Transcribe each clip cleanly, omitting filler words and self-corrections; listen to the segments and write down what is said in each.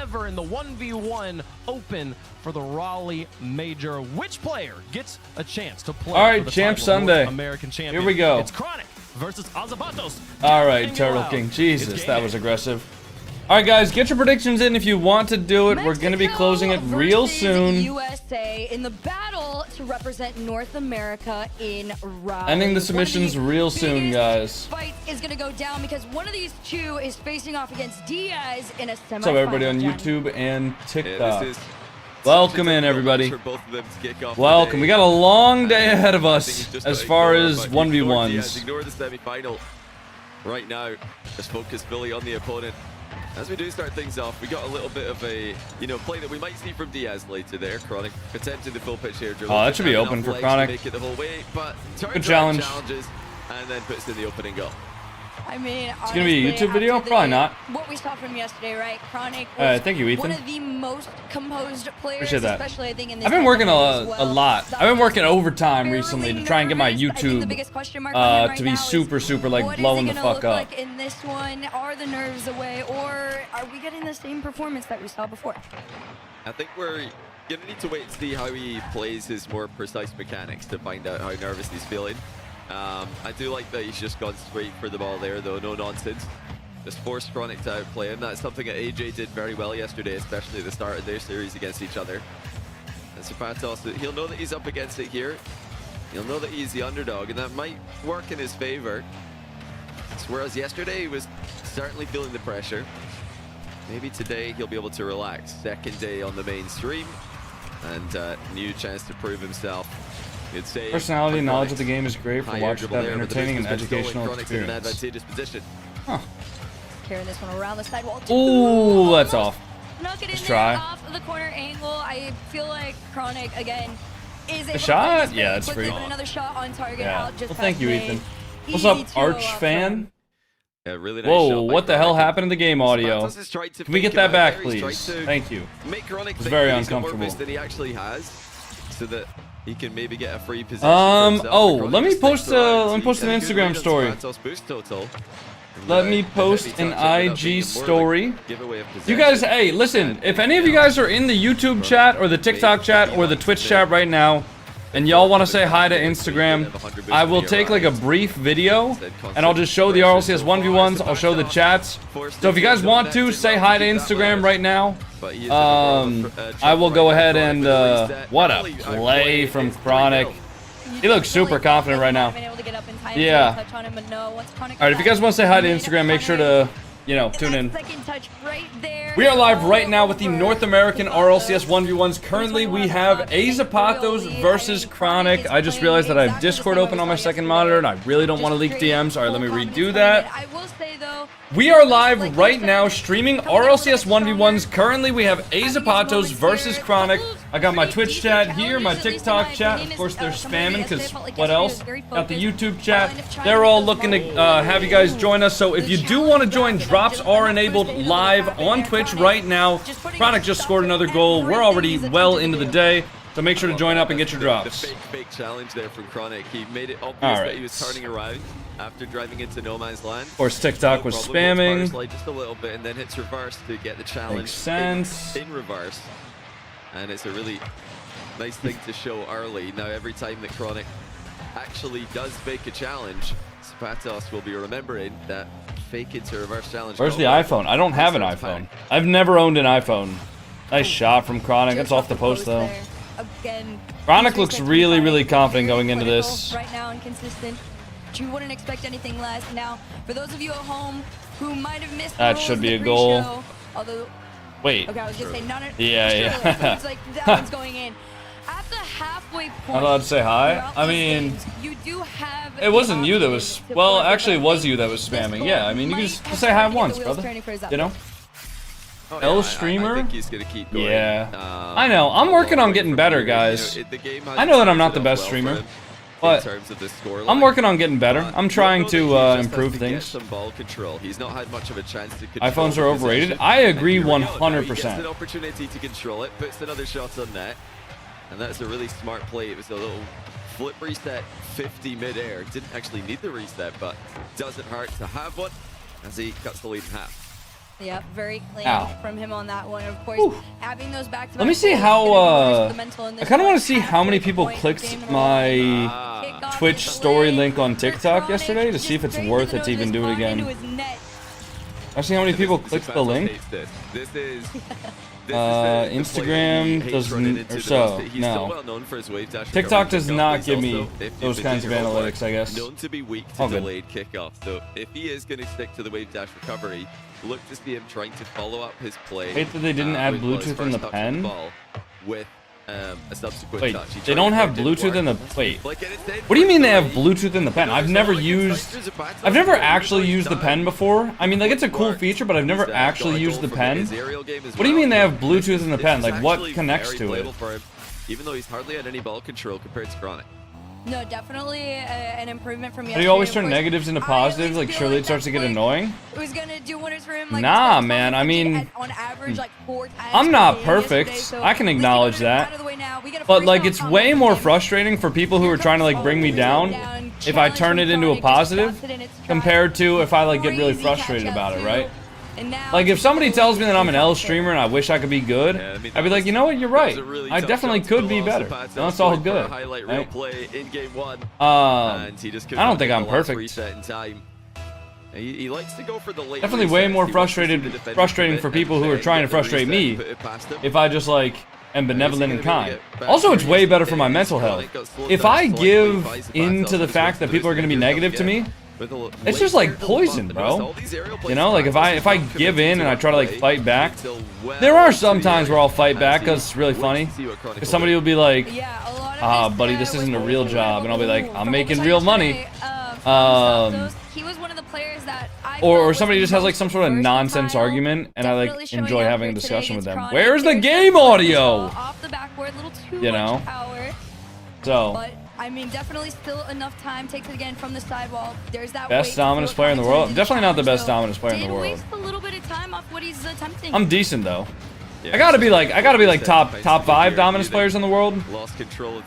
deliver in the 1v1 open for the Raleigh Major. Which player gets a chance to play? All right, for the Champ title of Sunday. North American champion? Here we go. It's Chronic versus Azapatos. All right, Turtle King. Jesus, that was aggressive. All right, guys, get your predictions in if you want to do it. We're going to be closing it real soon. USA in the battle to represent North America in Raleigh. Ending the submissions real soon, guys. Fight is going to go down because one of these two is facing off against Diaz in a semifinal. What's up, everybody on YouTube and TikTok? Welcome in, everybody. Welcome. We got a long day ahead of us as far as 1v1s. Ignore the semi-final right now. Just focus fully on the opponent. As we do start things off, we got a little bit of a, play that we might see from Diaz later there. Chronic attempting the full pitch here. Oh, that should be open for Chronic. Make it the whole way, but good challenge. Challenges and then puts in the opening goal. I mean, it's going to be a YouTube video? Probably not. What we saw from yesterday, right? Chronic was thank you, Ethan. one of the most composed players, appreciate that. especially I think in this I've been working a well. lot. I've been working overtime recently to try and get my YouTube to be super like blowing the fuck up. Like in this one, are the nerves away, or are we getting the same performance that we saw before? I think we're gonna need to wait and see how he plays his more precise mechanics to find out how nervous he's feeling. I do like that he's just gone straight for the ball there, though, no nonsense. Just forced Chronic to outplay him. That's something that AJ did very well yesterday, especially at the start of their series against each other. And Azapatos, he'll know that he's up against it here. He'll know that he's the underdog, and that might work in his favor. Whereas yesterday, he was certainly feeling the pressure. Maybe today, he'll be able to relax. Second day on the main stream, and new chance to prove himself. Personality and knowledge of the game is great for watching that entertaining and educational experience. Huh. Carrying this one around the sidewall. Ooh, that's off. Let's try. Off of the corner angle. I feel like Chronic again is a shot. Yeah, that's free. Another shot on target. Yeah. Out just well, thank you, Ethan. What's up, Arch fan? Yeah, really nice. Whoa, what the hell happened in the game audio? Can we get that back, please? Thank you. It's very uncomfortable. That he actually has, so that he can maybe get a free position. Let me post an Instagram story. Let me post an IG story. You guys, hey, listen, if any of you guys are in the YouTube chat or the TikTok chat or the Twitch chat right now, and y'all want to say hi to Instagram, I will take like a brief video and I'll just show the RLCS 1v1s, I'll show the chats. So if you guys want to say hi to Instagram right now, I will go ahead and, what a play from Chronic. He looks super confident right now. Yeah. Alright, if you guys want to say hi to Instagram, make sure to, tune in. We are live right now with the North American RLCS 1v1s. Currently, we have Azapatos versus Chronic. I just realized that I have Discord open on my second monitor, and I really don't want to leak DMs. Alright, let me redo that. We are live right now streaming RLCS 1v1s. Currently, we have Azapatos versus Chronic. I got my Twitch chat here, my TikTok chat. Of course, they're spamming, because what else? Got the YouTube chat. They're all looking to have you guys join us. So if you do want to join, drops are enabled live on Twitch right now. Chronic just scored another goal. We're already well into the day. So make sure to join up and get your drops. Fake challenge there from Chronic. He made it obvious that he was turning around after driving into no man's land. Of course, TikTok was spamming. Just a little bit and then hits reverse to get the challenge. Makes sense. In reverse. And it's a really nice thing to show early. Now, every time that Chronic actually does fake a challenge, Azapatos will be remembering that fake it to reverse challenge. Where's the iPhone? I don't have an iPhone. I've never owned an iPhone. Nice shot from Chronic. That's off the post, though. Chronic looks really confident going into this. Right now and consistent. You wouldn't expect anything less. Now, for those of you at home who might have missed that should be a goal. Although, wait. Okay, I was gonna say none. Yeah. It's like that one's going in. At the halfway point. I'm allowed to say hi. I mean, you do have. It wasn't you that was. Well, actually, it was you that was spamming. Yeah, I mean, you can just say hi once, brother. You know. L streamer? I think he's gonna keep going. Yeah. I know. I'm working on getting better, guys. I know that I'm not the best streamer, but I'm working on getting better. I'm trying to improve things. He's not had much of a chance to iPhones are overrated. I agree 100%. An opportunity to control it, puts another shot on net, and that's a really smart play. It was a little flip reset, 50 mid-air. Didn't actually need the reset, but doesn't hurt to have one as he cuts the lead in half. Yep, very clean Ow. from him on that one. Of course, Whew. having those back-to-back Let me see goals how, gonna be instrumental in I this kind of one. want to see how many Halfway people point, clicked game number my one. Kickoff Twitch is story played link on for TikTok Chronic, yesterday to just see if it's straight worth to it to even do it climb again. into his net. I see how many people clicked the link. This is Instagram doesn't, or so, no. TikTok does not give me those kinds of analytics, I guess. Known to be weak to delayed kickoff, so if he is going to stick to the wave dash recovery, look to see him trying to follow up his play. Hate that they didn't add Bluetooth in the pen. With a subsequent Wait, touch. they don't have Bluetooth in the, wait. What do you mean they have Bluetooth in the pen? I've never actually used the pen before. I mean, like, it's a cool feature, but I've never actually used the pen. What do you mean they have Bluetooth in the pen? Like, what connects to it? Even though he's hardly had any ball control compared to Chronic. No, definitely an improvement from yesterday. Do you always turn negatives into positives? Like, surely it starts to get annoying? It was gonna do wonders for him. Like, nah, man. I mean, on average, like 4 times I'm not per game perfect. yesterday, so I can acknowledge that. that. But, like, it's way more frustrating for people who are trying to, like, bring me down if I turn it into a positive compared to if I, like, get really frustrated about it, right? Like, if somebody tells me that I'm an L streamer and I wish I could be good, I'd be like, you know what, you're right. I definitely could be better. No, it's all good. Right? I don't think I'm perfect. He likes to go for the late Definitely way more frustrating for people who are trying to frustrate me if I just, like, am benevolent and kind. Also, it's way better for my mental health. If I give in to the fact that people are going to be negative to me, it's just like poison, bro. You know, like if I give in and I try to like fight back, there are some times where I'll fight back because it's really funny. Because somebody will be like, ah, buddy, this isn't a real job, and I'll be like, I'm making real money. Or somebody just has like some sort of nonsense argument, and I like enjoy having a discussion with them. Where's the game audio? You know. So. I mean, definitely still enough time. Takes it again from the sidewall. There's that best Dominus player in the world. I'm definitely not the best Dominus player in the world. Waste a little bit of time off what he's attempting. I'm decent though. I gotta be like top 5 Dominus players in the world.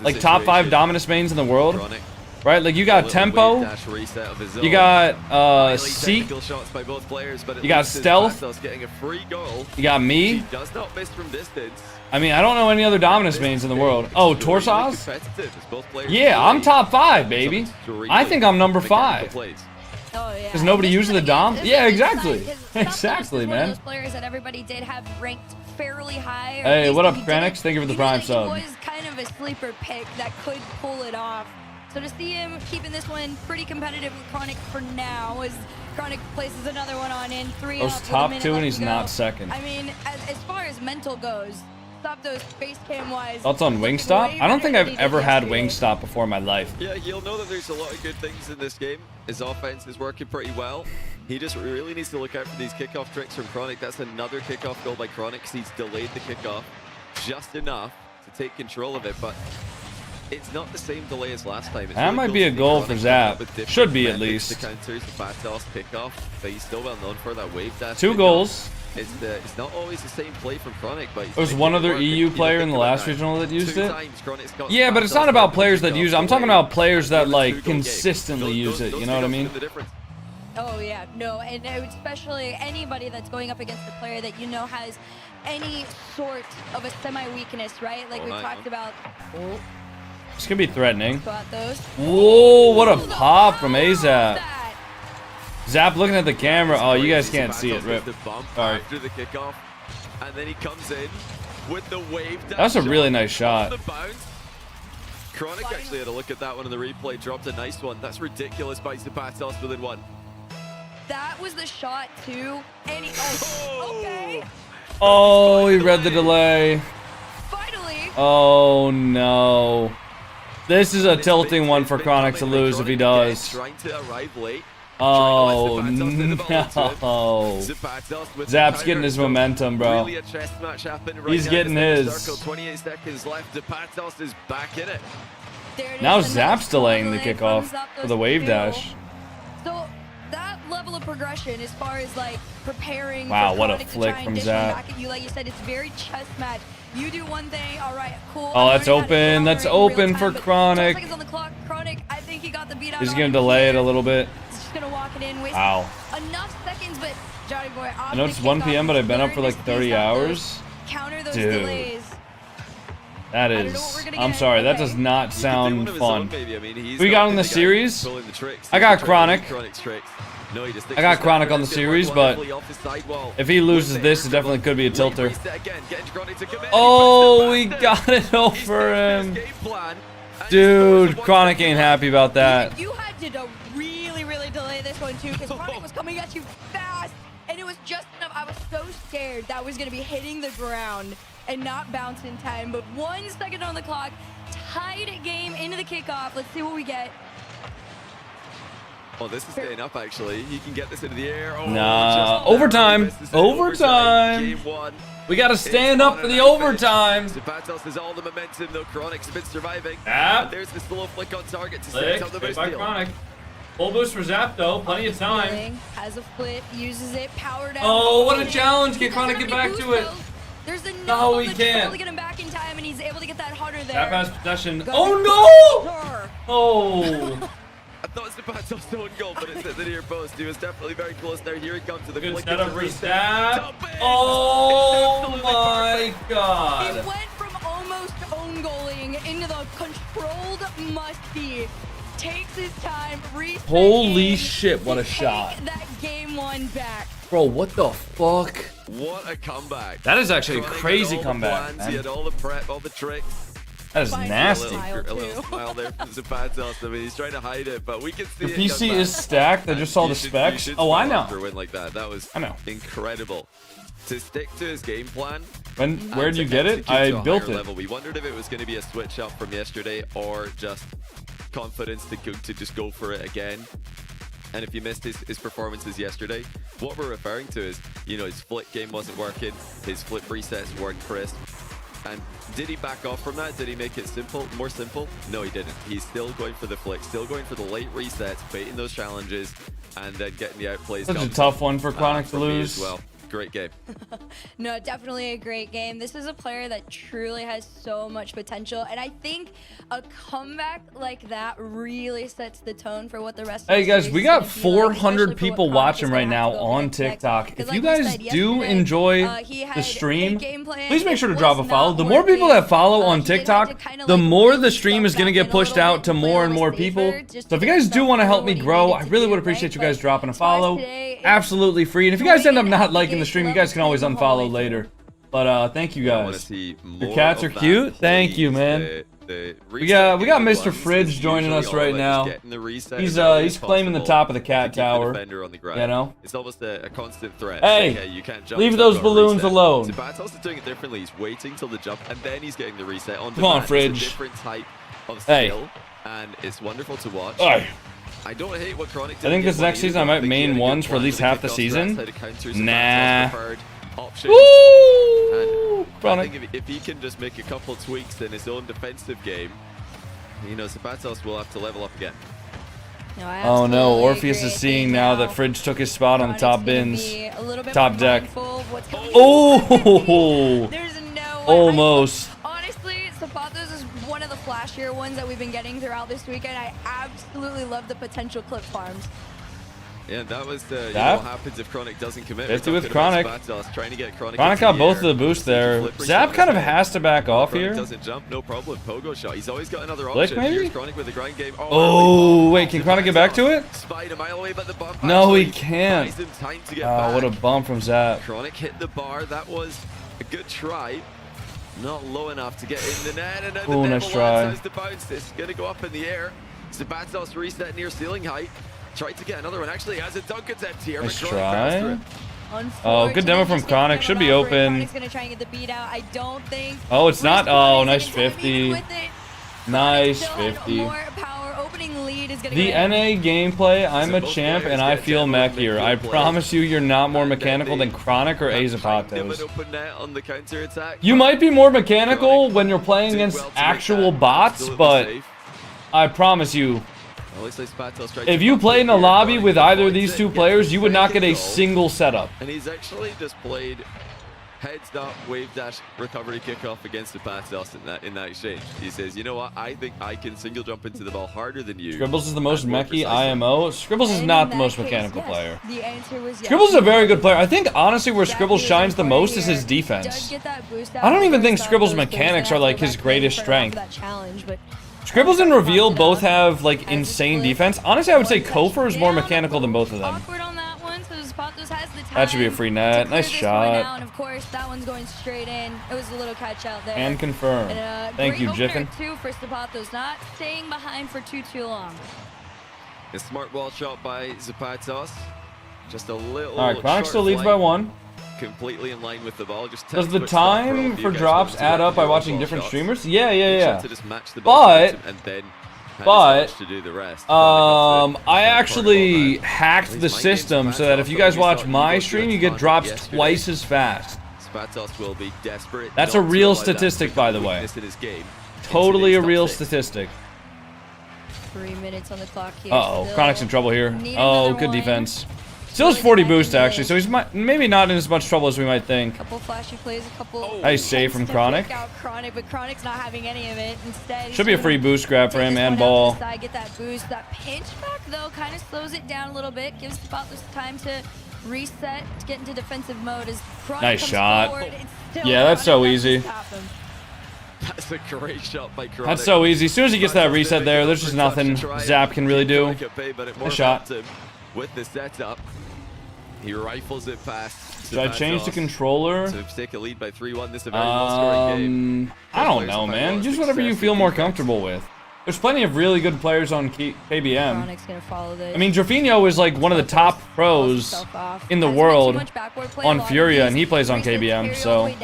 Like top 5 Dominus mains in the world. Right? Like you got Tempo. You got Seek. You got Stealth. You got me. I mean, I don't know any other Dominus mains in the world. Oh, Torsos? Yeah, I'm top 5, baby. I think I'm number 5. Because nobody uses the Dom? Yeah, exactly. Exactly, man. Those players that everybody did have ranked fairly high. Hey, what up, Kranix? Thank you for the Prime sub. He was kind of a sleeper pick that could pull it off. So to see him keeping this one pretty competitive with Chronic for now, as Chronic places another one on in 3 up. Those top 2 and he's not second. I mean, as far as mental goes, stop those face cam wise. Thoughts on Wingstop? I don't think I've ever had Wingstop before in my life. Yeah, you'll know that there's a lot of good things in this game. His offense is working pretty well. He just really needs to look out for these kickoff tricks from Chronic. That's another kickoff goal by Chronic. He's delayed the kickoff just enough to take control of it, but it's not the same delay as last time. That might be a goal for Zap. Should be at least. Counters the Azapatos kickoff, but he's still well known for that wave dash. 2 goals. It's not always the same play from Chronic, but there was one other EU player in the last regional that used it. Yeah, but it's not about players that use it. I'm talking about players that like consistently use it. You know what I mean? Oh yeah, no, and especially anybody that's going up against a player that you know has any sort of a semi-weakness, right? Like we talked about. This could be threatening. Whoa, what a pop from Azap. Zap looking at the camera. Oh, you guys can't see it. Rip. All right. And then he comes in with the wave dash. That's a really nice shot. Chronic actually had a look at that one in the replay. Dropped a nice one. That's ridiculous by Azapatos within 1. That was the shot too. And he, okay. Oh, he read the delay. Finally. Oh no. This is a tilting one for Chronic to lose if he does. Trying to arrive late. Oh no. Zap's getting his momentum, bro. He's getting his. 28 seconds left. Azapatos is back in it. Now Zap's delaying the kickoff for the wave dash. So that level of progression as far as like preparing. Wow, what a flick from Zap. Back at you, like you said, it's very chess match. You do one thing, all right, cool. Oh, that's open. That's open for Chronic. On the clock. Chronic, I think he got the beat out. He's gonna delay it a little bit. just gonna walk it in with enough seconds, but Johnny Boy. I know it's 1 p.m., but I've been up for like 30 hours. Counter those Dude. delays. That is, I'm sorry, that does not sound fun. Who we got on the series? I got Chronic. I got Chronic on the series, but if he loses this, it definitely could be a tilter. Oh, we got it over him. Dude, Chronic ain't happy about that. You had to really, really delay this one too, because Chronic was coming at you fast, and it was just enough. I was so scared that was going to be hitting the ground and not bounce in time, but 1 second on the clock, tied game into the kickoff. Let's see what we get. Oh, this is staying up, actually. He can get this into the air. Oh, nah, overtime. Overtime. Game 1. We got to stand up for the overtime. Azapatos has all the momentum, though. Chronic's been surviving. There's the slow flick on target to set up the boost. Chronic. Full boost for Zap, though. Plenty of time. Has a flip, uses it, power down. Oh, what a challenge. Can Chronic get back to it? There's a no, he can't. To get him back in time, and he's able to get that harder there. Zap has possession. Oh, no! Oh. I thought it was Azapatos' own goal, but it's at the near post. He was definitely very close there. Here he comes to the good flick. Setup for Zap. Oh my god. He went from almost own goaling into the controlled must-be. Takes his time, holy shit, what a shot. That game 1 back. Bro, what the fuck? What a comeback. That is actually a crazy comeback, man. He had all the prep, all the tricks. That is nasty. A little smile there from Azapatos. I mean, he's trying to hide it, but we can see the PC is stacked. I just saw the specs. Oh, I know. For a win like that. That was incredible. To stick to his game plan. Where did you get it? I built it. Level. We wondered if it was going to be a switch up from yesterday or just confidence to just go for it again. And if you missed his performances yesterday, what we're referring to is, you know, his flick game wasn't working, his flip resets weren't crisp. And did he back off from that? Did he make it more simple? No, he didn't. He's still going for the flick, still going for the late resets, baiting those challenges, and then getting the outplays. That's a tough one for Chronic to lose. As well. Great game. No, definitely a great game. This is a player that truly has so much potential, and I think a comeback like that really sets the tone for what the rest of the Hey guys, we got 400 like, people watching right now on TikTok. If you guys do enjoy the stream, please make sure to drop a follow. The more people that follow on TikTok, the more the stream is going to get pushed out to more and more people. So if you guys do want to help me grow, I really would appreciate you guys dropping a follow. Absolutely free. And if you guys end up not liking the stream, you guys can always unfollow later. But thank you guys. Your cats are cute. Thank you, man. We got Mr. Fridge joining us right now. He's claiming the top of the cat tower. You know. It's almost a constant threat. Hey, you can't jump leave those balloons alone. Azapatos is doing it differently. He's waiting till the jump and then he's getting the reset on. Come on, Fridge. It's a different type of skill, and it's wonderful to watch. I don't hate what Chronic did. I think this next season I might main ones for at least half the season. Nah. Woo! I think if he can just make a couple tweaks in his own defensive game, you know, Azapatos will have to level up again. Oh no, Orpheus is seeing now that Fridge took his spot on the top bins. Top deck. Oh! Almost. Honestly, Azapatos is one of the flashier ones that we've been getting throughout this weekend. I absolutely love the potential clip farms. Yeah, that was you know what happens if Chronic doesn't commit. 50 with Chronic. Trying to get Chronic got both of the boosts there. Zap kind of has to back off here. Doesn't jump, no problem. Pogo shot. He's always got another option. Maybe? Here's Chronic with the grind game. Oh, wait, can Chronic get back to it? Spied a mile away, but the bump no, he can't. Time to get back. What a bump from Zap. Chronic hit the bar. That was a good try. Not low enough to get in the net. And the nice try. The bounce. It's going to go up in the air. Azapatos reset near ceiling height. Tried to get another one. Actually has a dunk attempt here. Nice try. Oh, good demo from Chronic. Should be open. Oh, it's not. Oh, nice 50. Nice 50. The NA gameplay, I'm a champ and I feel mech here. I promise you, you're not more mechanical than Chronic or Azapatos. You might be more mechanical when you're playing against actual bots, but I promise you, if you played in a lobby with either of these two players, you would not get a single setup. And he's actually just played heads up, wave dash, recovery kickoff against Azapatos in that exchange. He says, you know what, I think I can single jump into the ball harder than you. Scribbles is the most mechy IMO. Scribbles is not the most mechanical player. The answer was yes. Scribbles is a very good player. I think, honestly, where Scribbles shines the most is his defense. I don't even think Scribbles' mechanics are, like, his greatest strength. Scribbles and Reveal both have, like, insane defense. Honestly, I would say Kofor is more mechanical than both of them. That should be a free net. Nice shot. Of course, that one's going straight in. It was a little catch out there. And confirm. Thank you, Jiffin. Too for Azapatos, not staying behind for too long. A smart wall shot by Azapatos. Just a little. All right, Chronic still leads by 1. Completely in line with the ball. Just does the time for drops add up by watching different streamers? Yeah. But to do the rest. I actually hacked the system so that if you guys watch my stream, you get drops twice as fast. Will be desperate. That's a real statistic, by the way. Totally a real statistic. 3 minutes on the clock here. Uh-oh, Chronic's in trouble here. Oh, good defense. Still has 40 boost, actually, so he's maybe not in as much trouble as we might think. Couple flashy plays, a couple. Nice save from Chronic. But Chronic's not having any of it. Instead, should be a free boost grab for him and ball. Get that boost. That pinch back though kind of slows it down a little bit. Gives Azapatos time to reset, to get into defensive mode. As Chronic nice shot. Forward, yeah, that's so easy. That's a great shot by Chronic. That's so easy. As soon as he gets that reset there, there's just nothing Zap can really do. Nice shot. With the setup, he rifles it past. Should I change the controller? To take a lead by 3-1. This is a very low-scoring game. I don't know, man. Use whatever you feel more comfortable with. There's plenty of really good players on KBM. Gonna follow this. I mean, Drafinho is like one of the top pros in the world on Furia, and he plays on KBM, so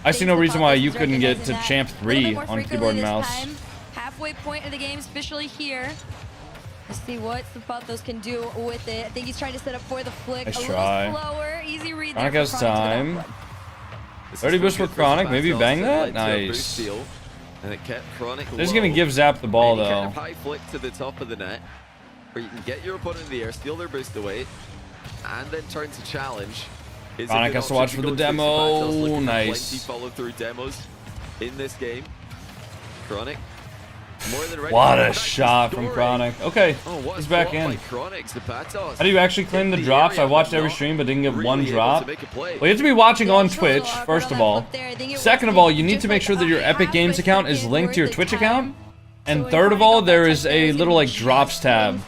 I see no reason why you couldn't get to Champ 3 on keyboard and mouse. Halfway point of the game, especially here. Let's see what Azapatos can do with it. I think he's trying to set up for the flick. Nice a try. little slower, easy read Chronic there. has time. 30 boost for Chronic. Maybe bang that? Nice. And it kept Chronic They're just going to give Zap the ball, though. Kind of high flick to the top of the net, where you can get your opponent in the air, steal their boost away, and then turn to challenge. Chronic has to watch for the demo. Nice. Follow through demos in this game. Chronic. What a shot from Chronic. Okay, he's back in. How do you actually claim the drops? I watched every stream but didn't get one drop. Well, you have to be watching on Twitch, first of all. Second of all, you need to make sure that your Epic Games account is linked to your Twitch account. And third of all, there is a little like drops tab.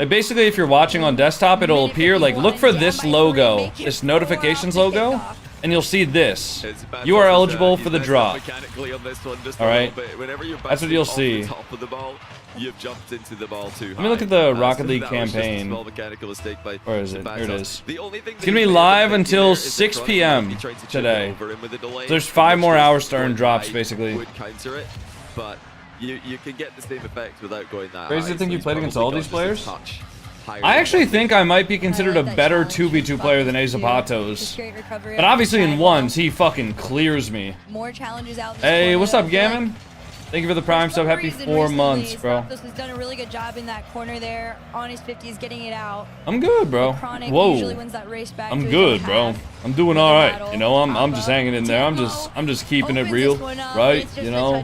Basically, if you're watching on desktop, it'll appear like, look for this logo, this notifications logo. And you'll see this. You are eligible for the drop. Alright? That's what you'll see. Let me look at the Rocket League campaign. Where is it? Here it is. It's going to be live until 6 p.m. today. So there's 5 more hours to earn drops, basically. But you can get the same effect without going that high. Crazy to think you played against all these players? I actually think I might be considered a better 2v2 player than Azapatos. But obviously in ones, he fucking clears me. Hey, what's up, Gammon? Thank you for the Prime sub. Happy 4 months, bro. Azapatos has done a really good job in that corner there. On his 50s, getting it out. I'm good, bro. Whoa. I'm good, bro. I'm doing all right. You know, I'm just hanging in there. I'm just keeping it real, right? You know.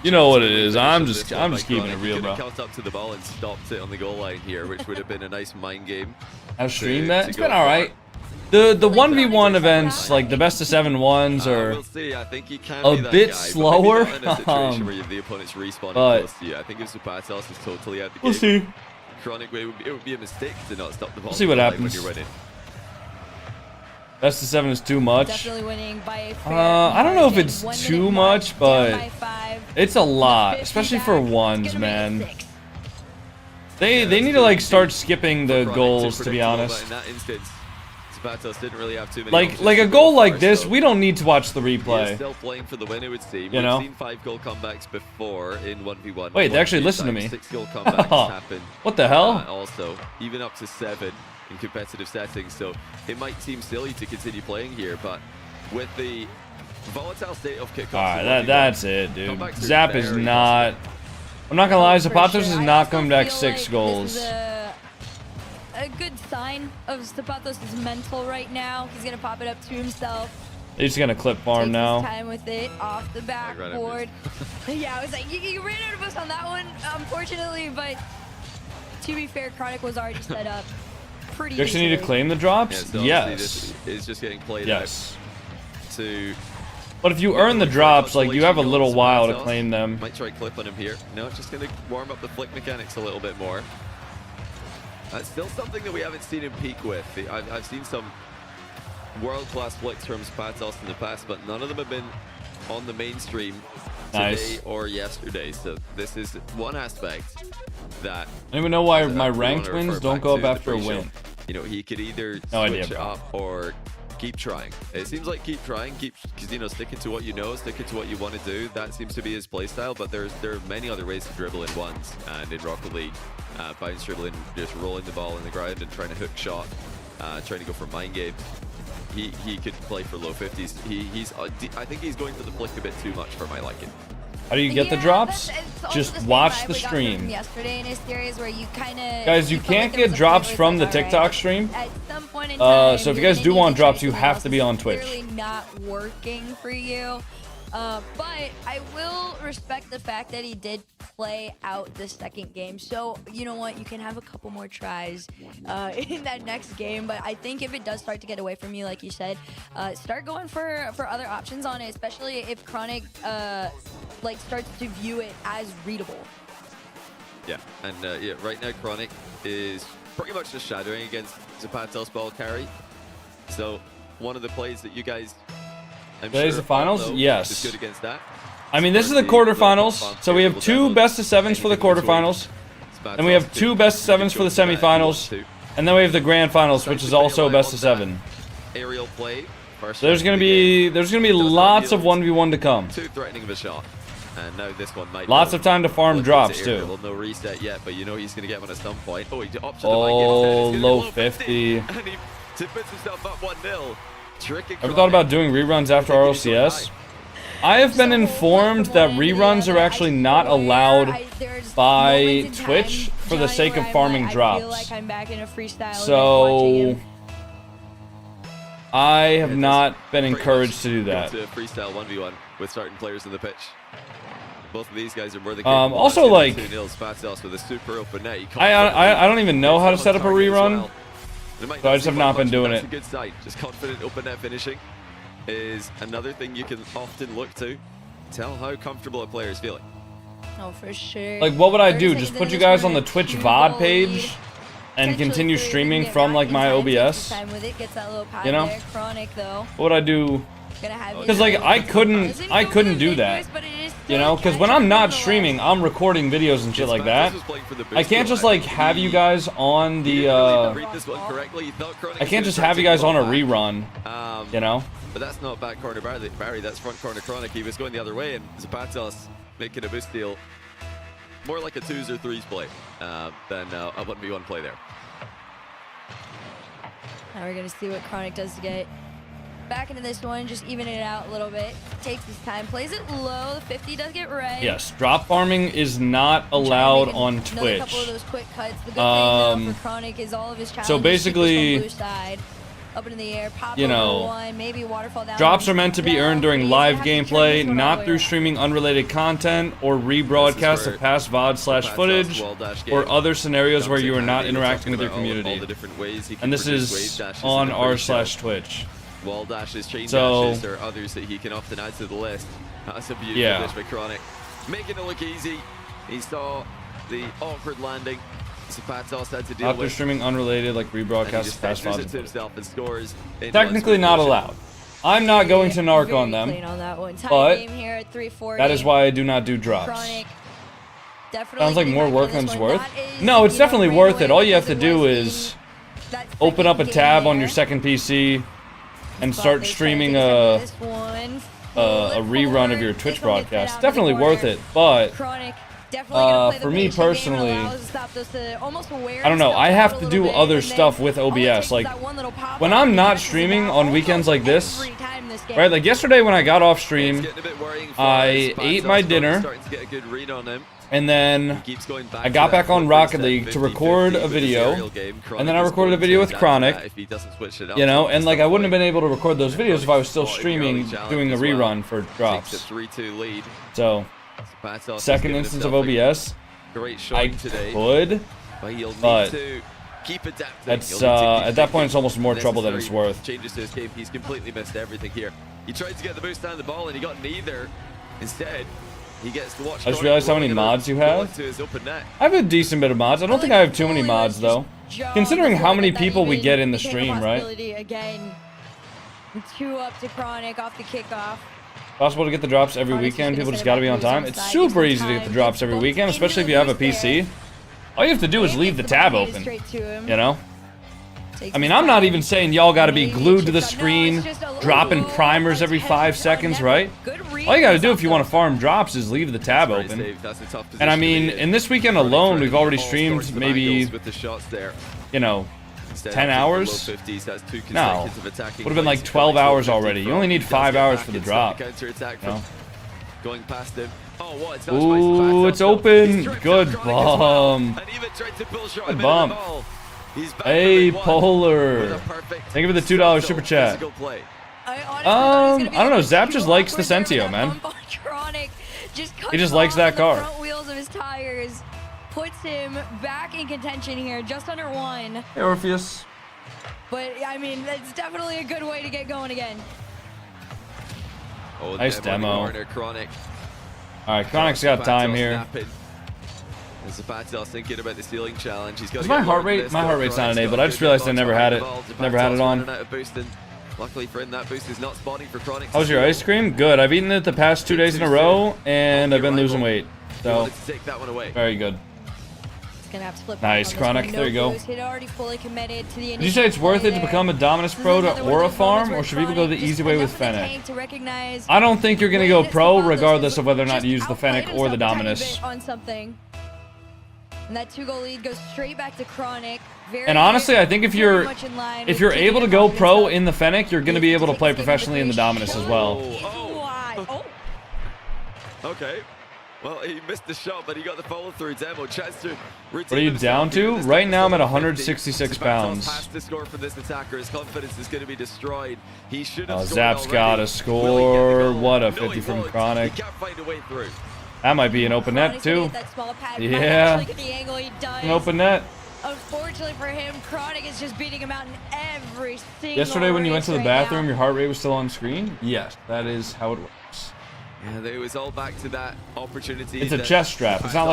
You know what it is. I'm just keeping it real, bro. Caught up to the ball and stopped it on the goal line here, which would have been a nice mind game. I've streamed that. It's been all right. The 1v1 events, like the best of 7 ones, are a bit slower. But I think if Azapatos is totally out the game, we'll see. Chronic, it would be a mistake to not stop the ball. We'll see what happens. Best of 7 is too much. Definitely winning by a fair I don't know if it's too much, but it's a lot, especially for ones, man. They need to like start skipping the goals, to be honest. Didn't really have too many like a goal like this, we don't need to watch the replay. Still playing for the win, it would seem. You know? We've seen 5 goal comebacks before in 1v1. Wait, they actually listen to me. 6 goal comebacks happen. What the hell? Also, even up to 7 in competitive settings, so it might seem silly to continue playing here, but with the volatile state of kickoffs, alright, that's it, dude. Zap is not. I'm not gonna lie, Azapatos is not coming back 6 goals. a good sign of Azapatos' mental right now. He's gonna pop it up to himself. He's gonna clip farm now. Time with it off the backboard. Yeah, I was like, you ran out of us on that one, unfortunately, but to be fair, Chronic was already set up pretty You actually need to claim the drops? Yes. This is just getting played yes. out to... But if you earn the drops, like, you have a little while to claim them. Might try clip on him here. No, just going to warm up the flick mechanics a little bit more. That's still something that we haven't seen him peak with. I've seen some world-class flicks from Azapatos in the past, but none of them have been on the mainstream today or yesterday. So this is one aspect that... I don't even know why my ranked wins don't go up after a win. You know, he could either no switch idea, up or keep trying. It seems like keep trying, because, you know, sticking to what you know, sticking to what you want to do. That seems to be his playstyle, but there are many other ways to dribble in ones. And in Rocket League, bounce dribbling, just rolling the ball in the ground and trying to hook shot, trying to go for mind games. He could play for low 50s. I think he's going for the flick a bit too much for my liking. How do you get the drops? Just watch the stream. Yesterday in his series where you guys, you can't get drops from the TikTok stream. At some point in time, so if you guys do want drops, you have to be on Twitch. Really not working for you. But I will respect the fact that he did play out the second game. So, you know what? You can have a couple more tries in that next game. But I think if it does start to get away from you, like you said, start going for other options on it, especially if Chronic like starts to view it as readable. Yeah, and yeah, right now Chronic is pretty much just shadowing against Azapatos ball carry. So one of the plays that you guys... Today's the finals? Yes. Is good against that. I mean, this is the quarterfinals, so we have 2 best of 7s for the quarterfinals, and we have 2 best of 7s for the semifinals, and then we have the grand finals, which is also best of 7. Aerial play. So there's gonna be lots of 1v1 to come. Too threatening of a shot, and now this one might. Lots of time to farm drops too. No reset yet, but you know he's gonna get one at some point. Oh, he opted low 50. And he puts himself up 1-0. Ever thought about doing reruns after RLCS? I have been informed that reruns are actually not allowed by Twitch for the sake of farming drops. So I have not been encouraged to do that. Freestyle 1v1 with certain players in the pitch. Both of these guys are more than also, like, with a super open net. I don't even know how to set up a rerun. So I just have not been doing it. That's a good sight. Just confident open net finishing is another thing you can often look to tell how comfortable a player is feeling. Oh, for sure. Like, what would I do? Just put you guys on the Twitch VOD page and continue streaming from, like, my OBS? You know? What would I do? Because, like, I couldn't do that. You know, because when I'm not streaming, I'm recording videos and shit like that. I can't just, like, have you guys on the, I can't just have you guys on a rerun, you know? But that's not back corner Barry, that's front corner Chronic. He was going the other way, and Azapatos making a boost deal. More like a 2s or 3s play than a 1v1 play there. Now we're going to see what Chronic does to get back into this one, just even it out a little bit. Takes his time, plays it low. The 50 does get right. Yes, drop farming is not allowed on Twitch. Couple of those quick cuts. The good thing for Chronic is all of his challenges. So basically, blue side, up into the air, pop you know, one, maybe waterfall down. Drops are meant to be earned during live gameplay, not through streaming unrelated content or rebroadcast of past VOD/footage or other scenarios where you are not interacting with your community. And this is on r/Twitch. Wall dashes, chain dashes, there are others that he can often add to the list. That's a beautiful dish by Chronic. Making it look easy. He saw the awkward landing. Azapatos had to deal with. After streaming unrelated, like rebroadcast past VOD. Himself and scores technically not allowed. I'm not going to narc on them, but that is why I do not do drops. Sounds like more work than it's worth. No, it's definitely worth it. All you have to do is open up a tab on your second PC and start streaming a rerun of your Twitch broadcast. Definitely worth it, but for me personally, I don't know. I have to do other stuff with OBS. Like, when I'm not streaming on weekends like this, right? Like yesterday when I got off stream, I ate my dinner, And then I got back on Rocket League to record a video, and then I recorded a video with Chronic, you know, and like I wouldn't have been able to record those videos if I was still streaming, doing a rerun for drops. So, second instance of OBS, I could, but that's, at that point it's almost more trouble than it's worth. Changes to his game. He's completely missed everything here. He tried to get the boost down the ball and he got neither. Instead, he gets to watch. I just realized how many mods you have. I have a decent bit of mods. I don't think I have too many mods though. Considering how many people we get in the stream, right? Again, 2 up to Chronic off the kickoff. Possible to get the drops every weekend. People just gotta be on time. It's super easy to get the drops every weekend, especially if you have a PC. All you have to do is leave the tab open, you know? I mean, I'm not even saying y'all gotta be glued to the screen, dropping primers every 5 seconds, right? All you gotta do if you want to farm drops is leave the tab open. And I mean, in this weekend alone, we've already streamed maybe, you know, 10 hours? No, would have been like 12 hours already. You only need 5 hours for the drop. No. Ooh, it's open. Good bump. Good bump. Hey, Polar. Thank you for the $2 super chat. I don't know. Zap just likes the Sentio, man. He just likes that car. Front wheels of his tires puts him back in contention here, just under 1. Hey, Orpheus. But I mean, that's definitely a good way to get going again. Nice demo. All right, Chronic's got time here. Azapatos thinking about the ceiling challenge. He's got my heart rate? My heart rate's not enabled. I just realized I never had it. Never had it on. Luckily for him, that boost is not spawning for Chronic. How's your ice cream? Good. I've eaten it the past 2 days in a row, and I've been losing weight. So, very good. Nice, Chronic. There you go. Did you say it's worth it to become a Dominus Pro to Aura farm, or should people go the easy way with Fennec? I don't think you're going to go pro regardless of whether or not you use the Fennec or the Dominus. And that 2-goal lead goes straight back to Chronic. And honestly, I think if you're able to go pro in the Fennec, you're going to be able to play professionally in the Dominus as well. Okay. Well, he missed the shot, but he got the follow-through demo. What are you down to? Right now, I'm at 166 pounds. The score for this attacker. His confidence is going to be destroyed. He should have Zap's got a score. What a 50 from Chronic. He can't find a way through. That might be an open net, too. Yeah. An open net. Unfortunately for him, Chronic is just beating him out in every single Yesterday when you went to the bathroom, your heart rate was still on screen? Yes, that is how it works. Yeah, it was all back to that opportunity. It's a chest strap. It's not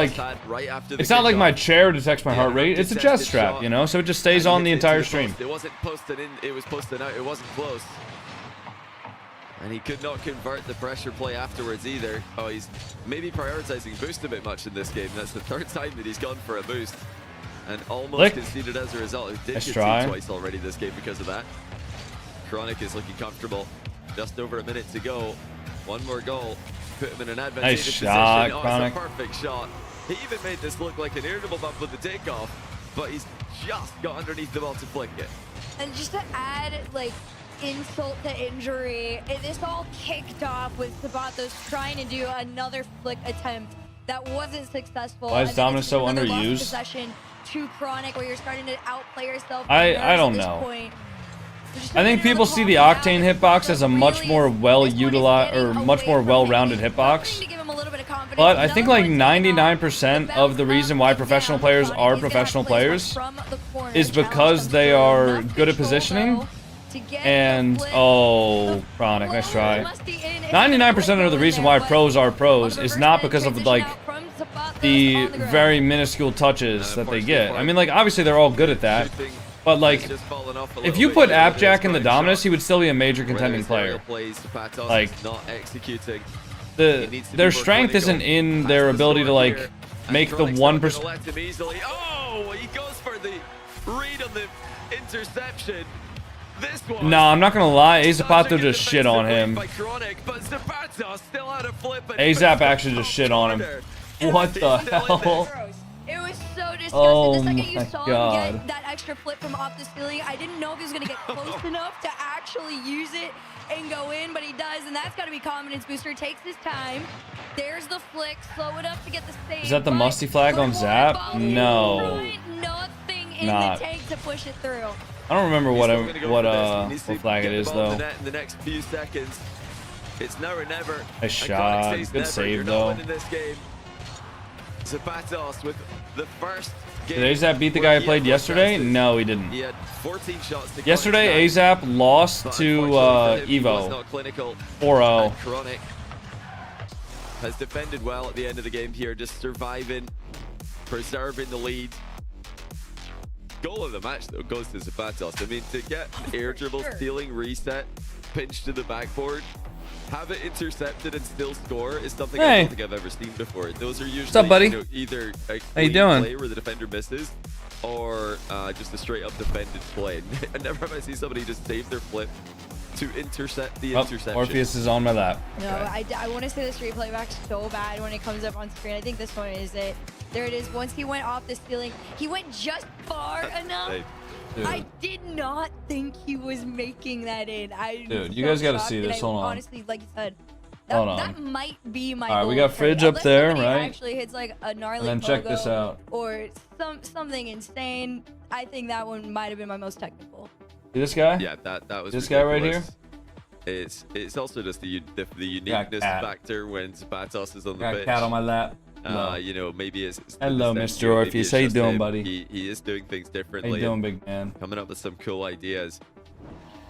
like my chair detects my heart rate. It's a chest strap, you know, so it just stays on the entire stream. It wasn't posted in, it was posted out. It wasn't close. And he could not convert the pressure play afterwards either. Oh, he's maybe prioritizing boost a bit much in this game. That's the 3rd time that he's gone for a boost. And almost conceded as a result. He did concede twice already this game because of that. Chronic is looking comfortable. Just over a minute to go. One more goal. Put him in an advantageous position. Shot, oh, Chronic. It's a perfect shot. He even made this look like an irritable bump with the takeoff. But he's just got underneath the ball to flick it. And just to add, like, insult to injury, this all kicked off with Azapatos trying to do another flick attempt that wasn't successful. Why is Dominus so underused? Possession to Chronic, where you're starting to outplay yourself. I don't know. I think people see the Octane hitbox as a much more well-utilized or much more well-rounded hitbox. But I think like 99% of the reason why professional players are professional players is because they are good at positioning. And, oh, Chronic, nice try. 99% of the reason why pros are pros is not because of, like, the very minuscule touches that they get. I mean, like, obviously they're all good at that. But, like, if you put Appjack in the Dominus, he would still be a major contending player. Like, their strength isn't in their ability to, like, make the 1%. Oh, he goes for the read on the interception. No, I'm not gonna lie, Azapatos just shit on him. Azap actually just shit on him. What the hell? It was so Oh the second you my saw God. him get that extra flip from off the ceiling, I didn't know if he was going to get close enough to actually use it and go in, but he does, and that's got to be confidence booster. Takes his time. There's the flick. Slow it up to get the save. Is that the musty flag on Zap? No. Nothing in Not. the tank to push it through. I don't remember what flag it is though. In the next few seconds, it's now or never. Nice shot. Good save though. Azapatos with the first game. Did Azap beat the guy who played yesterday? No, he didn't. He had 14 shots to Yesterday, Azap lost to Evo 4-0. Chronic has defended well at the end of the game here, just surviving, preserving the lead. Goal of the match though goes to Azapatos. I mean, to get air dribble, stealing, reset, pinch to the backboard, have it intercepted and still score is something I don't think I've ever seen before. Those are usually, what's up, buddy? Either a How you clean doing? play where the defender misses, or just a straight up defended play. I never have I seen somebody just save their flip to intercept the interception. Orpheus is on my lap. No, I want to say this replay back so bad when it comes up on screen. I think this one is it. There it is. Once he went off the ceiling, he went just far enough. Hey. Dude. I did not think he was making that in. Dude, you guys got to see this. Hold on. Honestly, like you said, Hold on. that might be my All right, goal we got for Fridge it. up there, Unless somebody right? Actually hits like a gnarly And then check this pogo out. or something insane. I think that one might have been my most technical. See this guy? Yeah, that was This guy right here? ridiculous. It's also just the uniqueness factor when Azapatos is on the pitch. Cat on my lap. You know, maybe it's Hello, the Mr. Orpheus. maybe it's How you just doing, him. buddy? He is doing things How differently. you doing, big man? Coming up with some cool ideas.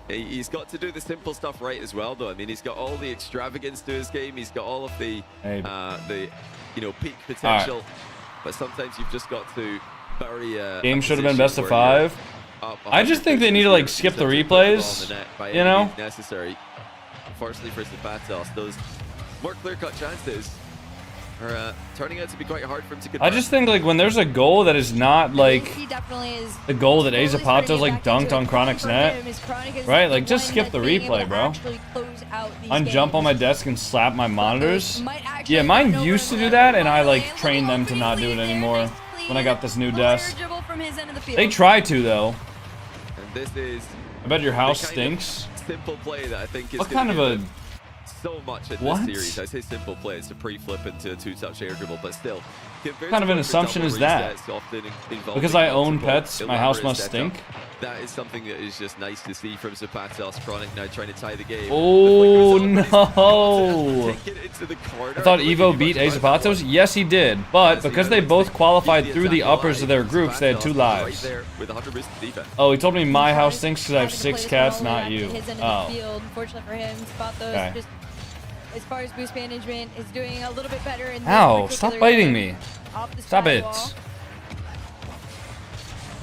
He's got to do the simple stuff right as well, though. I mean, he's got all the extravagance to his game. He's got all of the peak potential. Right. But sometimes you've just got to bury Game should have been best of 5. I just think they need to like skip the replays. You know? Necessary. Unfortunately for Azapatos, those more clear-cut chances are turning out to be quite hard for him to get I just think like when there's a goal that is not like He definitely is. the goal that Azapatos like dunked on Chronic's net, right? Like just skip the replay, bro. Unjump on my desk and slap my monitors. Yeah, mine used to do that, and I like trained them to not do it anymore when I got this new desk. They try to though. And this is I bet your house stinks. simple play that I think is What kind of a so much in What? this series. I say simple play, it's a pre-flip into a 2-touch air dribble, but still. What kind of an assumption is that? Because I own pets, my house must stink? That is something that is just nice to see from Azapatos. Chronic now trying to tie the game. Oh no! I thought Evo beat Azapatos? Yes, he did. But because they both qualified through the uppers of their groups, they had 2 lives. Oh, he told me my house stinks because I have 6 cats, not you. Oh. Unfortunately for him, Okay. just as far as boost management is doing a little bit better. In Ow, stop biting me. Stop it.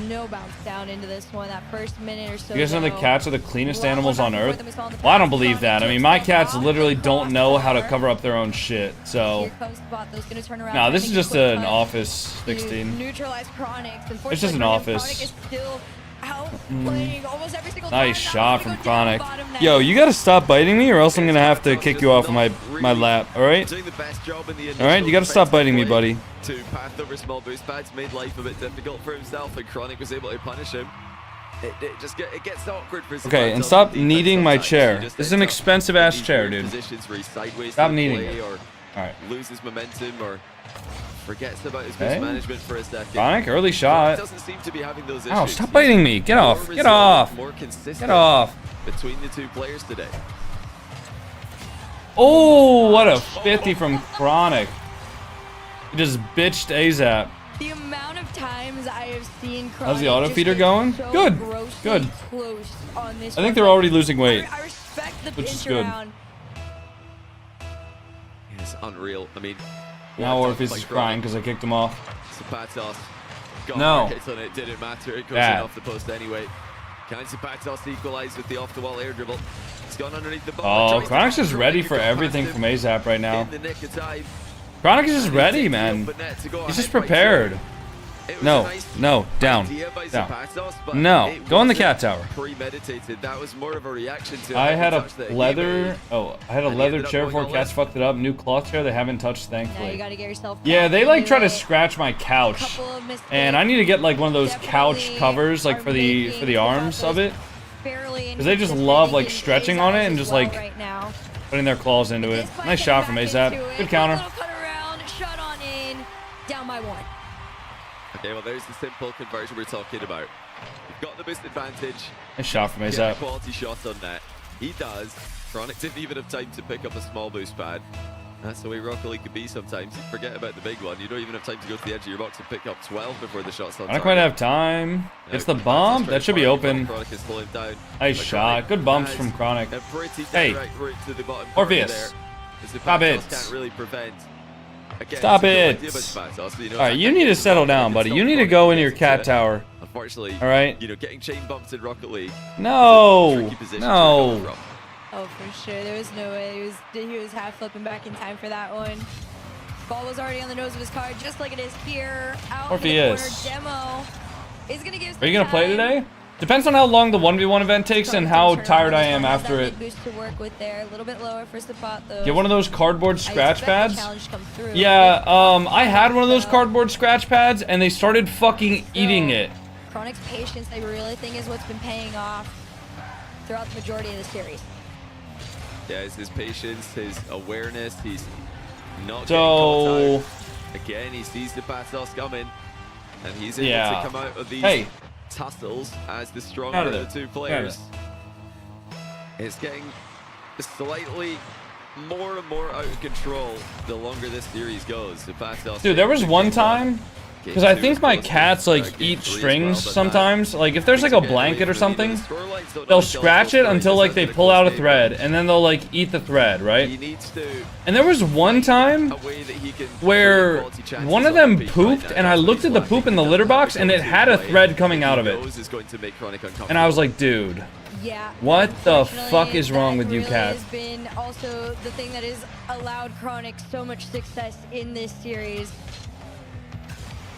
No bounce down into this one. That first minute or so. You guys know the cats are the cleanest animals on earth? Well, I don't believe that. I mean, my cats literally don't know how to cover up their own shit. So, no, this is just an Office 16. Neutralize Chronics. It's just an Office. Nice shot from Chronic. Yo, you gotta stop biting me, or else I'm gonna have to kick you off of my lap. All right? All right, you gotta stop biting me, buddy. To path over small boost pads made life a bit difficult for himself, and Chronic was able to punish him. It gets awkward for Okay, and stop kneading my chair. This is an expensive ass chair, dude. Stop kneading it. All right. Loses momentum or forgets about his boost management for a second. Chronic, early shot. Doesn't seem to be having those issues. Ow, stop biting me. Get off. Get off. More consistent Get off. between the two players today. Oh, what a 50 from Chronic. He just bitched Azap. The amount of times I have seen Chronic How's the auto just feeder get going? so Good. grossly Good. close on this I think one. they're already losing weight. I respect the which is pinch good. around. It's unreal. I mean, Now Orpheus is crying because I kicked him off. Azapatos got No. hits on it, didn't matter. It goes Bad. in off the post anyway. Can Azapatos equalize with the off-the-wall air dribble? It's gone underneath the ball. Oh, Chronic's just ready for everything from Azap right now. In the nick of time. Chronic is just ready, man. He's just prepared. No, no, down. No, go in the cat tower. Premeditated. That was more of a reaction to I had a leather. Oh, I had a leather chair before cats fucked it up. New cloth chair they haven't touched, Now you thankfully. gotta get yourself Yeah, they like try to into it. scratch my couch, Couple of mistakes. and I need to get like one of those couch Definitely covers, like are for the making arms of it, fairly because they just inconsistent. love like He stretching on it and just well like right now. putting their claws into it. Despite Nice getting shot from back Azap. into it, Good counter. little cut around, shot on in, down by 1. Okay, well, there's the simple conversion we're talking about. We've got the boost advantage. Nice shot from Get a Azap. quality shot on net. He does. Chronic didn't even have time to pick up a small boost pad. That's the way Rocket League can be sometimes. You forget about the big one. You don't even have time to go to the edge of your box and pick up 12 before the shot's on I don't quite have time. It's the bomb. That should be open. Chronic is slowing down. Nice But shot. Chronic Good bumps has from Chronic. a pretty Hey. direct route to the bottom Orpheus. corner there. Stop it. Can't really prevent. Again, Stop it's a it. good idea about Azapatos, you know, Alright, I you think need to it's settle something down, that buddy. can You stop need to Chronic go in your against cat it. tower. Unfortunately, Alright? you know, getting chain bumped in Rocket League. No. Tricky position to No. recover from. Oh, for sure. There was no way. He was half flipping back in time for that one. Ball was already on the nose of his card, just like it is here. Out in the corner, Orpheus. Demo is gonna give. Are you gonna play today? Depends on how long the 1v1 event takes and how tired I am after it. Boost to work with there, a little bit lower for Azapatos. Get one of those cardboard scratch pads. Yeah, Yeah, I had one of those cardboard scratch pads and they started fucking eating it. Chronic's patience, I really think, is what's been paying off throughout the majority of the series. Yeah, it's his patience, his awareness. He's not So- getting caught out. Again, he sees the Azapatos coming, and he's able Yeah. to come out of these Hey. tussles as the Out stronger of of there. the two Out of players. It's getting slightly more and more out of control the longer this series goes. Azapatos Dude, there was taking one game time, because I think my cats like game eat 3 as strings well, but sometimes. Like if there's like a things are getting blanket away or from him. something, The scorelines don't they'll always tell scratch us it what until stories. like It's they been a pull close out a game. thread and then they'll like eat the thread, He right? needs to And there was one time a way that he can where create quality chances one of on them the pitch pooped right now. and I looked at the poop in the litter box and it had a thread coming out of it. Knows is going to make Chronic uncomfortable. And I was like, dude, Yeah. what the unfortunately, fuck is wrong that with you, really cat? has been also the thing that has allowed Chronic so much success in this series.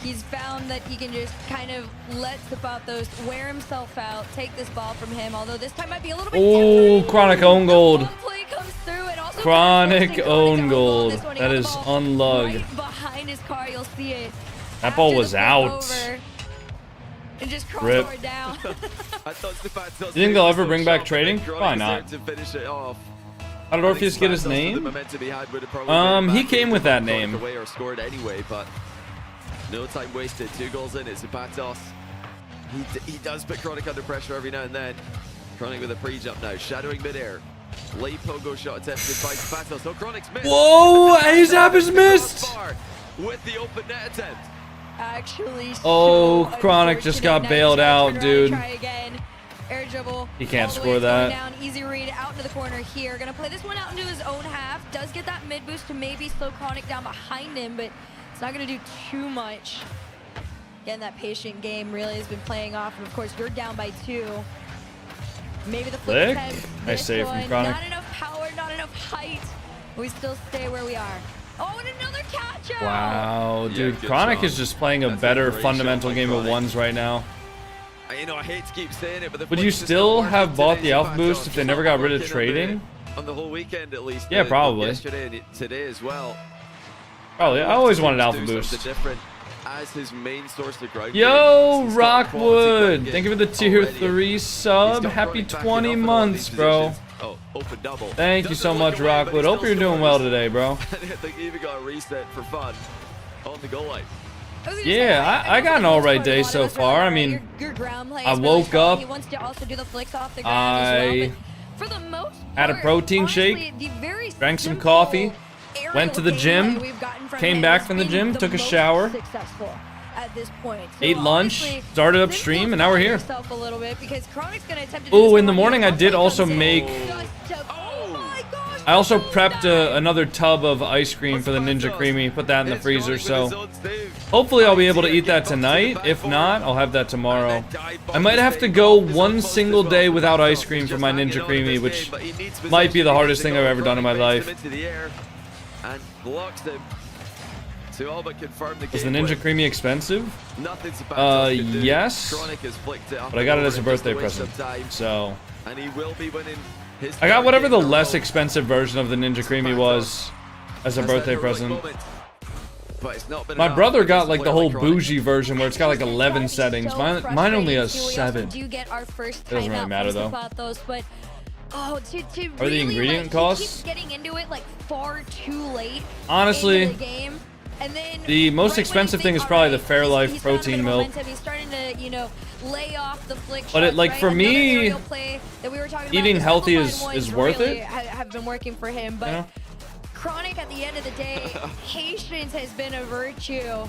He's found that he can just kind of let Azapatos wear himself out, take this ball from him, although this time might be a little bit Oh, different. Chronic own gold. The play comes through and also Chronic forcing own gold. this one. He That got the is ball unlug. Right behind his car, you'll see it. That ball After was the flip out. over, and just Rip. crossboard down. I thought Azapatos You think they'll ever was bring so back sharp, trading? but Chronic Probably is not. there to finish it off. How did I Orpheus think get his Azapatos, with the name? momentum he had, would have probably He been back came in with to that put Chronic name. away or scored anyway, but no time wasted. 2 goals in. It's Azapatos. He does put Chronic under pressure every now and then. Chronic with a pre-jump now, shadowing midair. Late pogo shot attempted by Azapatos. So Chronic's missed. Whoa, Azap is missed. Crossbar with the open net attempt. Actually, Oh, so Chronic just got unfortunate. bailed Nice out, turn around, dude. Try again. Air dribble. He can't all the way, score it's going that. Down. Easy read out into the corner here. Gonna play this one out into his own half. Does get that mid boost to maybe slow Chronic down behind him, but it's not gonna do too much. Again, that patient game really has been playing off, and of course you're down by 2. Maybe the flip Flick. attempt. Nice This save from one, Chronic. Not enough power, not enough height. We still stay where we are. Oh, and another catch out. Wow, Yeah, dude, good Chronic shot. is just playing a That's a better great fundamental shot by game of Chronic. ones right now. You know, I hate to keep saying it, but the Would flick you just still not have working bought today. the Alpha Azapatos Boost if they just never not got rid of working trading? on the whole weekend at least. Yeah, probably. Yesterday and today as well. Probably. I always wanted Do Alpha something Boost. different as his main source of ground Yo, game. He's got quality Rockwood! ground Thank you for game the tier already. 3 He's sub. got Happy Chronic backing 20 up in all months, these bro. positions. Oh, open double. Thank you Doesn't so look much, away, but he Rockwood. still Hope you're doing well scores. today, bro. I think he even got a reset for fun on the goal line. Yeah, I got an alright day so far. I mean, I woke up, He wants to also do the flicks off the I ground as well, but for the most had a part, protein honestly, shake, the very drank some simple coffee, aerial went to the gameplay gym, we've gotten from came him back has from the been gym, the took a most shower, successful at this point. So ate lunch, honestly, started upstream, and now we're here. yourself a little bit because Chronic's gonna attempt to do Ooh, this in the one morning here. I did Hopefully also comes in make... just to- oh my gosh, I also so prepped nice. another tub of ice cream for the Ninja Azapatos. Creamy, put that in the It's freezer, Chronic with so... his own save. Hopefully I'll be able to Here, eat that get bumped tonight. back If forward. not, I'll have that tomorrow. And then dive I bomb might to have to stay go off his one own post single as well. day without Azapatos ice cream is for just my hanging Ninja on Creamy, this which game, but he needs might be the possession. hardest thing I've ever done in my Chronic life. makes him into the air and blocks him. to all but confirm the game. Is the Ninja Creamy expensive? Nothing Zapatos can do. Yes. Chronic has flicked it up, But I got it as a birthday present. So And he will be winning his I got whatever the game in a less row. expensive version of the Ninja Creamy was as a Has birthday that heroic present. moment, but it's not been My enough brother got against like a the player whole like Chronic. bougie version where it's got like 11 settings. Mine only has 7. Do get our first Doesn't really timeout matter, from though. Zapatos, but to Are the really, ingredient like, costs? he keeps getting into it like far too late. Honestly, into the game. And then the most right when expensive you thing think, is probably alright, the Fairlife he's found a bit protein of milk. momentum, he's starting to, you know, lay off the flick But it, shots, like, right? for Another me, aerial play that we were talking eating about, the healthy simplified is ones worth really it. have been working for him, but You know? Chronic, at the end of the day, patience has been a virtue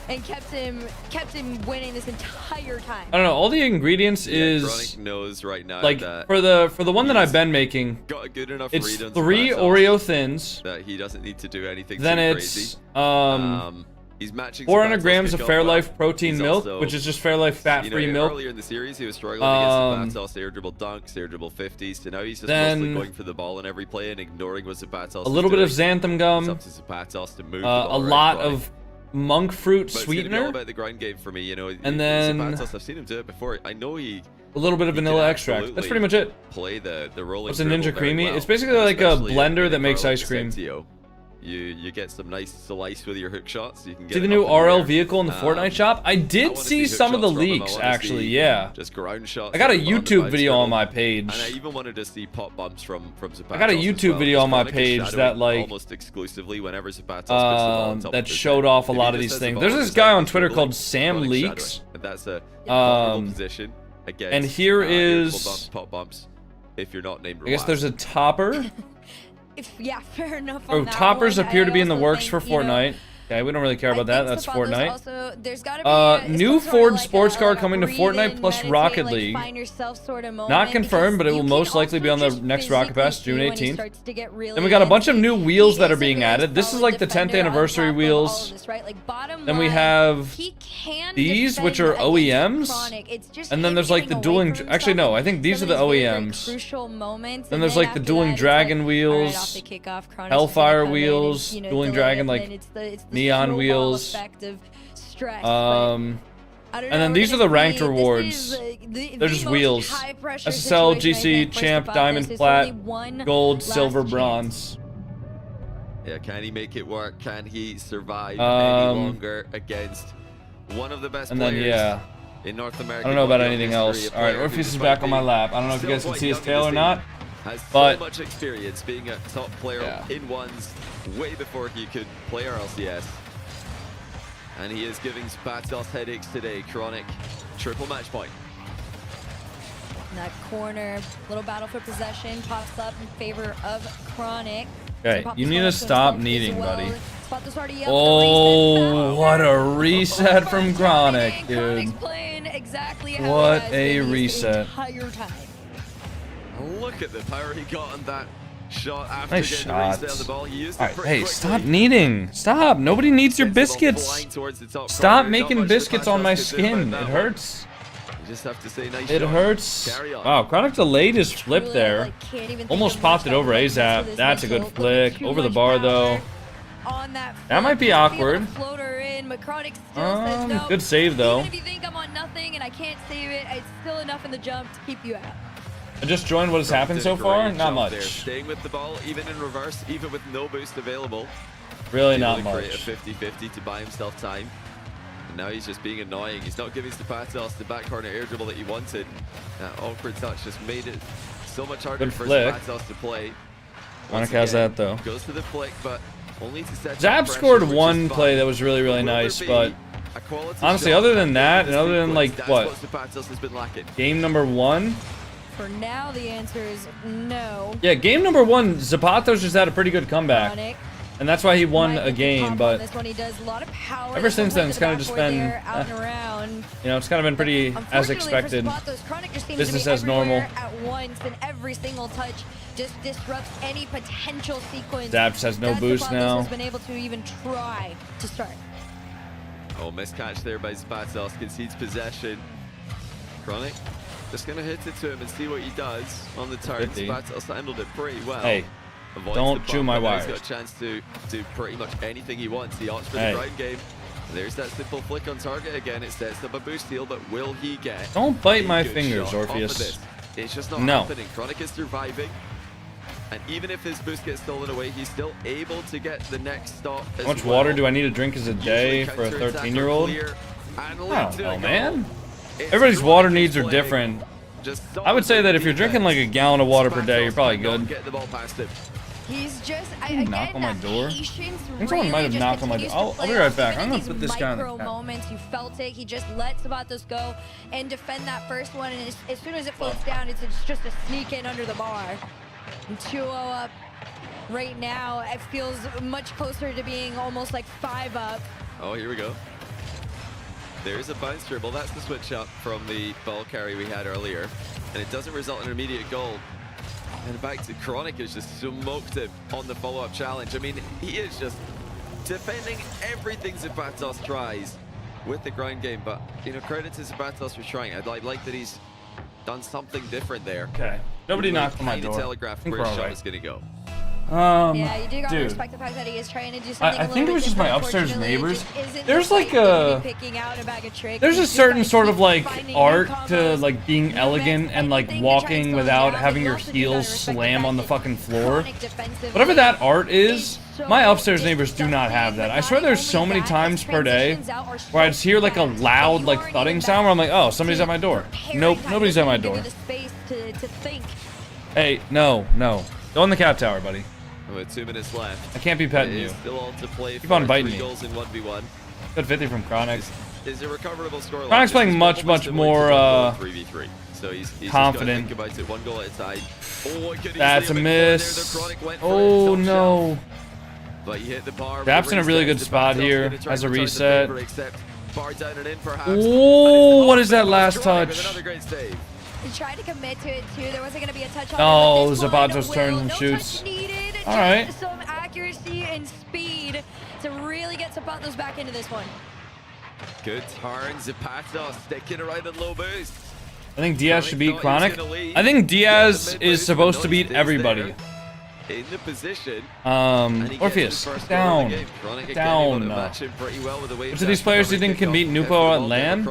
and kept him winning this entire time. I don't know. All the ingredients Yeah, is Chronic knows right now like that for the one that I've been making. got a good enough It's read on 3 Zapatos Oreo thins. that he doesn't need to do anything Then too it's crazy. He's matching 400 Zapatos grams of pick up well. Fairlife protein He's milk, also, which is just Fairlife fat-free milk. Earlier in the series, he was struggling against Zapatos air dribble dunks, air dribble 50s. So now he's just mostly going for the ball in every play and ignoring what Zapatos A little bit of doing. xanthan It's gum. up to Zapatos to move the A ball lot around of monk fruit But it's gonna be sweetener. all about the grind game for me, you know. And then Zapatos, I've seen him do it before. I know he A little bit of can vanilla extract. That's pretty much it. play the rolling. What's a dribble Ninja very Creamy? well, It's basically like a especially blender in that makes Carl ice cream. Vicentio. You get some nice slice with your hook shots. You can get See the it new up in the RL air. vehicle in the Fortnite shop? I I did wanna see hook some of the shots from him. I leaks, wanna actually, see yeah. Just ground shots. I got a on the YouTube bounce video on dribble. my page. And I even wanted to see pop bumps from Zapatos. I got a as YouTube well. video on my Chronic is page that, shadowing like, almost exclusively whenever Zapatos puts the ball on top that of his showed head. off a If lot he of just these has the things. ball There's in this his guy hand, on he's Twitter dribbling, called Sam Chronic's Leaks. shadowing. And that's a vulnerable position against and here air dribble is- bumps, pop bumps if you're not named I guess Relax. there's a topper. Yeah, fair enough. Oh, On that toppers one. appear to I be in the also works for think, you know, Fortnite. Okay, we don't really care I about that. think That's Zapatos Fortnite. Also, there's gotta be New some Ford sort of sports car like a coming to breathe Fortnite in, plus meditate, Rocket like, League. find yourself sort of Not moment, confirmed, but it because will you most can likely be on also the just next Rocket physically Pass, see June when he 18th. starts to get really Then we got a bunch of antsy. new wheels He that are is a being very added. This is solid like the 10th defender on anniversary top of all wheels. of this, right? Like, bottom Then we line, have he can these, which defend are against OEMs. Chronic. It's just And then him there's like the getting away dueling. from Actually, no, himself I think these are in the some of these very, very OEMs. crucial moments. Then And there's like the after dueling that, it's dragon like, wheels, all right, off the kickoff, Chronic's gonna Hellfire come in and, wheels, you know, dueling delay dragon, it, like and it's the neon snowball wheels. effect of stress, Um, I don't and know, then we're these are gonna the ranked see- this rewards. is, They're just most wheels. high-pressure SSL, situation, I GC, think, for champ, Zapatos. diamond, There's plat, only one gold, last silver, chance. bronze. Yeah, can he make it work? Can he survive Um, any longer against one of the best And then, players yeah. in North America? I don't know about anything else. Alright, Orpheus is back on my lap. I don't know if you guys can see his tail or not. Has but- so much experience being a top player Yeah. in ones way before he could play RLCS. And he is giving Zapatos headaches today. Chronic, triple match point. In that corner, little battle for possession pops up in favor of Chronic. Okay, Zapatos you need going to up stop himself as kneading, well. buddy. Zapatos already up Oh, with what the a reset. reset from Chronic, And dude. Chronic's playing exactly how What he has a been this reset. entire time. Look at the power he got on that shot after Nice getting the reset on shots. the ball. He used it Alright, pretty hey, quickly. stop kneading. Stop. Nobody needs your Sends the ball biscuits. flying towards the top Stop corner. Not making much biscuits on my Zapatos could do about skin. that It one. hurts. You just have to say nice It shot. hurts. Carry on. Wow, Chronic delayed his flip Really, there. like, can't even think Almost of popped much it over that makes ASAP. this That's a good mental. flick. Too Over the much bar, power though. on that That might be flip. awkward. Floater in, but Chronic still says no. Good save, though. Even if you think I'm on nothing and I can't save it, it's still enough in the jump to keep you out. I just joined. What has happened Did so a far? great Not job there, much. Staying with the ball, even in reverse, even with no boost available. Really Able not to create much. a 50-50 to buy himself time. And now he's just being annoying. He's not giving Zapatos the back corner air dribble that he wanted. That awkward touch just made it so much harder Good for flick. Zapatos to play. Chronic Once has again, that, though. Goes to the flick, but only to set Zap pressure, scored which is one fine. play that was really, really Will there nice, be but a quality honestly, shot other than at that, this and other than, sequence? like, That's what? Zapatos has been lacking. game number 1. For now, the answer is no. Yeah, game number 1, Zapatos just had a pretty good comeback. Chronic And that's why he won might a get the game, pop on but, this one. He does a lot of power. ever That's since the then, play it's to the kinda just backboard been, there, out and around. you know, it's kind of been pretty as Unfortunately expected. for Zapatos, Chronic just seems Business to be as normal. everywhere at once, and every single touch just disrupts any potential sequence. Zap just has no that boost Zapatos now. has been able to even try to start. Oh, miscatch there by Zapatos. Concedes possession. Chronic just going to hit it to him and see what he does on the turn. 50. Zapatos handled it pretty well. Hey, avoids Don't the chew bump, my and now wires. He's got a chance to do pretty much anything he wants. He opts for the ground game. There's that simple flick on target again. It sets up a boost heal, but will he get? Don't bite a my good fingers, shot off of Orpheus. this? It's just not No. happening. Chronic is surviving. And even if his boost gets stolen away, he's still able to get the next stop. How much water do I need to drink as a day for a 13-year-old? I don't know, man. Everybody's water needs are different. I would say that if you're drinking like a gallon of water per day, you're probably good. He's just, Knock on my door? I think someone might have knocked on my door. I'll be right back. I'm gonna put this guy on the couch. Moments, you felt it. He just let Azapatos go and defend that first one. And as soon as it floats down, it's just a sneak in under the bar. And 2-0 up right now. It feels much closer to being almost like 5 up. Oh, here we go. There's a bounce dribble. That's the switch up from the ball carry we had earlier. And it doesn't result in an immediate goal. And back to Chronic has just smoked him on the follow-up challenge. I mean, he is just defending everything Azapatos tries with the ground game. But, you know, credit to Azapatos for trying. I'd like that he's done something different there. Okay. Nobody knocked on my Kind of door. telegraphed where his shot was going to go. Yeah, you do gotta dude. respect the fact that he is trying to do something I think it was just my upstairs neighbors. There's like there's a certain sort of like art to like being elegant and like walking without having your heels slam on the fucking floor. Whatever that art is, my upstairs neighbors do not have that. I swear there's so many times per day where I just hear like a loud like thudding sound where I'm like, oh, somebody's at my door. Nope, nobody's at my door. Hey, no. Go in the cat tower, buddy. With 2 minutes left. I can't be petting you. Still all to play. Keep on biting me. Goals in 1v1. Good 50 from Chronic. Is a recoverable score. Chronic's playing much more 3v3. So he's confident. Just think about it, 1 goal at a time. Oh, that's a miss. Oh no. But he hit the bar. Dap's in a really good spot here. Has a reset. Oh, what is that last touch? Another great save. He tried to commit to it too. There wasn't going to be a touch on no, it. Zapatos turns and shoots. All right. Some accuracy and speed to really get Zapatos back into this one. Good turn, Azapatos sticking around at low boost. I think Diaz should beat Chronic. I think Diaz is supposed to beat everybody. In the position. Orpheus, down. Down. Which of these players do you think can beat Nupo at LAN?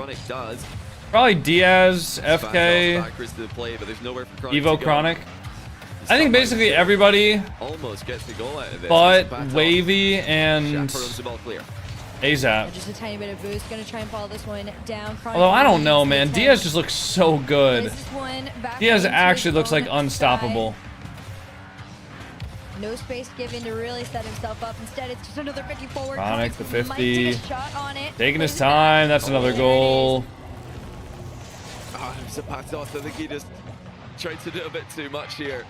Probably Diaz, FK, Evo, Chronic. I think basically everybody but Wavy and Azap. Just a tiny bit of boost. Gonna try and follow this one down. Although I don't know, man. Diaz just looks so good. Diaz actually looks like unstoppable. No space given to really set himself up. Instead, it's just another 50 forward. Chronic, the 50. Taking his time. That's another goal. Azapatos, I think he just tried to do a bit too much here.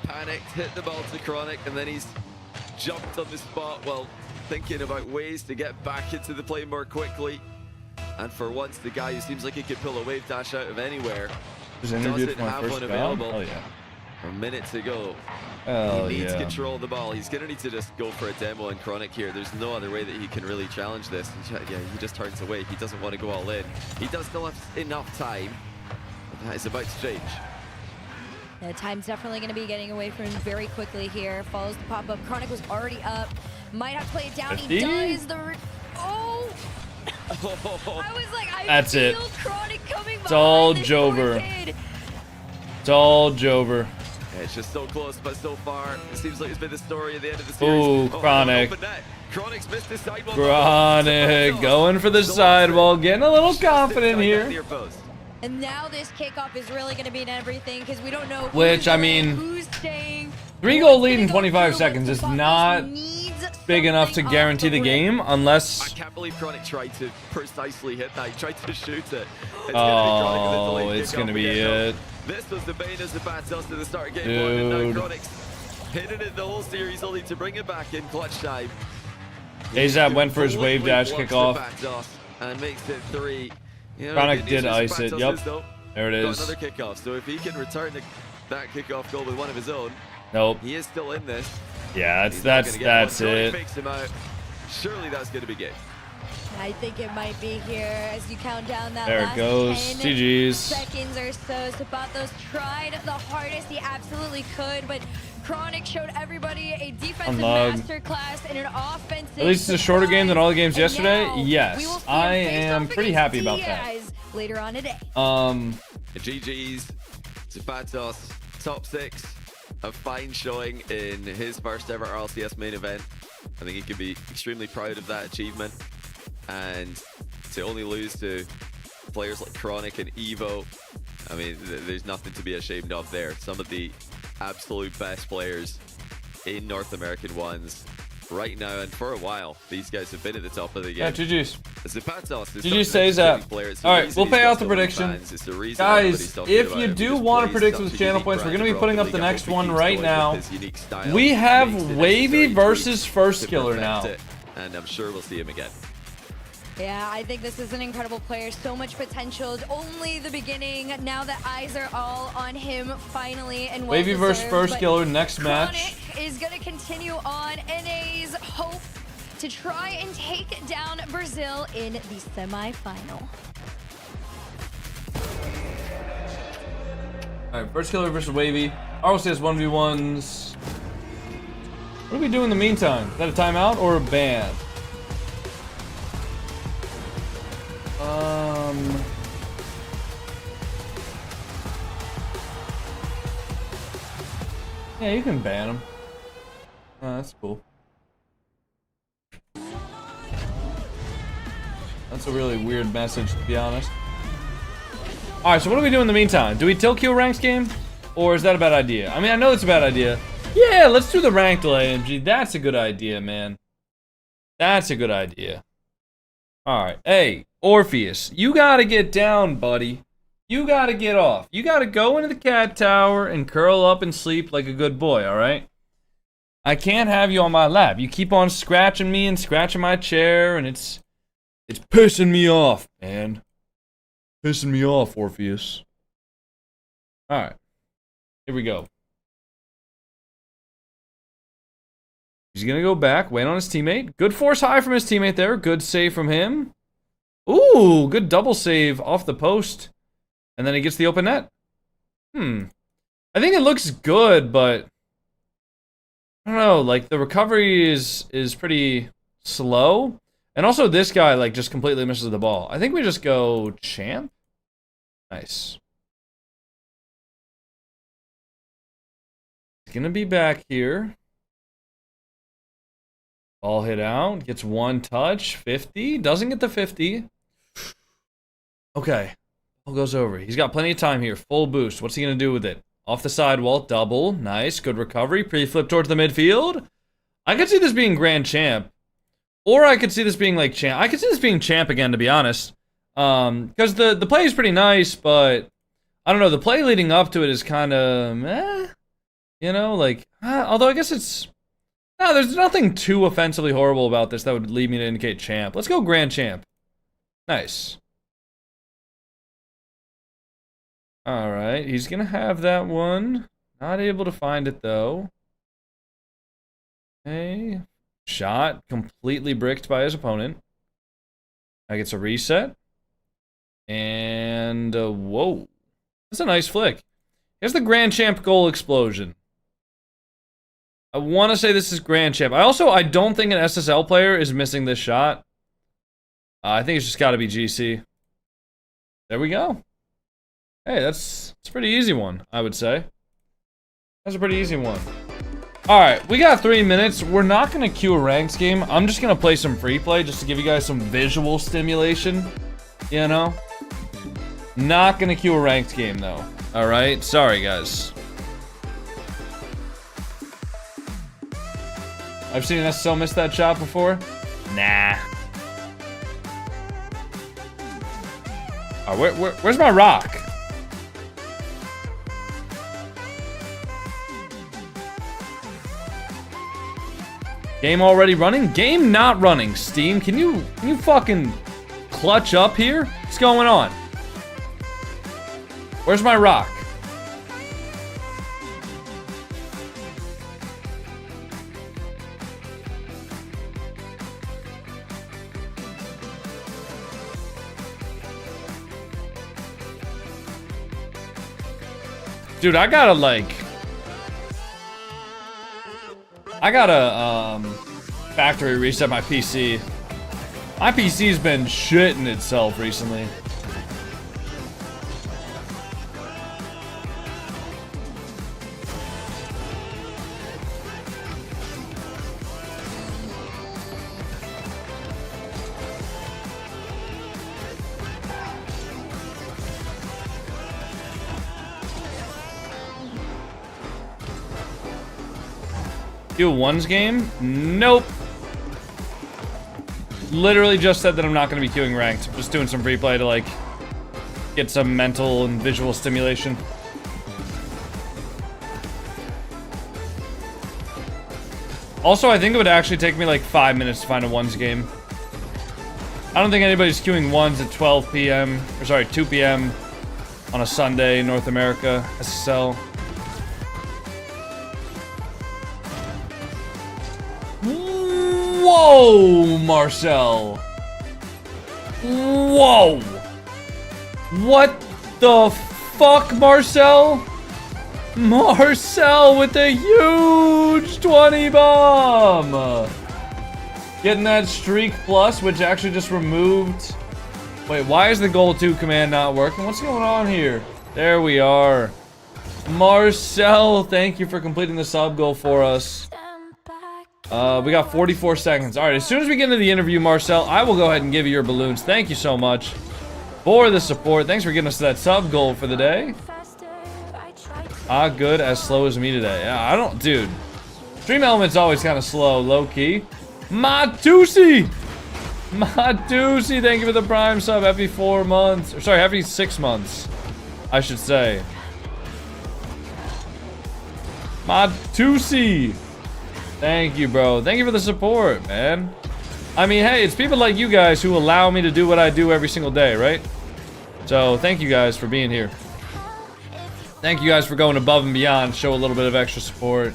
Panicked, hit the ball to Chronic, and then he's jumped on the spot while thinking about ways to get back into the play more quickly. And for once, the guy who seems like he could pull a wave dash out of anywhere doesn't have one available. Oh, yeah. A minute to go. He needs control of the ball. He's going to need to just go for a demo in Chronic here. There's no other way that he can really challenge this. Yeah, he just turns away. He doesn't want to go all in. He does still have enough time. But that is about to change. The time's definitely going to be getting away from him very quickly here. Follows the pop-up. Chronic was already up. Might have to play it down. 50? He does. Oh! I was like, I feel Chronic coming it's all Jover. It's all Jover. Yeah, it's just so close, but so far, it seems like it's been the story at the end of the series. Ooh, Chronic. Chronic's missed the sidewall. Chronic going for the sidewall, getting a little confident here. And now this kickoff is really going to be in everything because we don't know which, I mean, who's staying. 3-goal lead in 25 seconds is not big enough to guarantee the game unless... I can't believe Chronic tried to precisely hit that. He tried to shoot it. Oh, it's going to be it. This was the bane of Azapatos to the start of game 1, and now Chronic's hitting it the whole series only to bring it back in clutch time. Azap went for his wave dash kickoff. And makes it 3. You know, Chronic did ice it. Yep. There it is. Another kickoff. So if he can return that kickoff goal with one of his own, nope. He is still in this. Yeah, that's it. Makes him out. Surely that's going to be game. I think it might be here as you count down that there last it goes. 10 GG's. seconds or so. Azapatos tried the hardest he absolutely could, but Chronic showed everybody a defensive Unlocked. masterclass and an offensive. At least it's a shorter game than all the games And yesterday. now we will Yes, see him I face am off pretty against happy about that. Diaz later on today. GG's, Azapatos, top 6, a fine showing in his first ever RLCS main event. I think he could be extremely proud of that achievement. And to only lose to players like Chronic and Evo, I mean, there's nothing to be ashamed of there. Some of the absolute best players in North American ones right now, and for a while, these guys have been at the top of the game. Yeah, GG's. Azapatos is GG says that. Alright, we'll pay out the prediction. Guys, if you do want to predict with channel points, we're going to be putting up the next one right now. We have Wavy versus First Killer now. And I'm sure we'll see him again. Yeah, I think this is an incredible player. So much potential. Only the beginning. Now the eyes are all on him finally. And Wavy versus First Killer next Chronic match. is going to continue on NA's hope to try and take down Brazil in the semifinal. Alright, First Killer versus Wavy. RLCS 1v1s. What do we do in the meantime? Is that a timeout or a ban? Yeah, you can ban him. Oh, that's cool. That's a really weird message, to be honest. Alright, so what do we do in the meantime? Do we tilt Q ranks game? Or is that a bad idea? I mean, I know it's a bad idea. Yeah, let's do the ranked AMG. That's a good idea, man. That's a good idea. Alright, hey, Orpheus, you gotta get down, buddy. You gotta get off. You gotta go into the cat tower and curl up and sleep like a good boy, alright? I can't have you on my lap. You keep on scratching me and scratching my chair, and it's pissing me off, man. Pissing me off, Orpheus. Alright. Here we go. He's gonna go back, wait on his teammate. Good force high from his teammate there. Good save from him. Ooh, good double save off the post. And then he gets the open net. I think it looks good, but I don't know, like the recovery is pretty slow. And also this guy like just completely misses the ball. I think we just go champ. Nice. He's gonna be back here. Ball hit out, gets one touch, 50, doesn't get the 50. Okay. Ball goes over. He's got plenty of time here. Full boost. What's he going to do with it? Off the sidewall. Double. Nice. Good recovery. Pre-flip towards the midfield. I could see this being Grand Champ. Or I could see this being like Champ. I could see this being Champ again, to be honest. Because the play is pretty nice, but I don't know. The play leading up to it is kind of meh. You know, like, although I guess it's... No, there's nothing too offensively horrible about this that would lead me to indicate Champ. Let's go Grand Champ. Nice. Alright, he's gonna have that one. Not able to find it though. Okay. Shot completely bricked by his opponent. Now gets a reset. And whoa. That's a nice flick. Here's the Grand Champ goal explosion. I want to say this is Grand Champ. I don't think an SSL player is missing this shot. I think it's just got to be GC. There we go. Hey, that's a pretty easy one, I would say. That's a pretty easy one. Alright, we got 3 minutes. We're not going to queue a ranks game. I'm just going to play some free play just to give you guys some visual stimulation. You know? Not going to queue a ranked game, though. Alright? Sorry, guys. I've seen an SSL miss that shot before. Nah. Alright, where's my rock? Game already running? Game not running, Steam. Can you fucking clutch up here? What's going on? Where's my rock? Dude, I gotta like... I gotta factory reset my PC. My PC's been shitting itself recently. Do a ones game? Nope. Literally just said that I'm not going to be queuing ranked. Just doing some free play to like get some mental and visual stimulation. Also, I think it would actually take me like 5 minutes to find a ones game. I don't think anybody's queuing ones at 12 p.m. or sorry, 2 p.m. on a Sunday in North America. SSL. Whoa, Marcel. Whoa. What the fuck, Marcel? Marcel with the huge 20 bomb. Getting that streak plus, which actually just removed. Wait, why is the goal 2 command not working? What's going on here? There we are. Marcel, thank you for completing the sub goal for us. We got 44 seconds. All right, as soon as we get into the interview, Marcel, I will go ahead and give you your balloons. Thank you so much for the support. Thanks for getting us to that sub goal for the day. Good, as slow as me today. Yeah, I don't, dude. Stream Element's always kind of slow, low key. Matusi, thank you for the prime sub. Happy 4 months, or sorry, happy 6 months, I should say. Matusi. Thank you, bro. Thank you for the support, man. I mean, hey, it's people like you guys who allow me to do what I do every single day, right? So, thank you guys for being here. Thank you guys for going above and beyond. Show a little bit of extra support.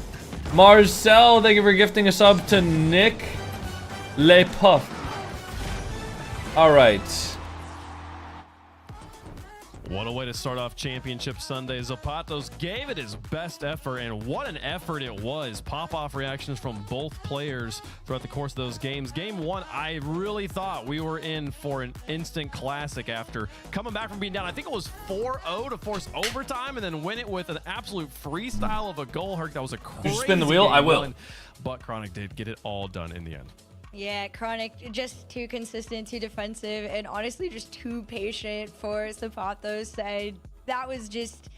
Marcel, thank you for gifting a sub to Nick Le Puff. All right. What a way to start off Championship Sunday. Azapatos gave it his best effort, and what an effort it was. Pop-off reactions from both players throughout the course of those games. Game 1, I really thought we were in for an instant classic after coming back from being down. I think it was 4-0 to force overtime, and then win it with an absolute freestyle of a goal. Herc, that was a crazy Did you spin the wheel? I will. But Chronic did get it all done in the end. Yeah, Chronic, just too consistent, too defensive, and honestly just too patient for Azapatos. And that was just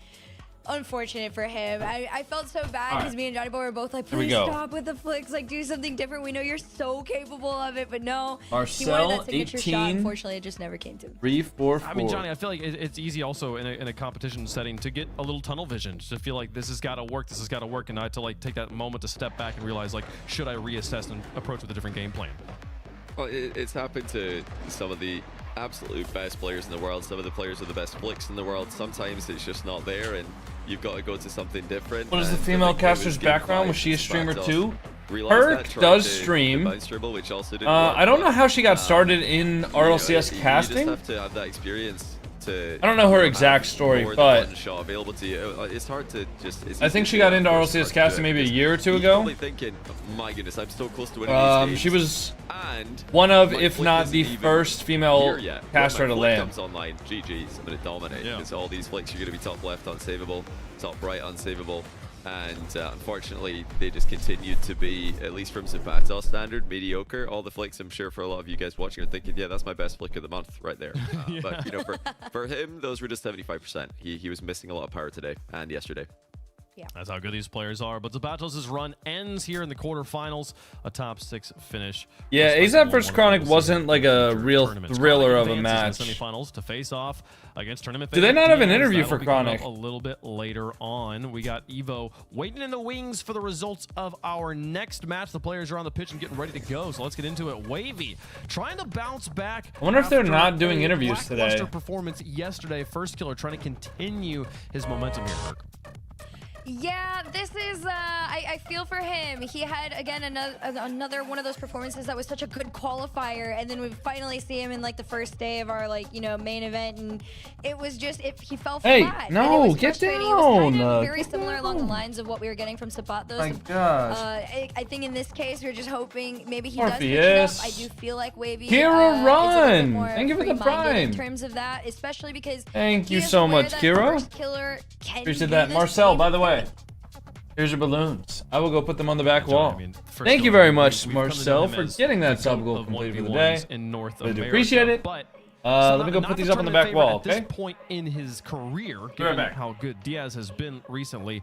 unfortunate for him. I felt so bad because me and Johnny Boy were both like, please stop with the flicks, like do something different. We know you're so capable of it, but no. Marcel, he wanted that signature 18, shot. Unfortunately, it just never came to him. 3-4-4. I mean, Johnny, I feel like it's easy also in a competition setting to get a little tunnel vision, to feel like this has got to work, and not to like take that moment to step back and realize like, should I reassess and approach with a different game plan? Well, it's happened to some of the absolute best players in the world, some of the players with the best flicks in the world. Sometimes it's just not there, and you've got to go to something different. What is the female caster's background? Was she a streamer too? Herc does stream. I don't know how she got started in RLCS casting. You just have to have that experience. I don't know her exact story, but available to you. It's hard to just. I think she got into RLCS casting maybe a year or two ago. Probably thinking, my goodness, I'm so close to winning these games. She was one of, if not the first female caster to land. Comes online, GG's, I'm gonna dominate because all these flicks are gonna be top left unsavable, top right unsavable. And unfortunately, they just continued to be, at least from Azapatos standard, mediocre. All the flicks, I'm sure for a lot of you guys watching are thinking, yeah, that's my best flick of the month right there. But, you know, for him, those were just 75%. He was missing a lot of power today and yesterday. Yeah. That's how good these players are. But Azapatos' run ends here in the quarterfinals, a top 6 finish. Yeah, ASAP vs Chronic wasn't like a real thriller of a match. Semifinals to face off against tournament. Do they not have an interview for Chronic? A little bit later on, we got Evo waiting in the wings for the results of our next match. The players are on the pitch and getting ready to go. So let's get into it. Wavy trying to bounce back. I wonder if they're not doing interviews today. Performance yesterday. First killer trying to continue his momentum here. Yeah, this is, I feel for him. He had, again, another one of those performances that was such a good qualifier, and then we finally see him in, like, the first day of our, like, you know, main event, and it was just, he fell flat. Hey, no, get down. It was kind of very similar along the lines of what we were getting from Azapatos. My gosh. I think in this case, we're just hoping maybe he does switch Morpheus. it up. I do feel like Wavy Kira, run! more Thank you for the free-minded prime. in terms of that, especially because Thank he you is so aware much, that Kira. first killer can Appreciate do that. this, Marcel, so by the way, here's your balloons. I will go put them on the back John, wall. I mean, first Thank you of all, very much, we've come to know Marcel, him for as getting that the sub goat goal of completed for the 1v1s day. in North I do America, appreciate it. But Let me go not put the these up on the tournament back favorite wall, at this okay? point in his career, right given back. how good Diaz has been recently.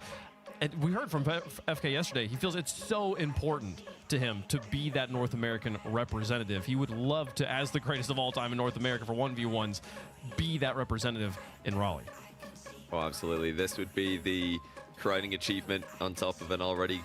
And we heard from FK yesterday, he feels it's so important to him to be that North American representative. He would love to, as the greatest of all time in North America for 1v1s, be that representative in Raleigh. Oh, absolutely. This would be the crowning achievement on top of an already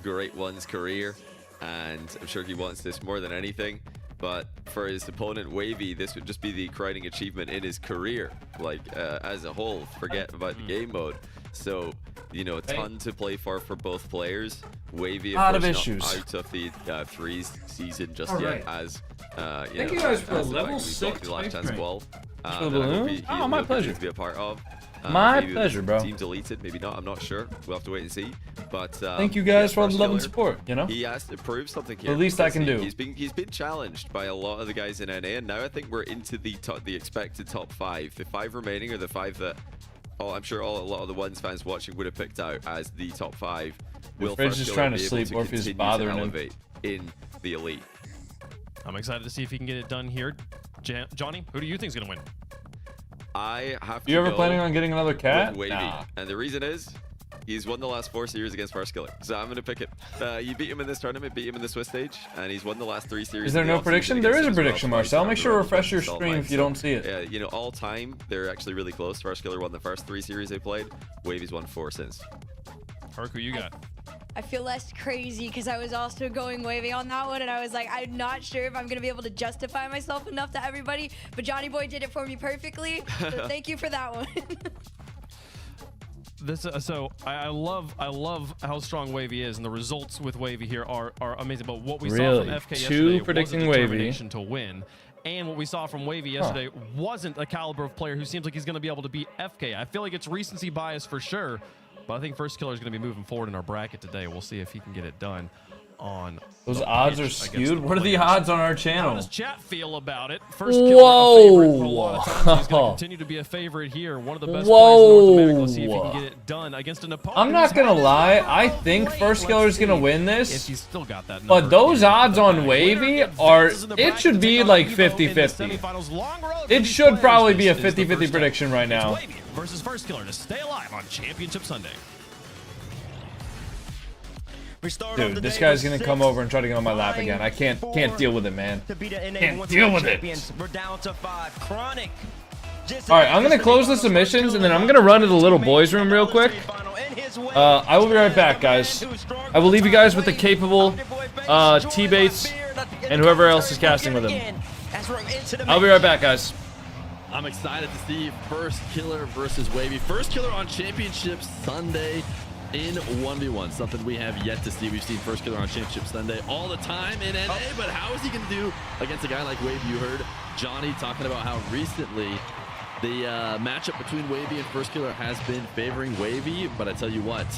great one's career. And I'm sure he wants this more than anything. But for his opponent, Wavy, this would just be the crowning achievement in his career, like as a whole. Forget about the game mode. So, you know, a ton to play for both players. Wavy, of course, not out of the threes season just yet, as Thank you guys for the level 6 the last chance qual. Oh, my pleasure. To be a part of. My maybe pleasure, bro. Team deleted, maybe not. I'm not sure. We'll have to wait and see. But thank you guys for all the love and support. You know, he has to prove something here. The least I can do. He's been challenged by a lot of the guys in NA, and now I think we're into the expected top 5. The 5 remaining are the 5 that I'm sure a lot of the Ones fans watching would have picked out as the top 5. Will Fridge is trying to sleep. Morpheus is bothering him. In the elite. I'm excited to see if he can get it done here. Johnny, who do you think is going to win? I have to You ever planning on getting another cat? Wavy. Nah. And the reason is, he's won the last 4 series against First Killer. So I'm going to pick him. You beat him in this tournament, beat him in the Swiss stage, and he's won the last 3 series. Is there no prediction? There is a prediction, Marcel. Make sure to refresh your stream if you don't see it. Yeah, you know, all time, they're actually really close. First Killer won the first 3 series they played. Wavy's won 4 since. Hark, who you got? I feel less crazy because I was also going Wavy on that one, and I was like, I'm not sure if I'm gonna be able to justify myself enough to everybody, but Johnny Boy did it for me perfectly, so thank you for that one. I love how strong Wavy is, and the results with Wavy here are amazing. But what we saw Really? from FK Two yesterday predicting was a Wavy. determination to win. And what we saw from Wavy yesterday wasn't a caliber of player who seems like he's going to be able to beat FK. I feel like it's recency bias for sure, but I think First Killer is going to be moving forward in our bracket today. We'll see if he can get it done on those odds are skewed. What are the odds on our channel? How does chat feel about it? First Killer, a favorite for a lot of times. He's going to continue to be a favorite here. One of the best players in North America. Let's see if he can get it done against an opponent. I'm not gonna lie. I think First Killer is gonna win this. If he's still got that but those odds on Wavy are, it should be like 50-50. It should probably be a 50-50 prediction right now. Wavy versus First Killer to stay alive on Championship Sunday. Dude, this guy's gonna come over and try to get on my lap again. I can't deal with it, man. Can't deal with it. We're down to 5. Chronic. Alright, I'm gonna close the submissions and then I'm gonna run to the little boys room real quick. I will be right back, guys. I will leave you guys with the capable T-Bates and whoever else is casting with him. I'll be right back, guys. I'm excited to see First Killer versus Wavy. First Killer on Championship Sunday in 1v1, something we have yet to see. We've seen First Killer on Championship Sunday all the time in NA, but how is he going to do against a guy like Wavy? You heard Johnny talking about how recently the matchup between Wavy and First Killer has been favoring Wavy, but I tell you what,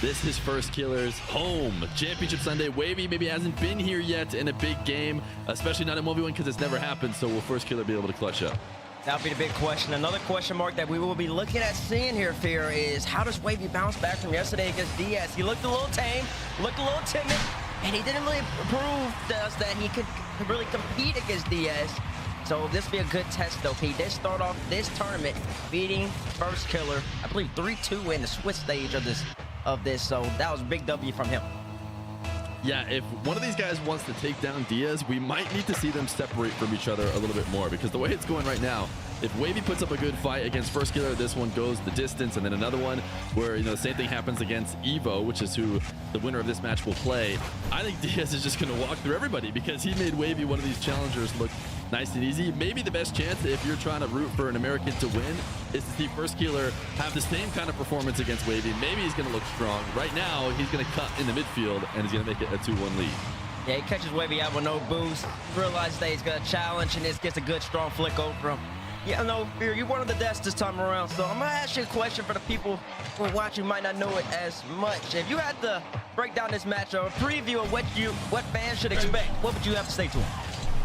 this is First Killer's home. Championship Sunday. Wavy maybe hasn't been here yet in a big game, especially not in 1v1 because it's never happened, so will First Killer be able to clutch up? That'll be the big question. Another question mark that we will be looking at seeing here, Fear, is how does Wavy bounce back from yesterday against Diaz? He looked a little tame, looked a little timid, and he didn't really prove to us that he could really compete against Diaz. So this will be a good test, though, Pete. They start off this tournament beating First Killer, I believe 3-2 in the Swiss stage of this. So that was a big W from him. Yeah, if one of these guys wants to take down Diaz, we might need to see them separate from each other a little bit more, because the way it's going right now, if Wavy puts up a good fight against First Killer, this one goes the distance, and then another one where, you know, the same thing happens against Evo, which is who the winner of this match will play. I think Diaz is just going to walk through everybody because he made Wavy one of these challengers look nice and easy. Maybe the best chance if you're trying to root for an American to win is to see First Killer have the same kind of performance against Wavy. Maybe he's going to look strong. Right now, he's going to cut in the midfield, and he's going to make it a 2-1 lead. Yeah, he catches Wavy out with no boost. Realizes that he's going to challenge, and this gets a good, strong flick over him. Yeah, no fear. You're one of the best this time around. So I'm going to ask you a question for the people who are watching might not know it as much. If you had to break down this match or a preview of what fans should expect, what would you have to say to them?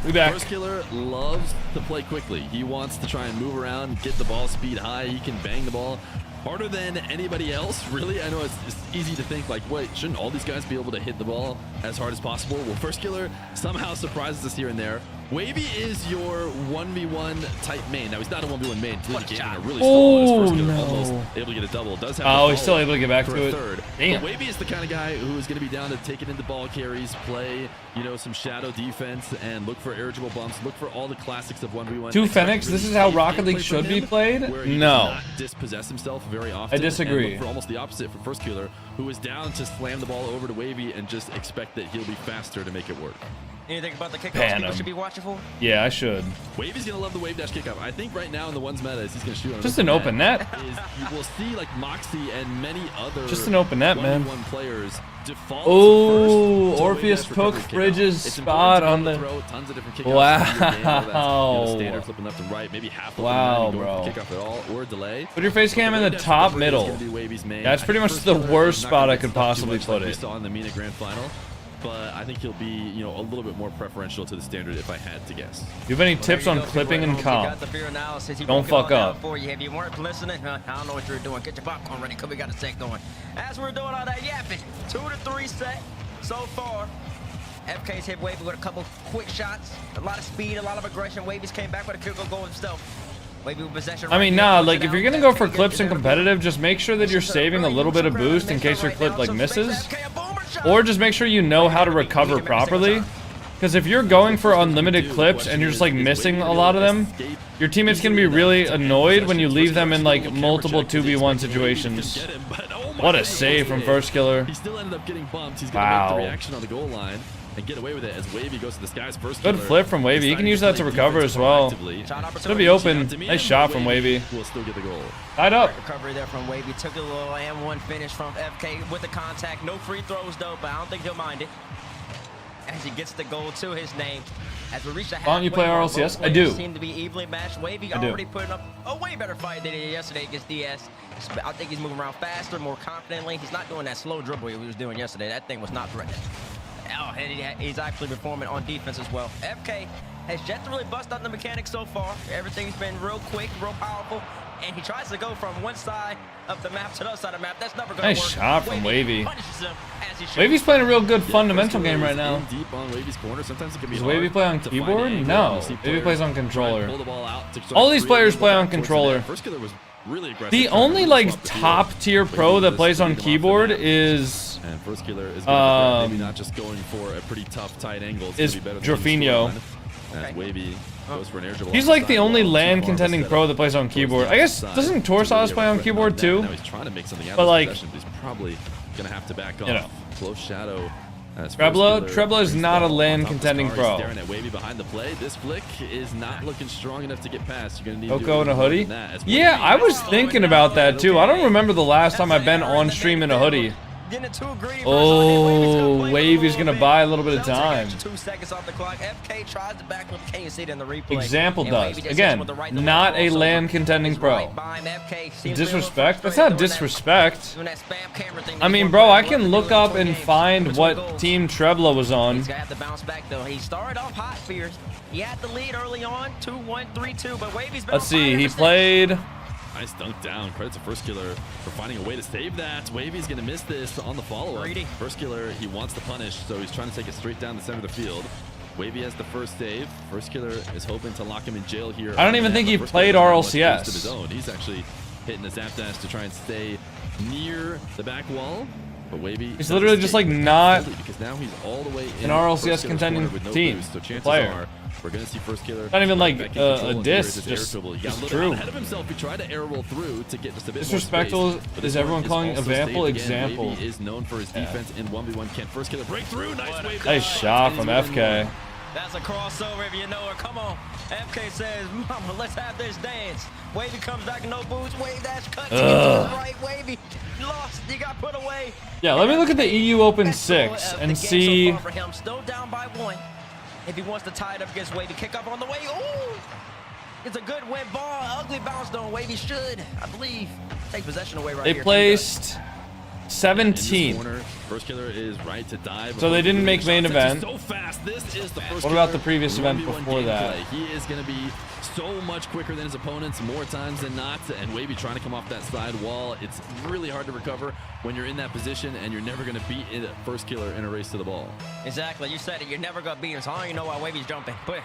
We back. First Killer loves to play quickly. He wants to try and move around, get the ball speed high. He can bang the ball harder than anybody else, really. I know it's easy to think like, wait, shouldn't all these guys be able to hit the ball as hard as possible? Well, First Killer somehow surprises us here and there. Wavy is your 1v1 type main. Now, he's not a 1v1 main. He's really getting a really stall. First Killer almost able to get a double. Does have he's still able to get back to it. Third. Damn. But Wavy is the kind of guy who is going to be down to take it into ball carries, play, you know, some shadow defense, and look for eligible bumps. Look for all the classics of 1v1. Two Fenix, this is how Rocket League should be played? No. Dispossess himself very often. I disagree. And look for almost the opposite for First Killer, who is down to slam the ball over to Wavy and just expect that he'll be faster to make it work. Anything about the kickoffs people should be watching for? Yeah, I should. Wavy's going to love the wave dash kickoff. I think right now in the ones meta is he's going to shoot on just an open net. You will see like Moxie and many other just an open net, man. Players default Orpheus took Bridges' spot on the tons of different wow. Standard flipping left and right, maybe half wow, bro. Kickoff at all or delay. Put your face cam in the top middle. That's pretty much the worst spot I could possibly put it. We saw in the MENA Grand Final. But I think he'll be, you know, a little bit more preferential to the standard if I had to guess. Do you have any tips on clipping and comp? Don't fuck up. For you. If you weren't listening, I don't know what you're doing. Get your popcorn ready because we got a set going. As we're doing all that yapping, 2 to 3 set so far. FK's hit Wavy with a couple quick shots, a lot of speed, a lot of aggression. Wavy's came back with a kill goal himself. Wavy with possession. I mean, nah, like if you're gonna go for clips and competitive, just make sure that you're saving a little bit of boost in case your clip like misses. Or just make sure you know how to recover properly. Because if you're going for unlimited clips and you're just like missing a lot of them, your teammate's gonna be really annoyed when you leave them in like multiple 2v1 situations. What a save from First Killer. He still ended up getting bumped. He's gonna make the reaction on the goal line and get away with it as Wavy goes to the skies. First good flip from Wavy. He can use that to recover as well. It's gonna be open. Nice shot from Wavy. Will still get the goal. Tied up. Recovery there from Wavy. Took a little M1 finish from FK with the contact. No free throws though, but I don't think he'll mind it. As he gets the goal to his name. As we reach the Why don't you play RLCS? I do. Seem to be evenly matched. Wavy already putting up a way better fight than he did yesterday against Diaz. I think he's moving around faster, more confidently. He's not doing that slow dribble he was doing yesterday. That thing was not threatening. Oh, and he's actually performing on defense as well. FK has yet to really bust out the mechanics so far. Everything's been real quick, real powerful. And he tries to go from one side of the map to the other side of the map. That's never going to work. Nice shot from Wavy. Wavy's playing a real good fundamental game right now. Deep on Wavy's corner. Sometimes it can be Does Wavy play on keyboard? No. Wavy plays on controller. All these players play on controller. The only like top tier pro that plays on keyboard is First Killer is maybe not just going for a pretty tough tight angle. Is Jorfinho. As Wavy goes for an air dribble. He's like the only LAN contending pro that plays on keyboard. I guess doesn't Torsadas play on keyboard too? He's trying to make something out but like, he's probably gonna have to back off. Close shadow. Trebla is not a LAN contending pro. Staring at Wavy behind the play. This flick is not looking strong enough to get past. You're gonna need Oko in a hoodie. Yeah, I was thinking about that too. I don't remember the last time I've been on stream in a hoodie. Oh, Wavy's gonna buy a little bit of time. 2 seconds off the clock. FK tries to back up. Can you see it in the replay? Example does. Again, not a LAN contending pro. Disrespect? That's not disrespect. I mean, bro, I can look up and find what team Trebla was on. He's gonna have to bounce back though. He started off hot, Fears. He had the lead early on, 2-1, 3-2, but Wavy's been. Let's see. He played. Nice dunk down. Credit to First Killer for finding a way to save that. Wavy's going to miss this on the follow-up. First Killer, he wants to punish, so he's trying to take it straight down the center of the field. Wavy has the first save. First Killer is hoping to lock him in jail here. I don't even think he played RLCS. He's actually hitting the zap dash to try and stay near the back wall. But Wavy, he's literally just like not because now he's all the way in an RLCS contending team. So chances player. We're gonna see First Killer. Not even like a diss, just it's true. Ahead of himself, he tried to air roll through to get just a bit disrespectful more space, is everyone calling example? Example. Wavy is known for his defense in 1v1. Can First Killer break through? Nice wave. Nice shot from FK. That's a crossover if you know her. Come on. FK says, mama, let's have this dance. Wavy comes back, no boots. Wave dash cut to the right. Wavy lost. You got put away. Yeah, let me look at the EU Open 6 and see. So for him, still down by 1. If he wants to tie it up against Wavy, kick up on the way. Ooh! It's a good win ball. Ugly bounce though. Wavy should, I believe, take possession away right here. They placed 17th. First killer is right to dive. So they didn't make main event. So fast. This is the first What about the killer previous event 1v1 before that? gameplay. He is going to be so much quicker than his opponents more times than not. And Wavy trying to come off that side wall. It's really hard to recover when you're in that position and you're never going to beat a first killer in a race to the ball. Exactly. You said it. You're never going to beat him. So I don't even know why Wavy's jumping. But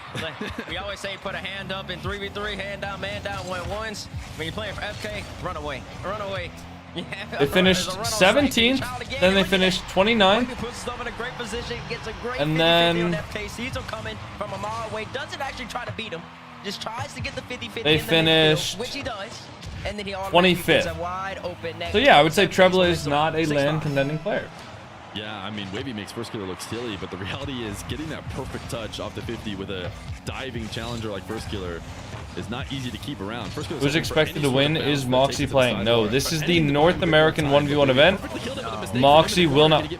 we always say put a hand up in 3v3, hand down, man down, went once. When you're playing for FK, run away. Run away. Yeah, They finished 17th, then they finished 29th, and then coming from a mile away, doesn't actually try to beat him, just tries to get the 50-50. they finished which he does, and then he 25th. wide open net. So yeah, I would say Trebla is not a LAN contending player. Yeah, I mean, Wavy makes first killer look silly, but the reality is getting that perfect touch off the 50 with a diving challenger like first killer is not easy to keep around. First Who's expected to win? Is Moxie playing? No, this is the North American 1v1 event. Moxie will not.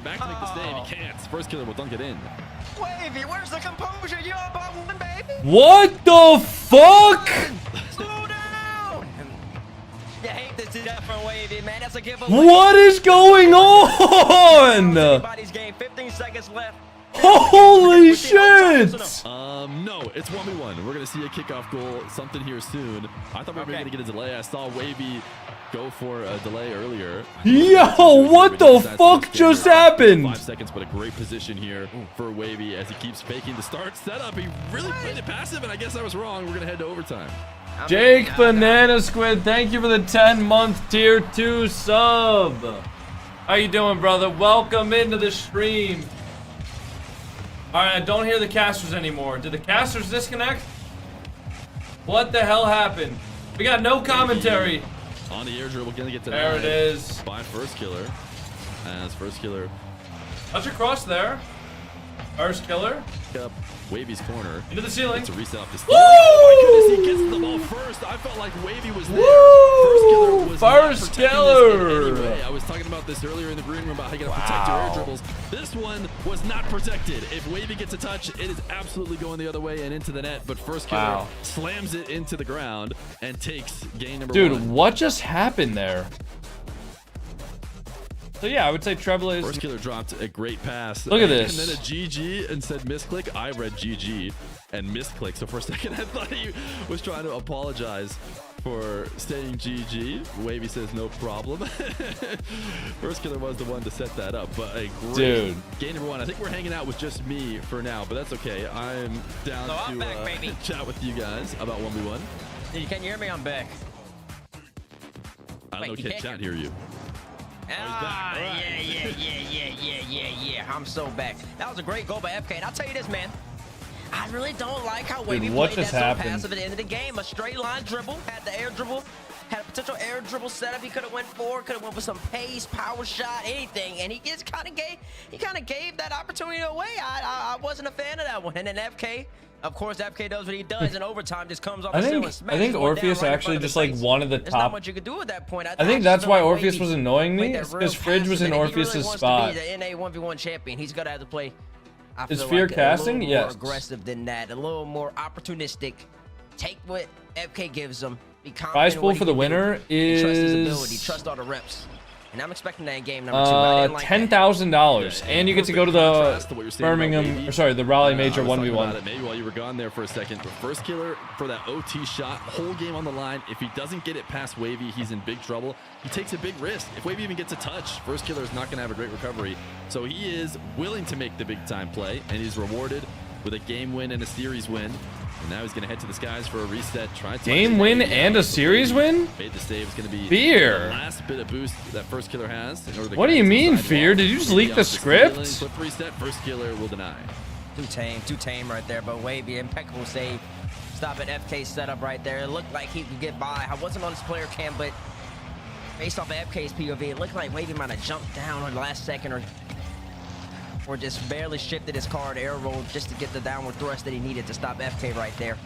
First killer will dunk it in. Wavy, where's the composure? You all about one, baby. What the fuck? Slow down. You hate this to death from Wavy, man. That's a giveaway. What is going on? Everybody's game. 15 seconds left. Holy shit! No, it's 1v1. We're gonna see a kickoff goal, something here soon. I thought we were gonna get a delay. I saw Wavy go for a delay earlier. Yo, what the fuck just happened? 5 seconds, but a great position here for Wavy as he keeps faking the start setup. He really played it passive, and I guess I was wrong. We're gonna head to overtime. Jake Banana Squid, thank you for the 10-month tier 2 sub. How you doing, brother? Welcome into the stream. All right, I don't hear the casters anymore. Did the casters disconnect? What the hell happened? We got no commentary. On the air dribble, gonna get to there. It is. By first killer, as first killer. How's your cross there? First killer. Up Wavy's corner. Into the ceiling. It's a reset off the Woo! Oh my goodness, he gets the ball first. I felt like Wavy was there. Woo! First killer was First killer. I was talking about this earlier in the green room about how you gotta protect your air dribbles. This one was not protected. If Wavy gets a touch, it is absolutely going the other way and into the net. But first killer slams it into the ground and takes game number 1. Dude, what just happened there? So yeah, I would say Trebla is... First killer dropped a great pass. Look at this. And then a GG and said misclick. I read GG and misclick. So for a second, I thought he was trying to apologize for saying GG. Wavy says no problem. First killer was the one to set that up. But a great game number 1. I think we're hanging out with just me for now, but that's okay. I'm down to chat with you guys about 1v1. Can you hear me? I'm back. I don't know, can't hear you. Ah, yeah. I'm so back. That was a great goal by FK. And I'll tell you this, man. I really don't like how Wavy played that so passive at the end of the game. A straight line dribble, had the air dribble, had a potential air dribble setup. He could have went for, could have went with some pace, power shot, anything. And he just kind of gave that opportunity away. I wasn't a fan of that one. And then FK, of course, FK does what he does, and overtime just comes off the ceiling. I think Orpheus actually just like wanted the top. There's not much you could do at that point. I think that's why Orpheus was annoying me, because Fridge was in Orpheus's spot. He really wants to be the NA 1v1 champion. He's gonna have to play. Is Fear casting? Yes. More aggressive than that. A little more opportunistic. Take what FK gives him. Be confident. Prize pool for the winner is. Trust his ability. Trust all the reps. And I'm expecting that in game number 2. Like $10,000, and you get to go to the Birmingham, or sorry, the Raleigh Major 1v1. Maybe while you were gone there for a second, but first killer for that OT shot, whole game on the line. If he doesn't get it past Wavy, he's in big trouble. He takes a big risk. If Wavy even gets a touch, first killer is not going to have a great recovery. So he is willing to make the big time play, and he's rewarded with a game win and a series win. And now he's going to head to the skies for a reset. Game win and a series win? Made the save is going to be Fear. The last bit of boost that first killer has. In order to what do you mean, Fear? Did you just leak the script? Flip reset, first killer will deny. Too tame right there, but Wavy, impeccable save. Stop at FK setup right there. It looked like he could get by. I wasn't on his player cam, but based off of FK's POV, it looked like Wavy might have jumped down on the last second or or just barely shifted his card, air rolled just to get the downward thrust that he needed to stop FK right there.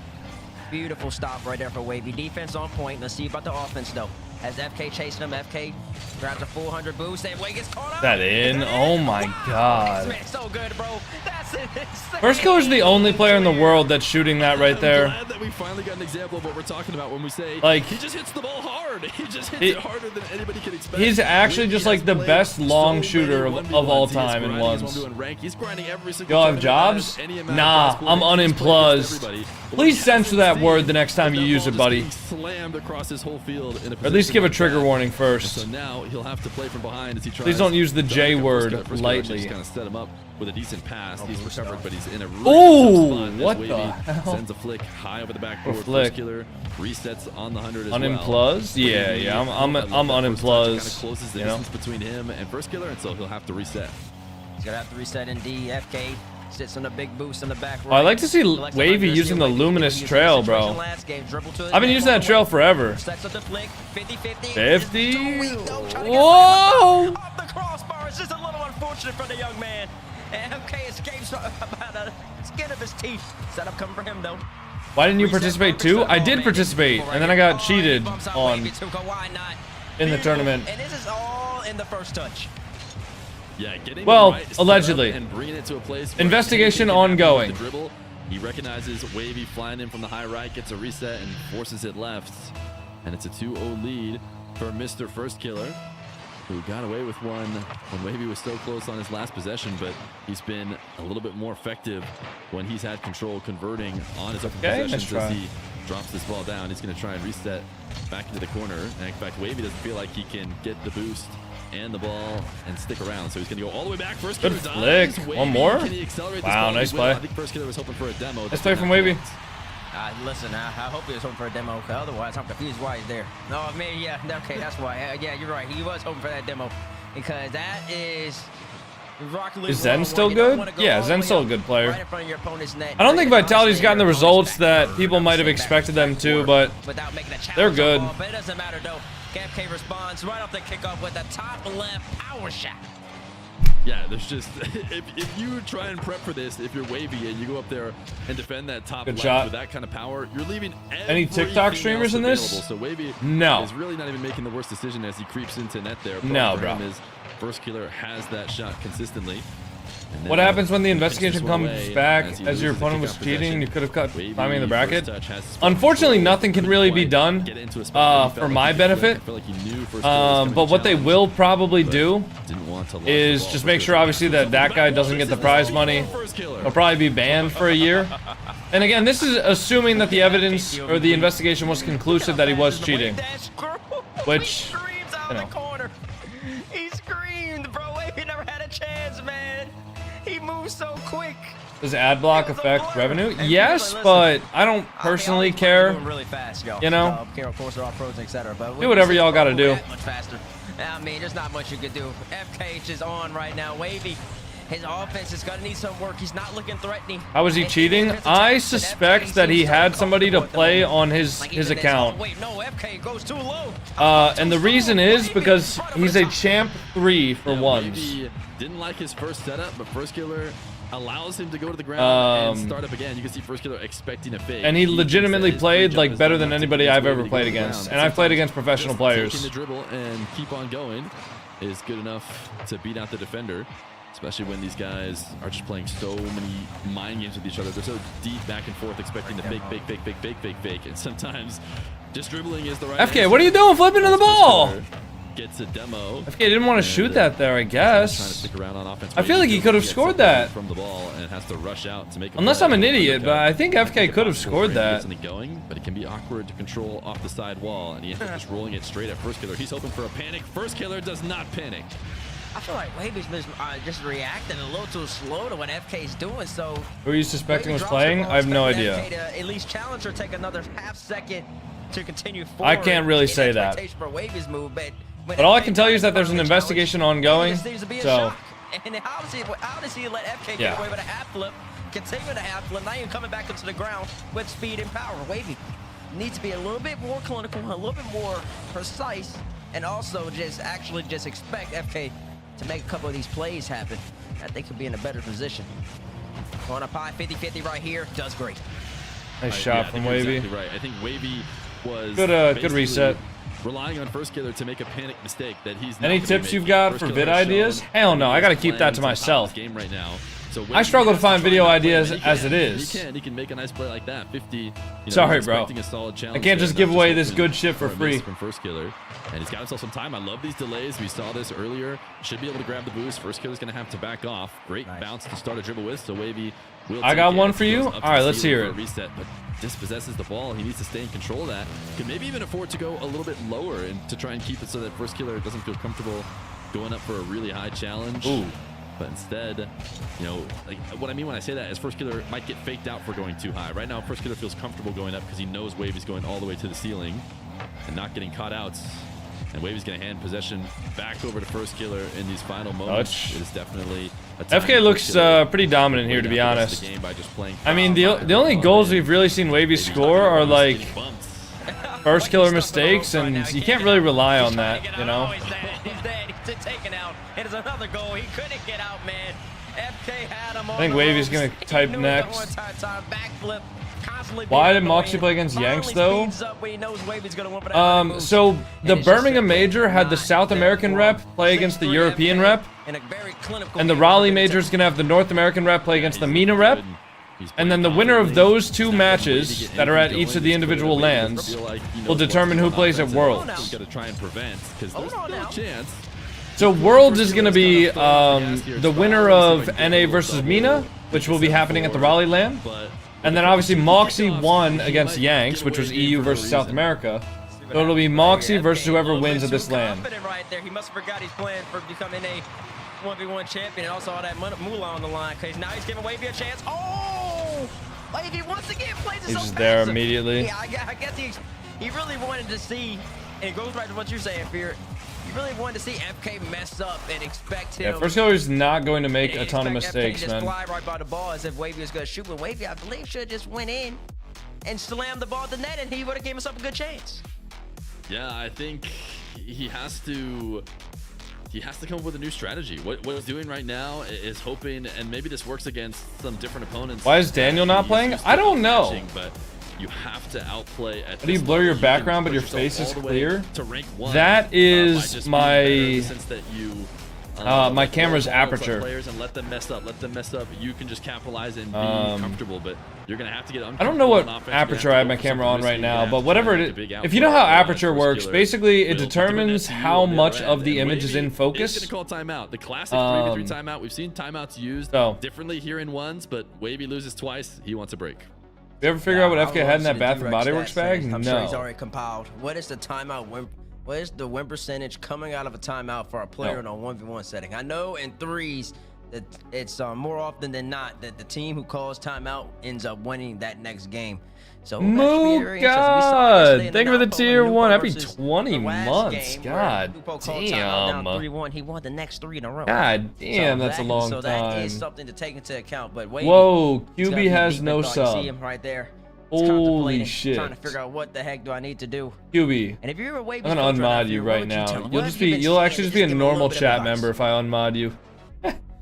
Beautiful stop right there for Wavy. Defense on point. Let's see about the offense, though. As FK chasing him, FK grabs a 400 boost. And Wade gets caught up. That in? Oh my god. Man, so good, bro. That's insane. First Killer's the only player in the world that's shooting that right there. I'm glad that we finally got an example of what we're talking about when we say, like, he just hits the ball hard. He just hits it harder than anybody can expect. He's actually just like the best long shooter of all time in ones. He's grinding every single Y'all have jobs? Nah, I'm unemplugged. Please censor that word the next time you use it, buddy. Slammed across his whole field in a or at least give a trigger warning first. So now he'll have to play from behind as he tries. Please don't use the J word lightly. Just kind of set him up with a decent pass. He's recovered, but he's in a really ooh, what the hell? Sends a flick high over the backboard. Flick. Killer resets on the 100 as Unemplugged? well. Yeah, I'm unemplugged. Kind of closes the distance between him and First Killer, and so he'll have to reset. He's gonna have to reset in D. FK sits on a big boost in the back. Oh, I like to see Wavy using the luminous trail, bro. I've been using that trail forever. 50. Whoa! Off the crossbar. It's just a little unfortunate for the young man. And MK escapes about the skin of his teeth. Setup coming for him, though. Why didn't you participate too? I did participate, and then I got cheated on in the tournament. And this is all in the first touch. Yeah, getting well, right allegedly. And bringing it to a place Investigation ongoing. The dribble. He recognizes Wavy flying in from the high right, gets a reset, and forces it left. And it's a 2-0 lead for Mr. First Killer, who got away with one when Wavy was so close on his last possession, but he's been a little bit more effective when he's had control, converting on his open possessions as he drops this ball down. He's going to try and reset back into the corner. And in fact, Wavy doesn't feel like he can get the boost and the ball and stick around, so he's going to go all the way back. First Killer flick. One more? Wow, nice play. I think First Killer was hoping for a demo. Nice play from Wavy. Listen, I hope he was hoping for a demo, because otherwise I'm confused why he's there. No, I mean, yeah, okay, that's why. Yeah, you're right. He was hoping for that demo, because that is... Is Zen still good? Yeah, Zen's still a good player. I don't think Vitality's gotten the results that people might have expected them to, but they're good. But it doesn't matter, though. KFK responds right off the kickoff with a top left power shot. Yeah, there's just if you try and prep for this, if you're Wavy and you go up there and defend that top left with that kind of power, you're leaving any TikTok streamers in this. So Wavy is really not even making the worst decision as he creeps into net there. No, bro. First Killer has that shot consistently. What happens when the investigation comes back as your opponent was cheating? You could have cut timing in the bracket. Unfortunately, nothing can really be done for my benefit. But what they will probably do is just make sure, obviously, that that guy doesn't get the prize money. He'll probably be banned for a year. And again, this is assuming that the evidence or the investigation was conclusive that he was cheating. Which, you know. He screamed, bro. He never had a chance, man. He moves so quick. Does ad block affect revenue? Yes, but I don't personally care. You know, do whatever y'all gotta do. I mean, there's not much you could do. FK is on right now. Wavy, his offense is gonna need some work. He's not looking threatening. How was he cheating? I suspect that he had somebody to play on his account. Wait, no, FK goes too low. And the reason is because he's a champ 3 for ones. Didn't like his first setup, but First Killer allows him to go to the ground and start up again. You can see First Killer expecting a fake. And he legitimately played like better than anybody I've ever played against. And I've played against professional players. Taking the dribble and keep on going is good enough to beat out the defender, especially when these guys are just playing so many mind games with each other. They're so deep back and forth, expecting to fake. And sometimes just dribbling is the right FK, what are you doing flipping to the ball? Gets a demo. FK didn't want to shoot that there, I guess. Trying to stick around on offense. I feel like he could have scored that. From the ball and has to rush out to make. Unless I'm an idiot, but I think FK could have scored that. Something going, but it can be awkward to control off the side wall, and he ends up just rolling it straight at First Killer. He's hoping for a panic. First Killer does not panic. I feel like Wavy's just reacting a little too slow to what FK's doing. So who are you suspecting was playing? I have no idea. At least challenge or take another half second to continue forward. I can't really say that. But all I can tell you is that there's an investigation ongoing. So, and how does he let FK get away with a half flip, continue the half flip, not even coming back into the ground with speed and power? Wavy needs to be a little bit more clinical, a little bit more precise, and also just expect FK to make a couple of these plays happen, I think he'll be in a better position. Going up high, 50-50 right here, does great. Nice shot from Wavy. Exactly right. I think Wavy was Good reset. Relying on first killer to make a panic mistake that he's not Any gonna be tips you've making. got First for killer vid has ideas? shown Hell no, I gotta keep that playing to top of myself. this game right now. So I struggle to find video play, ideas and he as can. it is. He can make a nice play like that. 50. You know, Sorry, he's bro. expecting a solid I challenge can't there, just not give away this hoping good shit for a miss free. From first killer, and he's got himself some time. I love these delays. We saw this earlier. Should be able to grab the boost. First killer's gonna have to back off. Great bounce to start a dribble with. So Wavy will. I got take it. one for Goes you. up to All right, the let's ceiling hear for it. a reset, but dispossesses the ball. He needs to stay in control of that. Could maybe even afford to go a little bit lower and to try and keep it so that first killer doesn't feel comfortable going up for a really high challenge. Ooh. But instead, you know, like what I mean when I say that is first killer might get faked out for going too high. Right now, first killer feels comfortable going up because he knows Wavy's going all the way to the ceiling and not getting caught out. And Wavy's going to hand possession back over to first killer in these final moments. Touch. It is definitely a time FK for looks First Killer pretty dominant to here, to play be out the rest of honest. the game by just playing I mean, foul, the only ball goals in. we've really seen Wavy Wavy's score not are getting like bumps. first killer mistakes, and you can't really rely on that, you know? He's dead. He's taken out. And it's another goal. He couldn't get out, man. FK had him on I think the Wavy's ropes. gonna type He knew it next. the whole entire time. Backflip, constantly Why being did Moxie annoying. play against Yanks, Finally though? speeds up when he knows Wavy's gonna win for that high move. So the And it's just Birmingham a Major had the not South there American for rep him. play against the 6-3 European FK rep, in a very clinical and the game. Raleigh Major is gonna have the North American rep play against the MENA rep. And then the winner of those two matches that are at each of the individual lands will determine who plays at Worlds. He's got to try and prevent because there's Hold on no now. chance. So Worlds is going to be the winner of NA versus MENA, which will be happening at the Raleigh land. But And then obviously Moxie won against Yanks, which was EU versus South America. So it'll be Moxie versus whoever wins at this land. Confident right there. He must have forgot he's playing for becoming a 1v1 champion, and also all that moolah on the line, because now he's giving Wavy a chance. Oh! Wavy once again plays it He's so just there passive. immediately. Yeah, I guess he really wanted to see, and it goes right to what you're saying, Fear. He really wanted to see FK mess up and expect him. Yeah, first killer is not going to make a ton of expect FK mistakes, to just man. fly right by the ball as if Wavy was going to shoot, but Wavy, I believe, should have just went in and slammed the ball at the net, and he would have gave himself a good chance. yeah, I think he has to come up with a new strategy. What he's doing right now is hoping, and maybe this works against some different opponents. Why is Daniel not He's playing? used I to don't know. matching, but you have to outplay at How do you this blur your level. You can background, but push your yourself face is all the way clear? to rank 1, That by is just being my- better in the sense that you my camera's blow balls at aperture. players and let them mess up. You can just capitalize and be comfortable, but you're gonna have to get. I don't know what uncomfortable on offense. You're gonna aperture have I to have go my for camera something on right risky. You're now, gonna but have to whatever try it and make a is, big if you know how outplay. aperture First works, killer basically it will do determines that to you how on the much other of end, the and image is Wavy in focus. Is gonna call timeout. The classic 3v3 timeout. We've seen timeouts used So- differently here in ones, but Wavy loses twice. He wants a break. You ever figure out what I FK had in that love Bath the and D-Rex Body Works stats, bag? man. I'm sure he's No. already compiled. What is the timeout win? What is the win percentage coming out of a timeout for a player in a 1v1 setting? I know in threes that it's more often than not that the team who calls timeout ends up winning that next game. So that should be Moo very interesting. We saw it yesterday in God! Thank you for the Napo tier when 1. Lupo That'd be versus 20 the last months. game where God Lupo called timeout down damn. 3-1. He won the next 3 in a row. God damn, that's a long so that is time. something to take into account. But Wavy, Whoa, he's gotta QB be has deep no in thought. You sub. see him right there. He's Holy contemplating, shit. Trying to figure out what the heck do I need to do. QB. And if you're a Wavy, I'm gonna unmod you right now. You'll actually just be a normal chat member if I unmod you.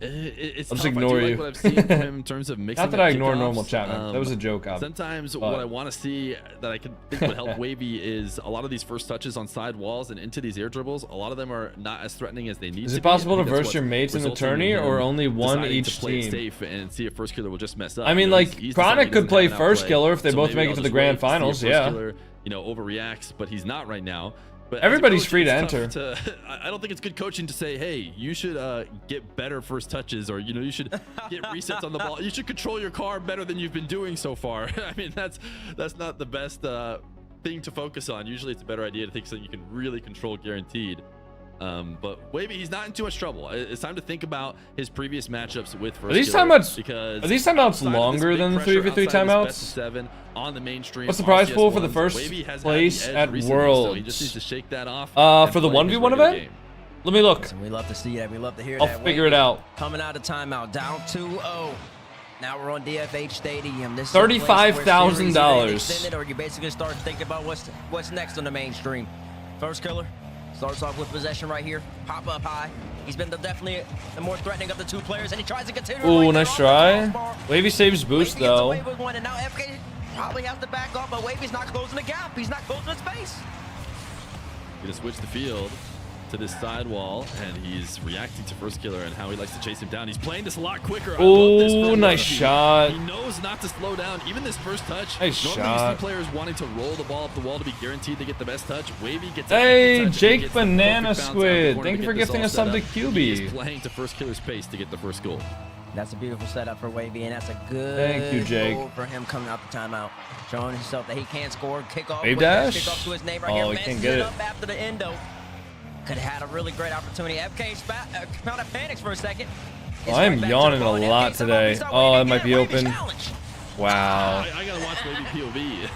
It's I'll just tough. I do ignore like you. what I've seen from him in terms of mixing Not that I up ignore kickoffs. normal chat members. That was a joke. Sometimes what I want to see that I could think would help Wavy is a lot of these first touches on side walls and into these air dribbles. A lot of them are not as threatening as they need to be. Is it possible to I think that's verse your what's mates in the resulting tourney, him or only one deciding each to play it team? safe and see if first killer will just mess up. I mean, You know, like, he's deciding Chronic he could doesn't play have an first outplay, killer if they so both maybe make I'll it to just the grand wait, see if finals, first yeah. killer, overreacts, but he's not right now. But as a Everybody's coach, free to it's enter. tough I don't think it's good coaching to say, hey, you should get better first touches, or you should get resets on the ball. You should control your car better than you've been doing so far. I mean, that's not the best thing to focus on. Usually, it's a better idea to think something you can really control guaranteed. But Wavy, he's not in too much trouble. It's time to think about his previous matchups with first. Are these killer, timeouts? because Are these timeouts outside of this longer big than the pressure, 3v3 outside of this timeouts? best of 7 on the mainstream. What's the prize pool for the RLCS first Wavy has had place the edge at recently, so he just Worlds? needs to shake that off. and For the play his 1v1 regular event? game. Let me look. Listen, we love to see that. We love to hear I'll that. figure Wavy it out. Coming out of timeout, down 2-0. Now we're on DFH Stadium. This is a place where $35,000. series either extended, or you basically start thinking about what's next on the mainstream. First killer starts off with possession right here. Pop up high. He's been definitely the more threatening of the two players, and he tries to continue. Ooh, nice try. Wavy saves boost though. And now FK probably has to back up, but Wavy's not closing the gap. He's not closing his space. Gonna switch the field to this side wall, and he's reacting to First Killer and how he likes to chase him down. He's playing this a lot quicker. Oh, nice shot. He knows not to slow down. Even this first touch. Nice normally shot. you see players wanting to roll the ball up the wall to be guaranteed to get the best touch. Wavy gets Hey, touch, Jake gets the Banana perfect bounce out Squid. the corner Thank to you for get this gifting all us sub set to up. QB. He is playing to First Killer's pace to get the first goal. That's a beautiful setup for Wavy, and that's a good Thank you, Jake. goal for him coming out the timeout. Showing himself that he can score. Kickoff. Wave dash? Kickoff to his name right Oh, here. he can't Messes get it. up after the endo. Could have had a really great opportunity. FK kind of panics for a second. Oh, I'm yawning a lot today. Oh, that might be open. Wow. I gotta watch Wavy POV.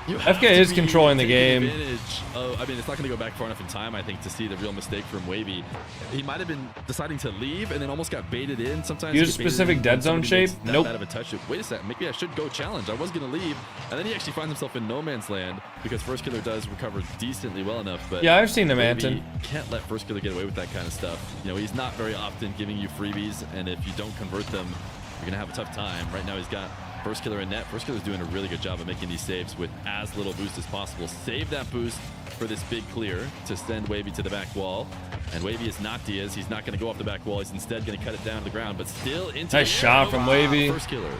FK is controlling the game. I mean, it's not going to go back far enough in time, I think, to see the real mistake from Wavy. He might have been deciding to leave and then almost got baited in. Sometimes Use specific dead zone shape? Nope. Bad of a touch. Wait a second. Maybe I should go challenge. I was going to leave. And then he actually finds himself in no man's land because First Killer does recover decently well enough. But Yeah, I've seen him, Wavy Anton. can't let First Killer get away with that kind of stuff. You know, he's not very often giving you freebies, and if you don't convert them, you're going to have a tough time. Right now, he's got First Killer in net. First Killer's doing a really good job of making these saves with as little boost as possible. Save that boost for this big clear to send Wavy to the back wall. And Wavy is not Diaz. He's not going to go off the back wall. He's instead going to cut it down to the ground, but still into Nice shot from Wavy. First Killer.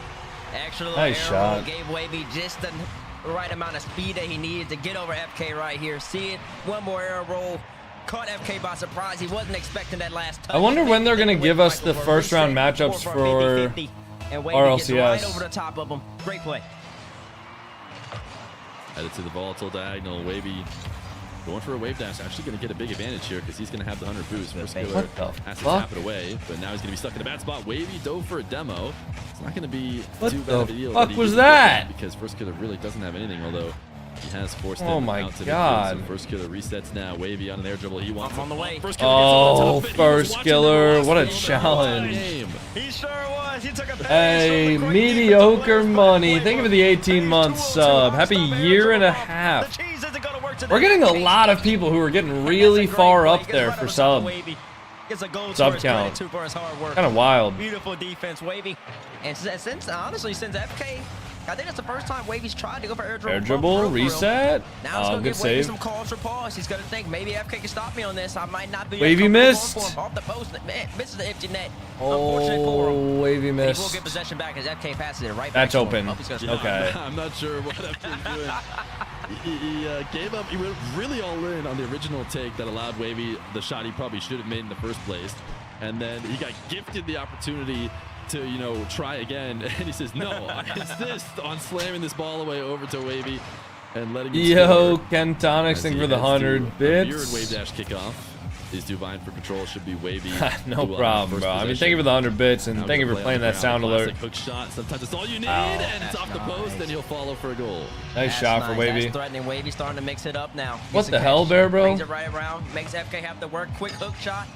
Extra Nice arrow shot. gave Wavy just the right amount of speed that he needed to get over FK right here. See it. One more arrow roll. Caught FK by surprise. He wasn't expecting that last touch. I wonder when they're going to give us the first round matchups for and Wavy gets right RLCS. over the top of him. Great play. Headed to the volatile diagonal. Wavy going for a wave dash. Actually going to get a big advantage here because he's going to have the 100 boost. First Killer What the has to fuck? tap it away, but now he's going to be stuck in a bad spot. Wavy dove for a demo. It's not going to be What too the bad of a deal. fuck he was didn't get that? Because First Killer really doesn't have anything, although he has forced Oh him my out to God. the field. So First Killer resets now. Wavy on an air dribble. He wants On the way. First Killer gets on Oh, top of it. He was First watching Killer. the What a last challenge. game. He sure was. He took a Hey, mediocre money. Thank you for the 18-month sub. Happy year and a half. We're getting a lot of people who are getting really far up there for sub count. Kind of wild. Beautiful defense, Wavy. And since honestly, since FK, I think it's the first time Wavy's tried to go for air dribble. Air dribble, reset. Now it's gonna Good give Wavy save. some calls for pause. He's gonna think maybe FK can stop me on this. I might not be. Wavy comfortable missed. going for him. Off the post, man, misses the empty net. Unfortunate for him. Oh, Wavy He will missed. get possession back as FK passes it right That's back to him. open. Oh, he's gonna Yeah, stop. Okay. I'm not sure what FK's doing. He gave up. He went really all in on the original take that allowed Wavy the shot he probably should have made in the first place. And then he got gifted the opportunity to, you know, try again. And he says, no, I insist on slamming this ball away over to Wavy and letting him Yo, score. Ken Tonics, As thank he you for the heads to 100 a mirrored wave bits. dash kickoff. These two vying for control should be Wavy. No who will have problem, first bro. I mean, possession. thank you for the 100 bits, and Now thank you gonna for play on playing the that ground. sound alert. Classic hook shot. Sometimes it's all you need, Ow. and it's off the post, and he'll follow for a goal. Nice shot for Wavy. That's threatening. Wavy starting to mix it up now. What Gets the a hell, catch, Bear Bro? Brings it right around. Makes FK have to work. Quick hook shot.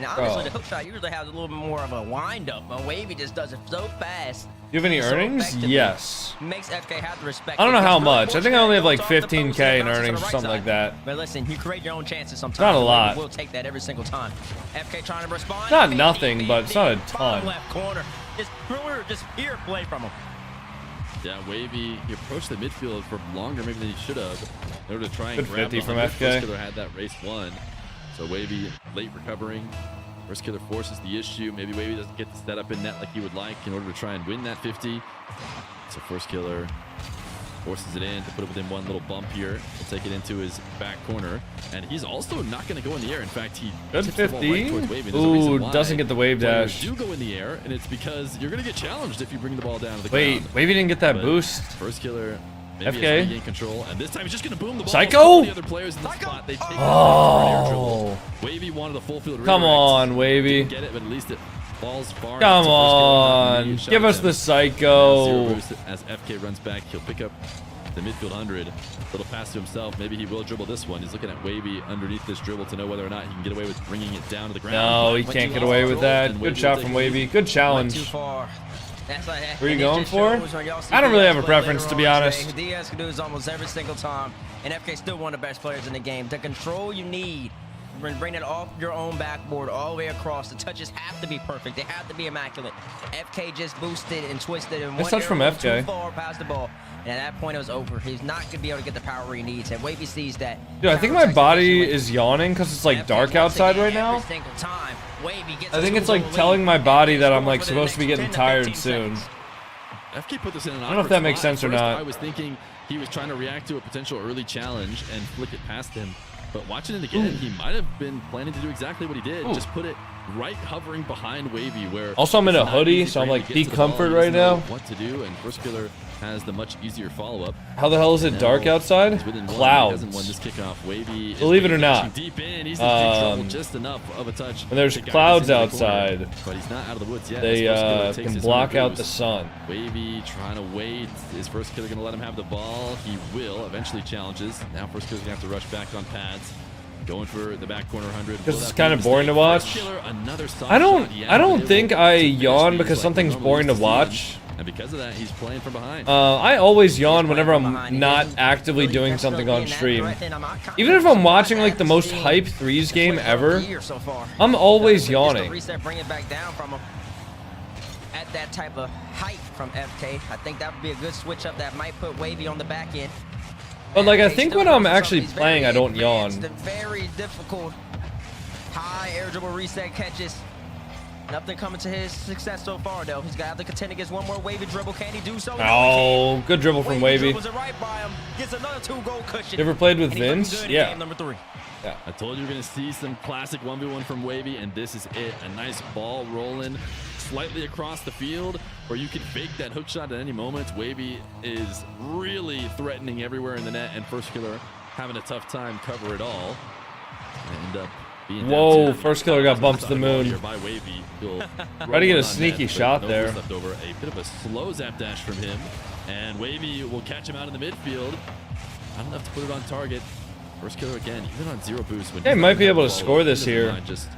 Now, Bro. honestly, the hook shot usually has a little bit more of a wind up, but Wavy just does it so fast. Do you have any so earnings? effectively. Yes. Makes FK have to respect. I don't know it. how It's really much. I think I only have like fortunate that it goes off the 15K in post and earnings or bounces to the something right like that. side. But listen, you create your own chances sometimes. Not a lot. We'll take that every single time. FK trying to respond. Not Big, nothing, big, but it's not a big, ton. bottom left corner. Just pure play from him. Yeah, Wavy, he approached the midfield for longer maybe than he should have in order to try and Good grab 50 the from 100. FK. First Killer had that race won. So Wavy late recovering. First Killer forces the issue. Maybe Wavy doesn't get the setup in net like he would like in order to try and win that 50. So First Killer forces it in to put it within one little bump here. He'll take it into his back corner. And he's also not going to go in the air. In fact, he Good tips the ball 50. right towards Wavy. There's a reason Ooh, why doesn't get the wave players dash. do go in the air, and it's because you're going to get challenged if you bring the ball down to the ground. Wait, Wavy didn't get that But boost. First Killer maybe FK. has regained control, and this time he's just going to boom the ball. Psycho? All the other players in the spot, they take it for an air dribble. Oh. Wavy wanted a full field Come redirect. on, Wavy. Didn't get it, but at least it falls far. Come enough to on. First Killer. Give us the Zero psycho. boost as FK runs back. He'll pick up the midfield 100. Little pass to himself. Maybe he will dribble this one. He's looking at Wavy underneath this dribble to know whether or not he can get away with bringing it down to the ground. No, he Went can't too get off away with control, that. and Good Wavy shot will from take Wavy. it. Good Went too challenge. far. That's like, Where you and it going just for? shows when y'all see I don't really Diaz have a play preference, later to be on honest. today. Diaz can do this almost every single time, and FK still one of the best players in the game. The control you need bring it off your own backboard all the way across. The touches have to be perfect. They have to be immaculate. FK just boosted and twisted and Nice touch from FK. too far past the ball. And at that point, it was over. He's not going to be able to get the power he needs. And Wavy sees that. Dude, I think my body is yawning because it's like dark outside right now. I think it's like telling my body that I'm like supposed to be getting tired soon. FK put this in an I don't know if that makes sense or not. I was thinking he was trying to react to a potential early challenge and flick it past him. But watching it again, he might have been planning to do exactly what he did. Just put it right hovering behind Wavy, where also I'm in a hoodie, so I'm like deep comfort right now. What to do, and First Killer has the much easier follow-up. How the hell is it dark outside? Clouds. Won this kickoff. Wavy believe it or not, deep in. He's in deep trouble, just enough of a touch. And there's clouds outside. But he's not out of the woods yet. They can block out the sun. Wavy trying to wait. Is First Killer going to let him have the ball? He will. Eventually challenges. Now First Killer's going to have to rush back on pads. Going for the back corner 100. Because it's kind of boring to watch. I don't think I yawn because something's boring to watch. And because of that, he's playing from behind. I always yawn whenever I'm not actively doing something on stream. Even if I'm watching like the most hype threes game ever, I'm always yawning. Bring it back down from him at that type of height from FK. I think that would be a good switch up that might put Wavy on the back end. But like I think when I'm actually playing, I don't yawn. Very difficult high air dribble reset catches. Nothing coming to his success so far, though. He's got to have to contend against one more Wavy dribble. Can he do so? Oh, good dribble from Wavy. Right by him. Gets another 2-goal cushion. You ever played with Vince? Yeah. Number 3. Yeah. I told you we're going to see some classic 1v1 from Wavy, and this is it. A nice ball rolling slightly across the field, or you can fake that hook shot at any moment. Wavy is really threatening everywhere in the net, and First Killer having a tough time cover it all. And end up being whoa, First Killer got bumped to the moon. By Wavy. Try to get a sneaky shot there. Left over. A bit of a slow zap dash from him, and Wavy will catch him out in the midfield. Not enough to put it on target. First Killer again, even on 0 boost. They might be able to score this here. Just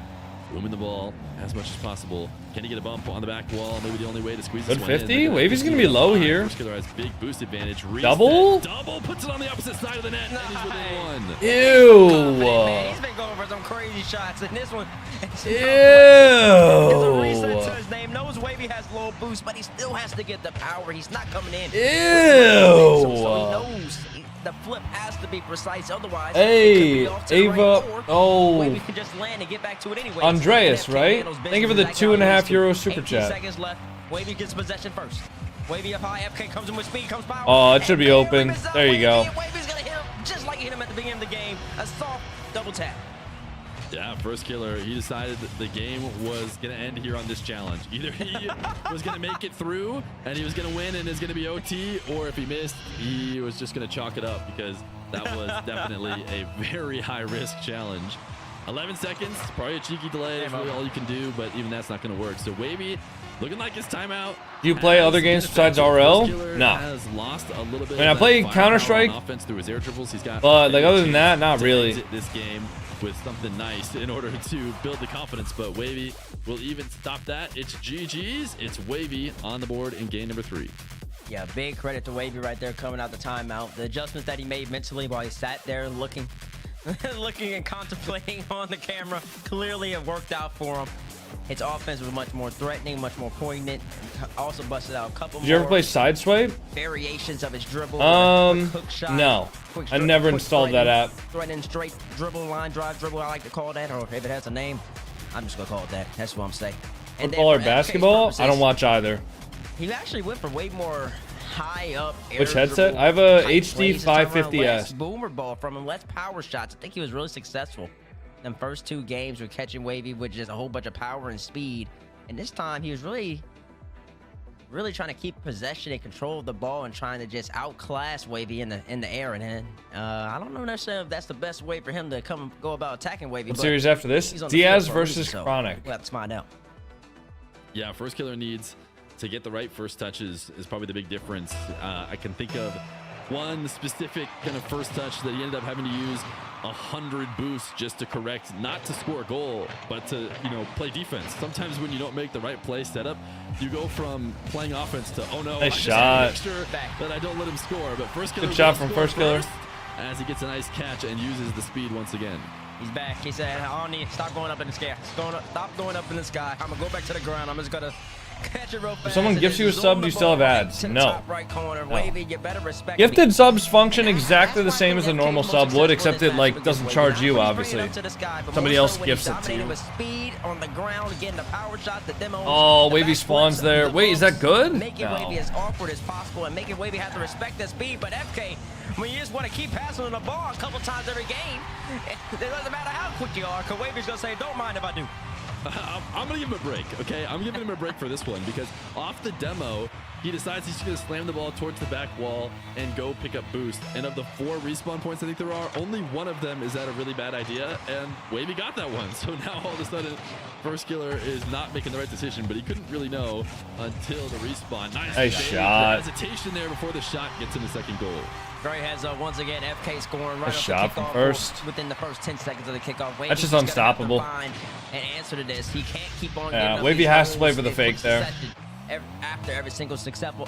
rooming the ball as much as possible. Can he get a bump on the back wall? Maybe the only way to squeeze good this 50. Wavy's gonna be low here. First Killer has big boost advantage. Double? Double puts it on the opposite side of the net, and he's within 1. Ew. He's been going for some crazy shots, and this one. Ew. It's a reset to his name. Knows Wavy has low boost, but he still has to get the power. He's not coming in. Ew. So he knows the flip has to be precise, otherwise. Hey, Ava. Oh. Wavy can just land and get back to it anyway. Andreas, right? Thank you for the €2.5 super 18 chat. seconds left. Wavy gets possession first. Wavy up high. FK comes in with speed, comes power. Oh, it should be open. There you go. Wavy's gonna hit him just like he hit him at the beginning of the game. A soft double tap. Yeah, First Killer, he decided that the game was going to end here on this challenge. Either he was going to make it through and he was going to win and it's going to be OT, or if he missed, he was just going to chalk it up because that was definitely a very high-risk challenge. 11 seconds, probably a cheeky delay. That's really all you can do, but even that's not going to work. So Wavy, looking like his timeout. Do you play other games besides RL? No. Has lost a little bit. I mean, I play Counter-Strike, offense through his air dribbles. He's got, but like other than that, not really. This game with something nice in order to build the confidence, but Wavy will even stop that. It's GG's. It's Wavy on the board in game number 3. Yeah, big credit to Wavy right there coming out the timeout. The adjustments that he made mentally while he sat there looking and contemplating on the camera clearly have worked out for him. His offense was much more threatening, much more poignant. Also busted out a couple more. Did you ever play Sideswipe? Variations of his dribble. Hook shot, no. I never installed that app. Threatening straight dribble, line drive dribble, I like to call that, or if it has a name, I'm just gonna call it that. That's what I'm saying. Football or basketball? I don't watch either. He actually went for way more high up. Which headset? I have a HD 550S. Boomer ball from him, less power shots. I think he was really successful. Them first 2 games were catching Wavy with just a whole bunch of power and speed, and this time he was really trying to keep possession and control of the ball and trying to just outclass Wavy in the air. And then I don't know necessarily if that's the best way for him to go about attacking Wavy. What series after this? Diaz versus Chronic. We'll have to find out. Yeah, First Killer needs to get the right first touches is probably the big difference. I can think of one specific kind of first touch that he ended up having to use 100 boosts just to correct, not to score a goal, but to, play defense. Sometimes when you don't make the right play setup, you go from playing offense to, oh no, nice shot. Make sure that I don't let him score. But First Killer, good shot from First Killer as he gets a nice catch and uses the speed once again. He's back. He said, I don't need, stop going up in the sky. Stop going up in the sky. I'm going to go back to the ground. I'm just going to catch it real fast. If someone gifts you a sub, do you still have ads? No. Right corner. Wavy, you better respect Gifted me. Subs function exactly the same as a normal sub would, except it like doesn't charge you, obviously. Somebody else gifts it to you. Oh, Wavy spawns there. Wait, is that good? Make it Wavy as awkward as possible and make it Wavy have to respect the speed. But FK, when you just want to keep passing the ball a couple times every game, it doesn't matter how quick you are, because Wavy's going to say, don't mind if I do. I'm going to give him a break, okay? I'm giving him a break for this one because off the demo, he decides he's going to slam the ball towards the back wall and go pick up boost. And of the 4 respawn points I think there are, only one of them is that a really bad idea, and Wavy got that one. So now all of a sudden, First Killer is not making the right decision, but he couldn't really know until the respawn. Nice shot. Hesitation there before the shot gets him the second goal. Gray has once again FK scoring right a shot from first. within the first 10 seconds of the kickoff. That's just unstoppable. An answer to this. He can't keep on. Yeah, Wavy has to play for the fake there. After every single successful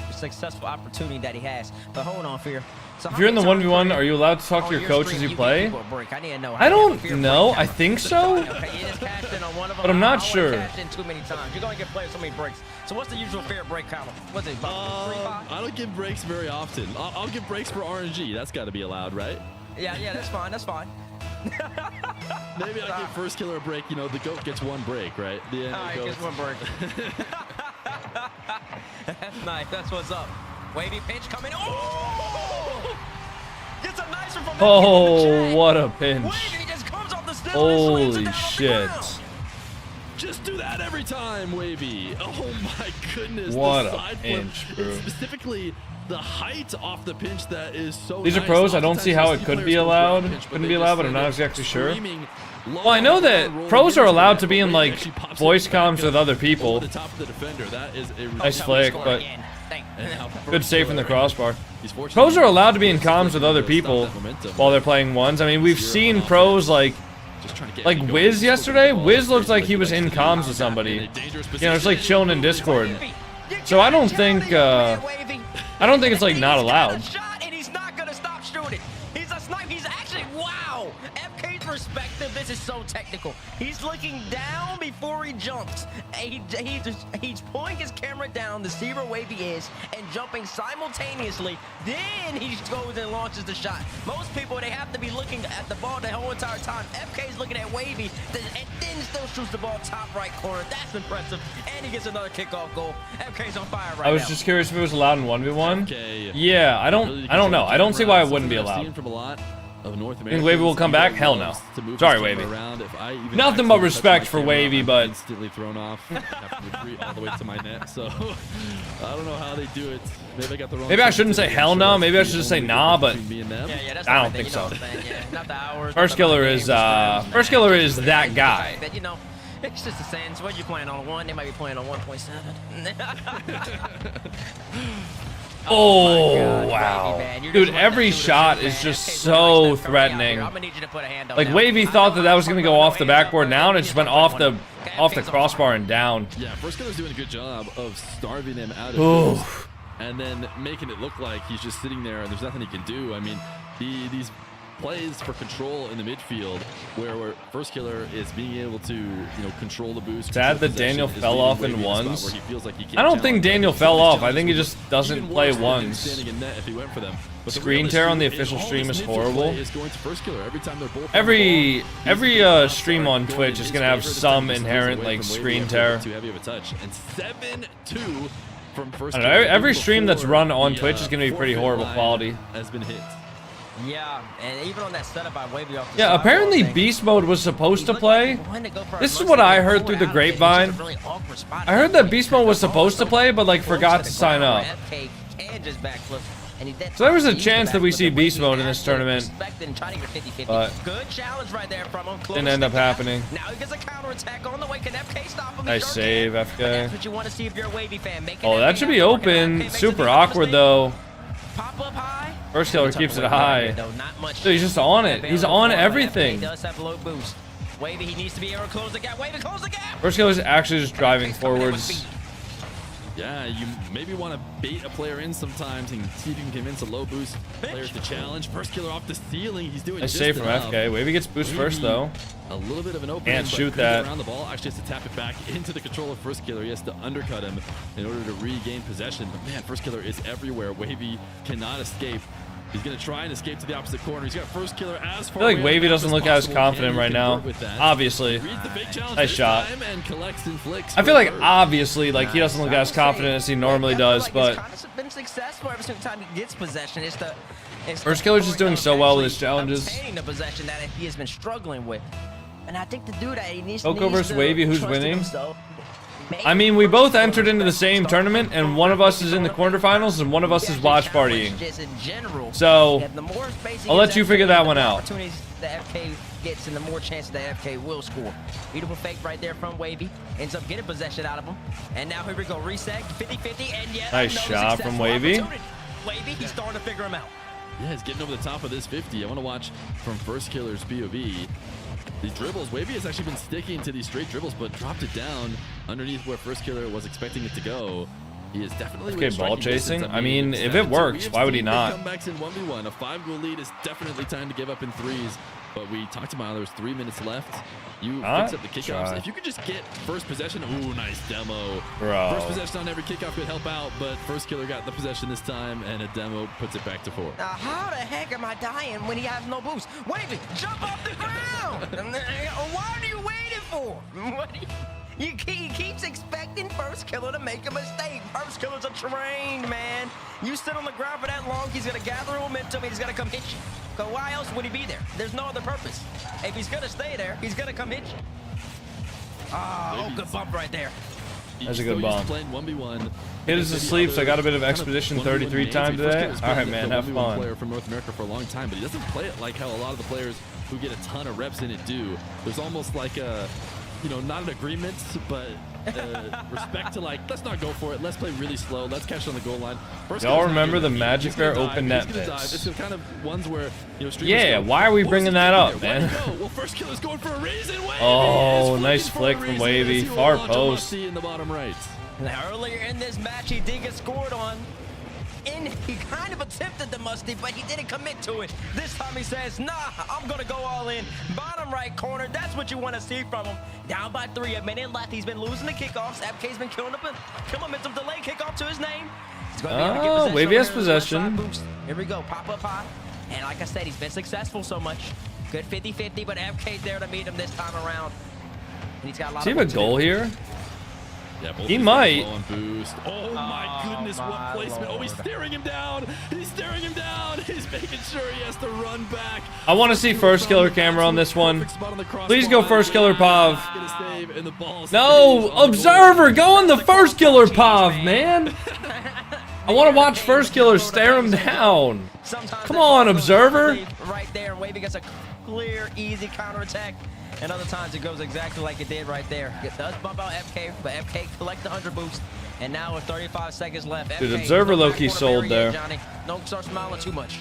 opportunity that he has. But hold on, Fear. So If you're in the 1v1, are you allowed to talk to your coach as you play? I don't know. I think so. But I'm not sure. Too many times. You're going to get players so many breaks. So what's the usual Fear break count? What's it, about 3, 5? I don't give breaks very often. I'll give breaks for RNG. That's got to be allowed, right? Yeah, that's fine. That's fine. Maybe I'll give First Killer a break. You know, the GOAT gets 1 break, right? The end He gets 1 break. That's nice. That's what's up. Wavy pitch coming. Oh! Gets a nice one from Oh, what a pinch. Wavy just comes off the still. Holy shit. Just do that every time, Wavy. Oh my goodness. What a pinch, bro. Specifically, the height off the pinch that is so These are nice. pros. I don't see how it could be allowed. Couldn't be allowed, but I'm not exactly sure. Well, I know that pros are allowed to be in like voice comms with other people. Nice flick, but good save from the crossbar. Pros are allowed to be in comms with other people while they're playing ones. I mean, we've seen pros like Wiz yesterday. Wiz looked like he was in comms with somebody. You know, it's like chilling in Discord. So I don't think it's like not allowed. He's not gonna stop shooting. He's a sniper. He's actually, wow. FK's perspective, this is so technical. He's looking down before he jumps. He's pulling his camera down to see where Wavy is and jumping simultaneously. Then he goes and launches the shot. Most people, they have to be looking at the ball the whole entire time. FK's looking at Wavy and then still shoots the ball top right corner. That's impressive. And he gets another kickoff goal. FK's on fire right now. I was just curious if it was allowed in 1v1. Yeah, I don't know. I don't see why it wouldn't be allowed. Think Wavy will come back? Hell no. Sorry, Wavy. Nothing but respect for Wavy, but instantly thrown off. Have to retreat all the way to my net. So I don't know how they do it. Maybe I got the wrong. Maybe I shouldn't say hell no. Maybe I should just say nah, but that's I don't think so. Not the hours. First Killer is that guy. But you know, it's just the same. So what are you playing on 1? They might be playing on 1.7. Oh, wow. Dude, every shot is just so threatening. Like, Wavy thought that was going to go off the backboard now, and it just went off the crossbar and down. Yeah, First Killer's doing a good job of starving him out of this, and then making it look like he's just sitting there and there's nothing he can do. I mean, these plays for control in the midfield where First Killer is being able to, control the boost. Sad that Daniel fell off in ones. I don't think Daniel fell off. I think he just doesn't play ones. Screen tear on the official stream is horrible. Every stream on Twitch is gonna have some inherent like screen tear. I don't know, every stream that's run on Twitch is gonna be pretty horrible quality. Yeah, and even on that setup by Wavy off the Yeah, apparently Beast Mode was supposed to play. This is what I heard through the grapevine. I heard that Beast Mode was supposed to play, but like forgot to sign up. So there was a chance that we see Beast Mode in this tournament, but didn't end up happening. Nice save, FK. Oh, that should be open. Super awkward though. First Killer keeps it high. Dude, he's just on it. He's on everything. Wavy, he needs to be able to close the gap. Wavy, close the gap. First Killer's actually just driving forwards. Yeah, you maybe want to bait a player in sometimes and see if you can convince a low boost player to challenge. First killer off the ceiling. He's doing Nice just save from enough. FK. Wavy gets boost first, though. A little bit of an opening. Can't but shoot couldn't get that. around the ball. Actually has to tap it back into the control of first killer. He has to undercut him in order to regain possession. But man, first killer is everywhere. Wavy cannot escape. He's going to try and escape to the opposite corner. He's got first killer as far I feel like away Wavy doesn't look as possible. confident Can he right now. convert with that? Obviously. Reads the big challenge Nice this shot. time and collects and flicks I feel for like third. obviously, like he doesn't look as confident as he normally does, but He's been successful every single time he gets possession. First killer's just doing so well with his challenges. Obtaining the possession that he has been struggling with. And I think to do that, he needs Coco needs versus to Wavy, who's trust in winning? himself. I mean, we both entered into the same tournament, and one of us is in the quarterfinals, and one of us is watch partying. Just in general. So, And the more space he I'll let gives you FK, figure that the one more out. Opportunities the FK gets, and the more chances that FK will score. Beautiful fake right there from Wavy. Ends up getting possession out of him. And now here we go, reset, 50-50, and yet Nice shot from Wavy. Wavy, he's starting to figure him out. Yeah, he's getting over the top of this 50. I want to watch from first killer's POV. These dribbles, Wavy has actually been sticking to these straight dribbles, but dropped it down underneath where first killer was expecting it to go. He is definitely Okay, within ball striking distance. chasing. I mean, if it works, why would he not? Comebacks in 1v1. A 5-goal lead is definitely time to give up in threes. But we talked about how there's 3 minutes left. You fix up the kickoffs. Try. If you could just get first possession, ooh, nice demo. Bro. First possession on every kickoff could help out, but first killer got the possession this time, and a demo puts it back to 4. Now, how the heck am I dying when he has no boost? Wavy, jump off the ground! What are you waiting for? What are you... He keeps expecting first killer to make a mistake. First killer's a trained man. You sit on the ground for that long, he's gonna gather momentum and he's gonna come hit you. Because why else would he be there? There's no other purpose. If he's gonna stay there, he's gonna come hit you. Oh, good bump right there. That's a good bump. Playing 1v1. Kid is asleep, so I got a bit of Expedition 33 time today. All right, man, have fun. Player from North America for a long time, but he doesn't play it like how a lot of the players who get a ton of reps in it do. There's almost like a, you know, not an agreement, but respect to like, let's not go for it. Let's play really slow. Let's catch it on the goal line. Y'all remember the Magic Bear open net It's picks? the kind of ones where, you know, streamers Yeah, go, why are we "What was bringing he that doing up, there? Why'd man? he go?" Well, first killer's going for a reason. Wavy Oh, is nice flicking flick for a from reason Wavy. as he will Far launch a post. must-see in the bottom right. Now, earlier in this match, he did get scored on. And he kind of attempted the musty, but he didn't commit to it. This time he says, nah, I'm going to go all in. Bottom right corner, that's what you want to see from him. Down by 3, a minute left. He's been losing the kickoffs. FK's been killing momentum delay kickoff to his name. He's going to be able to get possession Wavy over has here in the left side possession. boost. Here we go, pop up high. And like I said, he's been successful so much. Good 50-50, but FK's there to meet him this time around. And he's got a lot Does he of have a work to goal do. here? Yeah, both He of these might. low on boost. Oh my goodness, what my placement. Oh, he's Lord. staring him down. He's staring him down. He's making sure he has to run back. I want to see first killer camera on this one. Please go first killer Pav. No, observer, go on the first killer Pav, man. I want to watch first killer stare him down. Sometimes Come that on, goes observer. right there. Wavy gets a clear, easy counterattack. And other times it goes exactly like it did right there. It does bump out FK, but FK collect the 100 boost. And now with 35 seconds left, Dude, FK, observer no low-key back corner sold barrier, there. Johnny. Don't start smiling too much.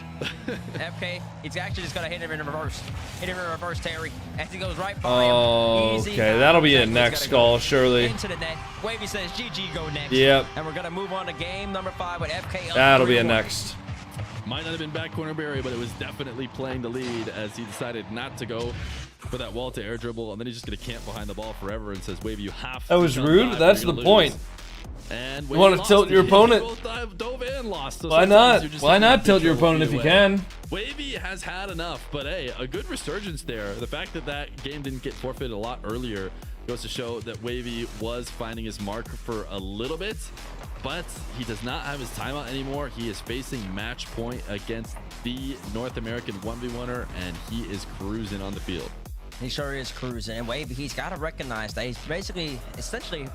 FK, he's actually just gonna hit him in reverse. Hit him in reverse, Terry, as he goes right by him. Oh, Easy okay, that'll be a counterattack. next He's gotta call, go surely. into the net. Wavy says GG, go next. Yep. And we're gonna move on to game number 5 with FK up That'll be a 3-1. next. Might not have been back corner barrier, but it was definitely playing the lead as he decided not to go for that wall to air dribble, and then he's just going to camp behind the ball forever and says, Wavy, you have That to was come rude. back or That's you're the gonna point. lose. And You wanna Wavy tilt lost your it. opponent? They both dove in, lost. So Why sometimes not? you're just Why gonna not have to tilt your throw opponent it if you away. can? Wavy has had enough, but hey, a good resurgence there. The fact that that game didn't get forfeited a lot earlier goes to show that Wavy was finding his mark for a little bit, but he does not have his timeout anymore. He is facing match point against the North American 1v1er, and he is cruising on the field. He sure is cruising. And Wavy, he's got to recognize that he's basically, essentially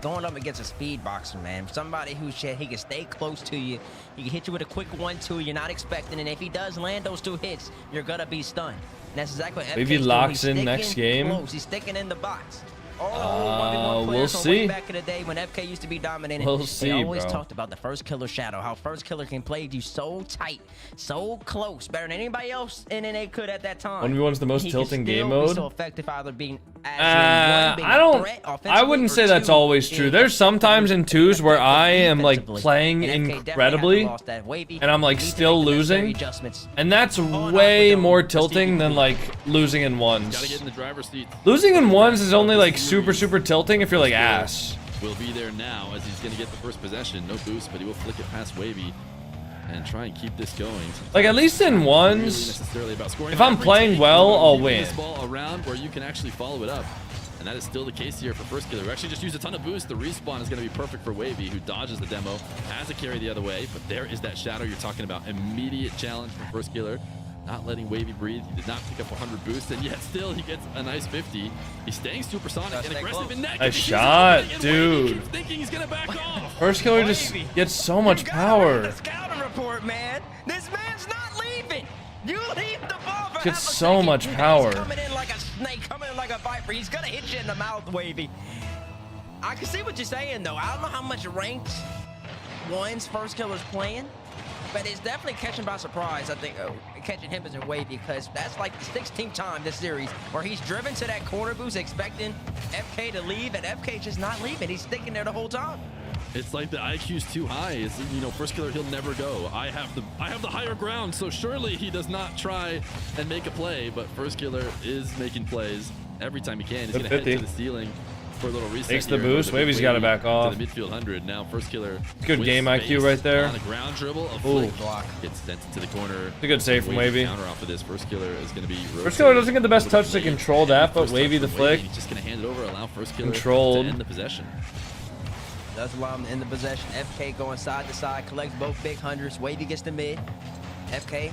going up against a speed boxer, man. Somebody who he can stay close to you. He can hit you with a quick 1-2 you're not expecting. And if he does land those 2 hits, you're going to be stunned. And that's exactly what Wavy FK's doing. locks He's in next sticking game. close. He's sticking in the box. We'll see. Back in the day when FK used to be dominating, We'll see, they always bro. talked about the first killer shadow, how first killer can play you so tight, so close, better than anybody else in NA could at that time. 1v1's the most He tilting could game still be mode. so effective either being as I wouldn't say that's always true. There's sometimes in twos where I am like playing incredibly and I'm like still losing, and that's way more tilting than like losing in ones. Gotta get in the driver's seat. Losing in ones is only like super tilting if you're like ass. Will be there now as he's gonna get the first possession. No boost, but he will flick it past Wavy and try and keep this going. Like at least in ones, if I'm playing well, I'll win. This ball around where you can actually follow it up, and that is still the case here for First Killer. We actually just used a ton of boost. The respawn is going to be perfect for Wavy, who dodges the demo, has a carry the other way, but there is that shadow you're talking about. Immediate challenge from First Killer. Not letting Wavy breathe. He did not pick up 100 boost, and yet still he gets a nice 50. He's staying supersonic and aggressive in net. A shot, dude. Thinking he's gonna back off. First Killer just gets so much power. The scouting report, man. This man's not leaving. You leave the ball for Gets half a so second. much power. He's coming in like a snake, coming in like a viper. He's gonna hit you in the mouth, Wavy. I can see what you're saying, though. I don't know how much ranked ones First Killer's playing, but it's definitely catching by surprise. I think catching him as a Wavy, because that's like the 16th time this series where he's driven to that corner boost expecting FK to leave, and FK just not leaving. He's sticking there the whole time. It's like the IQ's too high. It's, you know, First Killer, he'll never go. I have the higher ground, so surely he does not try and make a play, but First Killer is making plays every time he can. He's gonna head to the ceiling for a little reset. Takes the here, boost. Wavy's got to back off. To the midfield 100. Now First Killer. Good game IQ right there. On the ground dribble, a Ooh. flick block gets sent into the corner. It's a good save from Wavy. Counter off of this. First Killer is going to be. First Killer doesn't get the best touch to control that, but Wavy the flick. He's just going to hand it over, allow First Killer Controlled. to end the possession. Does allow him to end the possession. FK going side to side, collects both big hundreds. Wavy gets the mid. FK,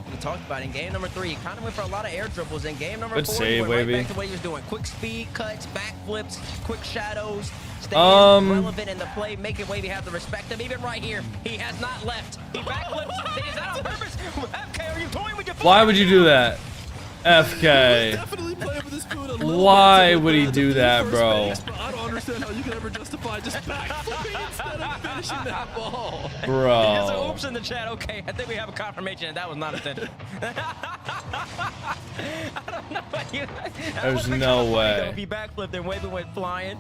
we talked about in game number 3, he kind of went for a lot of air dribbles. In game number 4, save, he went Wavy. right back to what he was doing. Quick speed cuts, backflips, quick shadows, staying relevant in the play, making Wavy have to respect him. Even right here, he has not left. He backflips. Is that on purpose? FK, are you toying with your foot? Why would you do that? FK. Why would he do that, bro? I don't understand how you can ever justify just backflipping instead of finishing that ball. Bro. There's an oops in the chat. Okay, I think we have a confirmation that that was not intended. I don't know. There's no way. He backflipped and Wavy went flying,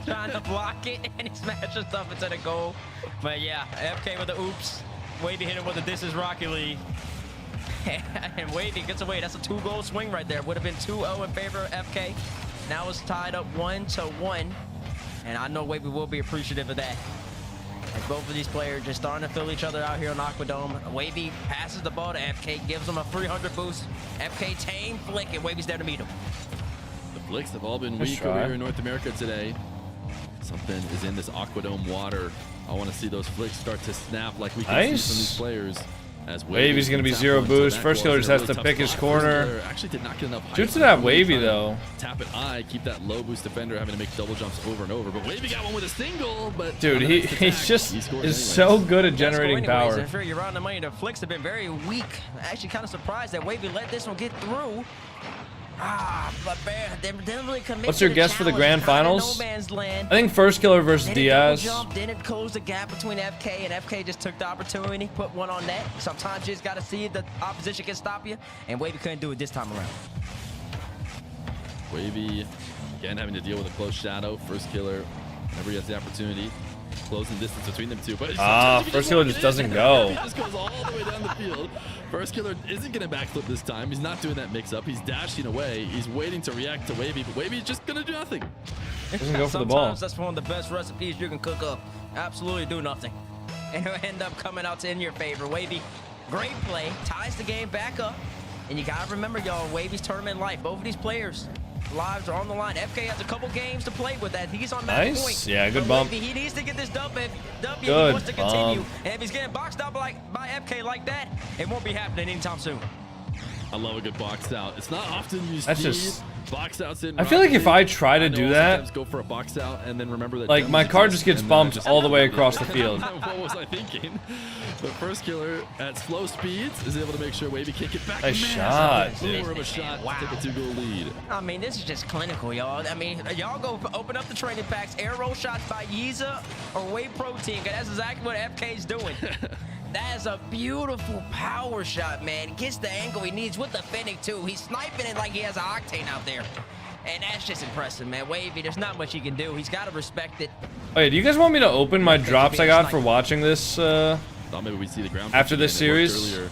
trying to block it, and he smashed himself into the goal. But yeah, FK with the oops. Wavy hit him with the "This is Rocket League." And Wavy gets away. That's a 2-goal swing right there. Would have been 2-0 in favor of FK. Now it's tied up 1-1. And I know Wavy will be appreciative of that. As both of these players just starting to fill each other out here on Aquadome. Wavy passes the ball to FK, gives him a 300 boost. FK tame flick, and Wavy's there to meet him. The flicks have all been weak over here in North America today. Something is in this Aquadome water. I want to see those flicks start to snap like we can see from these players. As Wavy's going to be 0 boost. First Killer just has to pick his corner. Actually did not get enough height. Shoots it at Wavy, though. Tap it high, keep that low boost defender having to make double jumps over and over. But Wavy got one with a single, but dude, he's just is so good at generating power. And for your round of money, the flicks have been very weak. Actually, kind of surprised that Wavy let this one get through. But they didn't really commit. What's your guess for the grand finals? I think First Killer versus Diaz. Didn't close the gap between FK, and FK just took the opportunity, put one on net. Sometimes you just got to see if the opposition can stop you, and Wavy couldn't do it this time around. Wavy, again, having to deal with a close shadow. First Killer, whenever he has the opportunity, closing distance between them two. But First Killer just doesn't go. He just goes all the way down the field. First Killer isn't going to backflip this time. He's not doing that mix-up. He's dashing away. He's waiting to react to Wavy, but Wavy's just going to do nothing. Doesn't go for the ball. Sometimes that's one of the best recipes you can cook up. Absolutely do nothing. And it'll end up coming out in your favor. Wavy, great play, ties the game back up. And you got to remember, y'all, Wavy's tournament life. Both of these players' lives are on the line. FK has a couple games to play with that. He's on match point. Yeah, good bump. Wavy, he needs to get this W if he wants to continue. And if he's getting boxed out by FK like that, it won't be happening anytime soon. I love a good box out. It's not often you That's see just box outs in. I feel like if I try to do that, sometimes go for a box out and then remember that. like my card just gets bumped all the way across the field. What was I thinking? The first killer at slow speeds is able to make sure Wavy can't get back. Nice shot. More of a shot to take a 2-goal lead. I mean, this is just clinical, y'all. I mean, y'all go open up the training packs, arrow shots by Yiza or Whey Protein, because that's exactly what FK's doing. That is a beautiful power shot, man. Gets the angle he needs with the Fennec, too. He's sniping it like he has an Octane out there. And that's just impressive, man. Wavy, there's not much he can do. He's got to respect it. Wait, do you guys want me to open my drops I got for watching this Thought maybe we'd see the ground after this series? Yeah,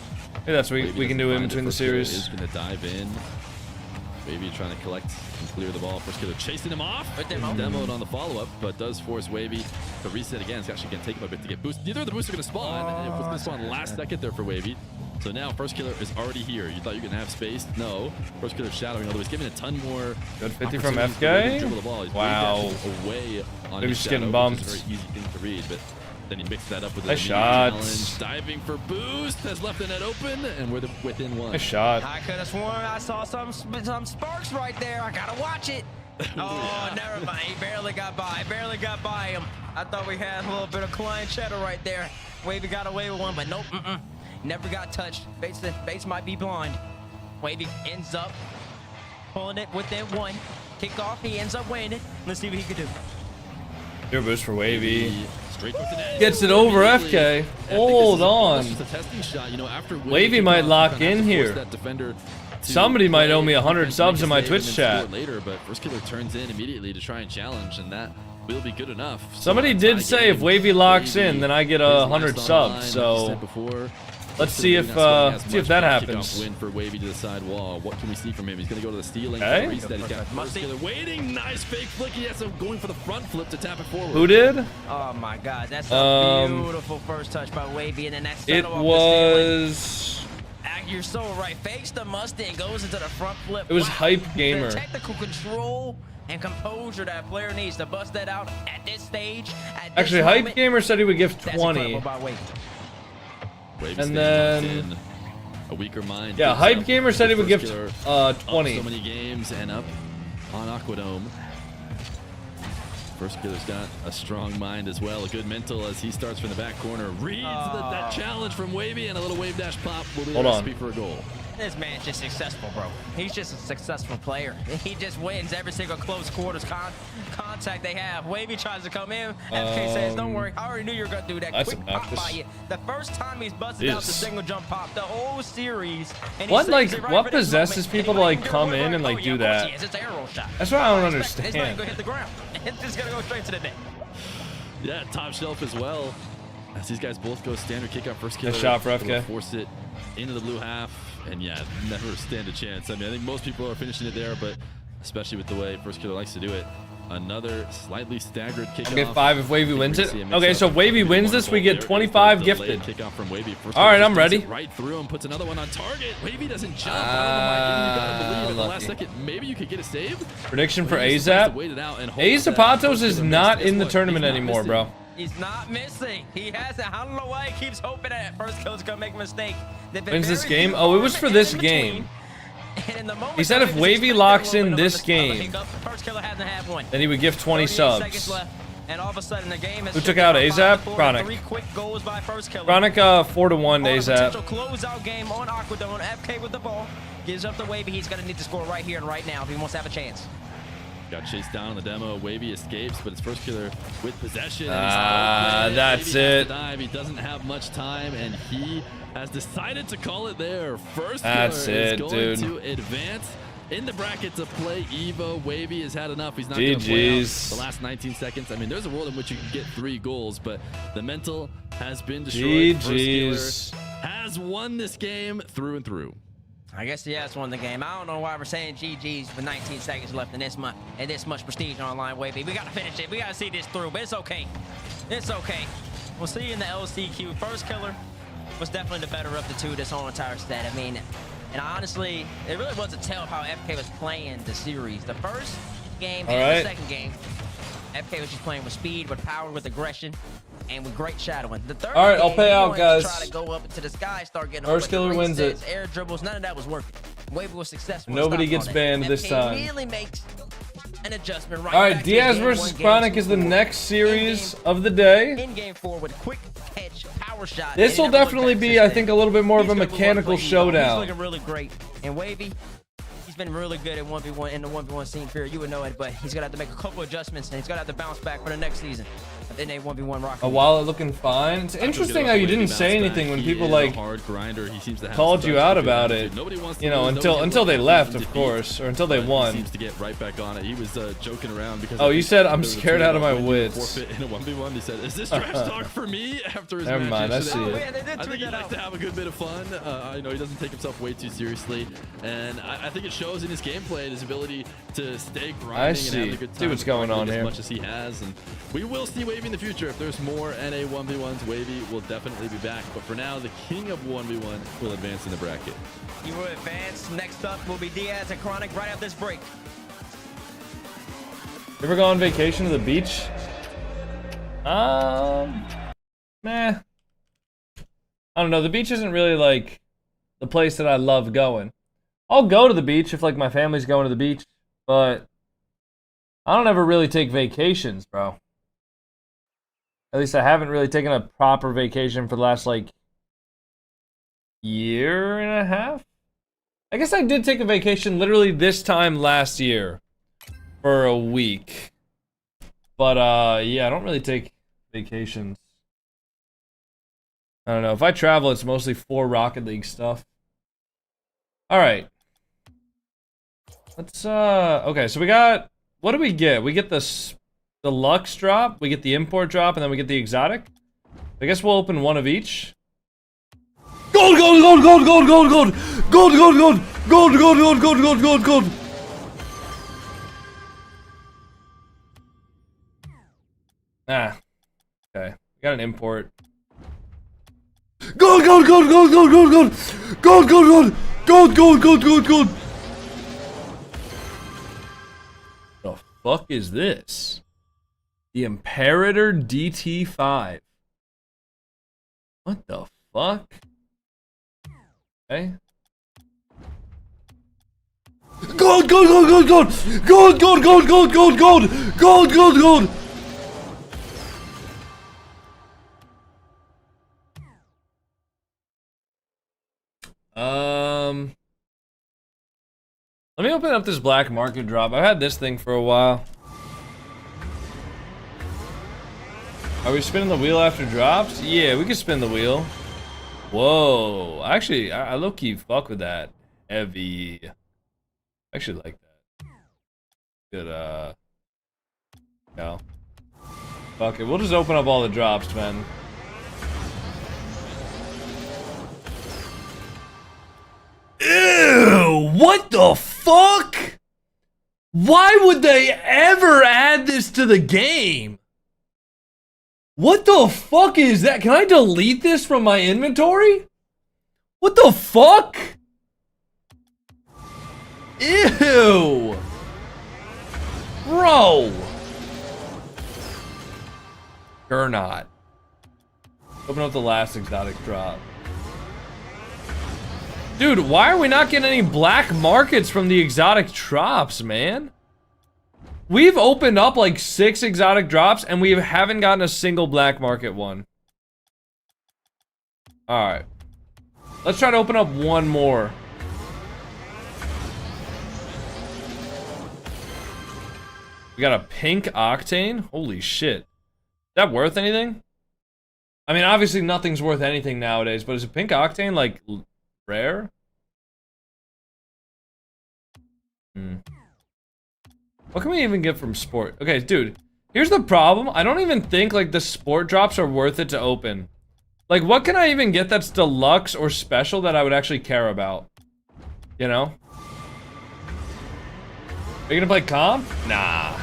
that's what we can do in between the series. Is going to dive in. Wavy trying to collect and clear the ball. First killer chasing him off. Demoed on the follow-up, but does force Wavy to reset again. It's actually going to take him a bit to get boosted. Neither of the boosts are going to spawn. It was going to spawn last second there for Wavy. So now first killer is already here. You thought you were going to have space? No. First killer shadowing, although he's giving a ton more. Good 50 from FK. Wow. Away on Maybe just getting bumped. It's a very easy thing to read, but then he mixed that up with a nice shot. Challenge. Diving for boost. Has left the net open, and we're within one. Nice shot. I could have sworn I saw some sparks right there. I got to watch it. Oh, never mind. He barely got by. Barely got by him. I thought we had a little bit of client cheddar right there. Wavy got away with one, but nope. Never got touched. Base might be blind. Wavy ends up pulling it within one. Kickoff, he ends up winning it. Let's see what he can do. Your boost for Wavy. Straight with the net. Gets it over FK. Hold on. Just a testing shot, you know, after Wavy might lock in here. Somebody might owe me 100 subs in my Twitch chat. Later, but first killer turns in immediately to try and challenge, and that will be good enough. Somebody did say if Wavy locks in, then I get 100 subs. So let's see if that happens. Win for Wavy to the side wall. What can we see from him? He's going to go to the stealing. Okay. He's got first killer waiting. Nice fake flick. Yes, going for the front flip to tap it forward. Who did? Oh my God, that's a beautiful first touch by Wavy, and then that it was. You're so right. Fakes the Mustang, goes into the front flip. It was Hype Gamer. The technical control and composure that player needs to bust that out at this stage. Actually, Hype Gamer said he would give 20. And then a weaker mind. Yeah, Hype Gamer said he would give 20. So many games and up on Aquadome. First killer's got a strong mind as well. A good mental as he starts from the back corner. Reads that challenge from Wavy, and a little wave dash pop will be the recipe for a goal. This man's just successful, bro. He's just a successful player. He just wins every single close quarters contact they have. Wavy tries to come in. FK says, don't worry. I already knew you were going to do that. That's quick pop by you. The first time he's busted out the single jump pop, the whole series. And what possesses people to like come in and like do that? It's arrow shot. That's what I don't understand. It's not going to hit the ground. It's just going to go straight to the net. Yeah, top shelf as well. As these guys both go standard kick out first killer. Good shot for FK. Force it into the blue half. And yeah, never stand a chance. I mean, I think most people are finishing it there, but especially with the way first killer likes to do it. Another slightly staggered kickoff. I'll get 5 if Wavy wins it. Okay, so Wavy wins this, we get 25 gifted. Kickoff from Wavy. All right, I'm ready. Right through him, puts another one on target. Wavy doesn't jump. I don't know why. You gotta believe at the last second, maybe you could get a save. Prediction for Azap. Azapatos is not in the tournament anymore, bro. He's not missing. He hasn't. I don't know why he keeps hoping that first killer's gonna make a mistake. Wins this game? Oh, it was for this game. He said if Wavy locks in this game, then he would give 20 subs. And all of a sudden the game Who took out Azap? Chronic. 4-1 Azap. Closeout game on Aquadome. FK with the ball. Gives up the Wavy. He's gonna need to score right here and right now if he wants to have a chance. Got chased down on the demo. Wavy escapes, but it's first killer with possession. That's it. He doesn't have much time, and he has decided to call it there. First That's killer it, is going dude. to advance in the bracket to play Evo. Wavy has had enough. He's not going to play out the last 19 seconds. I mean, there's a world in which you can get 3 goals, but the mental has been destroyed. First killer has won this game through and through. I guess he has won the game. I don't know why we're saying GG's with 19 seconds left in this much prestige online, Wavy. We got to finish it. We got to see this through, but it's okay. It's okay. We'll see you in the LCQ. First killer was definitely the better of the two this whole entire set. I mean, and honestly, it really was a tell how FK was playing the series. The first game and the second game, FK was just playing with speed, with power, with aggression, and with great shadowing. The third All right, I'll pay out, guys. Try to go up into the sky, start getting First killer wins it. Air dribbles, none of that was working. Wavy was successful. Nobody gets banned this time. Really makes an adjustment right. All right, Diaz versus Chronic is the next series of the day. In game 4 with a quick catch, power shot. This will definitely be, I think, a little bit more of a mechanical showdown. He's looking really great. And Wavy, he's been really good at 1v1 in the 1v1 scene period. You would know it, but he's gonna have to make a couple adjustments and he's gonna have to bounce back for the next season. In a 1v1 rocket. A wallet looking fine. It's interesting how you didn't say anything when people like called you out about it. You know, until they left, of course, or until they won. He seems to get right back on it. He was joking around because. Oh, you said I'm scared out of my wits. Forfeit in a 1v1. He said, "Is this trash talk for me?" After his Never mind, I see it. I think he likes to have a good bit of fun. I know he doesn't take himself way too seriously, and I think it shows in his gameplay and his ability to stay grinding and having a good time. See what's going on here. As much as he has, and we will see Wavy in the future. If there's more NA 1v1s, Wavy will definitely be back. But for now, the king of 1v1 will advance in the bracket. He will advance. Next up will be Diaz and Chronic right after this break. You ever go on vacation to the beach? Nah. I don't know. The beach isn't really like the place that I love going. I'll go to the beach if like my family's going to the beach, but I don't ever really take vacations, bro. At least I haven't really taken a proper vacation for the last, like, year and a half? I guess I did take a vacation literally this time last year for a week. But, yeah, I don't really take vacations. I don't know. If I travel, it's mostly for Rocket League stuff. Alright. Let's, okay, so we got... What do we get? We get the Lux drop, we get the import drop, and then we get the exotic. I guess we'll open one of each. Gold, gold, gold, gold, gold, gold, gold, gold, gold, gold, gold, gold, gold, gold, gold, gold, gold. Ah, okay. We got an import. Gold, gold, gold, gold, gold, gold, gold, gold, gold, gold, gold, gold, gold, gold, gold. The fuck is this? The Imperator DT5. What the fuck? Okay. Gold, gold, gold, gold, gold, gold, gold, gold, gold, gold, gold, gold, gold, gold. Let me open up this black market drop. I've had this thing for a while. Are we spinning the wheel after drops? Yeah, we can spin the wheel. Whoa. Actually, I low-key fuck with that. Heavy. I actually like that. Good, no. Fuck it. We'll just open up all the drops, man. Ew! What the fuck? Why would they ever add this to the game? What the fuck is that? Can I delete this from my inventory? What the fuck? Ew! Bro! Or not. Open up the last exotic drop. Dude, why are we not getting any black markets from the exotic drops, man? We've opened up like 6 exotic drops and we haven't gotten a single black market one. Alright. Let's try to open up one more. We got a pink octane? Holy shit. Is that worth anything? I mean, obviously nothing's worth anything nowadays, but is a pink octane like rare? What can we even get from sport? Okay, dude, here's the problem. I don't even think like the sport drops are worth it to open. Like, what can I even get that's deluxe or special that I would actually care about? You know? Are you gonna play comp? Nah.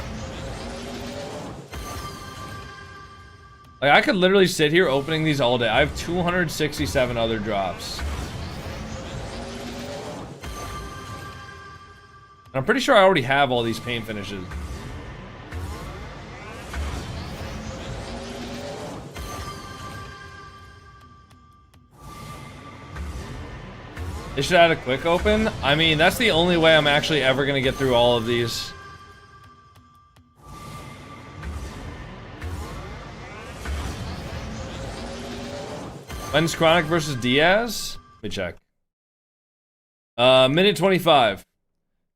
Like, I could literally sit here opening these all day. I have 267 other drops. And I'm pretty sure I already have all these paint finishes. They should add a quick open. I mean, that's the only way I'm actually ever gonna get through all of these. When's Chronic versus Diaz? Let me check. Minute 25.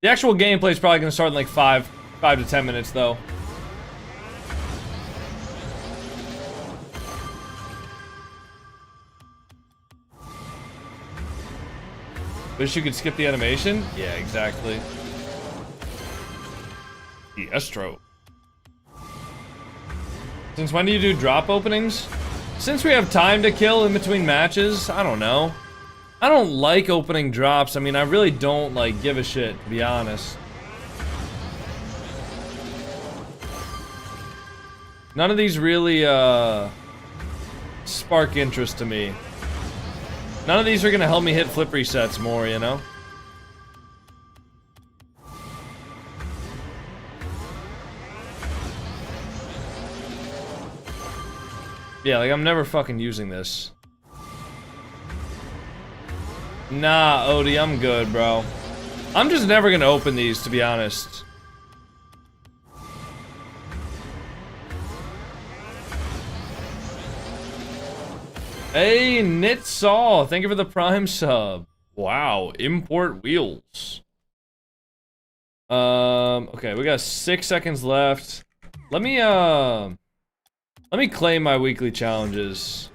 The actual gameplay is probably gonna start in like 5 to 10 minutes though. Wish you could skip the animation? Yeah, exactly. The Estro. Since when do you do drop openings? Since we have time to kill in between matches, I don't know. I don't like opening drops. I mean, I really don't like give a shit, to be honest. None of these really spark interest to me. None of these are gonna help me hit flip resets more, you know? Yeah, like I'm never fucking using this. Nah, Odie, I'm good, bro. I'm just never gonna open these, to be honest. Hey, Nitsaw, thank you for the Prime sub. Wow, import wheels. Okay, we got 6 seconds left. Let me claim my weekly challenges.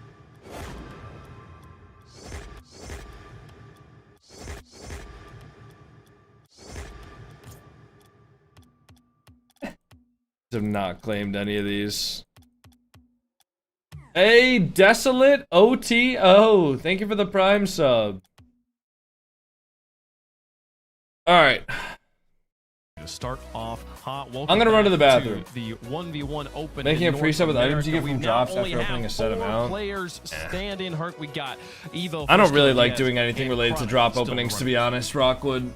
Have not claimed any of these. Hey, Desolate OTO. Thank you for the Prime sub. Alright. Start off hot. I'm gonna run to the bathroom. The 1v1 open. Making a free sub with items you get from drops after opening opening a set amount. Players stand in. We got Evo. I don't really like doing anything related to drop openings, to be honest, Rockwood.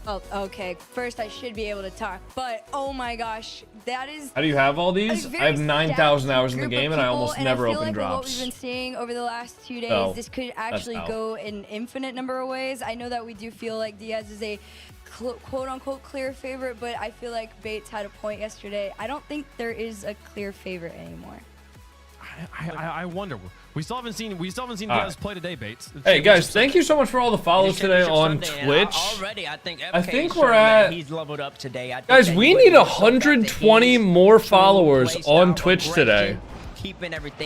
Well, okay. First, I should be able to talk, but oh my gosh, that is. How do you have all these? I have 9,000 hours in the game, and I almost never open drops. What we've been seeing over the last 2 days, this could actually go an infinite number of ways. I know that we do feel like Diaz is a quote-unquote clear favorite, but I feel like Bates had a point yesterday. I don't think there is a clear favorite anymore. I wonder. We still haven't seen Diaz play today, Bates. Hey guys, thank you so much for all the follows today on Twitch. Already, I think we're at. He's leveled up today. Guys, we need 120 more followers on Twitch today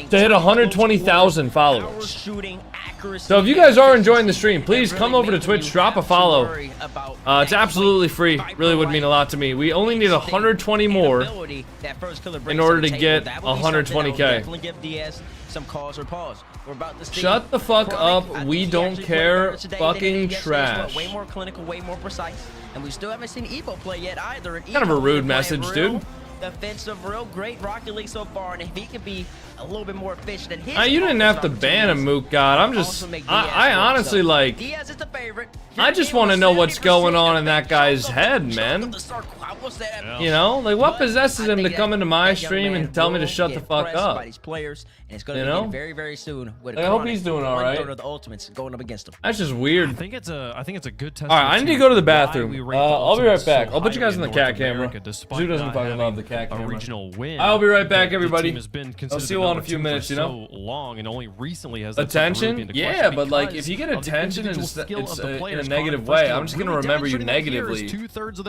to hit 120,000 followers. So if you guys are enjoying the stream, please come over to Twitch, drop a follow. It's absolutely free. Really would mean a lot to me. We only need 120 more in order to get 120K. Shut the fuck up. We don't care. Fucking trash. Way more clinical, way more precise. And we still haven't seen Evo play yet either. Kind of a rude message, dude. Defensive, real great Rocket League so far, and if he can be a little bit more efficient than his. You didn't have to ban him, Mook God. I'm just, I honestly like. Diaz is the favorite. I just want to know what's going on in that guy's head, man. You know, like what possesses him to come into my stream and tell me to shut the fuck up? You know, very, very soon. I hope he's doing all right. The ultimates going up against him. That's just weird. I think it's a good test. All right, I need to go to the bathroom. I'll be right back. I'll put you guys in the cat camera. Who doesn't fucking love the cat camera? I'll be right back, everybody. I'll see you all in a few minutes. You know, long and only recently has attention. Yeah, but like if you get attention, it's in a negative way. I'm just gonna remember you negatively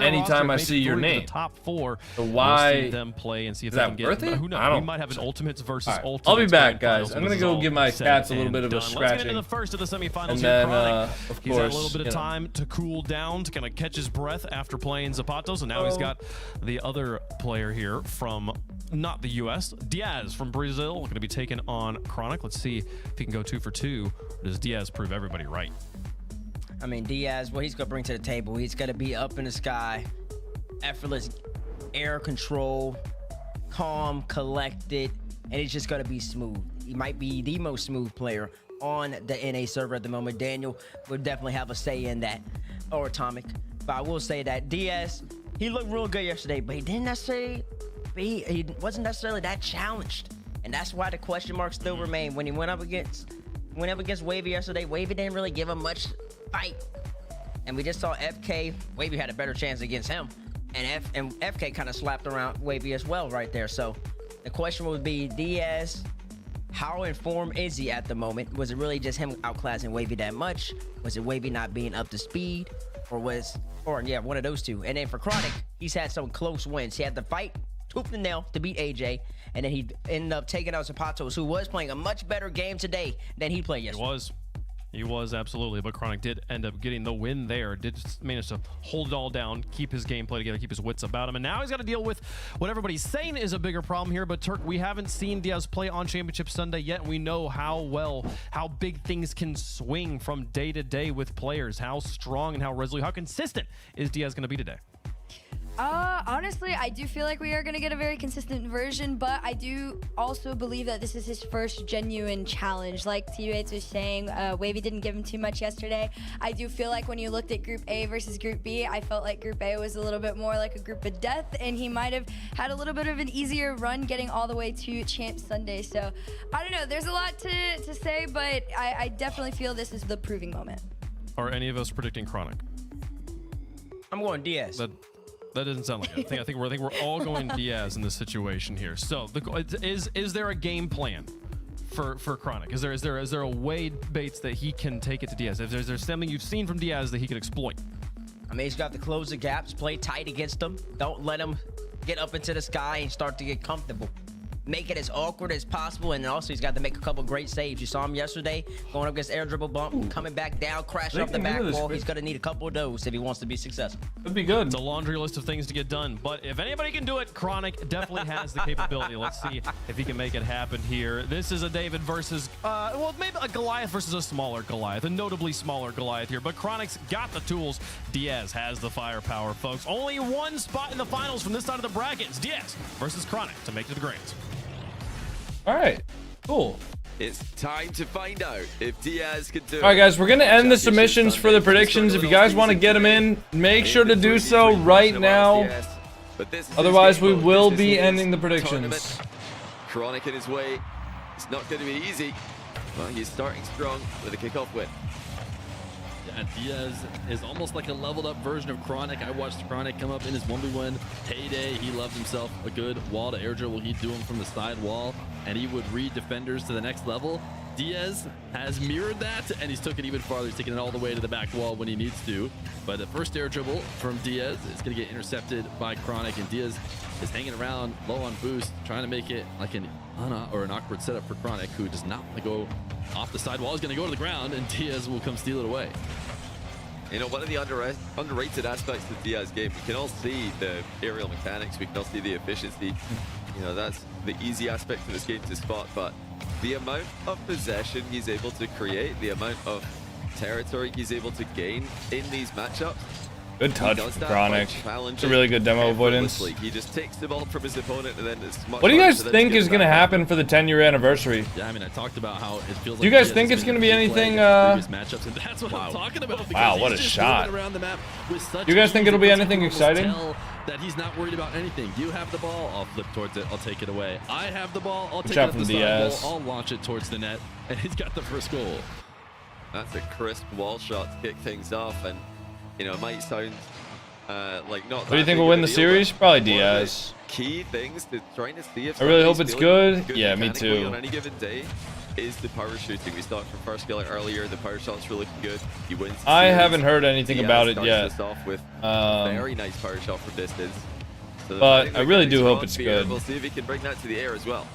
anytime I see your name. So why them play and see if is that worth it? Who knows? I don't. We might have an ultimates versus ultimates. I'll be back, guys. I'm gonna go give my cats a little bit of a scratching. Let's get into the first of the semifinals. And then, of he's had a course, little bit of time to cool down, to kind of catch his breath after playing Azapatos, and now he's got the other player here from not the U.S. Diaz from Brazil, going to be taking on Chronic. Let's see if he can go 2 for 2. Or does Diaz prove everybody right? I mean, Diaz, what he's going to bring to the table, he's going to be up in the sky, effortless air control, calm, collected, and it's just going to be smooth. He might be the most smooth player on the NA server at the moment. Daniel would definitely have a say in that, or Atomic. But I will say that Diaz, he looked real good yesterday, but he didn't necessarily, he wasn't necessarily that challenged. And that's why the question marks still remain. When he went up against Wavy yesterday, Wavy didn't really give him much fight. And we just saw FK, Wavy had a better chance against him. And FK kind of slapped around Wavy as well right there. So the question would be, Diaz, how informed is he at the moment? Was it really just him outclassing Wavy that much? Was it Wavy not being up to speed? Or yeah, one of those two. And then for Chronic, he's had some close wins. He had the fight tooth and nail to beat AJ, and then he ended up taking out Azapatos, who was playing a much better game today than he played yesterday. He was absolutely, but Chronic did end up getting the win there. Did manage to hold it all down, keep his gameplay together, keep his wits about him, and now he's got to deal with what everybody's saying is a bigger problem here. But Turk, we haven't seen Diaz play on Championship Sunday yet. We know how big things can swing from day to day with players. How strong and how resolute, how consistent is Diaz going to be today? Honestly, I do feel like we are going to get a very consistent version, but I do also believe that this is his first genuine challenge. Like T-Bates was saying, Wavy didn't give him too much yesterday. I do feel like when you looked at Group A versus Group B, I felt like Group A was a little bit more like a group of death, and he might have had a little bit of an easier run getting all the way to Champ Sunday. So, I don't know. There's a lot to say, but I definitely feel this is the proving moment. Are any of us predicting Chronic? I'm going Diaz. That doesn't sound like it. I think we're all going Diaz in this situation here. So, is there a game plan for Chronic? Is there a way, Bates, that he can take it to Diaz? Is there something you've seen from Diaz that he could exploit? I mean, he's got to close the gaps, play tight against them. Don't let him get up into the sky and start to get comfortable. Make it as awkward as possible, and also he's got to make a couple great saves. You saw him yesterday going up against air dribble bump, coming back down, crashing off the back wall. He's going to need a couple of those if he wants to be successful. Could be good. It's a laundry list of things to get done, but if anybody can do it, Chronic definitely has the capability. Let's see if he can make it happen here. This is a David versus, well, maybe a Goliath versus a smaller Goliath, a notably smaller Goliath here, but Chronic's got the tools. Diaz has the firepower, folks. Only one spot in the finals from this side of the bracket. It's Diaz versus Chronic to make it to the grands. All right, cool. It's time to find out if Diaz can do it. All right, guys, we're gonna end the submissions for the predictions. If you guys want to get them in, make sure to do so right now. Otherwise, we will be ending the predictions. Chronic in his way. It's not going to be easy, but he's starting strong with a kickoff win. Yeah, Diaz is almost like a leveled up version of Chronic. I watched Chronic come up in his 1v1 heyday. He loved himself a good wall to air dribble. He'd do him from the side wall, and he would read defenders to the next level. Diaz has mirrored that, and he's took it even farther. He's taking it all the way to the back wall when he needs to. But the first air dribble from Diaz is going to get intercepted by Chronic, and Diaz is hanging around low on boost, trying to make it like an awkward setup for Chronic, who does not want to go off the side wall. He's going to go to the ground, and Diaz will come steal it away. You know, one of the underrated aspects of Diaz's game, we can all see the aerial mechanics, we can all see the efficiency. You know, that's the easy aspect of this game to spot, but the amount of possession he's able to create, the amount of territory he's able to gain in these matchups. Good touch from Chronic. It's a really good demo avoidance. He just takes the ball from his opponent, and then it's much. What do you guys think is going to happen for the 10-year anniversary? Yeah, I mean, I talked about how it feels like. Do you guys think it's going to be anything? Matchups, and that's what I'm talking about. Wow, what a shot! Around the map with such Do you guys think it'll be anything exciting? That he's not worried about anything. You have the ball, I'll flip towards it, I'll take it away. I have the ball, I'll take it up the side wall, I'll launch it towards the net, and he's got the first goal. That's a crisp wall shot to kick things off, and you know, it might sound like not. What do you think will win the series? Probably Diaz. Key things to trying to see if I really hope it's good. Yeah, me too. On any given day is the power shooting. We started from first killer earlier. The power shots were looking good. He wins. I haven't heard anything about it yet. Off with a very nice power shot from distance. So but I really do hope it's good. We'll see if he can bring that to the air as well.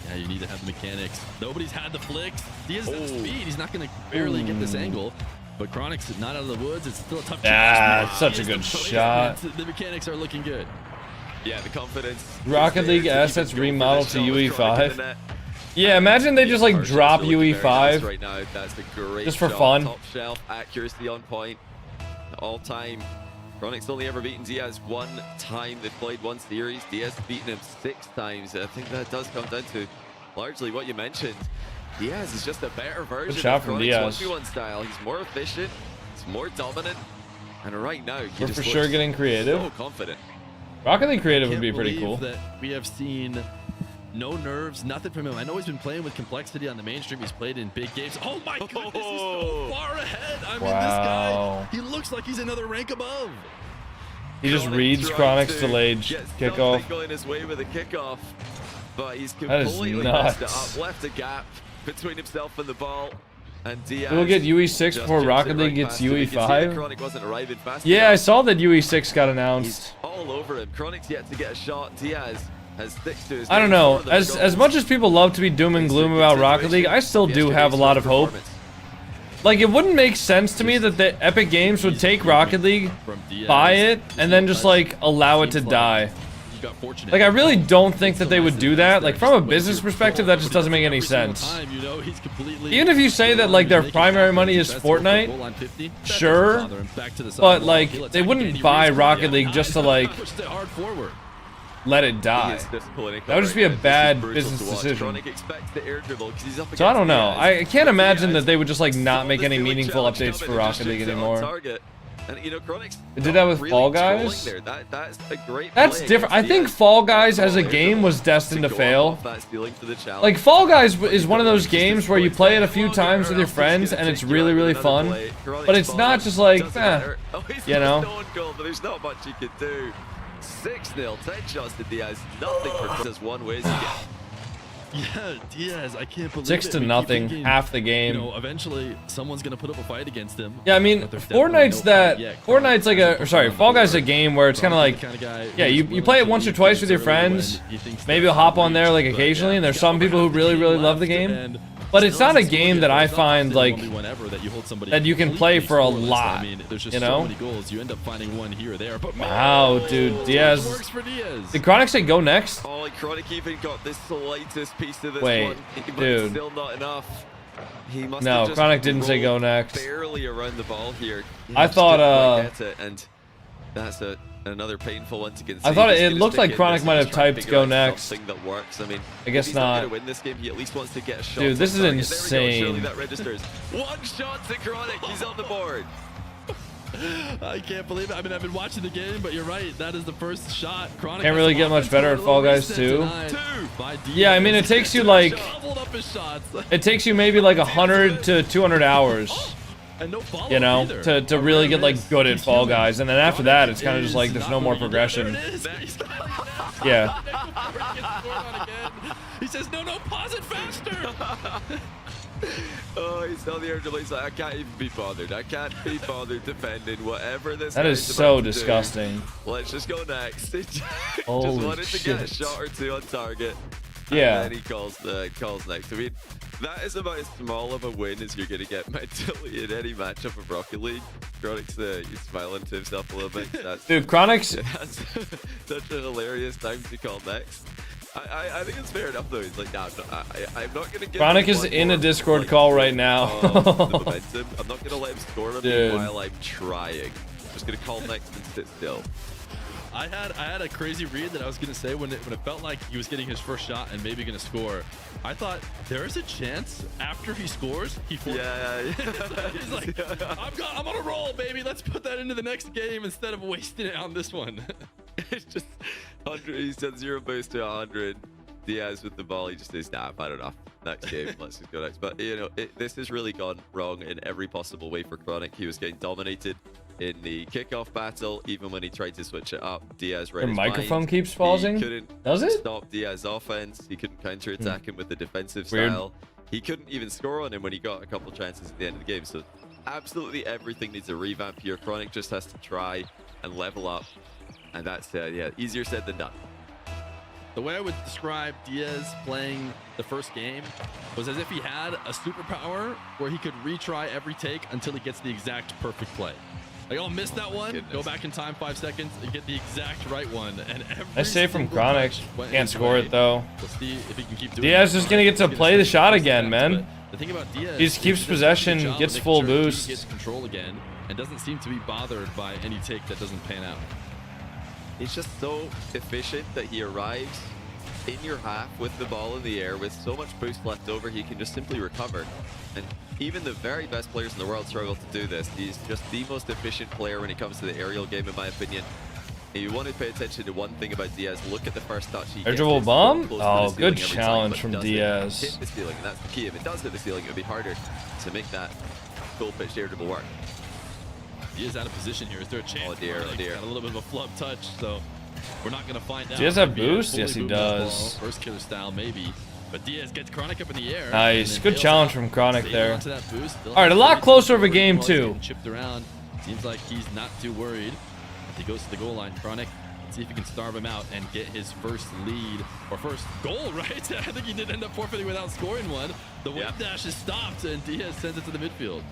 Yeah, you need to have the mechanics. Nobody's had the flicks. Diaz has the speed. He's not going to barely get this angle. But Chronic's not out of the woods. It's still a tough shot. Such a good shot. The mechanics are looking good. Yeah, the confidence. Rocket League assets remodeled to UE5. Yeah, imagine they just like drop UE5 right now. That's a great just for fun. Top shelf accuracy on point. All time. Chronic's only ever beaten Diaz one time. They've played one series. Diaz has beaten him 6 times. I think that does come down to largely what you mentioned. Diaz is just a better version Good shot of from Chronic's Diaz. 1v1 style. He's more efficient. He's more dominant. And right now, he We're just for sure getting creative. so confident. Rocket League creative would be pretty cool. That we have seen No nerves, nothing from him. I know he's been playing with complexity on the mainstream. He's played in big games. Oh my goodness, he's so far ahead. I mean, this guy, he looks like he's another rank above. He just reads Chronic's delayed kickoff. Going his way with a kickoff, but he's That is completely messed it nuts. up. Left a gap between himself and the ball. And Diaz We'll get UE6 before Rocket League gets UE5. Chronic wasn't arriving fast Yeah, enough. I saw that UE6 got announced. He's all over him. Chronic's yet to get a shot. Diaz has sticks to his I don't know. As much as people love to be doom and gloom about Rocket League, I still do have a lot of hope. Like, it wouldn't make sense to me that the Epic Games would take Rocket League, buy it, and then just, like, allow it to die. Like, I really don't think that they would do that. Like, from a business perspective, that just doesn't make any sense. Even if you say that, like, their primary money is Fortnite, sure, but, like, they wouldn't buy Rocket League just to, like, let it die. That would just be a bad business decision. So I don't know. I can't imagine that they would just, like, not make any meaningful updates for Rocket League anymore. And, you know, Chronic's They did that with Fall Guys? That's a great That's play different. I against think Diaz. Fall Guys as a game was destined to go fail. off that stealing to the challenge. Like, Fall Guys is one of those games where you play it a few times with your friends and it's really, really fun. But it's not just like, you know? There's not much you can do. 6-0, 10 shots to Diaz. Nothing for just one way. Yeah, Diaz, I can't believe 6 to it. nothing, half the game. You know, eventually someone's gonna put up a fight against him. Yeah, I mean, Fortnite's like a, or sorry, Fall Guys is a game where it's kind of like, yeah, you play it once or twice with your friends. Maybe you'll hop on there like occasionally, and there's some people who really, really love the game. But it's not a game that I find like that you can play for a lot, you know? You end up finding one here or there. But wow, dude, Diaz. Did Chronic say go next? Oh, like Chronic even got the slightest piece of this Wait, one. But dude. Still not enough. He must No, have just Chronic didn't say go rolled next. Barely around the ball here. I Just thought, didn't quite get it, and that's another painful one to concede. I thought He's it gonna looked stick like in Chronic this might and have try and typed figure go out next. something that works. I mean, I guess if he's not. gonna win this game, he at least wants to get a shot. Dude, this is on target. There we go. Surely insane. that registers. One shot to Chronic. He's on the board. I can't believe it. I mean, I've been watching the game, but you're right. That is the first shot. Chronic Can't really get much better at Fall Guys too. Yeah, I mean, it takes you like, it takes you maybe like 100 to 200 hours, you know, to really get like good at Fall Guys, and then after that, it's kind of just like there's no more progression. Yeah. He says, no, pause it faster. Oh, he's on the air delay. He's like, I can't even be bothered. I can't be bothered defending whatever this. That is guy's so about to do. disgusting. Let's just go next. Just Holy wanted to get a shit. shot or two on target. Yeah. And then he calls next. I mean, that is about as small of a win as you're going to get mentally in any matchup of Rocket League. Chronic's he's smiling to himself a little bit. That's, Dude, Chronic's that's such a hilarious time to call next. I think it's fair enough though. He's like, nah, I'm not gonna give Chronic him is one in a more, Discord like, call right point now. of the momentum. I'm not gonna let him score on me Dude. while I'm trying. I'm just gonna call next and sit still. I had a crazy read that I was gonna say when it felt like he was getting his first shot and maybe gonna score. I thought there is a chance after he scores he forces. Yeah. He's like, I'm on a roll, baby. Let's put that into the next game instead of wasting it on this one. It's just 100. He said 0 boost to 100. Diaz with the ball. He just says, nah, I don't know. Next game, let's just go next. But you know, this has really gone wrong in every possible way for Chronic. He was getting dominated in the kickoff battle, even when he tried to switch it up. Diaz read Your his microphone mind. keeps pausing? He couldn't Does it? stop Diaz's offense. He couldn't counter-attack him with the defensive Weird. style. He couldn't even score on him when he got a couple chances at the end of the game. So absolutely everything needs a revamp here. Chronic just has to try and level up. And that's, yeah, easier said than done. The way I would describe Diaz playing the first game was as if he had a superpower where he could retry every take until he gets the exact perfect play. Like, I'll miss that one, go back in time 5 seconds, and get the exact right one. And every Nice save from single Chronic. touch went Can't his score way. it though. We'll see if he can keep doing Diaz it. is gonna get to play the shot again, man. But the thing about Diaz, He just keeps he does a good possession, job of gets making full sure he boost. gets control again, and doesn't seem to be bothered by any take that doesn't pan out. He's just so efficient that he arrives in your half with the ball in the air with so much boost left over, he can just simply recover. And even the very best players in the world struggle to do this. He's just the most efficient player when it comes to the aerial game, in my opinion. You want to pay attention to one thing about Diaz. Look at the first touch he Air gets. dribble It's bomb? so close to Oh, the good ceiling every challenge time, from but does it Diaz. hit the ceiling, and that's the key. If it does hit the ceiling, it would be harder to make that full pitch air dribble work. He is out of position here. Is there a chance? Oh dear, oh dear. Got a little bit of a flub touch, so we're not going to find out. Diaz have Maybe a boost? fully Yes, he moved ball. does. First killer style, maybe. But Diaz gets Chronic up in the air. Nice. and then Good bails challenge out, from Chronic saving there. onto that boost. Still All right, has a lot 30 closer of a seconds game, while he's too. getting chipped around. Seems like he's not too worried. As he goes to the goal line, Chronic, see if he can starve him out and get his first lead or first goal, right? I think he did end up forfeiting without scoring one. The wave dash is stopped, and Diaz sends it to the midfield.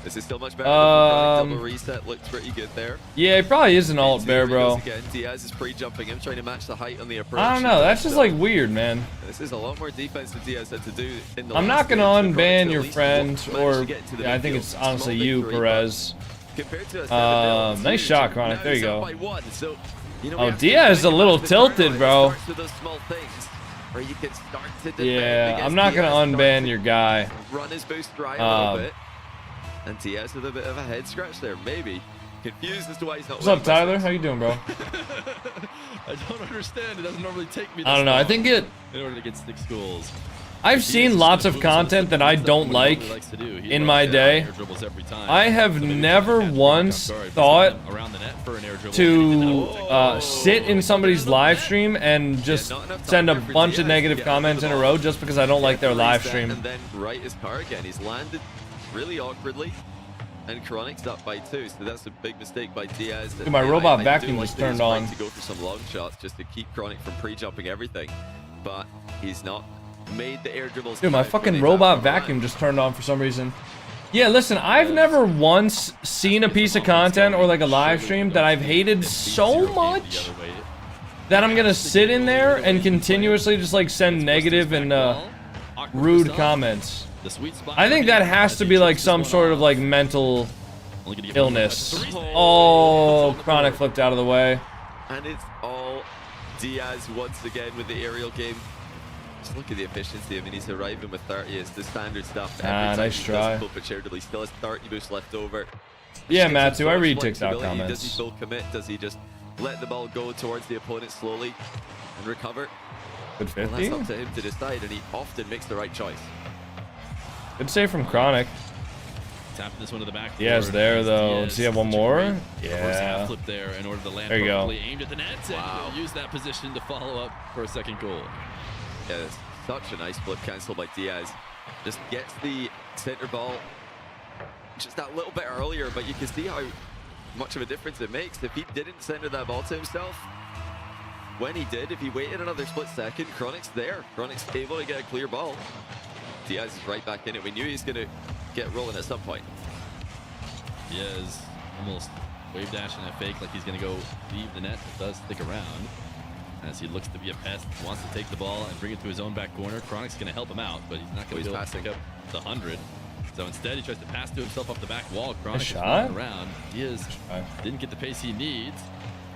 This is still much better. Double reset looks pretty good there. Yeah, he probably is an alt bear, bro. Again, Diaz is pre-jumping him, trying to match the height on the approach. I don't know. That's just like weird, man. This is a lot more defense that Diaz had to do in the I'm not last gonna game, so unban at your least friend, managed or to get to the yeah, I think midfield. it's honestly Small you, victory, Perez. but compared to a 7-0, it's Nice huge. shot, Chronic. Now There you he's up go. by one, so, you know, Oh, we have to Diaz think is a little about the tilted, turnaround. bro. It starts with those small things where you can start to defend Yeah, against I'm not gonna Diaz, unban start your to guy. Run his boost dry a little bit. And Diaz with a bit of a head scratch there, maybe. Confused as to why he's not What's up, winning Tyler? this. How you doing, bro? I don't understand. It doesn't normally take me this I don't know. I long think it. in order to get 6 goals. I've seen lots of content that I don't like in my day. I have never once thought to sit in somebody's live stream and just send a bunch of negative comments in a row just because I don't like their live stream. And then right his car again. He's landed really awkwardly. And Chronic's up by 2, so that's a big mistake by Diaz. Dude, my robot vacuum was turned on. To go for some long shots just to keep Chronic from pre-jumping everything, but he's not made the air dribbles. Dude, my fucking robot vacuum just turned on for some reason. Yeah, listen, I've never once seen a piece of content or like a live stream that I've hated so much that I'm gonna sit in there and continuously just like send negative and rude comments. I think that has to be like some sort of like mental illness. Oh, Chronic flipped out of the way. And it's all Diaz once again with the aerial game. Just look at the efficiency. I mean, he's arriving with 30. It's the standard stuff. Nice try. He still has 30 boosts left over. Yeah, Matthew, I read TikTok comments. Does he full commit? Does he just let the ball go towards the opponent slowly and recover? Good Well, 50. that's up to him to decide, and he often makes the right choice. Good save from Chronic. Tapping this one to the back. Diaz there though. Does he have one more? Yeah. Flip there in order to land there you go. aimed at the net. Wow. And use that position to follow up for a second goal. Yeah, it's such a nice flip cancel by Diaz. Just gets the center ball just that little bit earlier, but you can see how much of a difference it makes. If he didn't center that ball to himself, when he did, if he waited another split second, Chronic's there. Chronic's able to get a clear ball. Diaz is right back in it. We knew he was going to get rolling at some point. Diaz almost wave dashing a fake like he's going to go leave the net, but does stick around as he looks to be a pest, wants to take the ball and bring it to his own back corner. Chronic's going to help him out, but he's not going to be able to pick up the 100. So instead, he tries to pass to himself off the back wall. Chronic is running around. Diaz didn't get the pace he needs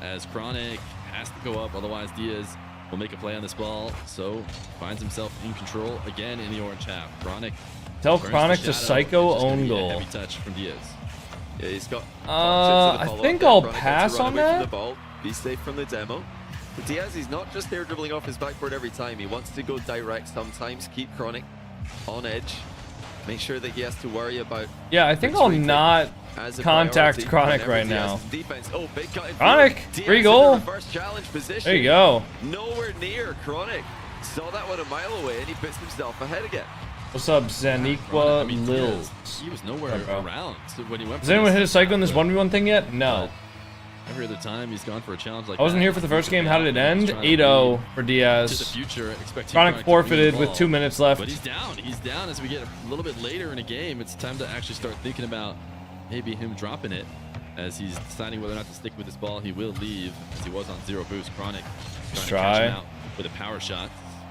as Chronic has to go up, otherwise Diaz will make a play on this ball, so finds himself in control again in the orange half. Chronic. Tell Chronic to psycho own goal. Heavy touch from Diaz. Yeah, he's got. I think I'll pass on that. Be safe from the demo. But Diaz, he's not just there dribbling off his backboard every time. He wants to go direct sometimes. Keep Chronic on edge. Make sure that he has to worry about. Yeah, I think I'll not contact Chronic right now. Defense. Oh, big cut. Chronic, free goal. First challenge position. There you go. Nowhere near Chronic. Saw that one a mile away, and he puts himself ahead again. What's up, Zaniqua Lil? He was nowhere around when he went. Has anyone hit a cycle in this 1v1 thing yet? No. Every other time he's gone for a challenge like I wasn't here for the first game. How did it end? 8-0 for Diaz. Chronic forfeited with 2 minutes left. But he's down. He's down as we get a little bit later in a game. It's time to actually start thinking about maybe him dropping it as he's deciding whether or not to stick with this ball. He will leave as he was on 0 boost. Chronic Let's trying to catch him out with a power shot.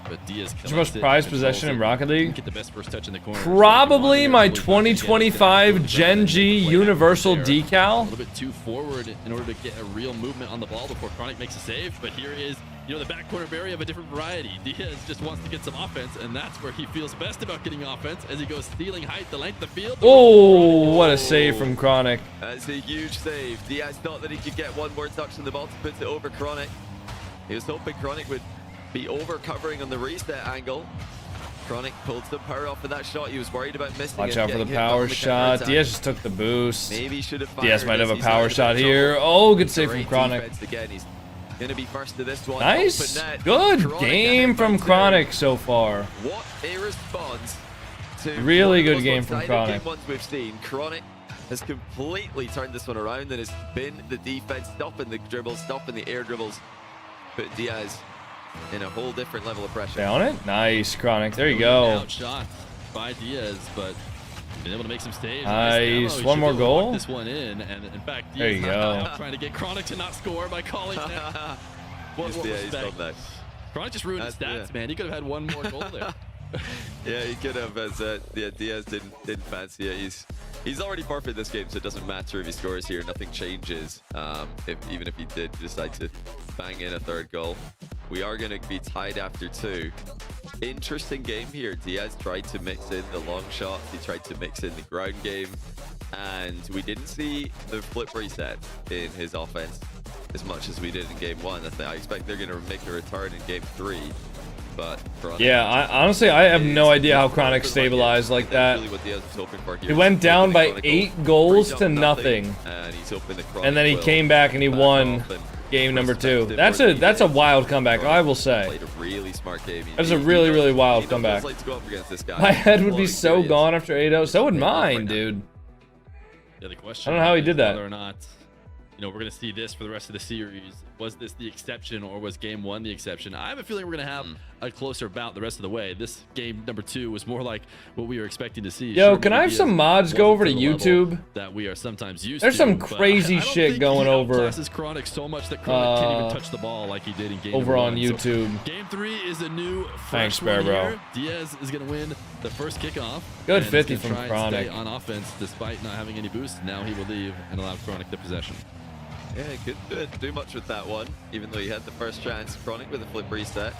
But Diaz What's your most prized possession in Rocket League? Get the best first touch in the corner. Probably my 2025 Gen G Universal Decal. A little bit too forward in order to get a real movement on the ball before Chronic makes a save. But here is you know, the back corner Barry of a different variety. Diaz just wants to get some offense, and that's where he feels best about getting offense as he goes stealing height, the length of the field. Oh, what a save from Chronic. That's a huge save. Diaz thought that he could get one more touch on the ball to put it over Chronic. He was hoping Chronic would be over covering on the reset angle. Chronic pulled some power off of that shot. He was worried about missing it. Watch out for the power shot. Diaz just took the boost. Maybe should have fired. Diaz might have a power shot here. Oh, good save from Chronic. Again. He's gonna be first to this one. Nice. Good game from Chronic so far. What a response to really good game from Chronic. Games we've seen. Chronic has completely turned this one around and has been the defense, stopping the dribbles, stopping the air dribbles. Put Diaz in a whole different level of pressure. Down it. Nice, Chronic. There you go. Outshot by Diaz, but been able to make some saves. Nice. One more goal. This one in fact, Diaz there you go. Trying to get Chronic to not score by calling that. What respect. Chronic just ruined his stats, man. He could have had one more goal there. Yeah, he could have. As yeah, Diaz didn't fancy it. He's already forfeited this game, so it doesn't matter if he scores here. Nothing changes. Even if he did decide to bang in a third goal, we are going to be tied after 2. Interesting game here. Diaz tried to mix in the long shots. He tried to mix in the ground game, and we didn't see the flip reset in his offense as much as we did in game 1. I expect they're going to make a return in game 3. But yeah, honestly, I have no idea how Chronic stabilized like that. He went down by 8 goals to nothing, and then he came back and he won game number 2. That's a wild comeback, I will say. That's a really wild comeback. My head would be so gone after 8-0. So would mine, dude. Yeah, the question I don't know how he did that. Whether or not, you know, we're going to see this for the rest of the series. Was this the exception, or was game 1 the exception? I have a feeling we're going to have a closer bout the rest of the way. This game number 2 was more like what we were expecting to see. Yo, can I have some mods go over to YouTube? That we are sometimes used There's to, some crazy shit going over. Chronic so much that Chronic can't even touch the ball like he did in game over on 1. YouTube. So game 3 is a new Thanks, fresh one bro. here. Diaz is going to win the first kickoff. Good 50 from Chronic. On offense despite not having any boost. Now he will leave and allow Chronic the possession. Yeah, couldn't do much with that one, even though he had the first chance. Chronic with a flip reset,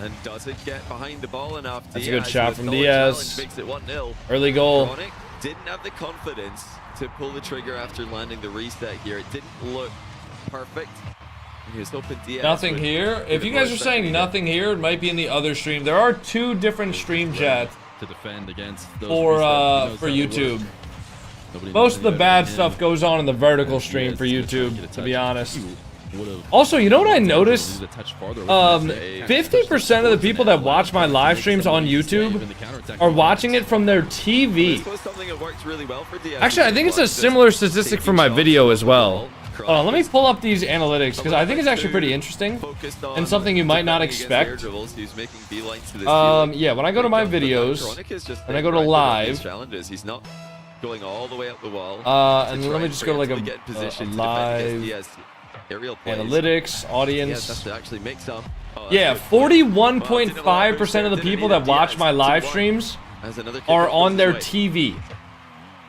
and doesn't get behind the ball enough. That's a good shot from Diaz. Makes it 1-0. Early goal. Chronic didn't have the confidence to pull the trigger after landing the reset here. It didn't look perfect. He was hoping Diaz nothing here. If you guys are saying nothing here, it might be in the other stream. There are 2 different stream chats to defend against those for YouTube. Most of the bad stuff goes on in the vertical stream for YouTube, to be honest. Also, you know what I noticed? 50% of the people that watch my live streams on YouTube are watching it from their TV. Actually, I think it's a similar statistic for my video as well. Let me pull up these analytics, because I think it's actually pretty interesting and something you might not expect. Yeah, when I go to my videos, and I go to live, going all the way up the wall. And let me just go to like a live analytics, audience. Yeah, 41.5% of the people that watch my live streams are on their TV.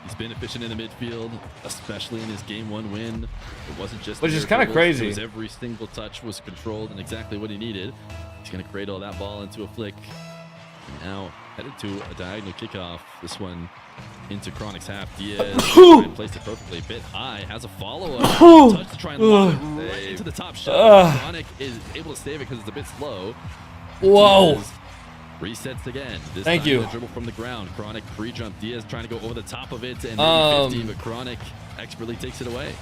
He's been efficient in the midfield, especially in his game 1 win. It wasn't just which is kind of crazy. It was every single touch was controlled and exactly what he needed. He's going to cradle that ball into a flick. And now headed to a diagonal kickoff. This one into Chronic's half. Diaz placed it perfectly, a bit high, has a follow-up touch to try and lob it right into the top shot. Chronic is able to save it because it's a bit slow. Whoa. Diaz resets again. This Thank time you. The dribble from the ground. Chronic pre-jump. Diaz trying to go over the top of it and maybe 50, but Chronic expertly takes it away.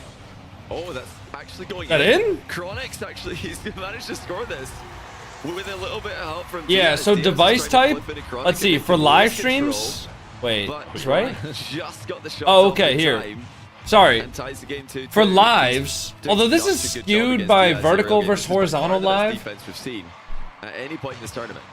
Oh, that's actually going in. Chronic's actually, he's managed to score this. With a little bit of help from yeah, so device type, let's see, for live streams, wait, that's right? Oh, okay, here. Sorry. For lives, although this is skewed by vertical versus horizontal live, at any point in this tournament.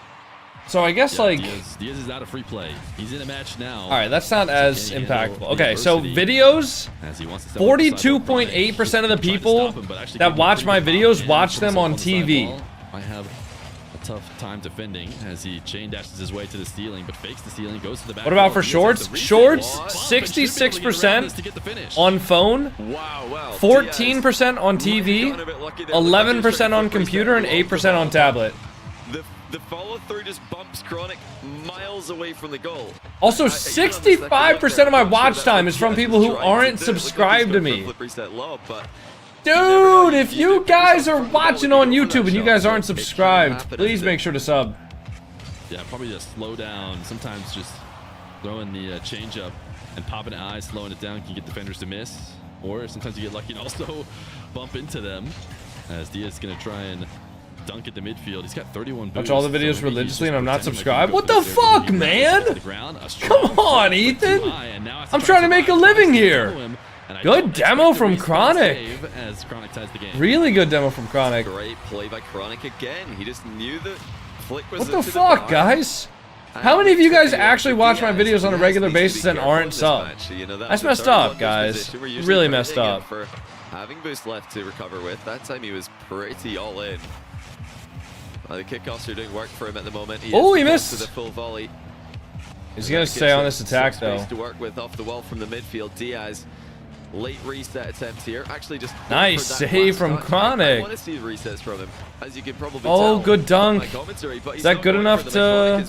so I guess like... Diaz is out of free play. He's in a match now. Alright, that's not as impactful. Okay, so videos, 42.8% of the people that watch my videos watch them on TV. I have tough time defending as he chain dashes his way to the ceiling, but fakes the ceiling, goes to the back. What about for shorts? Shorts, 66% on phone, 14% on TV, 11% on computer, and 8% on tablet. The follow-through just bumps Chronic miles away from the goal. Also, 65% of my watch time is from people who aren't subscribed to me. Dude, if you guys are watching on YouTube and you guys aren't subscribed, please make sure to sub. Yeah, probably just slow down. Sometimes just throwing the change up and popping an eye, slowing it down can get defenders to miss. Or sometimes you get lucky and also bump into them. As Diaz is going to try and dunk at the midfield. He's got 31 boosts. Watch all the videos religiously and I'm not subscribed? What the fuck, man? Come on, Ethan. I'm trying to make a living here. Good demo from Chronic. Really good demo from Chronic. Great play by Chronic again. He just knew that flick was. What the fuck, guys? How many of you guys actually watch my videos on a regular basis and aren't subbed? That's messed up, guys. Really messed up. For having boost left to recover with. That time he was pretty all in. The kickoffs are doing work for him at the moment. Oh, he missed. To the full volley. He's gonna stay on this attack though. To work with off the wall from the midfield. Diaz. Late reset attempt here. Actually, just nice save from Chronic. I want to see the resets from him, as you can probably tell. Oh, good dunk. Is that good enough to?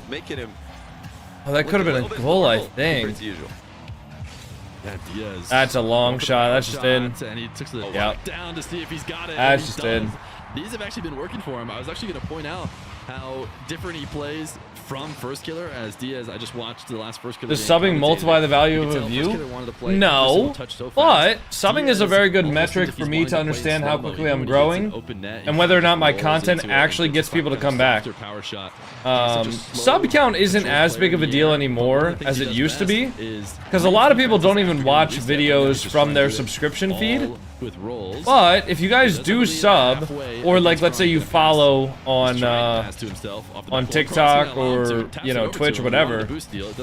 Oh, that could have been a goal, I think. Yeah, Diaz. That's a long shot. That's just in. And he took the down to see if he's got it. That's just in. These have actually been working for him. I was actually going to point out how different he plays from First Killer as Diaz. I just watched the last First Killer. Does subbing multiply the value of a view? No, but subbing is a very good metric for me to understand how quickly I'm growing and whether or not my content actually gets people to come back. Sub count isn't as big of a deal anymore as it used to be because a lot of people don't even watch videos from their subscription feed. But if you guys do sub, or like let's say you follow on TikTok or Twitch or whatever,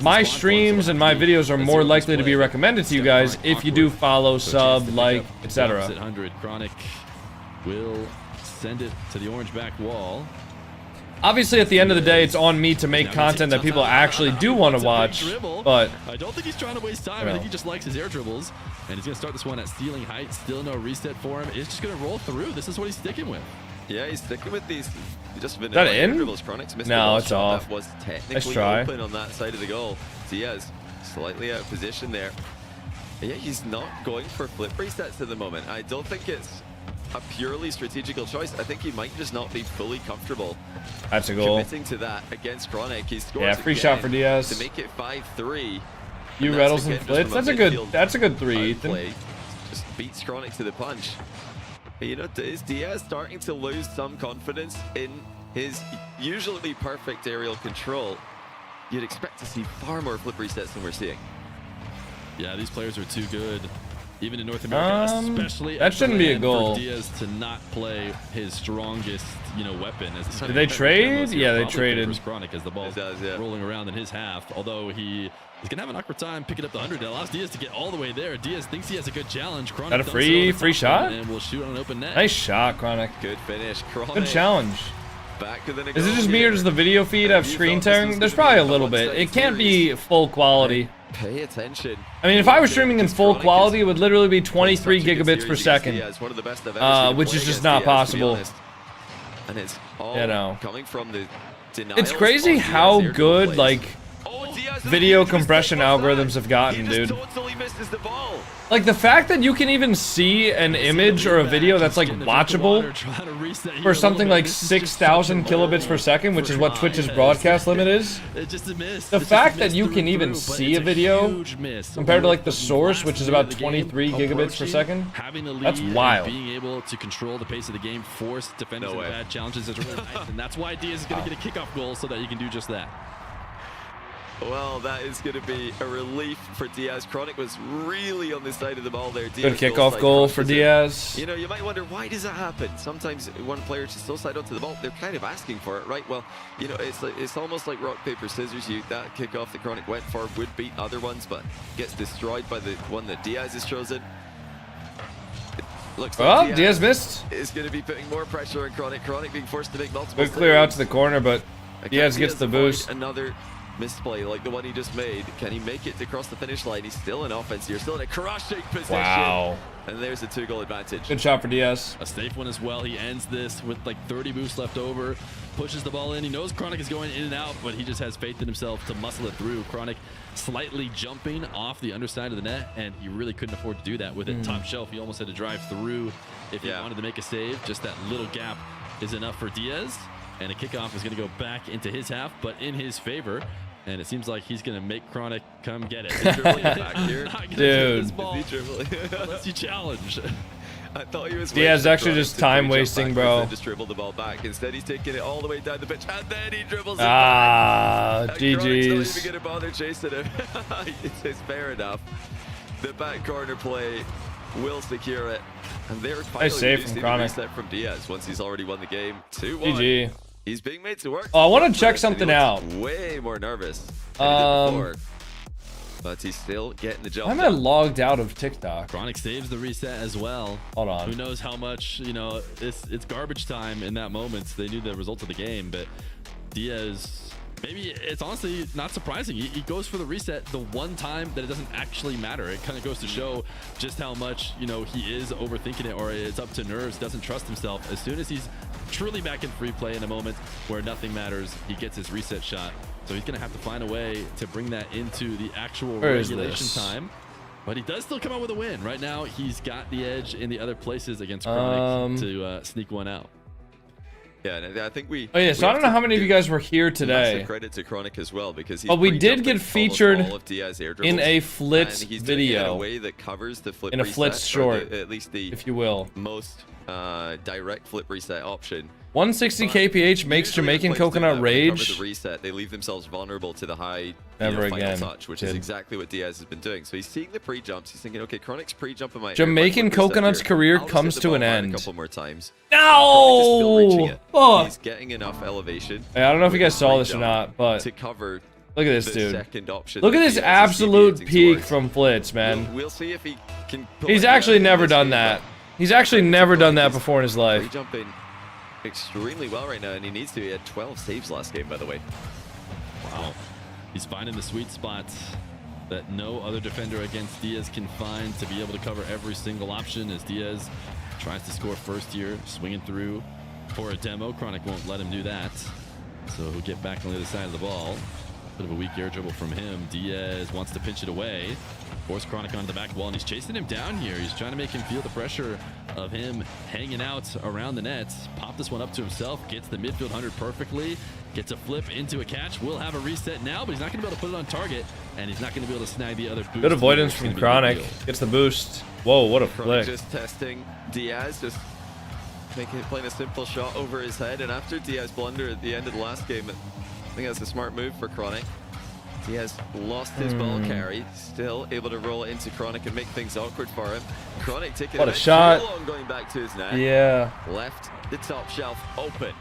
my streams and my videos are more likely to be recommended to you guys if you do follow, sub, like, etc. Chronic will send it to the orange back wall. Obviously, at the end of the day, it's on me to make content that people actually do want to watch, but I don't think he's trying to waste time. I think he just likes his air dribbles, and he's going to start this one at ceiling height. Still no reset for him. It's just going to roll through. This is what he's sticking with. Yeah, he's sticking with these. Just is that in? No, it's off. That was technically nice try. Open on that side of the goal. Diaz slightly out of position there. Yeah, he's not going for flip resets at the moment. I don't think it's a purely strategical choice. I think he might just not be fully comfortable. That's a goal. Committing to that against Chronic. He scores yeah, free shot for Diaz to make it 5-3. You rattles and flits. That's a good three, Ethan. Just beats Chronic to the punch. But, is Diaz starting to lose some confidence in his usually perfect aerial control? You'd expect to see far more flip resets than we're seeing. Yeah, these players are too good. Even in North America, especially. That shouldn't be a goal. For Diaz to not play his strongest, weapon. Did they trade? Yeah, they traded. Chronic as the ball rolling around in his half. Although he's gonna have an awkward time picking up the 100. That allows Diaz to get all the way there. Diaz thinks he has a good challenge. Chronic got a free shot? And will shoot on an open net. Nice shot, Chronic. Good finish, Chronic. Good challenge. Back to the Is it just me or does the video feed have screen tearing? There's probably a little bit. It can't be full quality. Pay attention. I mean, if I was streaming in full quality, it would literally be 23 gigabits per second, which is just not possible. And it's all coming from the denial. It's crazy how good video compression algorithms have gotten, dude. Like the fact that you can even see an image or a video that's like watchable for something like 6,000 kilobits per second, which is what Twitch's broadcast limit is. The fact that you can even see a video compared to like the source, which is about 23 gigabits per second, that's wild. Being able to control the pace of the game, force defenders into bad challenges is really nice, and that's why Diaz is going to get a kickoff goal so that he can do just that. Well, that is going to be a relief for Diaz. Chronic was really on the side of the ball there. Good kickoff goal for Diaz. You might wonder, why does that happen? Sometimes one player just so side onto the ball, they're kind of asking for it, right? Well, it's almost like rock, paper, scissors. That kickoff that Chronic went for would beat other ones, but gets destroyed by the one that Diaz has chosen. Looks Well, like Diaz missed. is going to be putting more pressure on Chronic. Chronic being forced to make multiple Good clear out to the saves. corner, but Diaz gets the avoid boost. Another misplay like the one he just made. Can he make it to cross the finish line? He's still in offense here, still in a crushing position. Wow. And there's a 2-goal advantage. Good shot for Diaz. A safe one as well. He ends this with like 30 boosts left over. Pushes the ball in. He knows Chronic is going in and out, but he just has faith in himself to muscle it through. Chronic slightly jumping off the underside of the net, and he really couldn't afford to do that with it top shelf. He almost had to drive through if he wanted to make a save. Just that little gap is enough for Diaz, and a kickoff is going to go back into his half, but in his favor. And it seems like he's going to make Chronic come get it. Back here. Dude. Unless you challenge. I thought he was Diaz actually just time jump wasting, back, bro. then just dribbled the ball back. Instead, he's taking it all the way down the pitch, and then he dribbles it Ah, back. And Chronic's not GG's. even going to bother chasing him. It's fair enough. The back corner play will secure it. And they're finally save from reducing the Chronic. reset from Diaz once he's already won the game. 2-1. GG. He's being made to work. Oh, I want to check And he something looks out. Way more nervous than he did before. But he's still getting the job Why am I done. logged out of TikTok? Chronic saves the reset as well. Hold on. Who knows how much, you know, it's garbage time in that moment. They knew the result of the game, but Diaz, maybe it's honestly not surprising. He goes for the reset the one time that it doesn't actually matter. It kind of goes to show just how much, you know, he is overthinking it, or it's up to nerves, doesn't trust himself. As soon as he's truly back in free play in a moment where nothing matters, he gets his reset shot. So he's going to have to find a way to bring that into the actual Where is regulation this? time. But he does still come out with a win. Right now, he's got the edge in the other places against Chronic to sneak one out. Yeah, and I think we. Oh yeah, so I don't know how many of you guys were here Massive today. credit to Chronic as well, because he's But we did pre-jumping get almost featured all of Diaz air in dribbles, a and Flitz he's doing it in a video, way that covers the flip in a reset, Flitz or short, at least the if you will. most direct flip reset option. 160 kph makes Usually Jamaican when players do Coconut that, when they cover rage. the reset, they leave themselves vulnerable to the high Never final again, touch, which kid. is exactly what Diaz has been doing. So he's seeing the pre-jumps. He's thinking, okay, Chronic's pre-jumping my Jamaican Coconut's career comes to an end. A couple more times. No! Fuck! He's getting enough elevation. Hey, I don't know if you with guys the saw this or pre-jump not, but to cover look at this the dude. second option Look at that this Diaz is absolute deviating peak towards. from Flitz, man. We'll see if he can pull He's it out actually in never this done game, that. but He's actually never done that before in his life. pre-jumping extremely well right now, and he needs to. He had 12 saves last game, by the way. Wow. He's finding the sweet spot that no other defender against Diaz can find to be able to cover every single option as Diaz tries to score first here, swinging through for a demo. Chronic won't let him do that. So he'll get back on the other side of the ball. Bit of a weak air dribble from him. Diaz wants to pinch it away. Force Chronic onto the back wall, and he's chasing him down here. He's trying to make him feel the pressure of him hanging out around the net. Pop this one up to himself, gets the midfield 100 perfectly, gets a flip into a catch. Will have a reset now, but he's not going to be able to put it on target, and he's not going to be able to snag the other boost. Good avoidance It's from gonna be a Chronic. big deal. Gets the boost. Whoa, what a Chronic flick. just testing Diaz, just playing a simple shot over his head, and after Diaz blunder at the end of the last game, I think that's a smart move for Chronic. Diaz lost his ball carry, still able to roll it into Chronic and make things awkward for him. Chronic taking What a bit shot. too long going back to his net. Yeah. Left the top shelf open.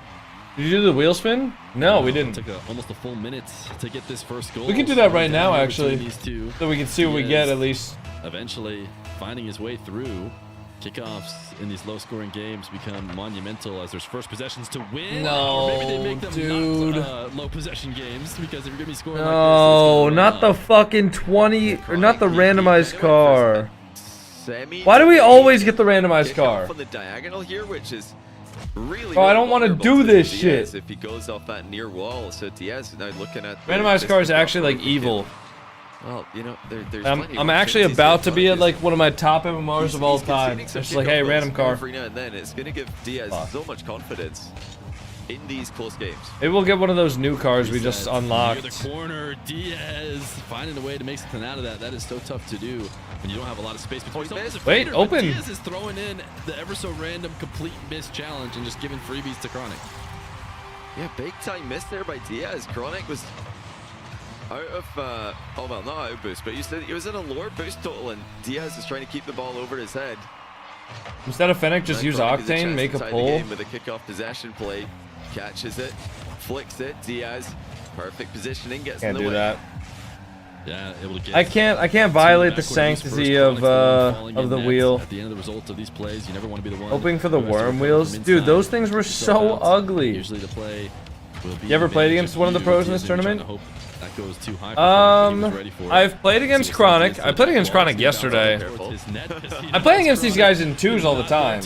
Did you do the wheel spin? No, we didn't. Took almost a full minute to get this first goal. We can do that right now, Down actually. between These two. So we can see what we get at least. Eventually finding his way through. Kickoffs in these low-scoring games become monumental as there's first possessions to win. No, Or maybe they make them dude. not low possession games, because if you're gonna be scoring No, like this, not the fucking 20 or not the randomized car. Semi Why do we always get the randomized car? on the diagonal here, which is really. Bro, I don't wanna vulnerable do to this Diaz shit. if he goes off that near wall. So Diaz is now looking at the Randomized car is distance actually off like the evil. field. Well, you know, there's I'm plenty of actually opportunities about here. to be at Chronic like one of my top MMRs is- of all he's time. conceding It's some just like, kickoff hey, goals random car. every now and then. It's going to give Diaz Fuck. so much confidence in these close games. Maybe we'll get one of those new cars we just Near unlocked. the corner, Diaz finding a way to make something out of that. That is so tough to do when you don't have a lot of space between Point yourself. Wait, But open. Diaz is throwing in the ever so random complete miss challenge and just giving freebies to Chronic. Yeah, big time miss there by Diaz. Chronic was out of, oh well, not out of boost, but he was in a lower boost total, and Diaz is trying to keep the ball over his head. Instead of Fennec, just And use Chronic has Octane, chance make a to tie the pull. game with a kickoff possession play, catches it, flicks it. Diaz, perfect positioning, gets in Can't the do way. that. Yeah, able to get I can't violate the back when he was sanctity first of falling in the net. wheel. At the end of the results of these plays, you never want to be the one Hoping for the who has to worm recover wheels. from Dude, inside. those things were so ugly. Usually the play will be You ever played advantage against one of the you. pros in this Diaz maybe trying tournament? to hope that goes too high for Chronic, but he was ready for it. I've played against Chronic. I played against Chronic yesterday. I'm playing against these guys in twos all the time.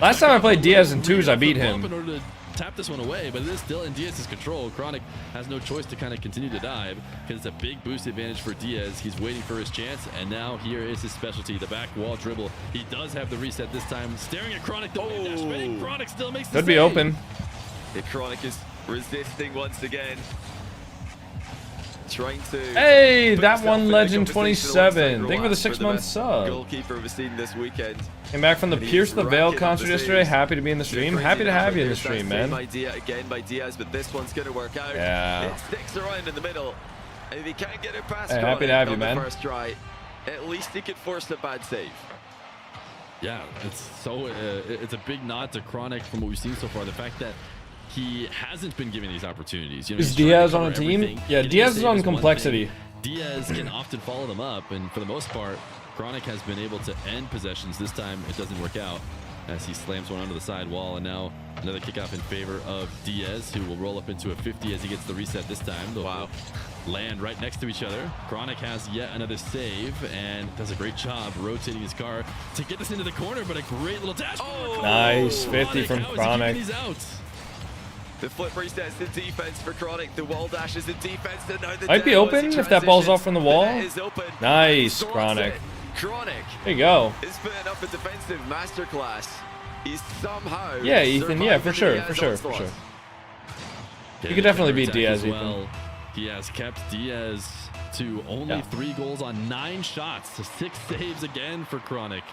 Last time I played Diaz in twos, I beat him. In order to tap this one away, but it is still in Diaz's control. Chronic has no choice to kind of continue to dive because it's a big boost advantage for Diaz. He's waiting for his chance, and now here is his specialty, the back wall dribble. He does have the reset this time. Staring at Chronic, the wave dash, but Chronic still makes the Could be save. open. The Chronic is resisting once again. Trying to. Hey, that put one himself in Legend the conversation alongside 27. Thank you for the Roas 6-month best sub. Goalkeeper we've seen this weekend. Came back from the And he's Pierce the Veil racking up concert the yesterday. saves. Happy to be in the stream. Crazy Happy to have you in the that stream, same man. idea again by Diaz, but this one's going to work out. Yeah. It sticks around in the middle. And if he can't get it past Hey, happy Chronic to have you, on man. the first try, at least he could force a bad save. Yeah, it's so it's a big nod to Chronic from what we've seen so far. The fact that he hasn't been given these opportunities. You know, Is he's trying to Diaz on cover a team? everything. Yeah, Getting a Diaz is save on one complexity. thing. Diaz can often follow them up, and for the most part, Chronic has been able to end possessions. This time, it doesn't work out as he slams one onto the side wall, and now another kickoff in favor of Diaz, who will roll up into a 50 as he gets the reset this time. They'll land right next to each other. Chronic has yet another save and does a great job rotating his car to get this into the corner, but a great little dash. Nice, 50 from Chronic. The flip resets the defense for Chronic. The wall dash is the defense. And now the Might be down open as he if that ball's off transitions. from the wall. net is open. Nice, Slots Chronic. it. Chronic There you go. is putting up a defensive masterclass. He's somehow. Yeah, Ethan. Yeah, for sure, for sure, for sure. You could definitely beat Diaz, Ethan. He has kept Diaz to only 3 goals on 9 shots to 6 saves again for Chronic.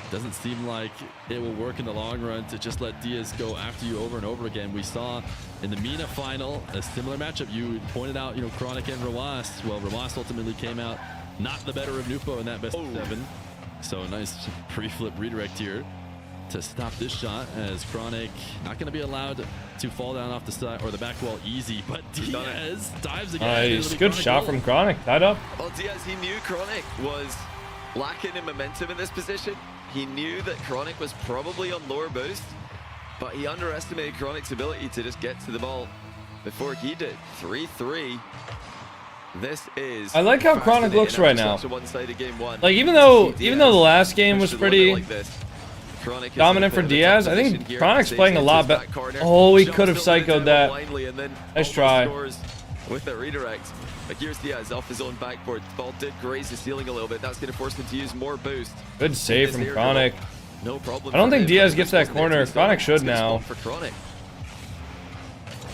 Doesn't seem like it will work in the long run to just let Diaz go after you over and over again. We saw in the MENA final a similar matchup. You pointed out, you know, Chronic and Rawas. Well, Rawas ultimately came out not the better of Nupo in that best of 7. So nice pre-flip redirect here to stop this shot, as Chronic not going to be allowed to fall down off the side or the back wall easy, but Diaz dives again. Nice, good shot from Chronic. Tied up. Well, Diaz, he knew Chronic was lacking in momentum in this position. He knew that Chronic was probably on lower boost, but he underestimated Chronic's ability to just get to the ball before he did. 3-3. This is. I like how Chronic looks right now. Such a one-sided game one. Like even though the last game was pretty dominant for Diaz, I think Chronic's playing a lot better. Oh, he could have psychoed that. Nice try. With that redirect. But here's Diaz off his own backboard. The ball did graze the ceiling a little bit. That's going to force him to use more boost. Good save from Chronic. No problem. I don't think Diaz gets that corner. Chronic should now. For Chronic.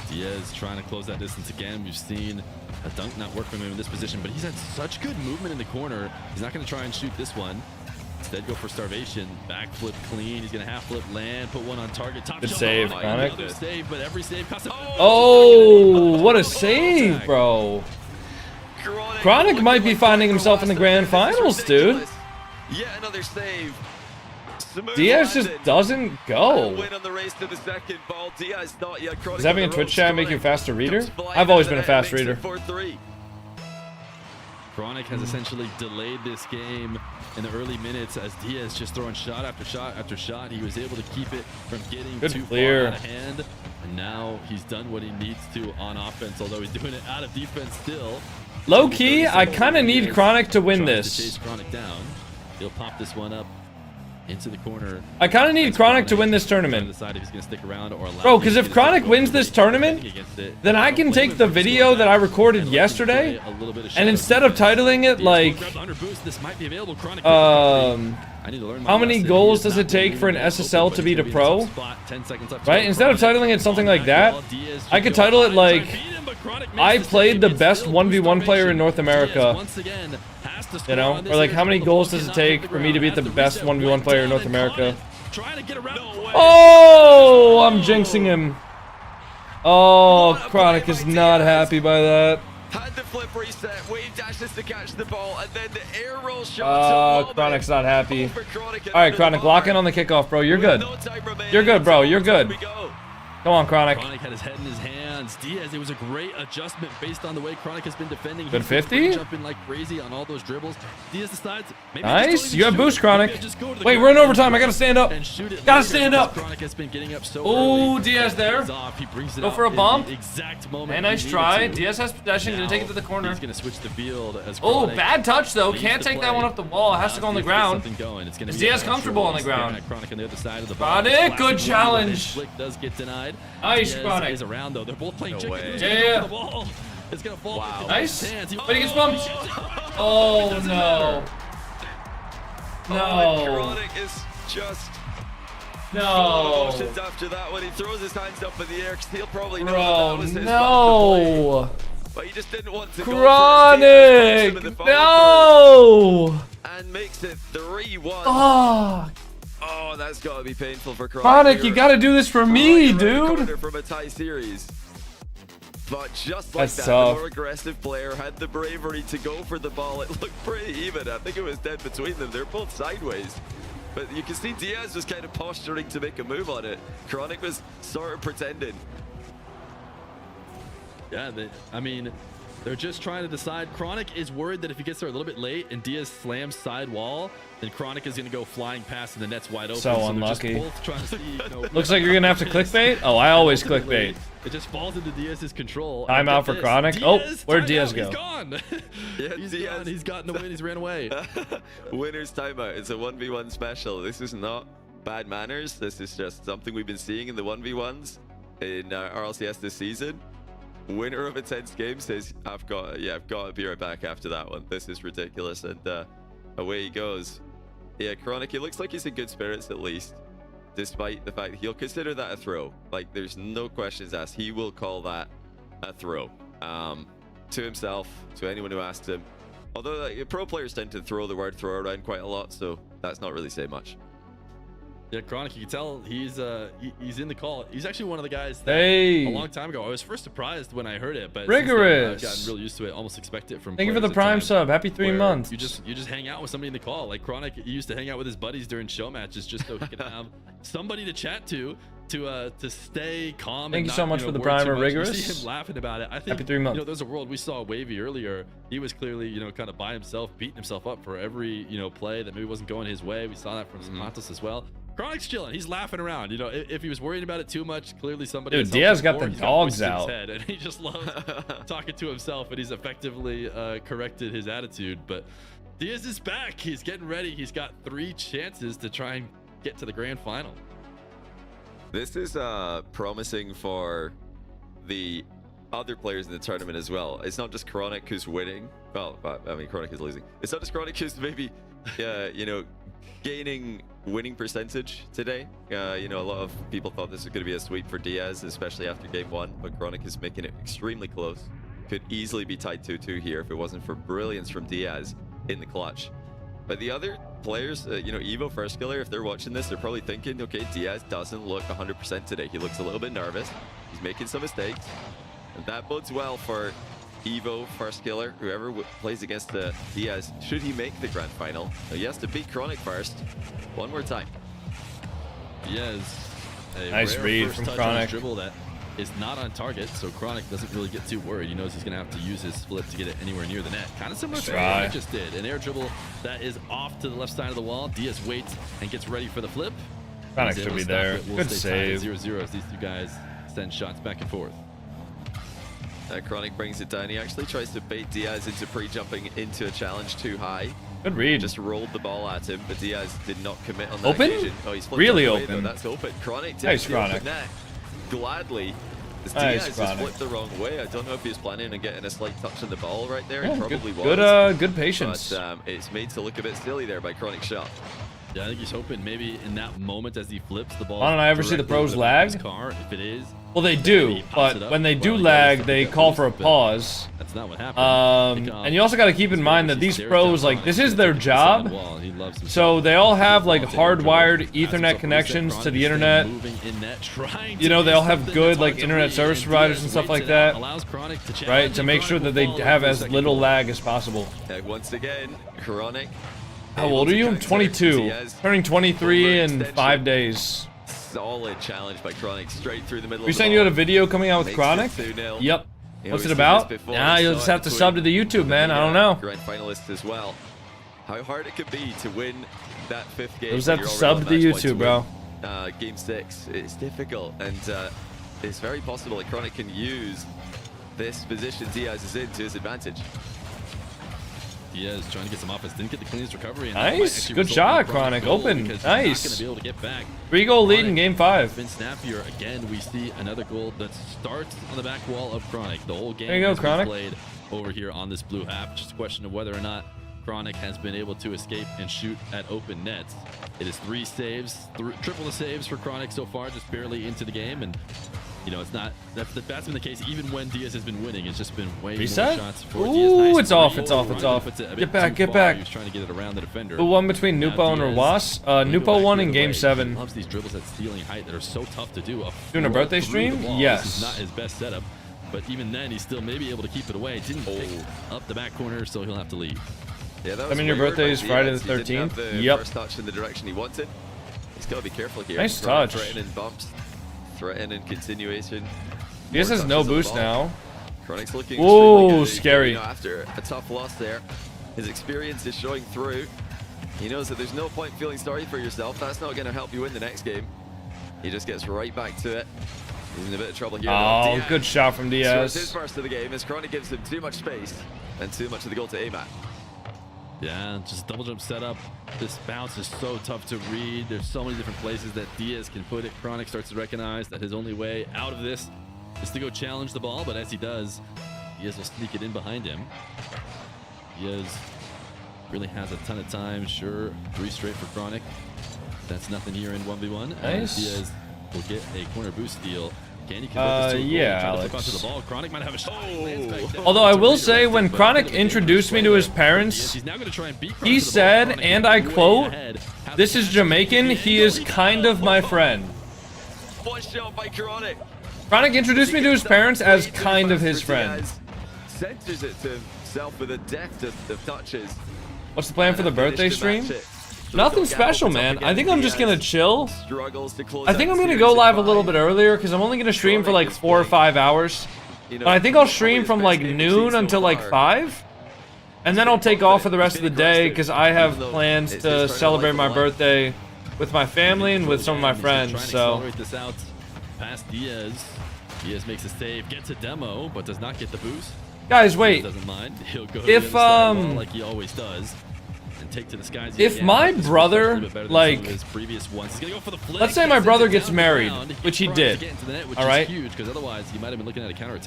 Diaz trying to close that distance again. We've seen a dunk not work from him in this position, but he's had such good movement in the corner. He's not going to try and shoot this one. Instead, go for starvation. Backflip clean. He's going to half flip land, put one on target. Top Good shot. save, Oh, Chronic. another save, but every save costs him. Oh, what a save, bro. Chronic might be finding himself in the grand finals, dude. Yet another save. Diaz just doesn't go. Win on the race to the second ball. Diaz not yet. Chronic Does having a on the Twitch ropes. chat make you a faster reader? Comes flying I've always into been a the fast net, reader. makes it 4-3. Chronic has essentially delayed this game in the early minutes as Diaz just throwing shot after shot after shot. He was able to keep it from getting Good too clear. far out of hand. And now he's done what he needs to on offense, although he's doing it out of defense still. Low key, I kind of need Chronic to win Tries to this. chase Chronic down. He'll pop this one up into the corner. I kind of need Chronic to win this Trying to tournament. decide if he's gonna stick around or allow Bro, him because to if get his Chronic foot wins really this tournament, defending against it. then I can take the video that I recorded yesterday, and instead of titling it like, how many goals does it take for an SSL to beat a pro? Right? Instead of titling it something like that, I could title it like, I played the best 1v1 player in North America. You know? Or like, how many goals does it take for me to beat the best 1v1 player in North America? Oh, I'm jinxing him. Oh, Chronic is not happy by that. Had the flip reset, wave dashes to catch the ball, and then the air roll shot. Chronic's not happy. All right, Chronic, lock in on the kickoff, bro. You're good. You're good, bro. You're good. Come on, Chronic. Chronic had his head in his hands. Diaz, it was a great adjustment based on the way Chronic has been defending. Good 50? Jumping like crazy on all those dribbles. Diaz decides, maybe nice. You have boost, Chronic. Wait, we're in overtime. I gotta stand up. Gotta stand up. Chronic has been getting up so oh, Diaz there. He brings it Go for a bump. Exact moment. And nice try. Diaz has possession. Gonna take it to the corner. He's gonna switch the field as oh, bad touch though. Can't take that one off the wall. It has to go on the ground. Is Diaz comfortable on the ground? Chronic on the other side of the ball. Chronic, good challenge. Flick does get denied. Nice, Chronic. Is around though. They're both playing chicken. Yeah. The ball. It's gonna fall. Wow. Nice. But he gets bumped. Oh no. No. Chronic is just. No. Emotions after that when he throws his hands up in the air because he'll probably know Bro, that was his no. but he just didn't want to Chronic. go No. and makes it 3-1. Oh. Oh, that's got to be painful for Chronic. Chronic, you gotta do this for me, dude. From a tie series. But just like That's that, tough. the more aggressive player had the bravery to go for the ball. It looked pretty even. I think it was dead between them. They're both sideways. But you can see Diaz was kind of posturing to make a move on it. Chronic was sort of pretending. Yeah, I mean, they're just trying to decide. Chronic is worried that if he gets there a little bit late and Diaz slams side wall, then Chronic is going to go flying past and the net's wide open. So unlucky. They're just both trying to see, Looks like you're gonna have to clickbait. Oh, I always clickbait. It just falls into Diaz's control. I'm out for Chronic. Oh, where'd Diaz go? He's gone. Yeah, he's Diaz. gone. He's gotten the win. He's ran away. Winner's timeout. It's a 1v1 special. This is not bad manners. This is just something we've been seeing in the 1v1s in RLCS this season. Winner of a tense game says, I've got to be right back after that one. This is ridiculous. And away he goes. Yeah, Chronic, it looks like he's in good spirits at least, despite the fact he'll consider that a throw. Like, there's no questions asked. He will call that a throw. To himself, to anyone who asks him. Although like, pro players tend to throw the word throw around quite a lot, so that's not really saying much. Yeah, Chronic, you can tell he's in the call. He's actually one of the guys that a long time ago. I was first surprised when I heard it, but Rigorous. I've gotten real used to it. Almost expect it from. Thank you for the Prime sub. Happy 3 months. You just hang out with somebody in the call. Like Chronic, he used to hang out with his buddies during show matches just so he could have somebody to chat to stay calm. Thank and you not, so much for the worry Prime too or much. You Rigorous. see him laughing about it. I think Happy 3 months. there's a world we saw Wavy earlier. He was clearly kind of by himself, beating himself up for every play that maybe wasn't going his way. We saw that from Azapatos as well. Chronic's chilling. He's laughing around. If he was worried about it too much, clearly somebody. Dude, Diaz got the dogs out. Head, and he just loves talking to himself, and he's effectively corrected his attitude. But Diaz is back. He's getting ready. He's got 3 chances to try and get to the grand final. This is promising for the other players in the tournament as well. It's not just Chronic who's winning. Well, I mean, Chronic is losing. It's not just Chronic who's maybe, gaining winning percentage today. A lot of people thought this was going to be a sweep for Diaz, especially after game 1, but Chronic is making it extremely close. Could easily be tied 2-2 here if it wasn't for brilliance from Diaz in the clutch. But the other players, Evo first killer, if they're watching this, they're probably thinking, okay, Diaz doesn't look 100% today. He looks a little bit nervous. He's making some mistakes. And that bodes well for Evo first killer, whoever plays against the Diaz, should he make the grand final. Now, he has to beat Chronic first. One more time. Diaz, a nice rare read first from touch Chronic. on his dribble that is not on target, so Chronic doesn't really get too worried. He knows he's going to have to use his flip to get it anywhere near the net. Kind of similar to what Chronic just did. An air dribble that is off to the left side of the wall. Diaz waits and gets ready for the flip. Chronic should be there. Good save. 0-0 as these two guys send shots back and forth. Chronic brings it down. He actually tries to bait Diaz into pre-jumping into a challenge too high. Good read. Just rolled the ball at him, but Diaz did not commit on that open? occasion. Oh, he's really away, open. though. That's open. Chronic nice, the Chronic. open net gladly. As Nice, Diaz just flipped the wrong way. I don't know if he was planning on getting a slight touch on the ball right there. Yeah, He probably was. Good patience. But it's made to look a bit silly there by Chronic's shot. Yeah, I think he's hoping maybe in that moment as he flips the ball. Why don't I ever see the pros lag? Car, if it is. Well, they do, but when they do lag, they call for a pause. That's not what happened. And you also got to keep in mind that these pros, like, this is their job. So they all have, like, hardwired Ethernet connections to the internet. They all have good, like, internet service providers and stuff like that. Right? To make sure that they have as little lag as possible. Once again, Chronic. How old are you? I'm 22. Turning 23 in 5 days. solid challenge by Chronic straight through the middle. You're saying you had a video coming out with Chronic? Yep. What's it about? Nah, you'll just have to sub to the YouTube, man. I don't know. Grand finalists as well. How hard it could be to win that 5th game. You'll just have to sub to the YouTube, bro. Game 6. It's difficult, and it's very possible that Chronic can use this position Diaz is in to his advantage. Diaz trying to get some offense, didn't get the cleanest recovery. And nice, good shot, Chronic. Open, nice. Be able to get back. 3-goal lead in game 5. Been snappier again. We see another goal that starts on the back wall of Chronic. The whole game there you go, Chronic. Played over here on this blue half. Just a question of whether or not Chronic has been able to escape and shoot at open nets. It is 3 saves, triple the saves for Chronic so far, just barely into the game. And you know, it's not, that's been the case even when Diaz has been winning. It's just been way more shots for Diaz. Ooh, nice it's off, it's off, it's off. Get back, get back. He was trying to get it around the defender. The one between Nupo and Rawas. Nupo won in game 7. He loves these dribbles at stealing height that are so tough to do. Doing a birthday stream? Yes. This is not his best setup, but even then, he's still maybe able to keep it away. Didn't pick up the back corner, so he'll have to leave. Yeah, that was your birthday is Friday the 13th? Yep. First touch in the direction he wanted. He's got to be careful here. Nice touch. Threatening bumps, threatening continuation. Diaz has no boost now. Chronic's looking ooh, scary. After a tough loss there, his experience is showing through. He knows that there's no point feeling sorry for yourself. That's not going to help you win the next game. He just gets right back to it. He's in a bit of trouble here. Oh, good shot from Diaz. So his first of the game as Chronic gives him too much space and too much of the goal to aim at. Yeah, just double jump setup. This bounce is so tough to read. There's so many different places that Diaz can put it. Chronic starts to recognize that his only way out of this is to go challenge the ball, but as he does, Diaz will sneak it in behind him. Diaz really has a ton of time. Sure, 3 straight for Chronic. That's nothing here in 1v1. Nice. Diaz will get a corner boost steal. Can he convert this to a goal? Yeah, Alex. Alex. The ball. Chronic might have a shot. Although I will say, when Chronic introduced me to his parents, he said, and I quote, "This is Jamaican, he is kind of my friend." What shot by Chronic? Chronic introduced me to his parents as kind of his friend. Centers it to himself with a deft of touches. What's the plan for the birthday stream? Nothing special, man. I think I'm just gonna chill. I think I'm gonna go live a little bit earlier because I'm only gonna stream for like 4 or 5 hours. But I think I'll stream from like noon until like 5. And then I'll take off for the rest of the day because I have plans to celebrate my birthday with my family and with some of my friends, so. Past Diaz. Diaz makes a save, gets a demo, but does not get the boost. Guys, wait. Doesn't mind. He'll go if like he always does. Take to the skies if my brother, like, let's say my brother gets married, which he did, all right?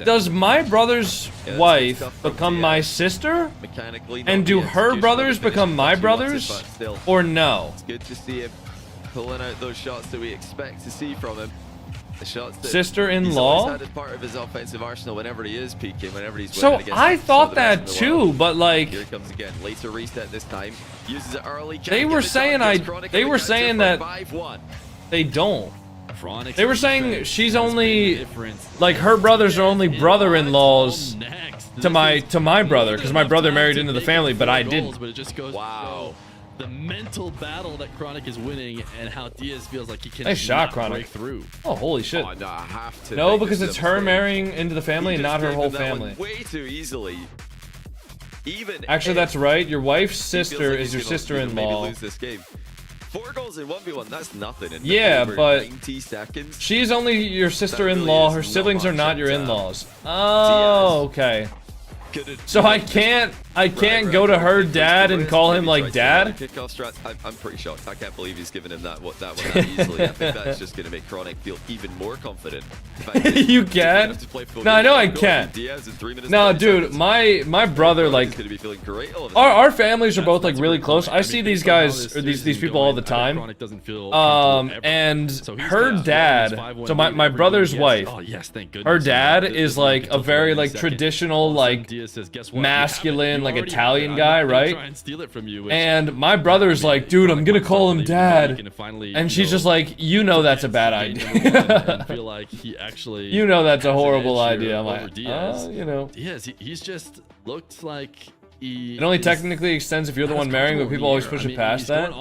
Does my brother's wife become my sister? And do her brothers become my brothers? Or no? It's good to see him pulling out those shots that we expect to see from him. The shots that sister-in-law? had as part of his offensive arsenal whenever he is peaking, whenever he's so I thought that too, but like, here it comes again. Later reset this time. Uses it early. They were saying that they don't. They were saying she's only like her brothers are only brother-in-laws to my brother because my brother married into the family, but I didn't. Wow. The mental battle that Chronic is winning and how Diaz feels like he can nice shot, Chronic. Break through. Oh, holy shit. Oh, no, I have to no, because it's her marrying into the family and not her whole family. Way too easily. Actually, that's right. Your wife's sister is your sister-in-law. Lose this game. 4 goals in 1v1, that's nothing. In yeah, but 90 seconds. She's only your sister-in-law. Her siblings are not your in-laws. Oh, okay. So I can't go to her dad and call him like dad. I'm pretty shocked. I can't believe he's given him that one that easily. I think that's just gonna make Chronic feel even more confident. You can? No, I know I can. No, dude, my brother, like, our families are both like really close. I see these guys or these people all the time. And her dad, so my brother's wife, her dad is like a very like traditional like masculine like Italian guy, right? And my brother's like, dude, I'm gonna call him dad, and she's just like, you know that's a bad idea. You know that's a horrible idea. I'm like, you know. Diaz, he's just looked like it only technically extends if you're the one marrying, but people always push it past that.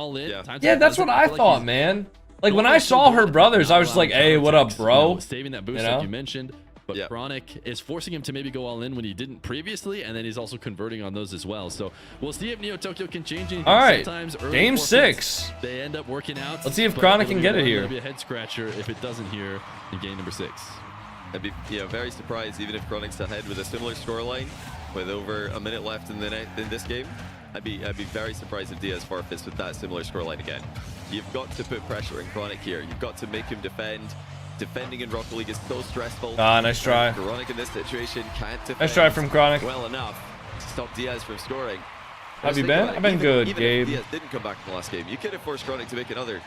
Yeah, that's what I thought, man. Like, when I saw her brothers, I was just like, hey, what up, bro? Saving that boost, You know? like you mentioned. But Yep. Chronic is forcing him to maybe go all in when he didn't previously, and then he's also converting on those as well. So we'll see if Neo Tokyo can change anything. All right, Sometimes early game forfeits, 6. They end up working out. Let's see if but Chronic it'll can be get it one here. that'll be a head scratcher if it doesn't here in game number 6. I'd be very surprised even if Chronic's ahead with a similar scoreline with over a minute left in this game. I'd be very surprised if Diaz forfeits with that similar scoreline again. You've got to put pressure on Chronic here. You've got to make him defend. Defending in Rocket League is so stressful. Ah, nice try. Chronic in this situation can't defend Nice try from Chronic. well enough to stop Diaz from scoring. Have you been? I've been good, even Gabe. If Diaz didn't come back in the last game, you could have forced Chronic to make another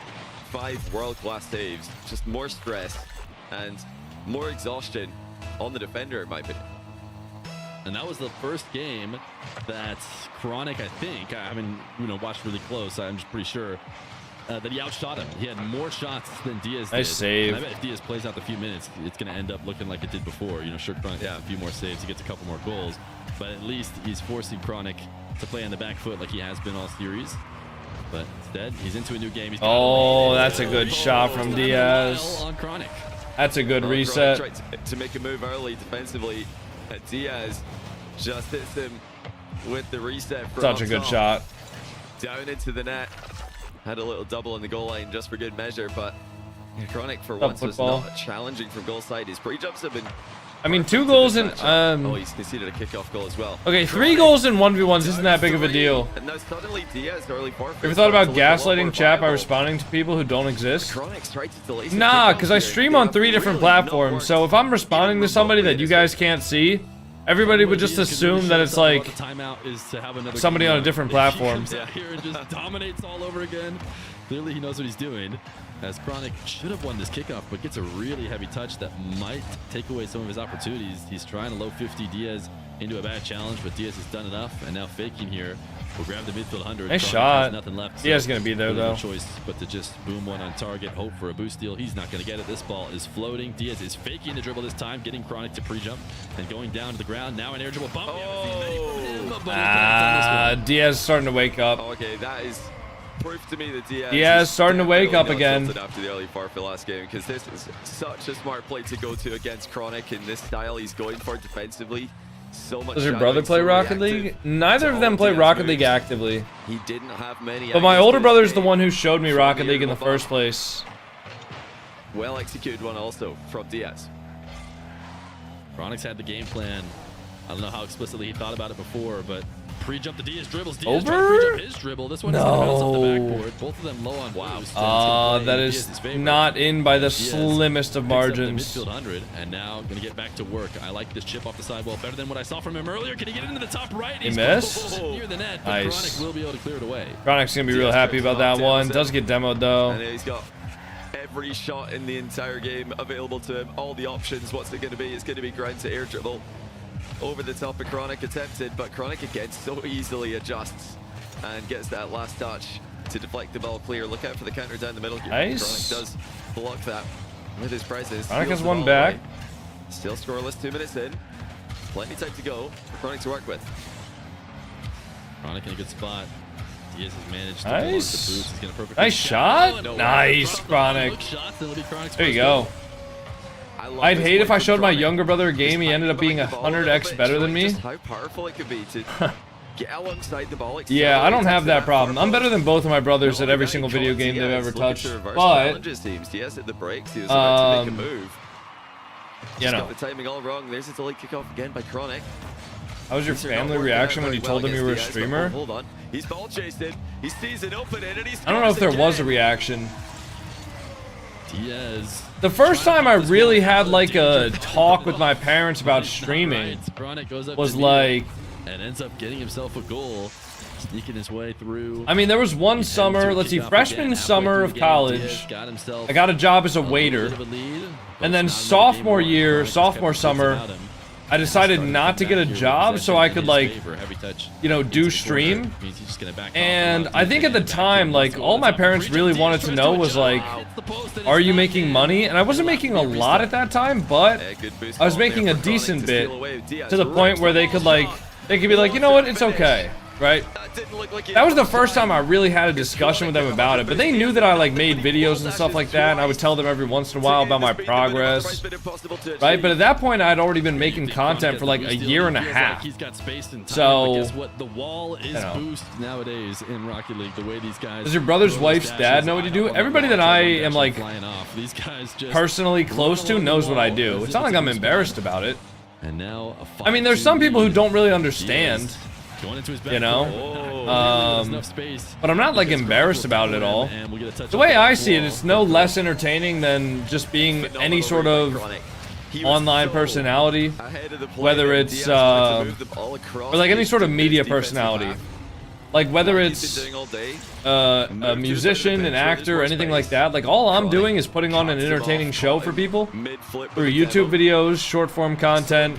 5 world-class saves. Just more stress and more exhaustion on the defender, in my opinion. And that was the first game that Chronic, I think, I haven't watched really close, I'm just pretty sure, that he outshot him. He had more shots than Diaz did. Nice save. And I bet if Diaz plays out the few minutes, it's going to end up looking like it did before. Sure, Chronic has a few more saves, he gets a couple more goals, but at least he's forcing Chronic to play on the back foot like he has been all series. But instead, he's into a new game. He's Oh, that's a good shot from Diaz. on Chronic. That's a good Chronic reset. tried to make a move early defensively, and Diaz just hits him with the reset. From Such a up good top. shot. Down into the net. Had a little double on the goal line just for good measure, but Chronic for Up once was football. not challenging from goal side. His pre-jumps have been... I mean, 2 goals in Oh, he's conceded a kickoff goal as well. okay, 3 goals in 1v1s isn't that big of a deal. And now suddenly Diaz early forfeit. Have you thought about gaslighting chat by responding to people who don't exist? Chronic's tried to delay Nah, because I stream on 3 different platforms, so if I'm responding to somebody that you guys can't see, everybody would just assume that it's like somebody on a different platform. He comes out here and just dominates all over again. Clearly he knows what he's doing. As Chronic should have won this kickoff, but gets a really heavy touch that might take away some of his opportunities. He's trying to low 50 Diaz into a bad challenge, but Diaz has done enough, and now faking here will grab the midfield 100. Nice Chronic shot. has nothing left. Diaz is gonna be there really no though. choice but to just boom one on target, hope for a boost steal. He's not going to get it. This ball is floating. Diaz is faking the dribble this time, getting Chronic to pre-jump and going down to the ground. Now an air dribble bump. We haven't seen many from him, but he connects on this one. Diaz is starting to wake up. Okay, that is proof to me that Diaz Diaz starting to wake up definitely not again. tilted after the early forfeit last game, because this is such a smart play to go to against Chronic in this style he's going for defensively. So much. Does your shallow, brother play so Rocket reactive League? Neither to of them all play Diaz Rocket League moves. actively. He didn't have many. But my angles older to brother's the escape one who showed me from Rocket the League in the aerial first bump. place. Well executed one also from Diaz. Chronic's had the game plan. I don't know how explicitly he thought about it before, but pre-jump the Diaz dribbles. Diaz trying to Over? pre-jump his dribble. This one is going to bounce off the No. backboard. Both of them low on boost. and it's gonna play That in is Diaz's favor. not in by the Diaz slimmest of picks up the margins. midfield 100, and now going to get back to work. I like this chip off the sidewall better than what I saw from him earlier. Can he get into the top right? He missed? Near the net, but Nice. Chronic will be able to clear it away. Chronic's gonna be real happy about that one. Does get demoed though. And he's got every shot in the entire game available to him. All the options. What's it going to be? It's going to be ground to air dribble. Over the top of Chronic attempted, but Chronic again so easily adjusts and gets that last touch to deflect the ball clear. Look out for the counter down the middle here. Nice. Chronic does block that with his presence. Chronic Steals has the one ball back. away. Still scoreless, 2 minutes in. Plenty of time to go for Chronic to work with. Chronic in a good spot. Diaz has managed to Nice. block the boost. He's gonna perfectly Nice shot. shot. No, Nice, look, Chronic. look shots, it'll be Chronic's There you first go. goal. I love I'd this hate if play I from showed my Chronic. younger brother a game. He Just ended up being hiding behind the ball a 100x little bit, better than showing me. just how powerful it could be to get alongside the ball. Yeah, I don't accelerate have into that problem. far I'm better than both of my brothers No, at every that single he video caught game they've Diaz ever looking touched. to reverse But challenges teams. Diaz at the brakes. He was about to make a move. you Just know, got the timing all wrong. There's a delayed kickoff again by Chronic. how was your Things are not family working reaction out when you very told well them you were a against Diaz, but streamer? Hold on. He's ball chasing. He sees an opening and he's. I don't know if there was a reaction. Diaz. The first time I really had like a talk with my parents about streaming was like, and ends up getting himself a goal, sneaking his way through. I mean, there was one summer, let's see, freshman summer of college, I got a job as a waiter, and then sophomore year, sophomore summer, I decided not to get a job so I could like, you know, do stream. And I think at the time, like, all my parents really wanted to know was like, are you making money? And I wasn't making a lot at that time, but I was making a decent bit to the point where they could like, they could be like, you know what, it's okay. right? That was the first time I really had a discussion with them about it, but they knew that I like made videos and stuff like that, and I would tell them every once in a while about my progress, right? But at that point, I had already been making content for like a year and a half. So, the wall is boost nowadays in Rocket League. The way these guys. Does your brother's wife's dad know what you do? Everybody that I am like personally close to knows what I do. It's not like I'm embarrassed about it. And now I mean, there's some people who don't really understand, you know, but I'm not like embarrassed about it at all. The way I see it, it's no less entertaining than just being any sort of online personality, whether it's or like any sort of media personality. Like whether it's a musician, an actor, anything like that, like all I'm doing is putting on an entertaining show for people through YouTube videos, short form content,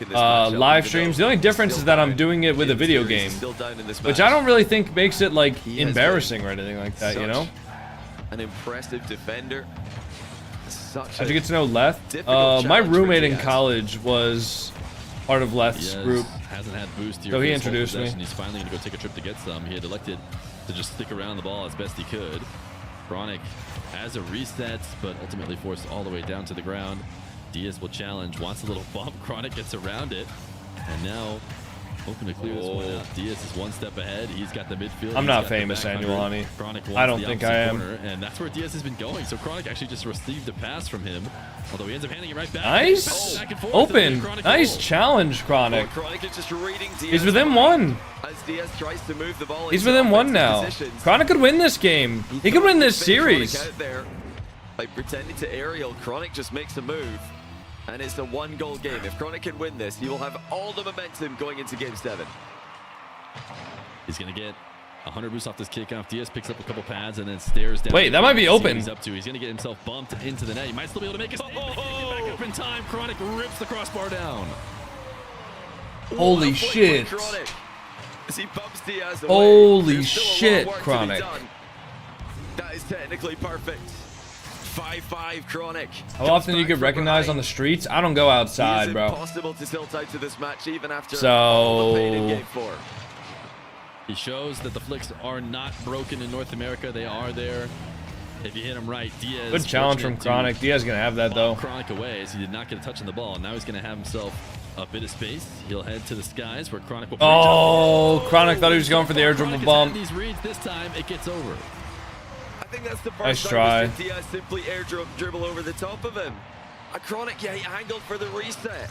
live streams. The only difference is that I'm doing it with a video game, which I don't really think makes it like embarrassing or anything like that, you know? An impressive defender. How'd you get to know Leth? My roommate in college was part of Leth's group. Hasn't had boost here. So he introduced me. He's finally going to go take a trip to get some. He had elected to just stick around the ball as best he could. Chronic has a reset, but ultimately forced all the way down to the ground. Diaz will challenge, wants a little bump. Chronic gets around it, and now hoping to clear this one out. Diaz is one step ahead. He's got the midfield. I'm not famous, Annualani. I don't think I am. And that's where Diaz has been going. So Chronic actually just received a pass from him, although he ends up handing it right back. Nice. Open. Nice challenge, Chronic. He's within one. He's within one now. Chronic could win this game. He could win this series. By pretending to aerial, Chronic just makes a move. And it's a one-goal game. If Chronic can win this, he will have all the momentum going into Game 7. He's going to get 100 boosts off this kickoff. Diaz picks up a couple pads and then stares down. Wait, that might be open. He's up to. He's going to get himself bumped into the net. He might still be able to make it back up in time. Chronic rips the crossbar down. Holy shit. Chronic, as he bumps Diaz away. Holy shit, Chronic. That is technically perfect. 5-5 Chronic. How often do you get recognized on the streets? I don't go outside, bro. Impossible to tilt out to this match even after so Game 4. He shows that the flicks are not broken in North America. They are there. If you hit him right, Diaz. Good challenge from Chronic. Diaz gonna have that though. Chronic away as he did not get a touch on the ball. Now he's gonna have himself a bit of space. He'll head to the skies where Chronic will. Oh, Chronic thought he was going for the air dribble bump. These reads this time, it gets over. I think that's the first nice try. Diaz simply air dribble over the top of him. A Chronic, yeah, he angled for the reset.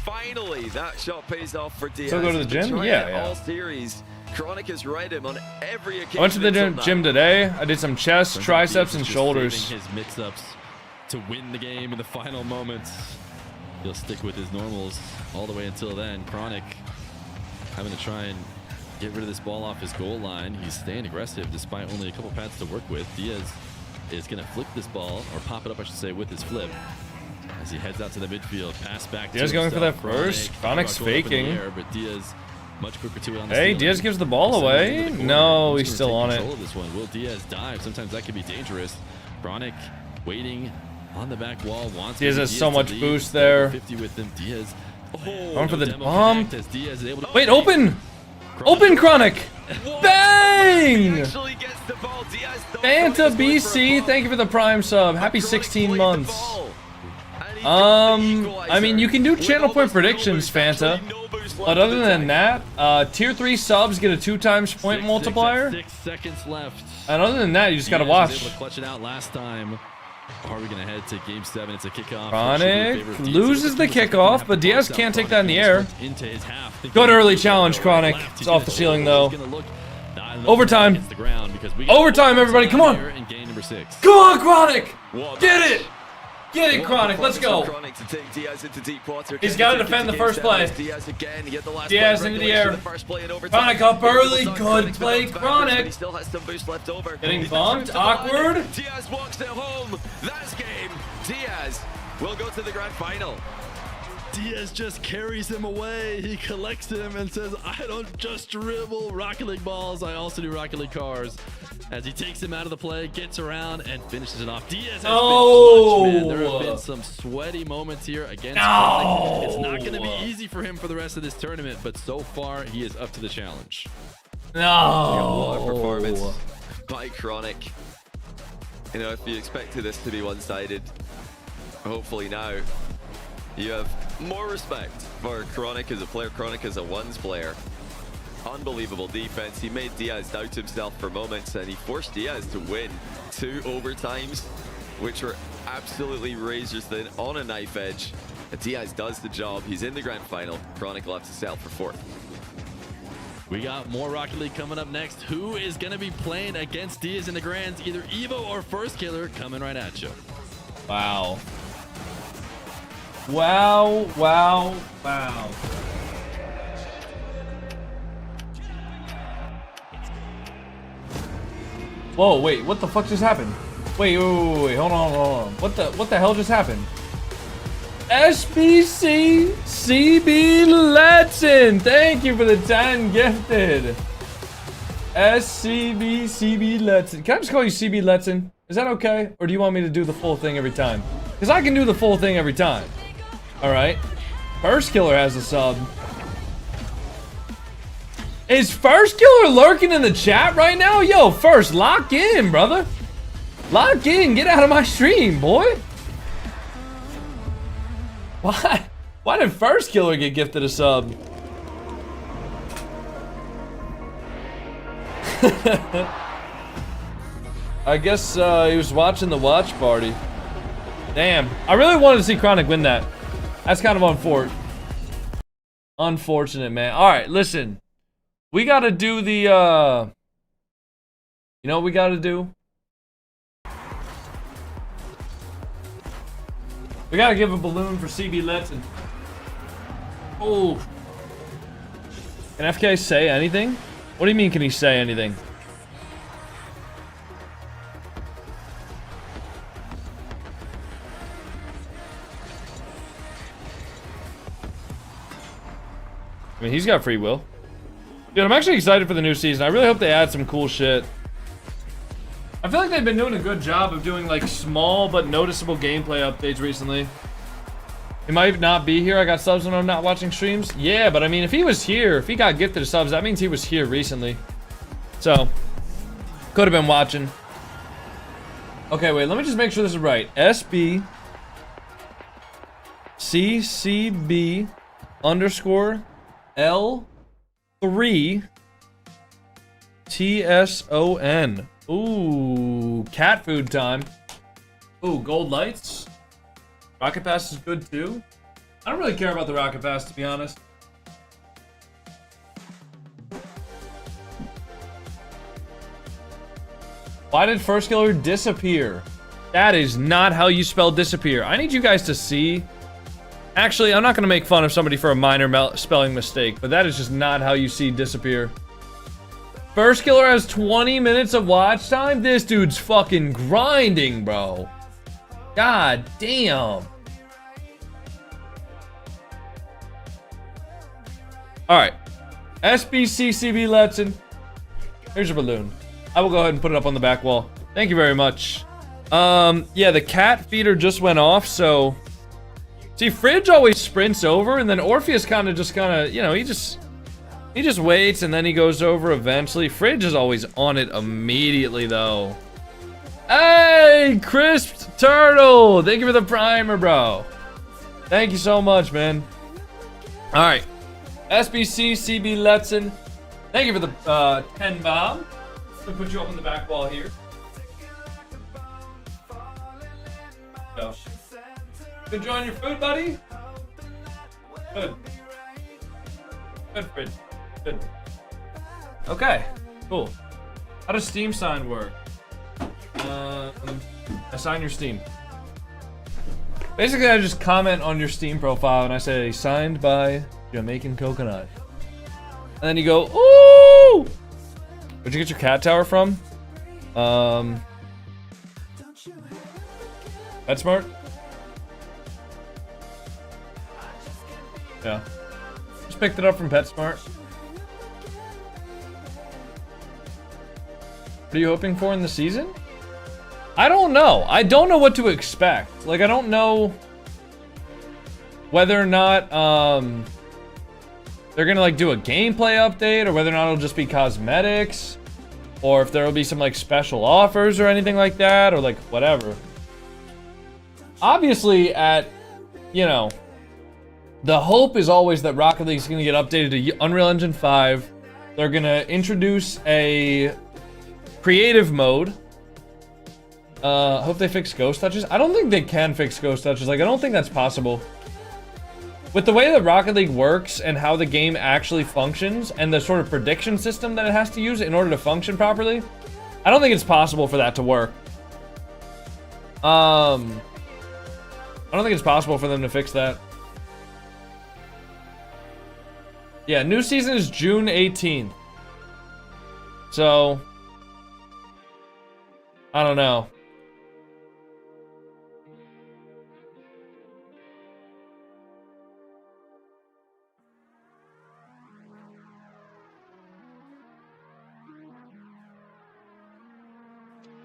Finally, that shot pays off for Diaz. So go to the gym? Yeah. All series, Chronic has read him on every occasion. I went to the gym today. I did some chest, triceps, and shoulders. His mix-ups to win the game in the final moments. He'll stick with his normals all the way until then. Chronic having to try and get rid of this ball off his goal line. He's staying aggressive despite only a couple pads to work with. Diaz is going to flip this ball, or pop it up, I should say, with his flip. As he heads out to the midfield, pass back. Diaz going for that first. Chronic's faking. But Diaz much quicker to it on the hey, Diaz gives the ball away. No, he's still on it. This one. Will Diaz dive? Sometimes that can be dangerous. Chronic waiting on the back wall. Wants Diaz has so much boost there. 50 with them. Diaz. Going for the bump. Wait, open. Open, Chronic! Bang! Fanta BC, thank you for the Prime sub. Happy 16 months. I mean, you can do channel point predictions, Fanta. But other than that, tier 3 subs get a 2x point multiplier. 6 seconds left. And other than that, you just gotta watch. Able to clutch it out last time. Are we gonna head to Game 7? It's a kickoff. Chronic loses the kickoff, but Diaz can't take that in the air. Good early challenge, Chronic. It's off the ceiling though. Overtime. Overtime, everybody, come on. Come on, Chronic. Get it. Get it, Chronic. Let's go. He's got to defend the first play. Diaz into the air. Chronic up early. Good play, Chronic. Getting bumped. Awkward. Diaz walks it home. That's game. Diaz will go to the grand final. Diaz just carries him away. He collects him and says, I don't just dribble Rocket League balls, I also do Rocket League cars. As he takes him out of the play, gets around, and finishes it off. Diaz has been clutch, man. There have been some sweaty moments here against Chronic. It's not going to be easy for him for the rest of this tournament, but so far, he is up to the challenge. What a performance by Chronic. You know, if you expected this to be one-sided, hopefully now you have more respect for Chronic as a player, Chronic as a ones player. Unbelievable defense. He made Diaz doubt himself for moments, and he forced Diaz to win 2 overtimes, which were absolutely razor thin on a knife edge. And Diaz does the job. He's in the grand final. Chronic left to sell for 4th. We got more Rocket League coming up next. Who is going to be playing against Diaz in the Grands? Either Evo or First Killer coming right at you. Wow. Wow, wow, wow. Whoa, wait, what the fuck just happened? Wait, hold on. What the hell just happened? SBC CB Letson, thank you for the 10 gifted. SCB CB Letson. Can I just call you CB Letson? Is that okay? Or do you want me to do the full thing every time? Because I can do the full thing every time. Alright. First Killer has a sub. Is First Killer lurking in the chat right now? Yo, First, lock in, brother. Lock in. Get out of my stream, boy. Why? Why did First Killer get gifted a sub? I guess he was watching the watch party. Damn. I really wanted to see Chronic win that. That's kind of unfortunate, man. Alright, listen. We gotta do the, you know what we gotta do? We gotta give a balloon for CB Letson. Oh. Can FK say anything? What do you mean, can he say anything? I mean, he's got free will. Dude, I'm actually excited for the new season. I really hope they add some cool shit. I feel like they've been doing a good job of doing like small but noticeable gameplay updates recently. He might not be here. I got subs when I'm not watching streams. Yeah, but I mean, if he was here, if he got gifted subs, that means he was here recently. So, could have been watching. Okay, wait, let me just make sure this is right. SB CCB _ L3 TSON. Ooh, cat food time. Ooh, gold lights. Rocket Pass is good too. I don't really care about the Rocket Pass, to be honest. Why did First Killer disappear? That is not how you spell disappear. I need you guys to see. Actually, I'm not going to make fun of somebody for a minor spelling mistake, but that is just not how you see disappear. First Killer has 20 minutes of watch time? This dude's fucking grinding, bro. God damn. Alright. SBCCB Letson. Here's your balloon. I will go ahead and put it up on the back wall. Thank you very much. Yeah, the cat feeder just went off, so... See, Fridge always sprints over, and then Orpheus kind of, you know, he just waits, and then he goes over eventually. Fridge is always on it immediately, though. Hey, Crisped Turtle! Thank you for the primer, bro. Thank you so much, man. Alright. SBC CB Letson. Thank you for the 10 bomb. We'll put you up on the back wall here. Go. Enjoying your food, buddy? Good. Good, Fridge. Good. Okay, cool. How does Steam sign work? Assign your Steam. Basically, I just comment on your Steam profile and I say, signed by JamaicanCoconut. And then you go, ooh! Where'd you get your cat tower from? PetSmart? Yeah. Just picked it up from PetSmart. What are you hoping for in the season? I don't know. I don't know what to expect. Like, I don't know whether or not they're gonna like do a gameplay update, or whether or not it'll just be cosmetics, or if there will be some like special offers or anything like that, or like whatever. Obviously, you know, the hope is always that Rocket League is gonna get updated to Unreal Engine 5. They're gonna introduce a creative mode. Hope they fix ghost touches. I don't think they can fix ghost touches. Like, I don't think that's possible. With the way that Rocket League works and how the game actually functions and the sort of prediction system that it has to use in order to function properly, I don't think it's possible for that to work. I don't think it's possible for them to fix that. Yeah, new season is June 18th. So, I don't know.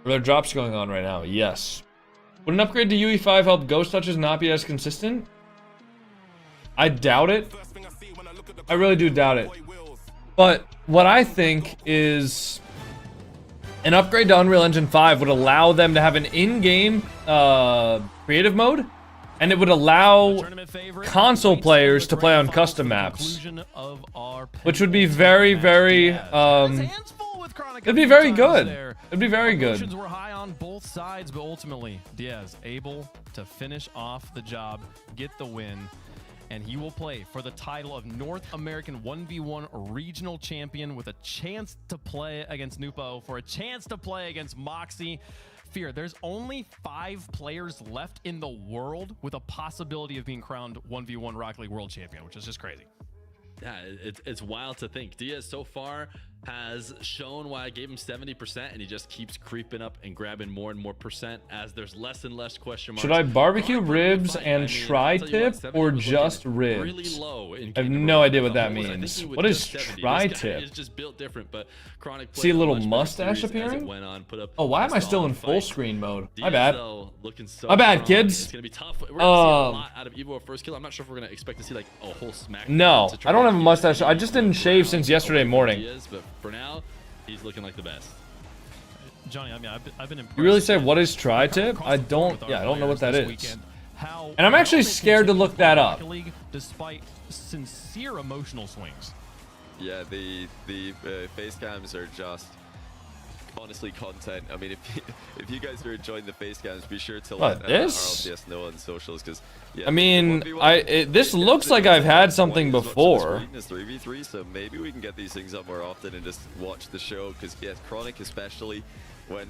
Are there drops going on right now? Yes. Would an upgrade to UE5 help ghost touches not be as consistent? I doubt it. I really do doubt it. But what I think is an upgrade to Unreal Engine 5 would allow them to have an in-game creative mode, and it would allow console players to play on custom maps, which would be very, very it'd be very good. It'd be very good. Emotions were high on both sides, but ultimately Diaz able to finish off the job, get the win, and he will play for the title of North American 1v1 regional champion with a chance to play against Nupo, for a chance to play against Moxie. Fear, there's only 5 players left in the world with a possibility of being crowned 1v1 Rocket League World Champion, which is just crazy. Yeah, it's wild to think. Diaz so far has shown why I gave him 70%, and he just keeps creeping up and grabbing more and more percent as there's less and less question marks. Should I barbecue ribs and tri-tip, or just ribs? Really low in I have no idea what that means. What is tri-tip? It's just built different, but Chronic See a little mustache appearing? Oh, why am I still in full screen mode? My bad. My bad, kids. It's gonna be tough. We're gonna see a lot out of Evo first kill. I'm not sure if we're gonna expect to see like a whole smack. No, I don't have a mustache. I just didn't shave since yesterday morning. But for now, he's looking like the best. Johnny, I mean, I've been impressed. You really say what is tri-tip? I don't know what that is. And I'm actually scared to look that up. Despite sincere emotional swings. Yeah, the face cams are just honestly content. I mean, if you guys are enjoying the face cams, be sure to let RLCS know on socials, because yeah, I mean, this looks like I've had something before. 3v3, so maybe we can get these things up more often and just watch the show, because yeah, Chronic especially when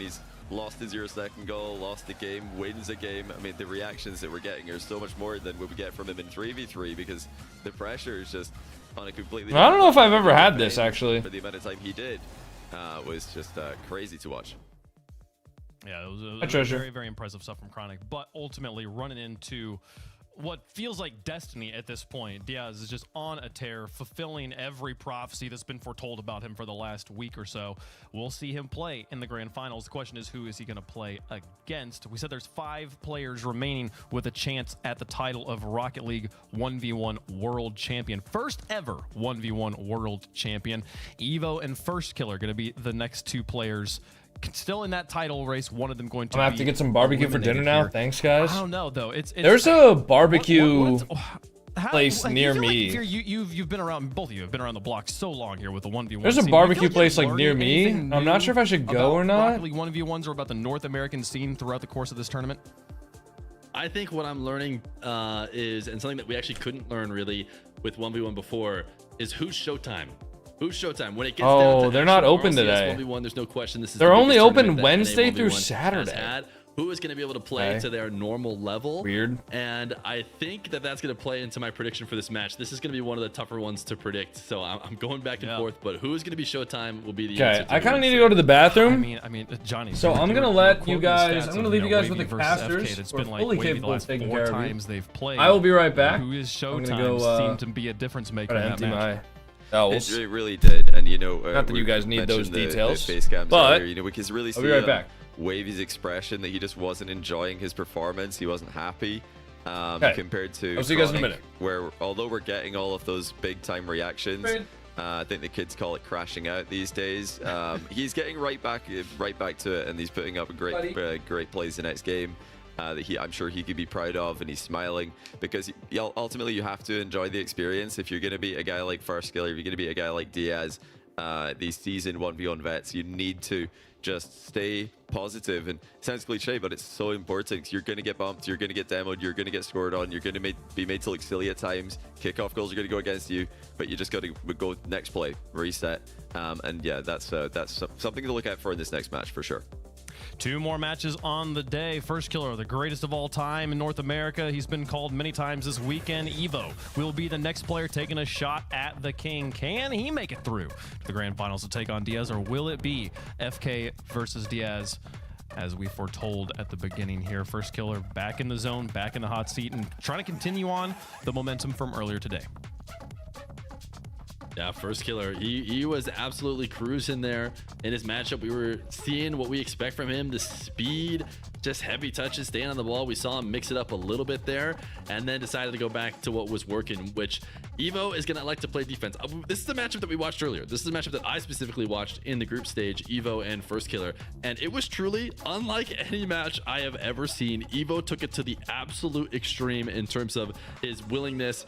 he's lost a 0-second goal, lost a game, wins a game. I mean, the reactions that we're getting are so much more than what we get from him in 3v3, because the pressure is just on a completely. I don't know if I've ever had this actually. For the amount of time he did, was just crazy to watch. Yeah, it was very, very impressive stuff from Chronic, but ultimately running into what feels like destiny at this point. Diaz is just on a tear, fulfilling every prophecy that's been foretold about him for the last week or so. We'll see him play in the grand finals. The question is, who is he going to play against? We said there's 5 players remaining with a chance at the title of Rocket League 1v1 World Champion. First ever 1v1 World Champion. Evo and First Killer going to be the next 2 players still in that title race. One of them going to I'm gonna have to get some barbecue for dinner now. Thanks, guys. I don't know though. There's a barbecue place near me. Like you've been around, both of you have been around the block so long here with the 1v1. There's a barbecue place like near me. I'm not sure if I should go or not. Rocket League 1v1s or about the North American scene throughout the course of this tournament. I think what I'm learning is, and something that we actually couldn't learn really with 1v1 before, is who's Showtime. Who's Showtime? When it gets down to they're not open RLCS today. 1v1, there's no question. This is They're only open tournament Wednesday through Saturday. who is going to be able to play to their normal level. Weird. And I think that that's going to play into my prediction for this match. This is going to be one of the tougher ones to predict. So I'm going back and forth, but who is going to be Showtime will be the answer. Okay, I kind of need to go to the bathroom. I mean, Johnny. So I'm gonna let you guys. I'm gonna leave you guys with the casters. It's We're been like fully Wavy capable of taking care of you. they've played. I will be right back. Who is I'm Showtime gonna go, seemed to be a difference maker in that empty match. my owls. It really did, and you know, Not that you guys need those details, the face cams but earlier, you know, we can really see I'll be right back. Wavy's expression that he just wasn't enjoying his performance. He wasn't happy. Compared to I'll see you guys in a minute. Where although we're getting all of those big time reactions, I think the kids call it crashing out these days. He's getting right back to it, and he's putting up a great plays the next game that I'm sure he could be proud of, and he's smiling because ultimately you have to enjoy the experience. If you're going to beat a guy like First Killer, if you're going to beat a guy like Diaz, these seasoned 1v1 vets, you need to just stay positive. And it sounds cliche, but it's so important. You're going to get bumped, you're going to get demoed, you're going to get scored on, you're going to be made to look silly at times. Kickoff goals are going to go against you, but you just got to go next play, reset. And yeah, that's something to look out for in this next match for sure. 2 more matches on the day. First Killer, the greatest of all time in North America. He's been called many times this weekend. Evo will be the next player taking a shot at the king. Can he make it through to the grand finals to take on Diaz, or will it be FK versus Diaz, as we foretold at the beginning here? First Killer back in the zone, back in the hot seat, and trying to continue on the momentum from earlier today. Yeah, First Killer, he was absolutely cruising there in his matchup. We were seeing what we expect from him, the speed, just heavy touches, staying on the ball. We saw him mix it up a little bit there, and then decided to go back to what was working, which Evo is going to like to play defense. This is the matchup that we watched earlier. This is the matchup that I specifically watched in the group stage, Evo and First Killer, and it was truly unlike any match I have ever seen. Evo took it to the absolute extreme in terms of his willingness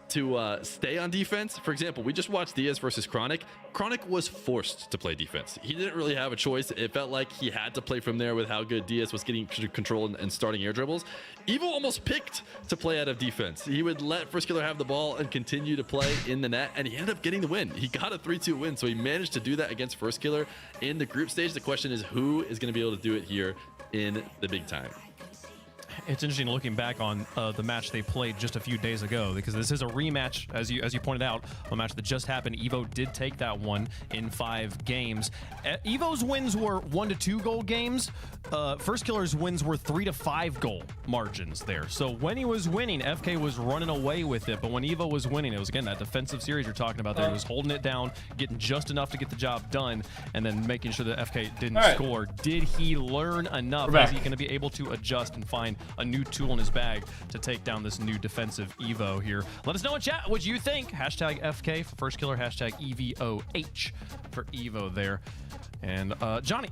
to stay on defense. For example, we just watched Diaz versus Chronic. Chronic was forced to play defense. He didn't really have a choice. It felt like he had to play from there with how good Diaz was getting control and starting air dribbles. Evo almost picked to play out of defense. He would let First Killer have the ball and continue to play in the net, and he ended up getting the win. He got a 3-2 win, so he managed to do that against First Killer in the group stage. The question is, who is going to be able to do it here in the big time? It's interesting looking back on the match they played just a few days ago, because this is a rematch, as you pointed out, a match that just happened. Evo did take that one in 5 games. Evo's wins were 1 to 2 goal games. First Killer's wins were 3 to 5 goal margins there. So when he was winning, FK was running away with it. But when Evo was winning, it was, again, that defensive series you're talking about there. He was holding it down, getting just enough to get the job done, and then making sure that FK didn't score. Did he learn enough? Is he going to be able to adjust and find a new tool in his bag to take down this new defensive Evo here? Let us know in chat what you think. Hashtag FK for First Killer, hashtag EVOH for Evo there. And Johnny,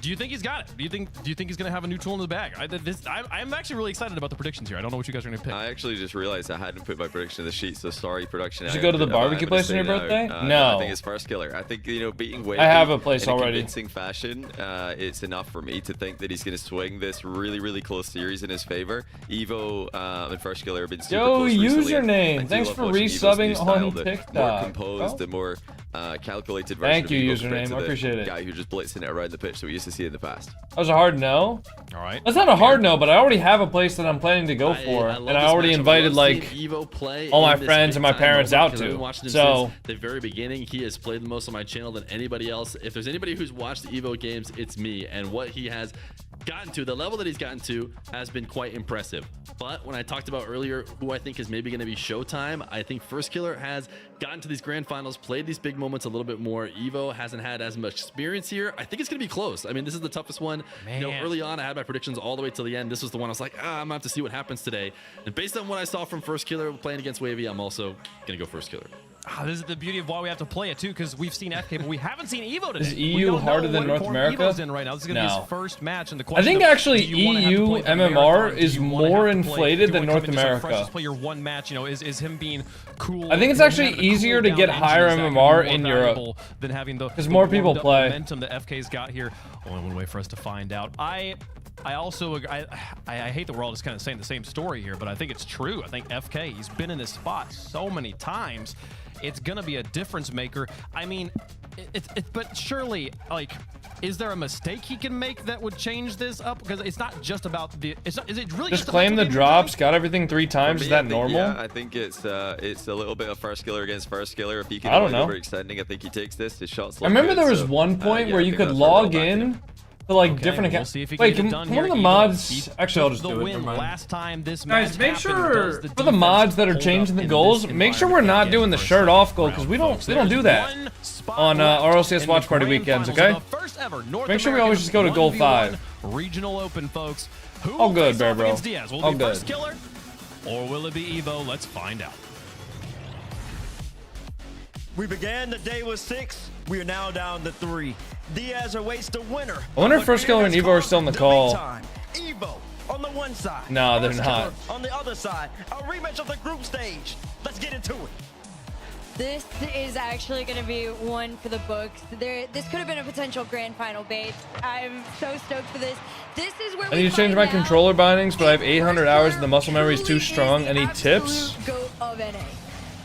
do you think he's got it? Do you think he's going to have a new tool in the bag? I'm actually really excited about the predictions here. I don't know what you guys are going to pick. I actually just realized I hadn't put my prediction in the sheet, so sorry, production. You should go to the barbecue place on your birthday? No. I think it's First Killer. I think, you know, beating Wavy I have a place in already. a convincing fashion, it's enough for me to think that he's going to swing this really, really close series in his favor. Evo and First Killer have been super close recently. Username. Thanks for resubbing on TikTok. More composed and more calculated version. Thank you, of Evo username. I appreciate it. Guy who just blitzing it around the pitch that we used to see in the past. That was a hard no. All right. That's not a hard no, but I already have a place that I'm planning to go for, and I already invited like Evo play all my friends and my parents out to. So the very beginning, he has played the most on my channel than anybody else. If there's anybody who's watched the Evo games, it's me. And what he has gotten to, the level that he's gotten to, has been quite impressive. But when I talked about earlier who I think is maybe going to be Showtime, I think First Killer has gotten to these grand finals, played these big moments a little bit more. Evo hasn't had as much experience here. I think it's going to be close. I mean, this is the toughest one. Man. You know, early on, I had my predictions all the way till the end. This was the one I was like, I'm going to have to see what happens today. And based on what I saw from First Killer playing against Wavy, I'm also going to go First Killer. This is the beauty of why we have to play it too, because we've seen FK, but we haven't seen Evo today. Is EU harder than North America? Evo's in right now. This is going to be his first match, and the question I think actually EU MMR is more inflated than North America. Just play your one match, you know, is him being cool. I think it's actually easier to get higher MMR in Europe than having the because more people play. Momentum that FK's got here. Only one way for us to find out. I also I hate that we're all just kind of saying the same story here, but I think it's true. I think FK, he's been in this spot so many times. It's gonna be a difference maker. I mean, but surely, like, Is there a mistake he can make that would change this up? Because it's not just about the. Is it really just claim the drops? Got everything 3 times? Is that normal? Yeah, I think it's a little bit of first killer against first killer. If he can avoid overextending, I think he takes this. His shots. I remember there was one point where you could log in to like different accounts. Wait, can one of the mods? Actually, I'll just do it. Never mind. Last time this guys, make sure for the mods that are changing the goals, make sure we're not doing the shirt off goal because we don't do that on RLCS watch party weekends. Okay. Make sure we always just go to goal 5. Regional Open, folks. All good, Bear Bro. Diaz? Will All be good. First killer, or will it be Evo? Let's find out. We began the day with 6. We are now down to 3. Diaz awaits the winner. I wonder if first killer and Evo are still in the call. Evo on the one side. No, they're not. On the other side, a rematch of the group stage. Let's get into it. This is actually going to be one for the books. This could have been a potential grand final bait. I'm so stoked for this. This is where I need to change my controller bindings, but I have 800 hours and the muscle memory is too strong. Any tips?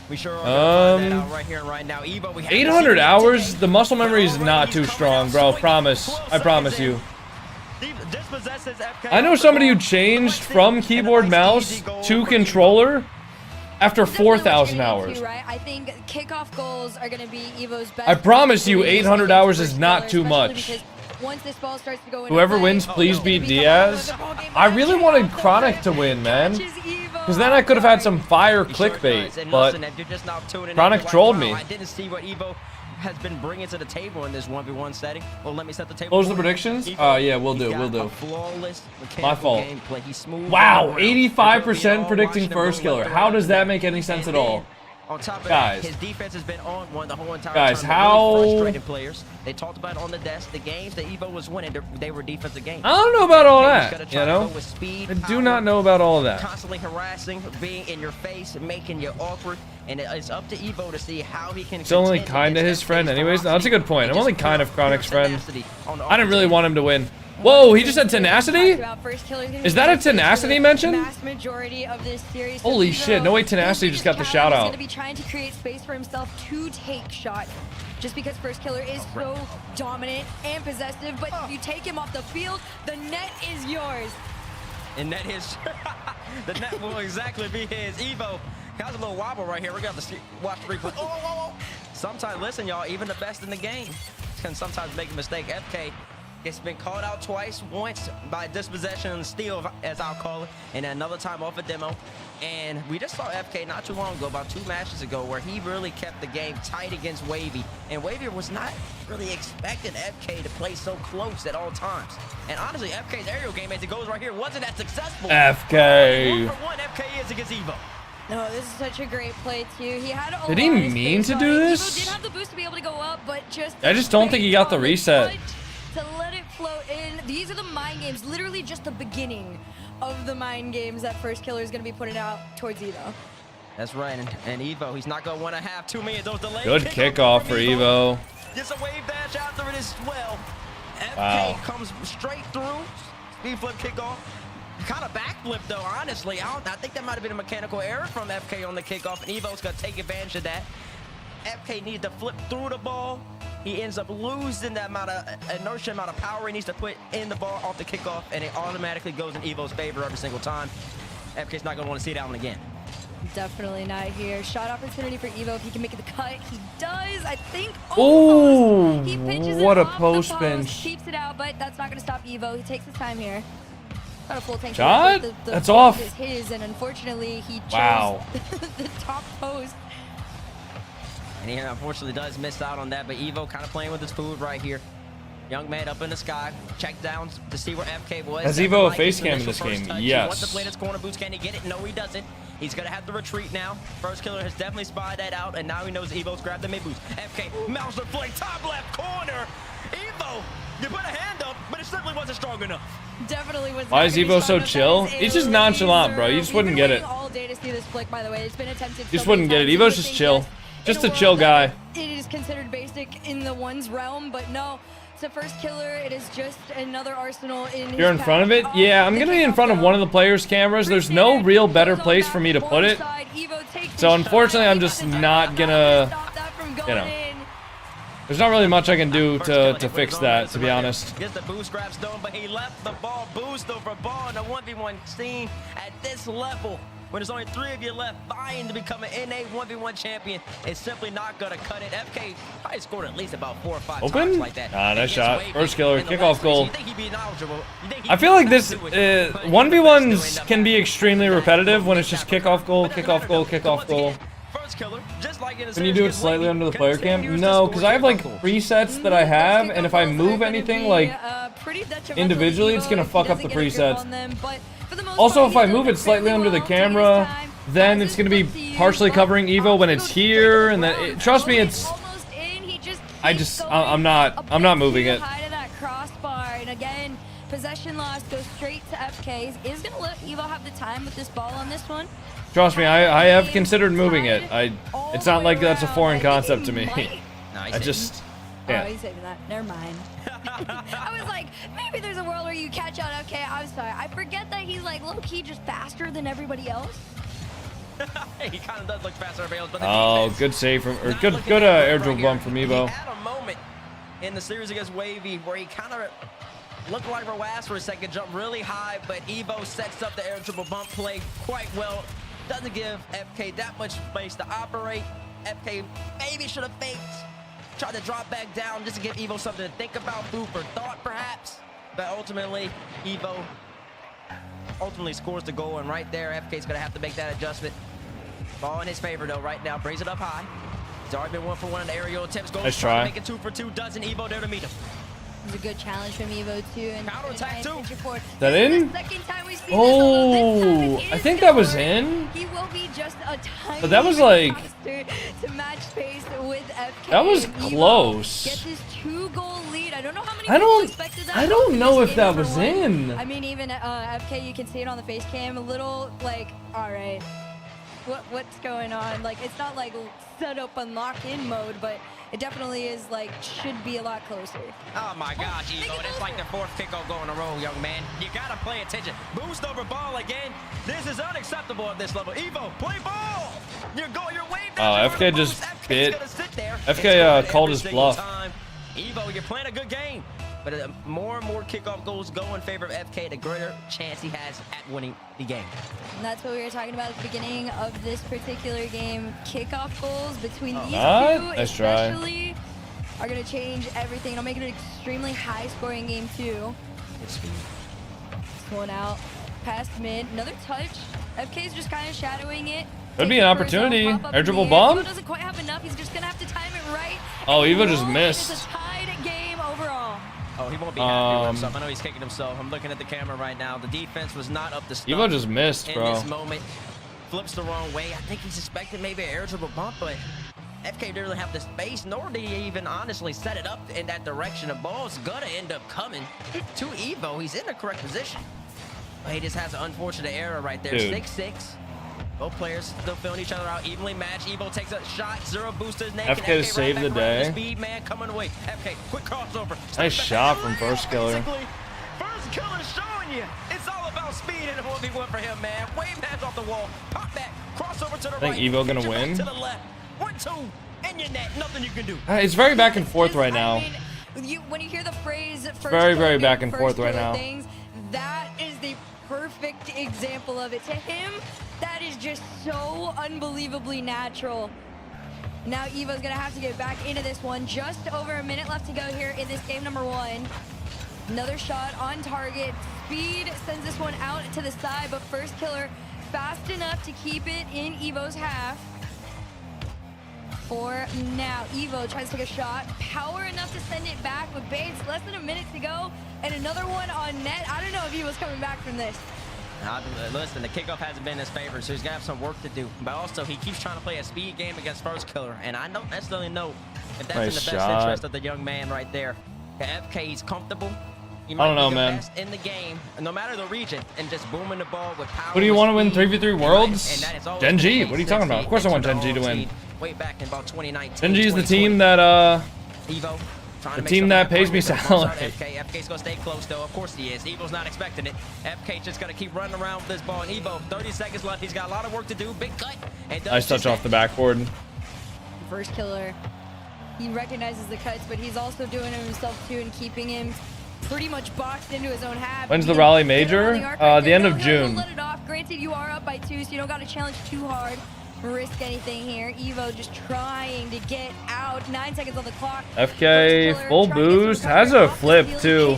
We sure are gonna find that out right here and right now. Evo, we 800 hours? The muscle memory is not too strong, bro. Promise. I promise you. I know somebody who changed from keyboard mouse to controller after 4,000 hours. I think kickoff goals are going to be Evo's best. I promise you 800 hours is not too much. Once this ball starts to go Whoever wins, please beat Diaz. I really wanted Chronic to win, man. Because then I could have had some fire clickbait, but Chronic trolled me. I didn't see what Evo has been bringing to the table in this 1v1 setting. Well, let me set the table. Close the predictions? Yeah, we'll do. Flawless my fault. gameplay. He's smooth. Wow, 85% predicting first killer. How does that make any sense at all? On top of guys, that, his defense has been on one the whole entire guys, time. how Really frustrated players. They talked about it on the desk. The games that Evo was winning, they were defensive games. I don't know about all that, you know? I do not know about all of that. Constantly harassing, being in your face, making you awkward, and it's up to Evo to see how he can. It's only kind of his friend, anyways. No, that's a good point. I'm only kind of Chronic's friend. I didn't really want him to win. Whoa, he just said tenacity? Is that a tenacity mention? Holy shit, no way tenacity just got the shout out. He's going to be trying to create space for himself to take shots. Just because first killer is so dominant and possessive, but if you take him off the field, the net is yours. And net is the net will exactly be his. Evo got a little wobble right here. We're going to watch the replay. Oh. Sometimes, listen, y'all, even the best in the game can sometimes make a mistake. FK, it's been called out twice, once by dispossession and steal, as I'll call it, and another time off a demo. And we just saw FK not too long ago, about 2 matches ago, where he really kept the game tight against Wavy. And Wavy was not really expecting FK to play so close at all times. And honestly, FK's aerial game, as it goes right here, wasn't that successful. FK. 1-for-1 FK is against Evo. No, this is such a great play too. He had a Did he mean to do this? Evo did have the boost to be able to go up, but just I just don't think he got the reset. To let it flow in. These are the mind games, literally just the beginning of the mind games that first killer is going to be putting out towards Evo. That's right, and Evo, he's not going to want to have too many of those delays. Good kickoff for Evo. Just a wave dash after it as well. Wow. FK comes straight through. Speed flip kickoff. Kind of backflip though, honestly. I think that might have been a mechanical error from FK on the kickoff, and Evo's going to take advantage of that. FK needs to flip through the ball. He ends up losing that amount of inertia, amount of power he needs to put in the ball off the kickoff, and it automatically goes in Evo's favor every single time. FK's not going to want to see that one again. Definitely not here. Shot opportunity for Evo if he can make the cut. He does, I think. Oh, he pinches what it a off post the pinch. Keeps it out, but that's not going to stop Evo. He takes his time here. Got a full tank. Shot? The that's off. Is his, and unfortunately, he chose wow. the top post. And he unfortunately does miss out on that, but Evo kind of playing with his food right here. Young man up in the sky, check down to see where FK was. Has Evo a face cam in this game? Touch. Yes. He wants to play this corner boost. Can he get it? No, he doesn't. He's going to have to retreat now. First killer has definitely spied that out, and now he knows Evo's grabbed the mid boost. FK, mouse the flank, top left corner. Evo, you put a hand up, but it simply wasn't strong enough. Definitely was. Why is Evo so chill? He's just nonchalant, bro. You just wouldn't get it. All day to see this flick, by the way. It's been attempted. You just wouldn't get it. Evo's just chill. Just a chill guy. It is considered basic in the one's realm, but no. It's a first killer. It is just another arsenal in. You're in front of it? Yeah, I'm gonna be in front of one of the players' cameras. There's no real better place for me to put it. So unfortunately, I'm just not gonna, you know, There's not really much I can do to fix that, to be honest. Gets the boost grab stone, but he left the ball boost over ball in a 1v1 scene at this level. When there's only 3 of you left vying to become an NA 1v1 champion, it's simply not going to cut it. FK probably scored at least about 4 or 5 Open? times like that. Ah, nice shot. First killer, kickoff goal. I I feel like this 1v1s can be extremely repetitive when it's just kickoff goal, kickoff goal, kickoff goal. Can you do it slightly under the player cam? No, because I have like presets that I have, and if I move anything like individually, it's gonna fuck up the presets. Also, if I move it slightly under the camera, then it's gonna be partially covering Evo when it's here, and then trust me, it's. I'm not moving it. And again, possession loss goes straight to FK. Is gonna let Evo have the time with this ball on this one. Trust me, I have considered moving it. It's not like that's a foreign concept to me. I just can't. Oh, he's saving that. Never mind. I was like, maybe there's a world where you catch out. Okay, I'm sorry. I forget that he's like low-key just faster than everybody else. He kind of does look faster than everybody else. But Oh, good save from, or good air dribble bump from Evo. He had a moment in the series against Wavy where he kind of looked like Rawas for a second, jumped really high, but Evo sets up the air dribble bump play quite well. Doesn't give FK that much space to operate. FK maybe should have faked, tried to drop back down just to give Evo something to think about, food for thought perhaps. But ultimately, Evo scores the goal, and right there, FK's gonna have to make that adjustment. Ball in his favor though right now, brings it up high. He's already been 1 for 1 in the aerial attempts. Goes nice try. Make it 2 for 2. Doesn't Evo there to meet him. It's a good challenge from Evo too. And counter attack too. That in? Oh, I think that was in. He will be just a tiny but that was like to match pace with FK. That was close. Get this 2-goal lead. I don't know how many expected that. I don't know if that was in. I mean, even FK, you can see it on the face cam. A little like, all right, what's going on? Like, it's not like set up and lock in mode, but it definitely is like should be a lot closer. Oh my gosh, Evo, that's like the 4th kickoff goal in a row, young man. You gotta pay attention. Boost over ball again. This is unacceptable at this level. Evo, play ball. You're way down. Oh, FK just bit. FK called his bluff. Evo, you're playing a good game. But more and more kickoff goals go in favor of FK, the greater chance he has at winning the game. And that's what we were talking about at the beginning of this particular game. Kickoff goals between these two, especially, are going to change everything. It'll make it an extremely high-scoring game, too. This one out. Past mid. Another touch. FK's just kind of shadowing it. Could be an opportunity. Air dribble bomb? Evo doesn't quite have enough. He's just going to have to time it right. Oh, Evo just missed. It's a tied game overall. Oh, he won't be happy with himself. I know he's kicking himself. I'm looking at the camera right now. The defense was not up to snuff. Evo just missed, bro. In this moment, flips the wrong way. I think he suspected maybe an air dribble bump, but FK didn't really have the space, nor did he even honestly set it up in that direction. The ball's gonna end up coming to Evo. He's in the correct position. But he just has an unfortunate error right there. 6-6. Both players still filling each other out, evenly matched. Evo takes a shot, 0 boost to his neck. FK to save the day. Speed man coming away. FK, quick crossover. Nice shot from first killer. First killer showing you it's all about speed in a 1v1 for him, man. Wave pass off the wall, pop back, crossover to the right. I think Evo gonna win. To the left, 1-2, and your net, nothing you can do. It's very back and forth right now. I mean, when you hear the phrase first very back and forth right now. That is the perfect example of it. To him, that is just so unbelievably natural. Now Evo's gonna have to get back into this one. Just over a minute left to go here in this game number 1. Another shot on target. Speed sends this one out to the side, but first killer fast enough to keep it in Evo's half. For now, Evo tries to take a shot. Power enough to send it back with Bates. Less than a minute to go. And another one on net. I don't know if Evo's coming back from this. Listen, the kickoff hasn't been in his favor, so he's gonna have some work to do. But also, he keeps trying to play a speed game against first killer, and I don't necessarily know if that's in the best interest of the young man right there. FK, he's comfortable. He might be the best in the game, no matter the region, and just booming the ball with power. Who do you want to win 3v3 Worlds? Gen G. What are you talking about? Of course I want Gen G to win. Way back in about 2019. Gen G is the team that Evo. The team that pays me salary. FK's gonna stay close though. Of course he is. Evo's not expecting it. FK just gonna keep running around with this ball. And Evo, 30 seconds left. He's got a lot of work to do. Big cut. Nice touch off the backboard. First killer He recognizes the cuts, but he's also doing it himself too and keeping him pretty much boxed into his own habit. When's the Raleigh Major? The end of June. Let it off. Granted, you are up by 2, so you don't got to challenge too hard, risk anything here. Evo just trying to get out. 9 seconds on the clock. FK full boost, has a flip too.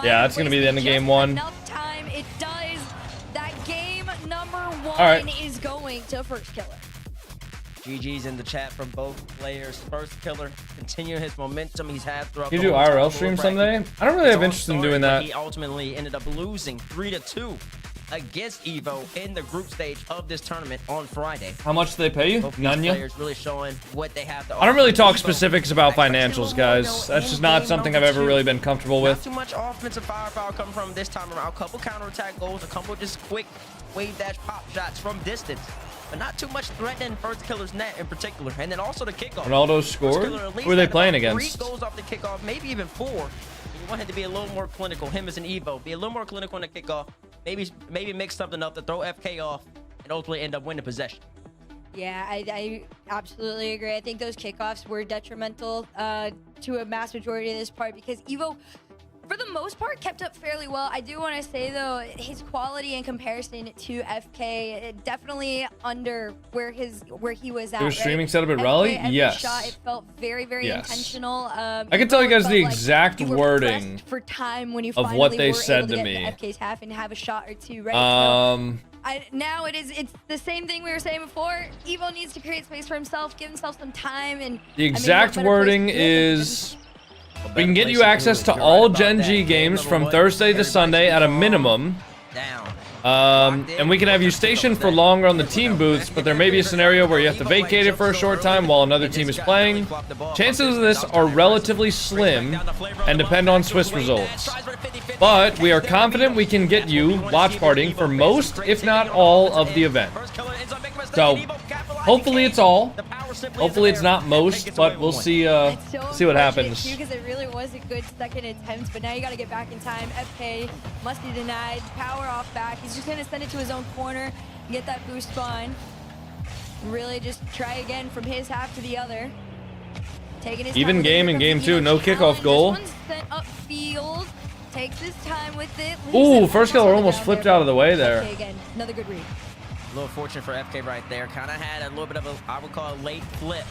Yeah, that's gonna be the end of game 1. Enough time. It does. That game number 1 right. is going to first killer. GG's in the chat from both players. First killer, continue his momentum he's had throughout You the do whole IRL top stream four someday? bracket. I don't really have It's all interest in doing started, but that. He ultimately ended up losing 3-2 against Evo in the group stage of this tournament on Friday. How much do they pay you? Both these None ya? players really showing what they have to I don't really offer. talk Evo, specifics about back financials, to guys. That's just not in something game I've ever number really 2. been comfortable Not with. too much offensive firepower coming from this time around. A couple counterattack goals, a couple just quick wave dash pop shots from distance. But not too much threatening first killer's net in particular. And then also the kickoff. Ronaldo First scored? killer at least Who are they had playing about against? 3 goals off the kickoff, maybe even 4. You want him to be a little more clinical. Him as an Evo, be a little more clinical in the kickoff. Maybe mix something up to throw FK off and ultimately end up winning possession. Yeah, I absolutely agree. I think those kickoffs were detrimental to a mass majority of this part because Evo, for the most part, kept up fairly well. I do want to say, though, his quality in comparison to FK, definitely under where he was at. Your right? streaming setup at FK, Raleigh? every Yes. shot, it felt very, very Yes. intentional. I can tell you guys Evo the felt like exact you were wording pressed for time when you of finally what they were said able to to get me. into FK's half and have a shot or two, right? Now it's the same thing we were saying before. Evo needs to create space for himself, give himself some time, and The exact wording is, we can get you access to all Gen G games from Thursday to Sunday at a minimum. And we can have you stationed for longer on the team booths, but there may be a scenario where you have to vacate it for a short time while another team is playing. Chances of this are relatively slim and depend on Swiss results. But we are confident we can get you watch partying for most, if not all, of the event. So, hopefully it's all. Hopefully it's not most, but we'll see see what happens. Because it really was a good second attempt, but now you got to get back in time. FK must be denied. Power off back. He's just going to send it to his own corner, get that boost spawn. Really just try again from his half to the other. Taking his Even time game in game 2, no kickoff goal. This one's sent upfield. Takes his time with it. Ooh, first killer almost flipped out of the way there. FK again, another good read. A little fortunate for FK right there. Kind of had a little bit of a, I would call a late flip.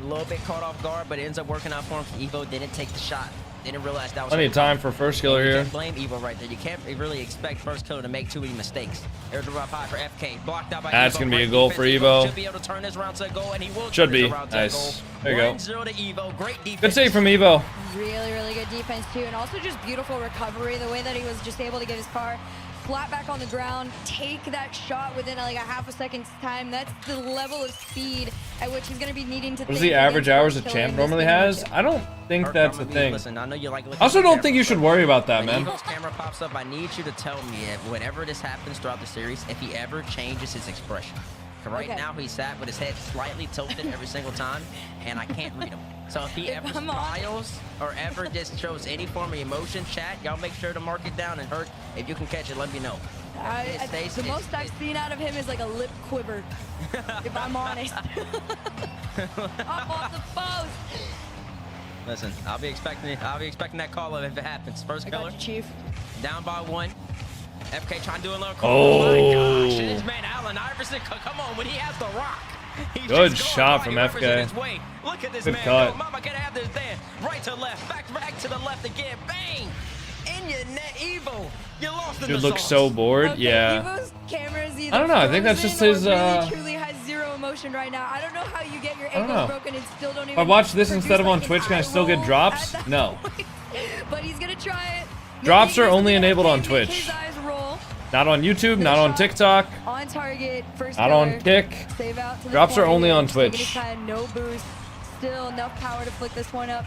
A little bit caught off guard, but it ends up working out for him. Evo didn't take the shot. Didn't realize that was. Plenty of time for first killer you here. can't blame Evo right there. You can't really expect first killer to make too many mistakes. Air drop high for FK. Blocked out by That's Evo. gonna be a Great goal defense. for Evo. Should be able to turn this round to a goal, and he will. Should turn be. this round to a Nice. goal. There you go. 1-0 to Evo. Great defense. Good save from Evo. Really, really good defense too, and also just beautiful recovery. The way that he was just able to get his car flat back on the ground, take that shot within like a half a second's time. That's the level of speed at which he's going to be needing to. What is the average hours a champ normally has? I don't think that's the thing. Listen, I know you like I also don't think you should worry about that, when man. Evo's camera pops up, I need you to tell me if whenever this happens throughout the series, if he ever changes his expression. Right now, he's sat with his head slightly tilted every single time, and I can't read him. So if he ever smiles or ever just shows any form of emotion, chat, y'all make sure to mark it down. And Hurt, if you can catch it, let me know. The most I've seen out of him is like a lip quiver, if I'm honest. Up off the post. Listen, I'll be expecting that call up if it happens. First killer, Chief. Down by 1. FK trying to do a little call. Oh. Oh my gosh, and his man Allen Iverson, come on, when he has the rock. He's Good just shot going from by. He represents FK. his way. Look at this Good man cut. go. Mama can have this there. Right to left, back to the left again. Bang! In your net, Evo. You lost in Dude the looks sauce. so bored. Okay, Yeah. Evo's camera is either I don't know. I think that's just frozen his. or really, truly has zero emotion right now. I don't know how you get your don't know. ankles broken and still don't even. If I watch this produce, instead of on like, an Twitch, can I eye still get roll drops? at that No. point. But he's gonna try it. Drops Maybe are he's only gonna enabled on make Twitch. his eyes roll. Not on YouTube, not on TikTok, On target, first not killer. on Kick. Save out to the Drops are corner only here. on Taking Twitch. his time, no boost. Still enough power to flick this one up.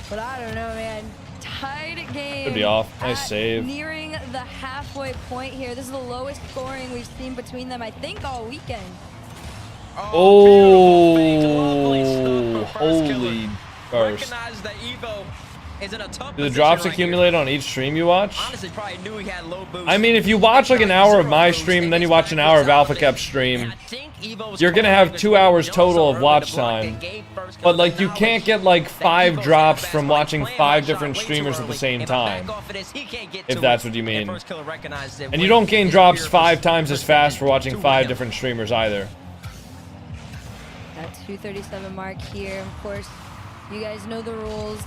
But I don't know, man. Tied game. Could be off. Nice at save. Nearing the halfway point here. This is the lowest scoring we've seen between them, I think, all weekend. Oh, holy burst. Recognize that Evo is in a tough Do the position drops right accumulate on each stream you watch? Honestly, probably knew he had low boost. I mean, if you watch like an hour of my stream, and then you watch an hour of Alpha Kep's stream, you're gonna have 2 hours total of watch time. But like, you can't get like 5 drops from watching 5 different streamers at the same time, if that's what you mean. And you don't gain drops 5 times as fast for watching 5 different streamers either. That 237 mark here, of course, you guys know the rules.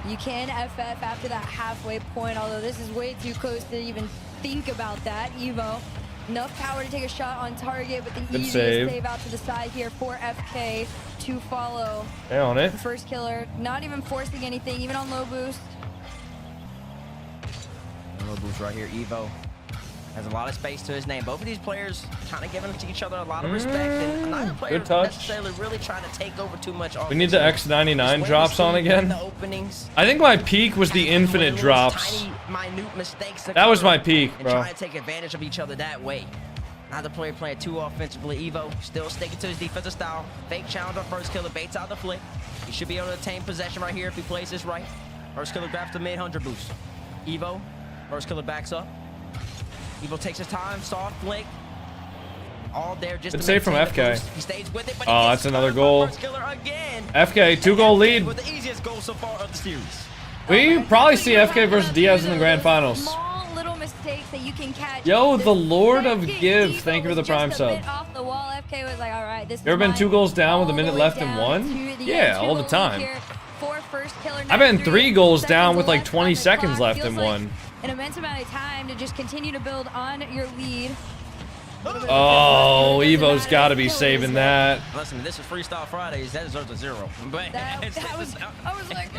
You can FF after that halfway point, although this is way too close to even think about that. Evo, enough power to take a shot on target, but the easiest save out to the side here for FK to follow. Yeah, on it. The first killer, not even forcing anything, even on low boost. Low boost right here, Evo. Has a lot of space to his name. Both of these players kind of giving each other a lot of respect, and neither player necessarily really trying to take over too much. We need the X99 drops on again. I think my peak was the infinite drops. That was my peak, bro. And trying to take advantage of each other that way. Neither player playing too offensively. Evo still sticking to his defensive style. Fake challenge on first killer, baits out the flick. He should be able to attain possession right here if he plays this right. First killer grabs the mid 100 boost. Evo, first killer backs up. Evo takes his time, soft flick. All there just good to save from FK. Boost. He stays with it, but oh, that's another goal. FK, 2-goal lead. With the easiest goal so far of the series. We probably see FK versus Diaz in the grand finals. Small little mistakes that you can catch. Yo, the Lord of Give, thank you for the prime sub. Off the wall. FK was like, all right, this You ever been 2 goals down with a minute left and won? Yeah, all the time. I've been 3 goals down with like 20 seconds left and won. An immense amount of time to just continue to build on your lead. Oh, Evo's got to be saving that. Listen, this is Freestyle Fridays. That deserves a 0. But I was like,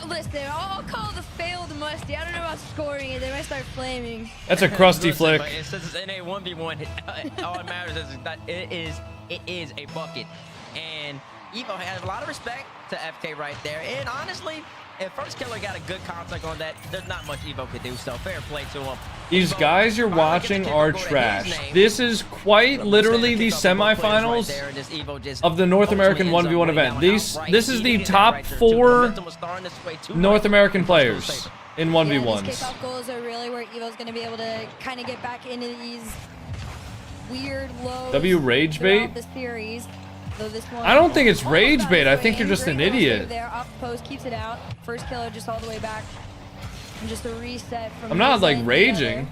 listen, I'll call the failed musty. I don't know about scoring it. They might start flaming. That's a crusty flick. It says it's in a 1v1. All that matters is that it is a bucket. And Evo has a lot of respect to FK right there. And honestly, if first killer got a good contact on that, there's not much Evo could do, so fair play to him. These guys you're watching are trash. This is quite literally the semifinals of the North American 1v1 event. This is the top 4 North American players in 1v1s. These kickoff goals are really where Evo's going to be able to kind of get back into these weird lows. W rage bait? The series. I don't think it's rage bait. I think you're just an idiot. There, off post, keeps it out. First killer just all the way back. And just a reset from. I'm not like raging.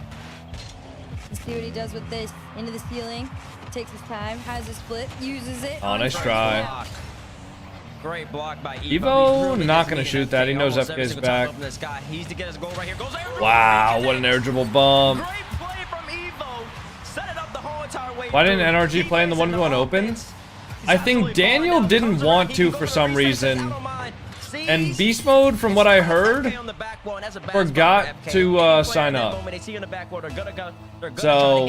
Let's see what he does with this. Into the ceiling. Takes his time. Has a split. Uses it. Oh, nice try. Great block by Evo. Evo not gonna shoot that. He knows FK's back. Wow, what an air dribble bump. Why didn't NRG play in the 1v1 open? I think Daniel didn't want to for some reason. And Beast Mode, from what I heard, forgot to sign up. So,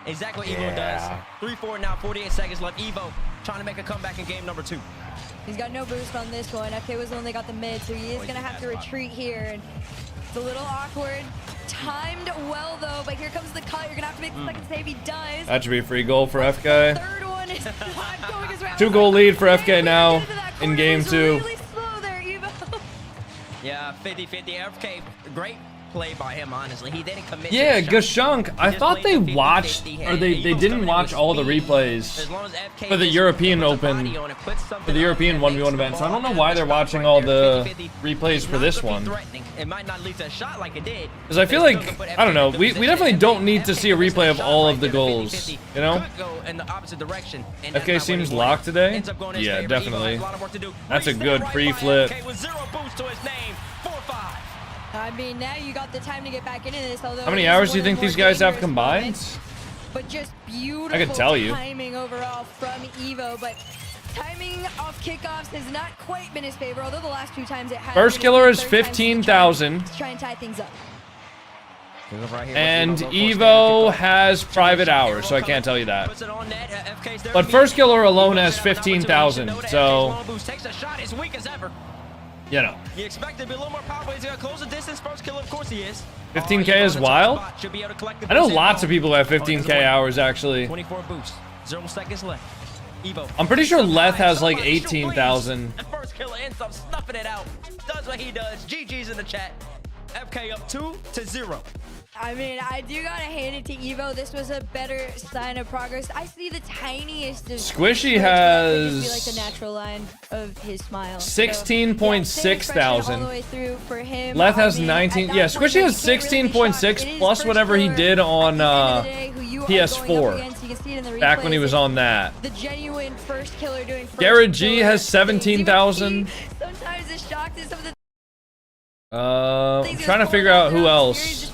Exactly what Evo does. 3-4 now, 48 seconds left. Evo trying to make a comeback in game number 2. He's got no boost on this one. FK was the one that got the mid, so he is going to have to retreat here. And it's a little awkward. Timed well, though, but here comes the cut. You're going to have to make the second save. He does. That should be a free goal for FK. Third one is not going as well. 2-goal lead for FK now in game 2. Really slow there, Evo. Yeah, 50-50. FK, great play by him, honestly. He didn't commit. Yeah, Gashunk. I thought they watched, or they didn't watch all the replays for the European Open, for the European 1v1 event. So I don't know why they're watching all the replays for this one. It might not lead to a shot like it did. Because I feel like, I don't know, we definitely don't need to see a replay of all of the goals, you know? FK seems locked today? Yeah, definitely. That's a good pre-flip. I mean, now you got the time to get back into this. Although how many hours do you think these guys have combined? But just beautiful I could tell you. timing overall from Evo, but timing off kickoffs has not quite been his favor, although the last 2 times it has. First killer is 15,000. Try and tie things up. And Evo has private hours, so I can't tell you that. But first killer alone has 15,000, so you know. You expect to be a little more powerful. He's gonna close the distance. First kill, of course he is. 15K is wild. I know lots of people who have 15K hours actually. 24 boosts. 0 seconds left. Evo. I'm pretty sure Leth has like 18,000. First killer ends up snuffing toughing it out. Does what he does. GG's in the chat. FK up 2-0. I mean, I do gotta hand it to Evo. This was a better sign of progress. I see the tiniest of Squishy just has be like the natural line of his smile. 16.6 thousand. All the way through for him. Leth has I mean, 19. at that Yeah, point, Squishy has you can't really be shocked. 16.6 It is plus first whatever he killer did on at the end of the day who you are going up PS4. against. You can see it in the Back when he replays. was on that. The genuine first killer doing first Garrett G killer has things. 17,000. You can see sometimes it's shocked at some of the I'm trying to figure out who else.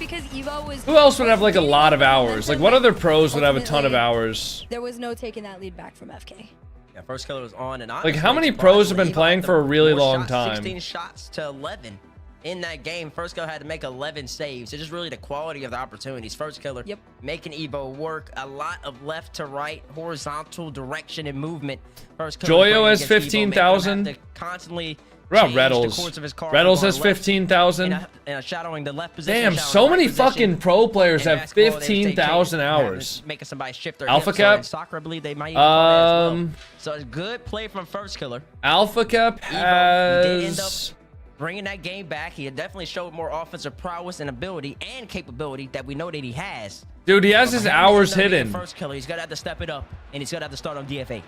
Who else would have like a lot of hours? Like what other pros would have a ton of hours? There was no taking that lead back from FK. Yeah, first killer was on and on. Like how many pros have been playing for a really long time? 16 shots to 11 in that game. First killer had to make 11 saves. It's just really the quality of the opportunities. First killer making Evo work. A lot of left to right, horizontal direction and movement. First killer Joyo has 15,000. Constantly. What about Reddles? Reddles has 15,000. Shadowing the left position. Damn, so many fucking pro players have 15,000 hours. Making somebody shift their Alpha Cap. Soccer, I believe they might even as well. So it's good play from first killer. Alpha Cap did end up has bringing that game back. He had definitely showed more offensive prowess and ability and capability that we know that he has. Dude, he has his hours hidden. First killer, he's gonna have to step it up, and he's gonna have to start on DFH.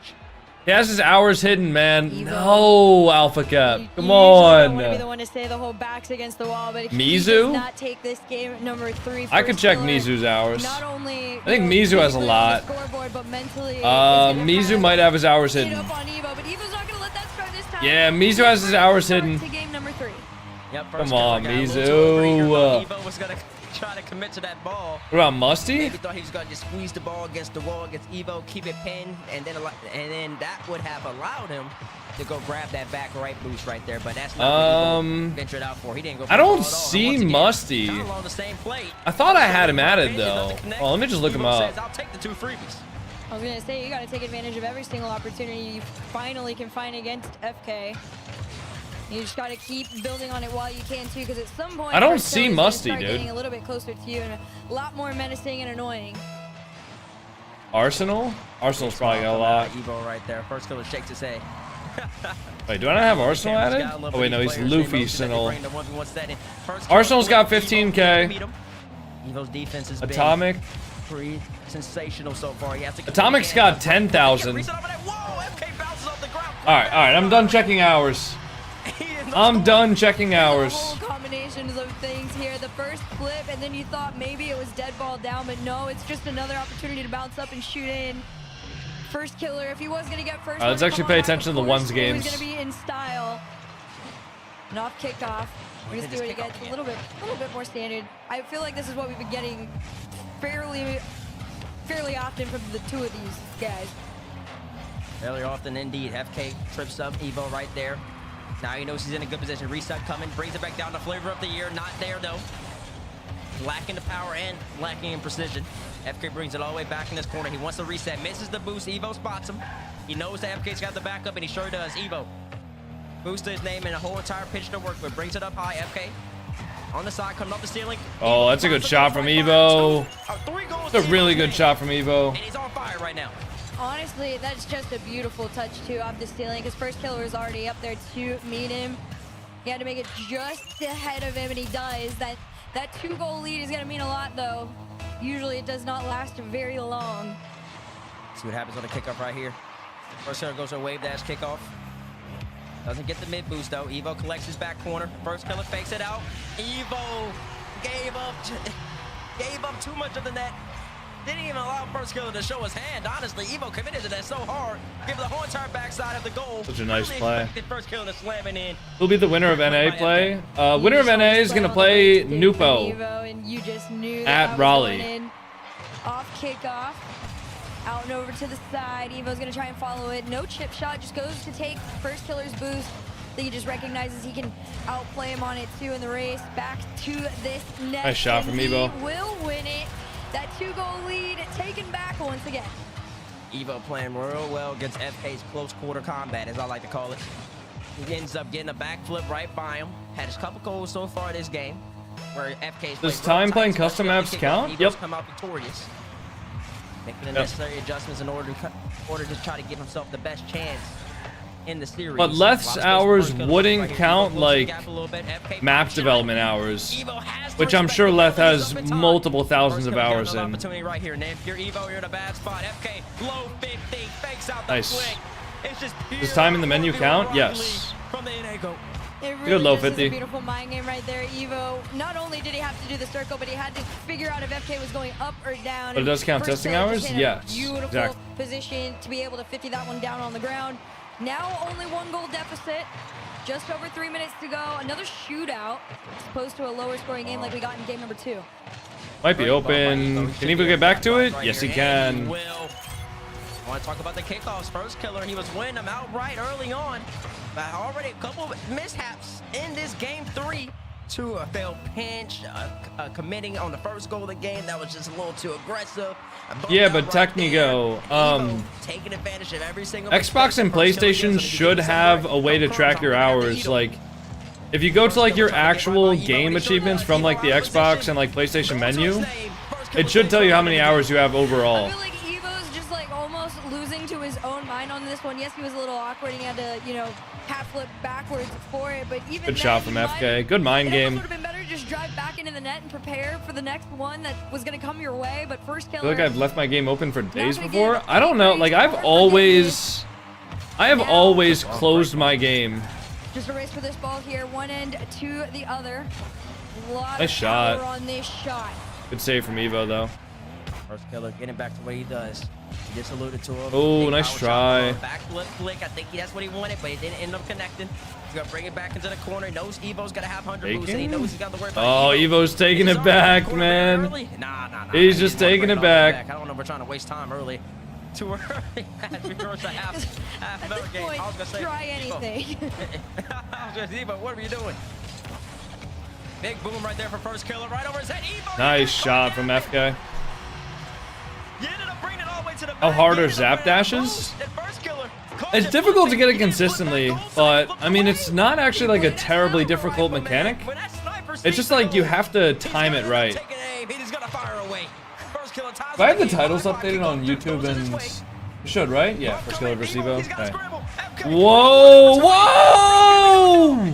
He has his hours hidden, man. Evo. No, Alpha Cap. Come I on. want to be the one to say the whole back's against the wall, but he Mizu? does not take this game number 3. I could check killer. Mizu's hours. Not only, I think Mizu has a lot. Scoreboard, but mentally, Mizu might have his hours hidden. Up on Evo, but Evo's not gonna let that start this time. Yeah, Mizu has his hours hidden. To game number 3. Yep, Come on, Mizu. Evo was gonna try to commit to that ball. What about Musty? Maybe thought he was gonna just squeeze the ball against the wall against Evo, keep it pinned, and then that would have allowed him to go grab that back right boost right there. But that's not what he ventured out for. He didn't go. For I don't the ball at all. see And once again, Musty. kind of along the same plate. I thought I had him added though. Well, let me just look him Evo up. says, I'll take the 2 freebies. I was gonna say you gotta take advantage of every single opportunity you finally can find against FK. You just gotta keep building on it while you can too, because at some point I don't First see Killer is gonna Musty, start dude. Getting a little bit closer to you and a lot more menacing and annoying. Arsenal? Arsenal's probably got a lot. Evo right there. First killer shakes his head. Wait, do I not have Arsenal added? Oh wait, no, he's Luffy Sentinel. Arsenal's got 15K. Evo's defense is Atomic. pretty sensational so far. He has to Atomic's got 10,000. Alright, I'm done checking hours. I'm done checking hours. Whole combinations of things here. The first flip, and then you thought maybe it was dead ball down, but no, it's just another opportunity to bounce up and shoot in. First killer, if he was gonna get first, Let's actually pay attention to the ones games. He's gonna be in style. And off kickoff. We're gonna see what he gets. A little bit more standard. I feel like this is what we've been getting fairly often from the two of these guys. Fairly often indeed. FK trips up Evo right there. Now he knows he's in a good position. Reset coming, brings it back down to flavor of the year. Not there though. Lacking the power and lacking in precision. FK brings it all the way back in this corner. He wants to reset, misses the boost. Evo spots him. He knows that FK's got the backup, and he sure does. Evo boost his name and a whole entire pitch to work with. Brings it up high. FK on the side, coming up the ceiling. Oh, that's a good shot from Evo. It's a really good shot from Evo. And he's on fire right now. Honestly, that's just a beautiful touch too off the ceiling, because first killer is already up there to meet him. He had to make it just ahead of him, and he does. That 2-goal lead is gonna mean a lot though. Usually it does not last very long. See what happens on the kickoff right here. First killer goes to a wave dash kickoff. Doesn't get the mid boost though. Evo collects his back corner. First killer fakes it out. Evo gave up too much of the net. Didn't even allow first killer to show his hand. Honestly, Evo committed to that so hard. Give the whole entire backside of the goal. Such a nice play. First killer to slam it in. Who'll be the winner of NA play? Winner of NA is gonna play Nupo at Raleigh. Off kickoff. Out and over to the side. Evo's gonna try and follow it. No chip shot, just goes to take first killer's boost. I think he just recognizes he can outplay him on it too in the race. Back to this net. Nice shot from Evo. He will win it. That 2-goal lead taken back once again. Evo playing real well against FK's close quarter combat, as I like to call it. He ends up getting a backflip right by him. Had his couple goals so far this game. Where FK's Does time playing custom maps count? Yep. Come out victorious. Making the necessary adjustments in order to try to give himself the best chance in the series. But less hours wouldn't count like map development hours, which I'm sure Leth has multiple thousands of hours in. Right here, Nick. Your Evo, you're in a bad spot. FK, low 50, fakes out the Nice. flick. It's just Does time in the menu count? Yes. from the Inego. It really Good low just is 50. a beautiful mind game right there. Evo, not only did he have to do the circle, but he had to figure out if FK was going up or down. But it does count First testing kill hours? just in a Yes, Beautiful exactly. position to be able to 50 that one down on the ground. Now only 1 goal deficit. Just over 3 minutes to go. Another shootout as opposed to a lower scoring game like we got in game number 2. Might be open. Can Evo get back to it? Yes, he can. I want to talk about the kickoffs. First killer, he was winning them outright early on. But already a couple of mishaps in this game 3 to a failed pinch, committing on the first goal of the game. That was just a little too aggressive. Yeah, but Technigo, taking advantage of every single Xbox and PlayStation should have a way to track your hours. Like, if you go to like your actual game achievements from like the Xbox and like PlayStation menu, it should tell you how many hours you have I overall. feel like Evo's just like almost losing to his own mind on this one. Yes, he was a little awkward and he had to, you know, half flip backwards for it, but even Good then, shot from he FK. Good mind it game. would have been better to just drive back into the net and prepare for the next one that was going to come your way, but first I killer. feel like I've left my game open for days gonna before. get I don't know. Like, I have always closed my game. Just a race for this ball here, one end to the other. Lot Nice of shot. power on this shot. Good save from Evo though. First killer getting back to what he does. He just alluded to him. Oh, Big nice power try. shot, back flip flick. I think that's what he wanted, but he didn't end up connecting. He's gonna bring it back into the corner. He knows Evo's gotta have 100 boost, and he knows he's got to worry about Oh, Evo's taking it back, man. Nah. He's just taking it back. I don't know if we're trying to waste time early. Too early. Before it's a half At another this game. point, I was gonna say, try Evo. anything. I was gonna say, Evo, what are you doing? Big boom right there for first killer, right over his head. Evo, Nice shot from FK. you ended up bringing it all the way to the How back. hard You are ended up zap winning dashes? that first killer. It's difficult to get it consistently, but I mean, it's not actually like a terribly difficult mechanic. It's just like you have to time it right. Do I have the titles updated on YouTube and you should, right? Yeah, first killer versus Evo. Okay. Whoa! Whoa!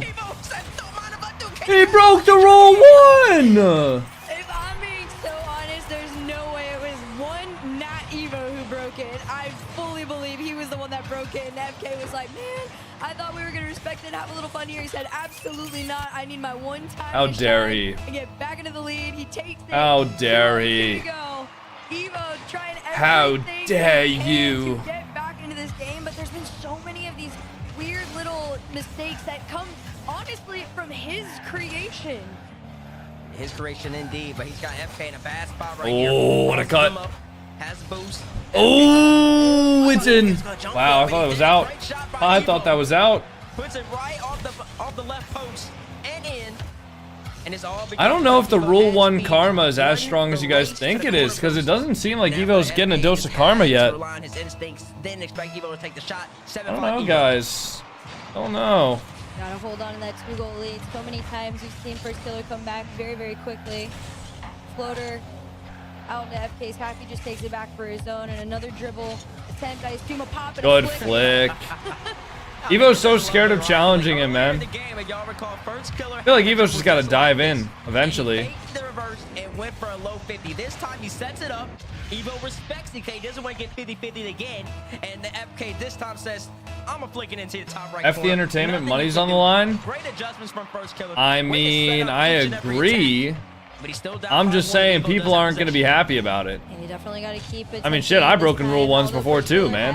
He broke the rule 1! If I'm being so honest, there's no way it was one, not Evo, who broke it. I fully believe he was the one that broke it, and FK was like, man, I thought we were going to respect it and have a little fun here. He said, absolutely not. I need my one time How to dare shine he. and get back into the lead. He takes it. How dare he. Here we go. Evo trying How everything dare he can you. to get back into this game, but there's been so many of these weird little mistakes that come, honestly, from his creation. His creation indeed, but he's got FK in a bad spot right Oh, here. what a cut. Him up, has boost. Oh, it's in. Wow, I thought it was out. I thought that was out. Puts it right off the left post and in. And it's all I don't know if the Rule 1 karma is as strong as you guys think it is, because it doesn't seem like Evo's getting a dose of karma yet. I don't know, guys. Don't know. Gotta hold on to that 2-goal lead. So many times we've seen first killer come back very, very quickly. Floater out to FK's half. He just takes it back for his own, and another dribble attempt. I assume a pop and Good a flick. Evo's so scared of challenging him, man. I feel like Evo's just got to dive in eventually. He faked the reverse and went for a low 50. This time he sets it up. Evo respects DK, doesn't want to get 50-50 again. And the FK this time says, I'm going to flick it into the top right FD corner. Entertainment, Nothing money's he on can the do. line. Great adjustments from first killer. I Way to set mean, up I each and every agree. attack. But he's still down I'm by just one. saying Evo people does aren't going to be possession. happy about it. And you definitely got to keep it. I mean, shit, I broken Rule 1s before too, man.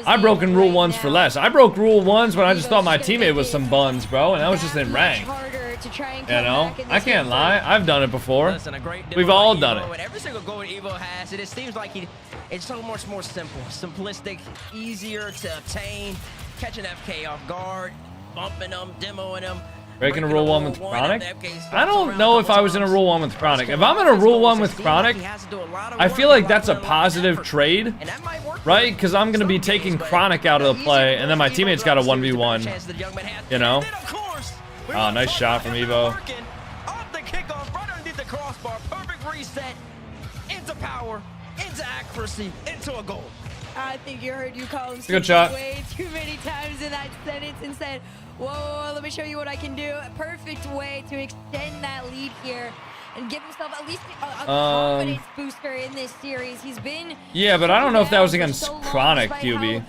I broken Rule 1s for less. I broke Rule 1s when I just thought my teammate was some buns, bro, and I was just in rank. You know? I can't lie. I've done it before. Listen, a great We've demo all by done Evo, it. and every single goal Evo has, it seems like it's so much more simple, simplistic, easier to obtain, catching FK off guard, bumping them, demoing them. Breaking a Rule 1 with Chronic? I don't know if I was in a Rule 1 with Chronic. If I'm in a Rule 1 with Chronic, I feel like that's a positive trade, right? Because I'm going to be taking Chronic out of the play, and then my teammate's got a 1v1, you know? Oh, nice shot from Evo. Off the kickoff, right underneath the crossbar, perfect reset, into power, into accuracy, into a goal. I think you heard you call him Good shot. way too many times in that sentence and said, whoa, let me show you what I can do. A perfect way to extend that lead here and give himself at least a confidence booster in this series. He's been... Yeah, but I don't know if that was against Chronic, QB.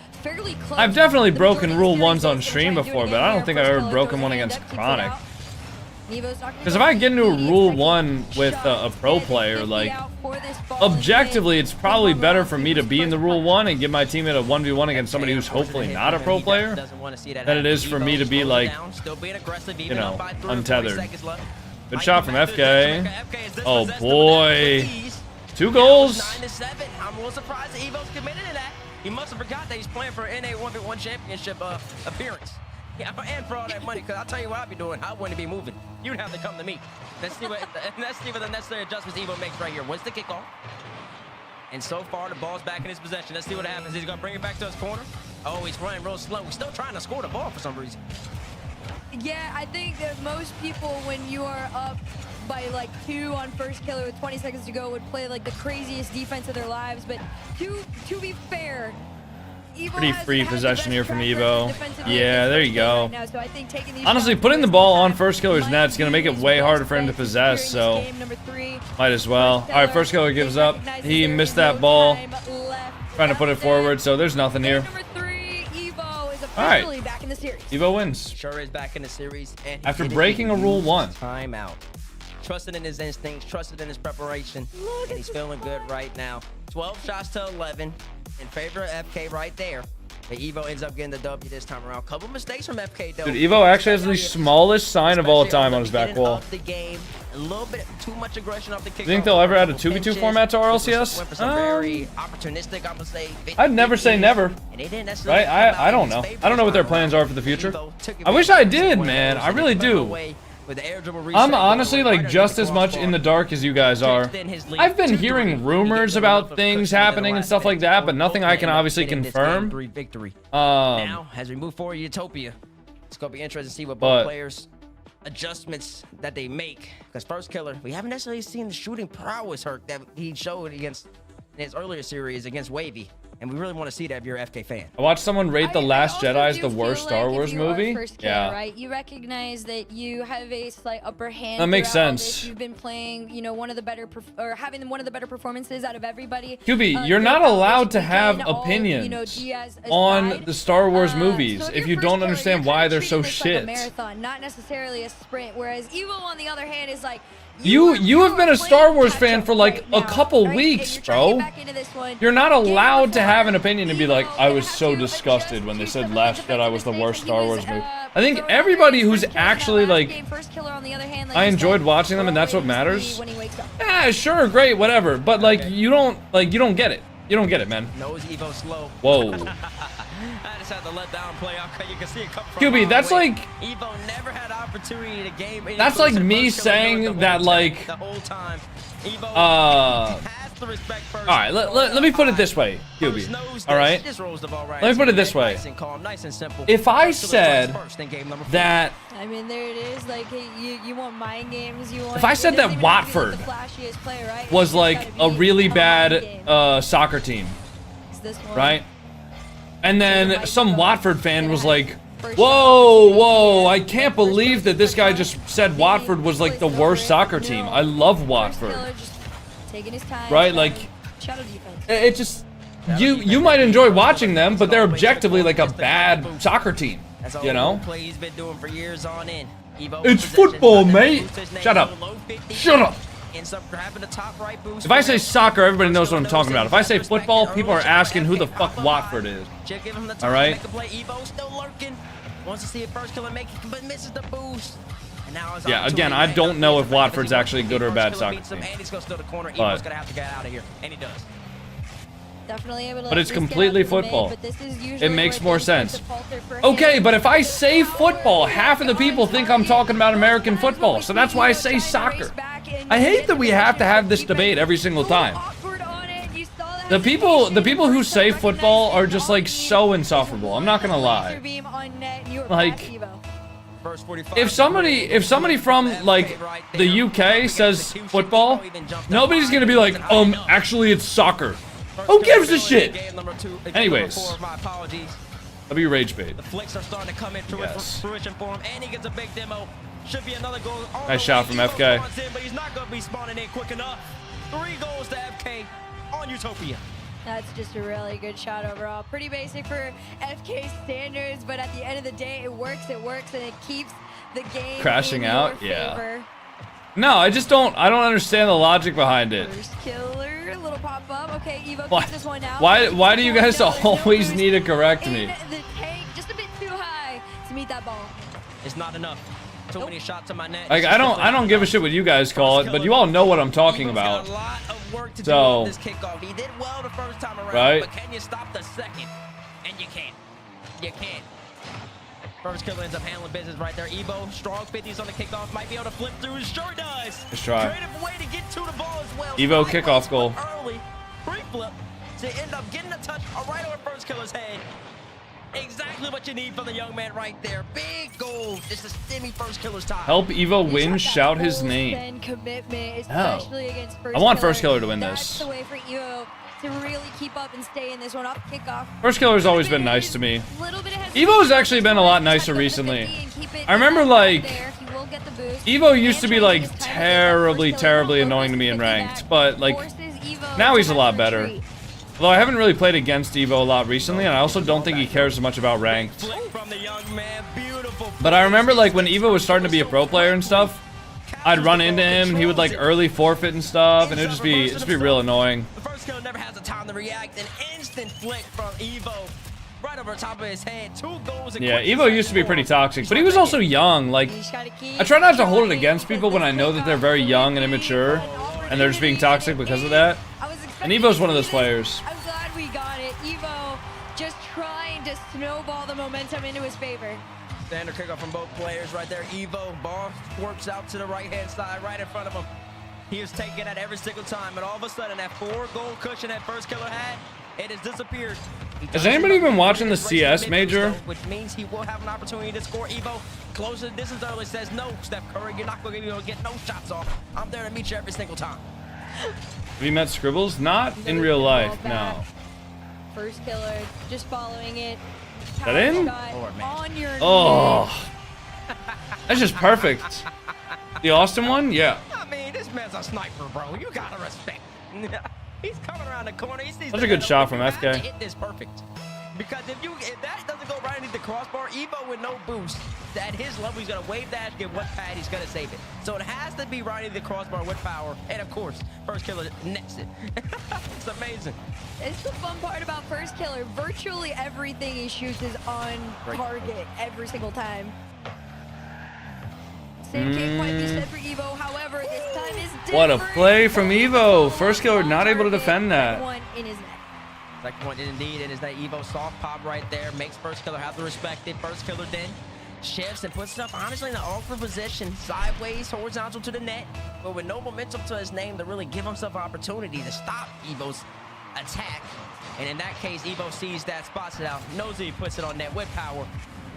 I've definitely broken Rule 1s on stream before, but I don't think I've ever broken one against Chronic. Because if I get into a Rule 1 with a pro player, like, objectively, it's probably better for me to be in the Rule 1 and give my teammate a 1v1 against somebody who's hopefully not a pro player than it is for me to be, like, you know, untethered. Good shot from FK. Oh, boy. 2 goals. 9-7. I'm a little surprised that Evo's committed to that. He must have forgot that he's playing for an NA 1v1 championship appearance. Yeah, and for all that money, because I'll tell you what I'd be doing. I wouldn't be moving. You'd have to come to me. Let's see what the necessary adjustments Evo makes right here. What's the kickoff? And so far, the ball's back in his possession. Let's see what happens. He's going to bring it back to his corner. Oh, he's running real slow. He's still trying to score the ball for some reason. Yeah, I think that most people, when you are up by like 2 on first killer with 20 seconds to go, would play like the craziest defense of their lives. But to be fair, Evo Pretty free possession here from Evo. Yeah, there you go. Right now, so I think taking these Honestly, shots putting the first ball time on first killer's net is going to make it way harder for him to possess, so might as well. All right, first killer gives up. He missed that ball. Trying to put it forward, so there's nothing here. All right, back in the series. Evo wins. Sure is back in the series. And After breaking a Rule 1. Timeout. Trusted in his instincts, trusted in his preparation, and he's feeling good right now. 12 shots to 11 in favor of FK right there. But Evo ends up getting the W this time around. Couple mistakes from FK though. Dude, Evo actually has the smallest sign of all time on his back wall. The game, a little bit too much aggression off the kick. You think they'll ever add a 2v2 format to RLCS? Very opportunistic, I'm gonna say. I'd never say never. Right? I don't know. I don't know what their plans are for the future. I wish I did, man. I really do. I'm honestly like just as much in the dark as you guys are. I've been hearing rumors about things happening and stuff like that, but nothing I can obviously confirm. Now, as we move forward, Utopia, it's gonna be interesting to see what both players adjustments that they make. Because first killer, we haven't necessarily seen the shooting prowess hurt that he showed against in his earlier series against Wavy. And we really want to see that if you're an FK fan. I watched someone rate The Last Jedi as the worst Star Wars movie. Yeah. Right? You recognize that you have a slight upper hand. That makes sense. You've been playing, you know, one of the better having one of the better performances out of everybody. QB, you're not allowed to have opinions on the Star Wars movies if you don't understand why they're so shit. Like a marathon, not necessarily a sprint. Whereas Evo, on the other hand, is like. You have been a Star Wars fan for like a couple weeks, bro. You're not allowed to have an opinion and be like, I was so disgusted when they said Last Jedi was the worst Star Wars movie. I think everybody who's actually like, I enjoyed watching them and that's what matters. Yeah, sure, great, whatever. But like, you don't get it. You don't get it, man. Whoa. I just had to let down play. You can see it come from QB, that's like Evo never had opportunity to game. That's like me saying that like the whole time. Evo has to respect first. All right, let me put it this way, QB. All right, let me put it this way. If I said that, I mean, there it is. Like you want mind games. You want. If I said that Watford was like a really bad soccer team, right? And then some Watford fan was like, whoa, I can't believe that this guy just said Watford was like the worst soccer team. I love Watford. Right? Like, it just, you might enjoy watching them, but they're objectively like a bad soccer team, you know? It's football, mate. Shut up. Shut up. If I say soccer, everybody knows what I'm talking about. If I say football, people are asking who the fuck Watford is. All right? Yeah, again, I don't know if Watford's actually a good or a bad soccer team. But it's completely football. It makes more sense. Okay, but if I say football, half of the people think I'm talking about American football. So that's why I say soccer. I hate that we have to have this debate every single time. The people who say football are just like so insufferable. I'm not gonna lie. Like, if somebody from like the UK says football, nobody's gonna be like, actually it's soccer. Who gives a shit? Game number 2. Anyways. Number 4, my apologies. W rage bait. The flicks are starting to come into fruition for him, and he gets a big demo. Should be another goal. Nice shot from FK. In, but he's not going to be spawning in quick enough. 3 goals to FK on Utopia. That's just a really good shot overall. Pretty basic for FK standards, but at the end of the day, it works, and it keeps the game crashing in out. your favor. No, I don't understand the logic behind it. First killer, little pop up. Okay, Evo Why? keeps this one out. Why do you guys always need to correct me? The tank just a bit too high to meet that ball. It's not enough. Too many shots on my net. Like I don't give a shit what you guys call it, but you all know what I'm talking about. A lot of work to do So, on this kickoff. He did well the first time around, right? but can you stop the second? And you can't. You can't. First killer ends up handling business right there. Evo, strong 50s on the kickoff. Might be able to flip through. Sure does. Let's try. Creative way to get to the ball as well. Evo kickoff goal. Early. Free flip to end up getting a touch right over first killer's head. Exactly what you need from the young man right there. Big goal. Just to stimmy first killer's time. Help Evo win. Shout his name. Commitment, especially against first I want killer. first killer to win That's this. the way for Evo to really keep up and stay in this one off kickoff. First killer's always been nice to me. Little bit of Evo's actually been a lot nicer recently. I remember like Evo used to be like terribly annoying to me in ranked, but like now he's a lot better. Although I haven't really played against Evo a lot recently, and I also don't think he cares as much about ranked. But I remember like when Evo was starting to be a pro player and stuff, I'd run into him and he would like early forfeit and stuff, and it'd just be real annoying. The first killer never has the time to react. An instant flick from Evo right over top of his head. 2 goals. Yeah, Evo used to be pretty toxic, but he was also young. Like, I try not to hold it against people when I know that they're very young and immature, and they're just being toxic because of that. And Evo's one of those players. I'm glad we got it. Evo just trying to snowball the momentum into his favor. Standard kickoff from both players right there. Evo, ball works out to the right-hand side, right in front of him. He is taking it every single time, and all of a sudden, that 4-goal cushion that first killer had, it has disappeared. Has anybody been watching the CS major? Which means he will have an opportunity to score. Evo, close the distance early, says, no, Steph Curry, you're not going to get no shots off. I'm there to meet you every single time. Have you met Scribbles? Not in real life, no. First killer, just following it. That in? On your Oh, that's just perfect. The Austin one? Yeah. I mean, this man's a sniper, bro. You gotta respect. He's coming around the corner. He sees That's a good shot from FK. Hit this perfect. Because if that doesn't go right underneath the crossbar, Evo with no boost, at his level, he's gonna wave dash, get one pad, he's gonna save it. So it has to be right underneath the crossbar with power, and of course, first killer nets it. It's amazing. It's the fun part about first killer. Virtually everything he shoots is on target every single time. Same can't quite be said for Evo. However, this time is different. What a play from Evo. First killer not able to defend that. One in his net. Second one indeed, and is that Evo soft pop right there. Makes first killer have to respect it. First killer then shifts and puts stuff honestly in an awkward position. Sideways, horizontal to the net, but with no momentum to his name to really give himself an opportunity to stop Evo's attack. And in that case, Evo sees that, spots it out, knows that he puts it on net with power,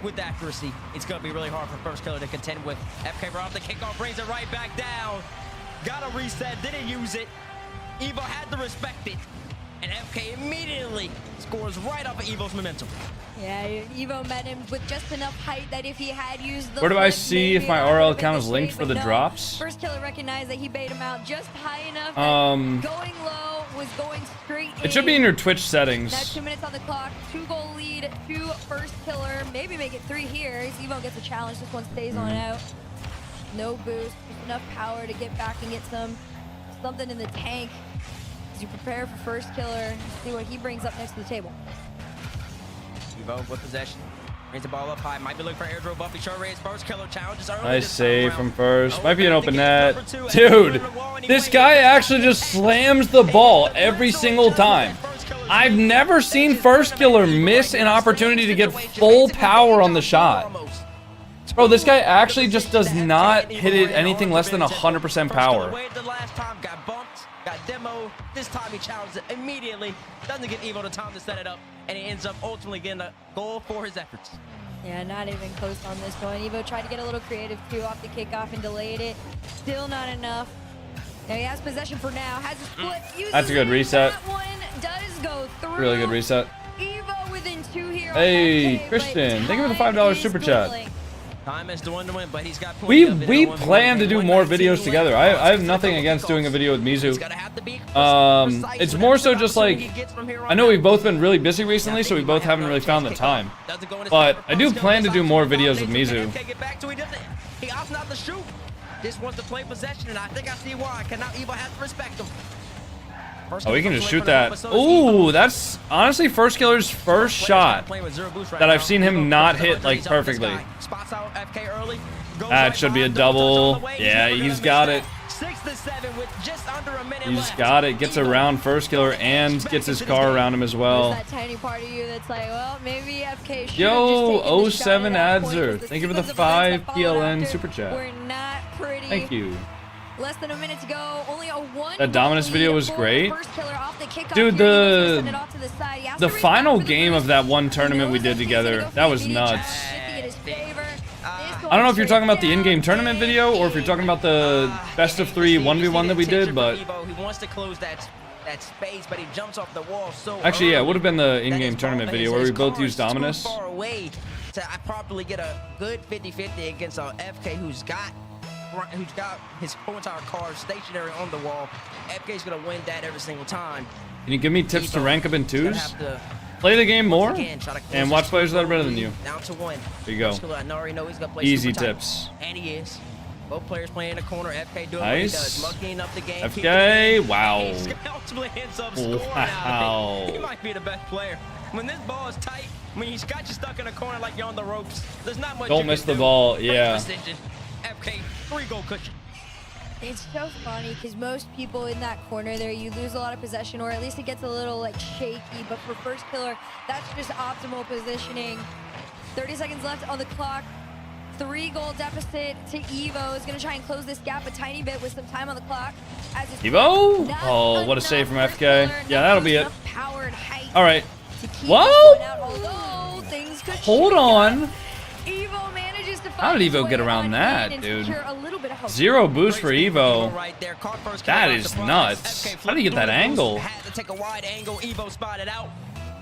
with accuracy. It's going to be really hard for first killer to contend with. FK right off the kickoff, brings it right back down. Got a reset, didn't use it. Evo had to respect it. And FK immediately scores right off of Evo's momentum. Yeah, Evo met him with just enough height that if he had used the Where do I flip, see if maybe my that would've RL been account is the linked shade, for but the no. drops? First killer recognized that he bait him out just high enough that going low was going straight in. It should be in your Twitch Now settings. 2 minutes on the clock, 2-goal lead to first killer. Maybe make it 3 here. As Evo gets a challenge, this one stays on out. No boost, just enough power to get back and get something in the tank as you prepare for first killer. See what he brings up next to the table. Evo with possession. Brings the ball up high. Might be looking for airdrop. Buffy short range. First killer challenges early. Nice this time save around. from first. Might be an open Number net. 2. Dude, this guy actually just slams the ball every single time. I've never seen first killer miss an opportunity to get full power on the shot. Bro, this guy actually just does not hit it anything less than 100% power. The last time got bumped, got demoed. This time he challenged it immediately. Doesn't give Evo the time to set it up, and he ends up ultimately getting a goal for his efforts. Yeah, not even close on this one. Evo tried to get a little creative too off the kickoff and delayed it. Still not enough. Now he has possession for now. Has a split. That's a good reset. That one does go through. Really good reset. Evo within 2 here. Hey, Christian, thank you for the $5 super chat. Time is dwindling, but he's got We plan to do more videos together. I have nothing against doing a video with Mizu. It's more so just like, I know we've both been really busy recently, so we both haven't really found the time. But I do plan to do more videos with Mizu. He opts not to shoot. Just wants to play possession, and I think I see why. Cannot even have to respect him. Oh, we can just shoot that. Ooh, that's honestly First Killer's first shot that I've seen him not hit like perfectly. That should be a double. Yeah, he's got it. He's got it. Gets around First Killer and gets his car around him as well. That tiny part of you that's like, well, maybe FK should Yo, 07 Adzer. Thank you for the 5 PLN super chat. We're not pretty. Thank you. Less than a minute to go. Only a 1. That Dominus video was great. Dude, the final game of that one tournament we did together, that was nuts. I don't know if you're talking about the in-game tournament video or if you're talking about the best of 3 1v1 that we did, but He wants to close that space, but he jumps off the wall so actually, yeah, it would have been the in-game tournament video where we both used Dominus. Far away to properly get a good 50-50 against a FK who's got his whole entire car stationary on the wall. FK's gonna win that every single time. Can you give me tips to rank up in 2s? Play the game more and watch players that are better than you. Down to 1. There you go. Easy tips. And he is. Both players playing in the corner. FK doing nice. What he does, monkeying up the game. FK, wow. Wow. He might be the best player. When this ball is tight, when he's got you stuck in a corner like you're on the ropes, there's not much. Don't miss the ball, yeah. FK, 3-goal cushion. It's so funny because most people in that corner there, you lose a lot of possession, or at least it gets a little like shaky. But for First Killer, that's just optimal positioning. 30 seconds left on the clock. 3-goal deficit to Evo. Is going to try and close this gap a tiny bit with some time on the clock. Evo? Oh, what a save from FK. Yeah, that'll be it. All right. Whoa! Hold on. Evo manages to How did Evo get around that, dude? 0 boost for Evo. That is nuts. How did he get that angle?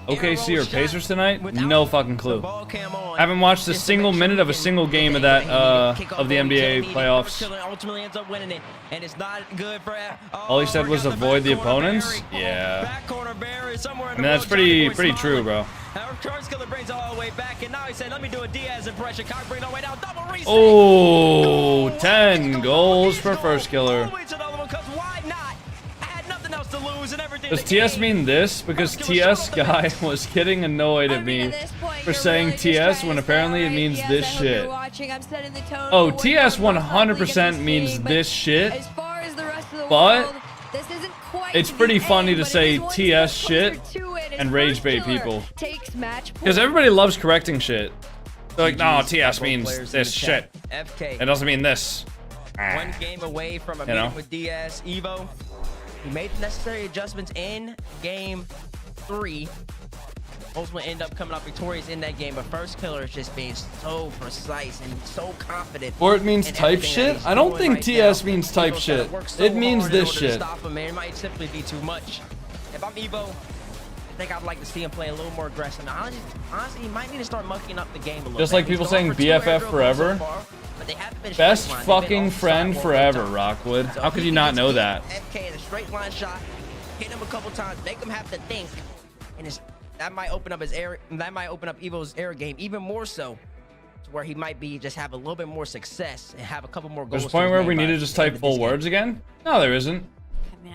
OKC or Pacers tonight? No fucking clue. I haven't watched a single minute of a single game of that of the NBA playoffs. All he said was avoid the opponents. Yeah. I mean, that's pretty true, bro. Oh, 10 goals for First Killer. Does TS mean this? Because TS guy was getting annoyed at me for saying TS when apparently it means this shit. Oh, TS 100% means this shit, but it's pretty funny to say TS shit and rage bait people. Because everybody loves correcting shit. They're like, no, TS means this shit. It doesn't mean this. One game away from a meeting with Diaz. Evo, he made the necessary adjustments in game 3. Ultimately end up coming out victorious in that game, but First Killer is just being so precise and so confident. Or it means type shit? I don't think TS means type shit. It means this shit. It might simply be too much. If I'm Evo, I think I'd like to see him play a little more aggressive. Now, honestly, he might need to start mucking up the game a little bit. Just like people saying BFF forever. Best fucking friend forever, Rockwood. How could you not know that? FK in a straight line shot, hit him a couple times, make him have to think, and that might open up his air. That might open up Evo's air game even more so, to where he might be just have a little bit more success and have a couple more goals. There's a point where we need to just type full words again? No, there isn't.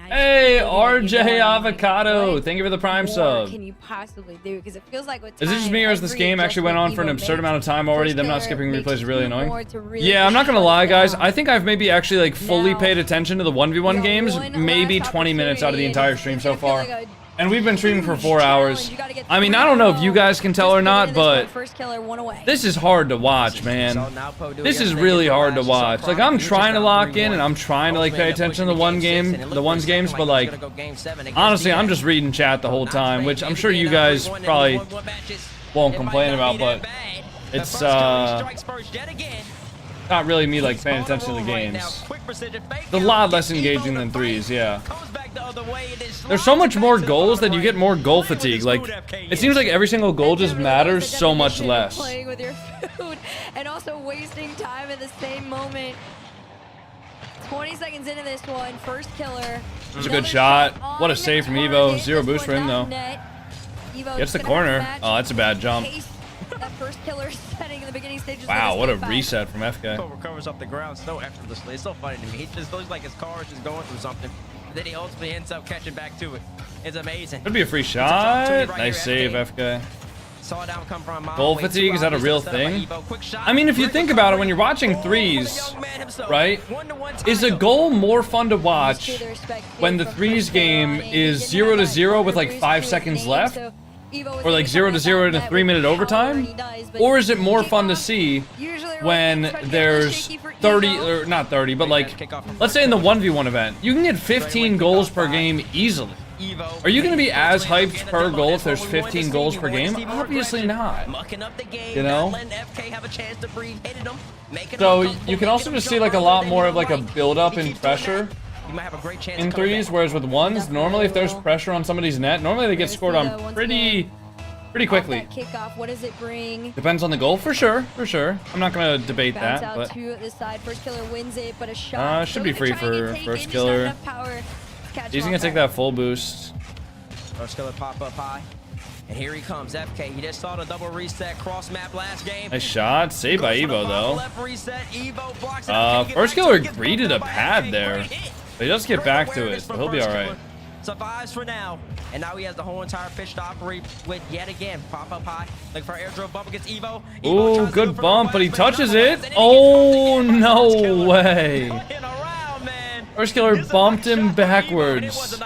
Hey, RJ Avocado, thank you for the Prime sub. What can you possibly do? Because it feels like with is it just me or is this game actually went on for an absurd amount of time already? Them not skipping replays is really annoying. Yeah, I'm not gonna lie, guys. I think I've maybe actually like fully paid attention to the 1v1 games, maybe 20 minutes out of the entire stream so far. And we've been streaming for 4 hours. I mean, I don't know if you guys can tell or not, but this is hard to watch, man. This is really hard to watch. Like, I'm trying to lock in and I'm trying to like pay attention to the ones games, but like, honestly, I'm just reading chat the whole time, which I'm sure you guys probably won't complain about, but it's not really me like paying attention to the games. It's a lot less engaging than threes, yeah. There's so much more goals that you get more goal fatigue. Like, it seems like every single goal just matters so much less. Playing with your food and also wasting time at the same moment. 20 seconds into this one, first killer. It's a good shot. What a save from Evo. Zero boost for him though. Gets the corner. Oh, that's a bad jump. That first killer setting in the beginning stages. Wow, what a reset from FK. Recovers off the ground so effortlessly. It's so funny to me. He just looks like his car is just going through something. Then he ultimately ends up catching back to it. It's amazing. Could be a free shot. Nice save, FK. Goal fatigue, is that a real thing? I mean, if you think about it, when you're watching threes, right, is a goal more fun to watch when the threes game is 0-0 with like 5 seconds left? Or like 0-0 in a 3-minute overtime? Or is it more fun to see when there's 30, or not 30, but like, let's say in the 1v1 event, you can get 15 goals per game easily. Are you going to be as hyped per goal if there's 15 goals per game? Obviously not. You know? So you can also just see like a lot more of like a build-up in pressure in threes, whereas with ones, normally if there's pressure on somebody's net, normally they get scored on pretty quickly. Kickoff, what does it bring? Depends on the goal, for sure, for sure. I'm not gonna debate Bounce that, out but to this side. First killer wins it, but a shot should be free for first killer. He's gonna take that full boost. First killer pop up high. And here he comes, FK. He just saw the double reset cross map last game. Nice shot, saved by Evo though. First killer greeted a pad there. But he does get back to it, so he'll be alright. Survives for now. And now he has the whole entire pitch to operate with yet again. Pop up high. Looking for air drill bump against Evo. Ooh, good bump, but he touches it. Oh, no way. First killer bumped him backwards.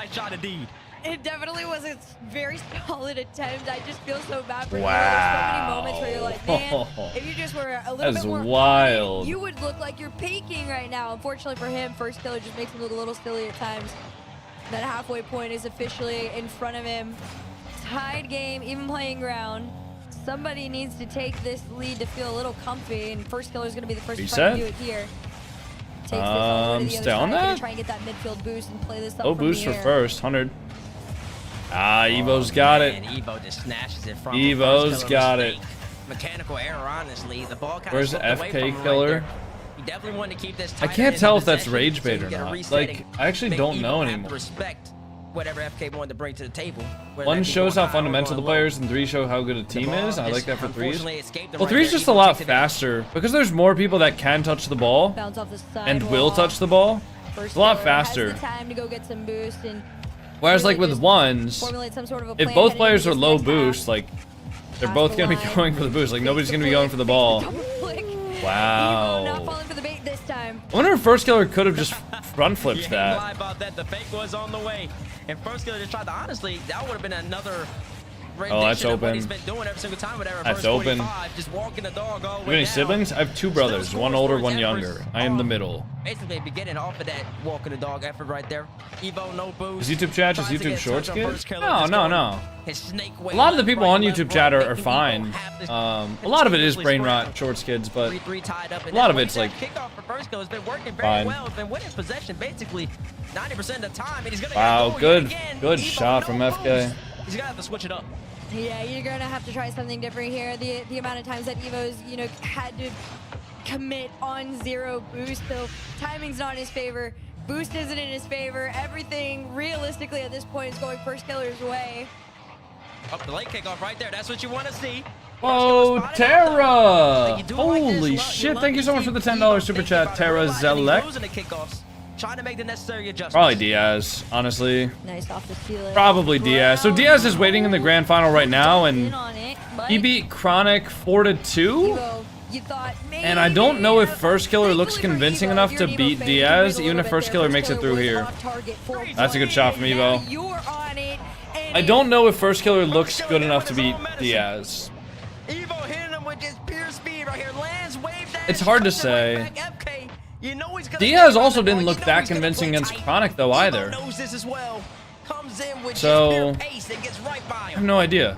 It definitely was a very solid attempt. I just feel so bad for wow. you. There's so many moments where you're like, man, if you just were a little bit more wild. you would look like you're peaking right now. Unfortunately for him, first killer just makes him look a little silly at times. That halfway point is officially in front of him. Tied game, even playing ground. Somebody needs to take this lead to feel a little comfy, and first killer is going to be the first to try to do it here. Stay on that? Try and get that midfield boost and play this up low from boost the for air. first, 100. Ah, Evo's got it. Evo just snatches it from Evo's got it. Mechanical error, honestly. The ball kind of where's the FK killer? He definitely wanted to keep this I can't tell if that's rage bait or not. Like, I actually don't know anymore. Respect whatever FK wanted to bring to the table. One shows how fundamental the players, and three show how good a team is. I like that for threes. Well, three's just a lot faster because there's more people that can touch the ball and will touch the ball. It's a lot faster. Whereas like with ones, if both players are low boost, like they're both gonna be going for the boost. Like nobody's gonna be going for the ball. Wow. I wonder if first killer could have just front flipped that. The fake was on the way, and first killer just tried to. Honestly, that would have been another. Oh, that's open. He's been doing every single time, whatever. That's open. Just walking the dog all the way You have any siblings? I have two brothers, one older, one younger. I am the middle. Basically, beginning off of that walking the dog effort right there. Evo, no boost. Is YouTube chat just YouTube Shorts kids? No. A lot of the people on YouTube chat are fine. A lot of it is brain rot Shorts kids, but a lot of it's like fine. Wow, good shot from FK. He's gonna have to switch it up. Yeah, you're gonna have to try something different here. The amount of times that Evo's, had to commit on zero boost, so timing's not in his favor. Boost isn't in his favor. Everything realistically at this point is going first killer's way. Up the late kickoff right there. That's what you want to see. Oh, Terra! Holy shit! Thank you so much for the $10 super chat, Terra Zelek. Trying to make the necessary adjustments. Probably Diaz, honestly. Nice off the ceiling. Probably Diaz. So Diaz is waiting in the grand final right now, and he beat Chronic 4-2. And I don't know if first killer looks convincing enough to beat Diaz, even if first killer makes it through here. That's a good shot from Evo. I don't know if first killer looks good enough to beat Diaz. It's hard to say. Diaz also didn't look that convincing against Chronic though either. So I have no idea.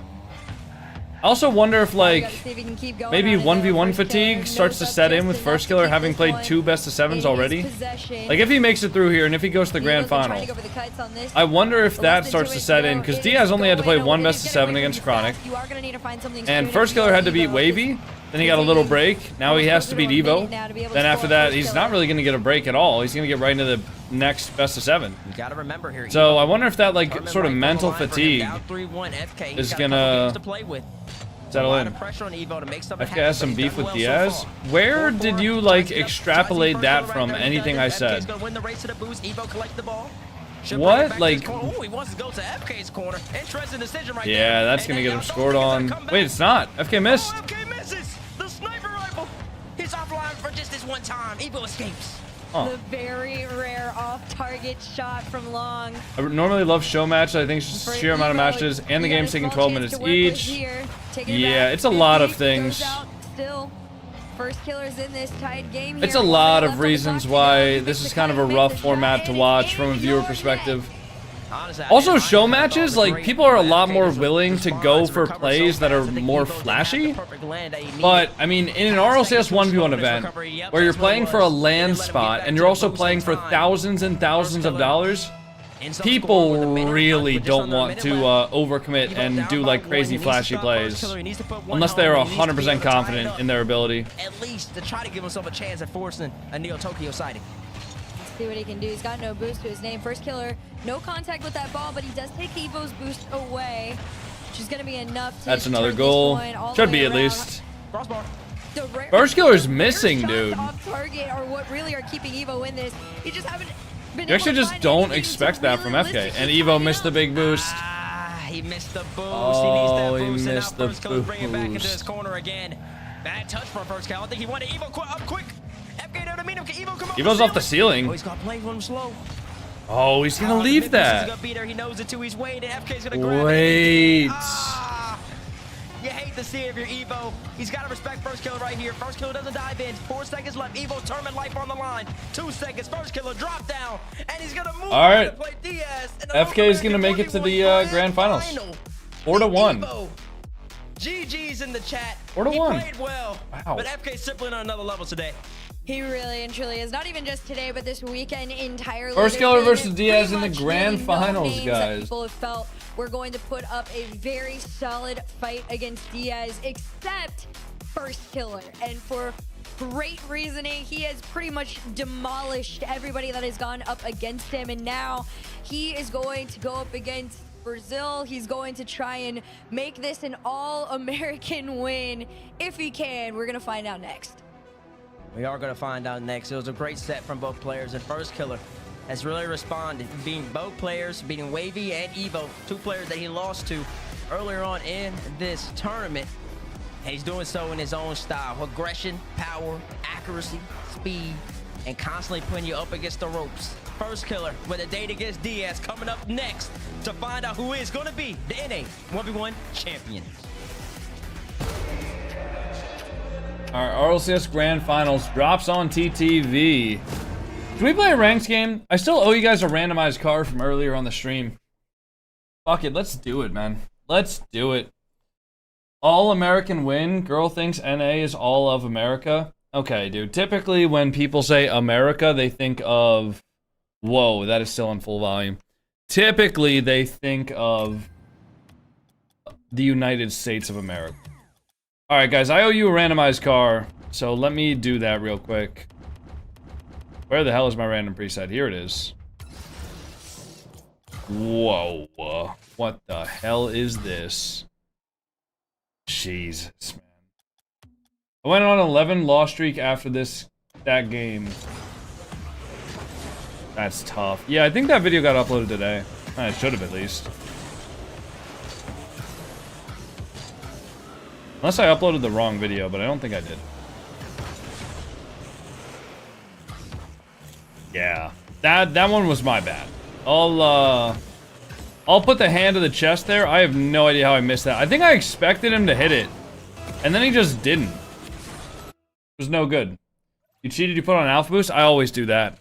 I also wonder if, like, See if he can keep going maybe on it, 1v1 though. fatigue First starts to knows set up in with just enough First to Killer keep having this played one 2 best of 7s in his already. possession. Like, if he makes it through here and if he goes to the grand Eagles are trying final, to go for the kites on this. I wonder if But that less than starts 2 to weeks set ago, in, because it Diaz is only had to play going 1 away. best of It is 7 getting away against from you Chronic. fast. You are gonna need to find something And soon First if you Killer are had to beat Evo, Wavy. Then he got a little break. Now he has to beat Evo. Then after that, he's not really going to get a break at all. He's going to get right into the next best of 7. You gotta remember here. So Evo, I wonder if that, like, tournament sort of right on the mental line for him, fatigue down 3-1 FK. He's is got a couple gonna games to play with. settle A lot in. of pressure on Evo to make something FK happen, has but some he's beef done with well so Diaz. far. Where 4-4, did you, tries like, to get up, extrapolate tries to that first from killer right there. anything I FK's said? gonna win the race to the boost. Evo collect the ball. Should What? bring it back to his Like- corner. Ooh, he wants to go to FK's corner. Interesting decision right there. Yeah, that's And going to then get him Yao scored Dong on. is gonna come back. Wait, it's not. FK missed. Oh, FK misses. The sniper rifle. He's offline for just this one time. Evo escapes. Huh. The very rare off-target shot from Long. I normally love show matches. I think it's just For sheer amount of Evo, matches, and the he got game's a taking small 12 chance minutes to work with each. here. Taking it Yeah, back. it's a lot of 50 things. goes out still. First Killer's in this tied game It's here. a 1 lot minute of left on the reasons clock. why He this makes is the kind of a cut, makes rough the shot, format and to it's watch from a in viewer your perspective. net. Honestly, I Also, didn't show mind that matches, ball. It was like, great. people are a lot FK more just willing to responds go and for recovers plays so that are fast. I think more Evo didn't have the flashy. perfect land that he needed. But, I mean, in an RLCS 1v1 event, where you're playing for a land spot, and you're also playing for thousands and thousands of dollars, people really don't want to overcommit and do, like, crazy flashy plays. Unless they're 100% confident in their ability. At least to try to give himself a chance at forcing a Neo Tokyo sighting. See what he can do. He's got no boost to his name. First Killer, no contact with that ball, but he does take Evo's boost away, which is going to be enough to That's another turn this goal. one all the Should way be at around. least. Crossbar. The rare- First Killer's the rare missing, shots dude. Off target are what really are keeping Evo in this. You just haven't been You able actually to just find don't anything expect to that from FK. realistically And Evo find missed the out. big boost. He missed the boost. Oh, he he needs that boost. missed And the now First Killer bring it back into boost. his corner again. Bad touch for First Killer. I think he wanted Evo up quick. FK there to meet him. Can Evo come up Evo's off the ceiling. Oh, he's got to play him slow. Oh, he's gonna The leave mid-boost is that. gonna be there. He knows it too. He's waiting. FK's gonna grab it. Wait. You hate to see it if you're Evo. He's got to respect First Killer right here. First Killer doesn't dive in. 4 seconds left. Evo's tournament life on the line. 2 seconds. First Killer drop down. And he's going to move All right. to play Diaz. FK is gonna make it to the grand finals. 4-1. Evo. GG's in the chat. 4-1. He played well. Wow. But FK's simply on another level today. He really and truly is. Not even just today, but this weekend entirely. First There's Killer been versus Diaz in the pretty much grand really no finals, names that guys. People have felt we're going to put up a very solid fight against Diaz, except First Killer. And for great reasoning, he has pretty much demolished everybody that has gone up against him. And now he is going to go up against Brazil. He's going to try and make this an all-American win. If he can, we're going to find out next. We are going to find out next. It was a great set from both players, and First Killer has really responded, beating both players, beating Wavy and Evo, 2 players that he lost to earlier on in this tournament. And he's doing so in his own style. Aggression, power, accuracy, speed, and constantly putting you up against the ropes. First Killer with a date against Diaz coming up next to find out who is going to be the NA 1v1 champion. Our RLCS Grand Finals drops on TTV. Can we play a ranked game? I still owe you guys a randomized card from earlier on the stream. Fuck it, let's do it, man. Let's do it. All-American win. Girl thinks NA is all of America. Okay, dude. Typically, when people say America, they think of... Whoa, that is still on full volume. Typically, they think of the United States of America. Alright, guys, I owe you a randomized car, so let me do that real quick. Where the hell is my random preset? Here it is. Whoa. What the hell is this? Jesus, man. I went on an 11 loss streak after that game. That's tough. Yeah, I think that video got uploaded today. It should have at least. Unless I uploaded the wrong video, but I don't think I did. Yeah. That one was my bad. I'll put the hand to the chest there. I have no idea how I missed that. I think I expected him to hit it. And then he just didn't. It was no good. You cheated, you put on Alpha Boost? I always do that.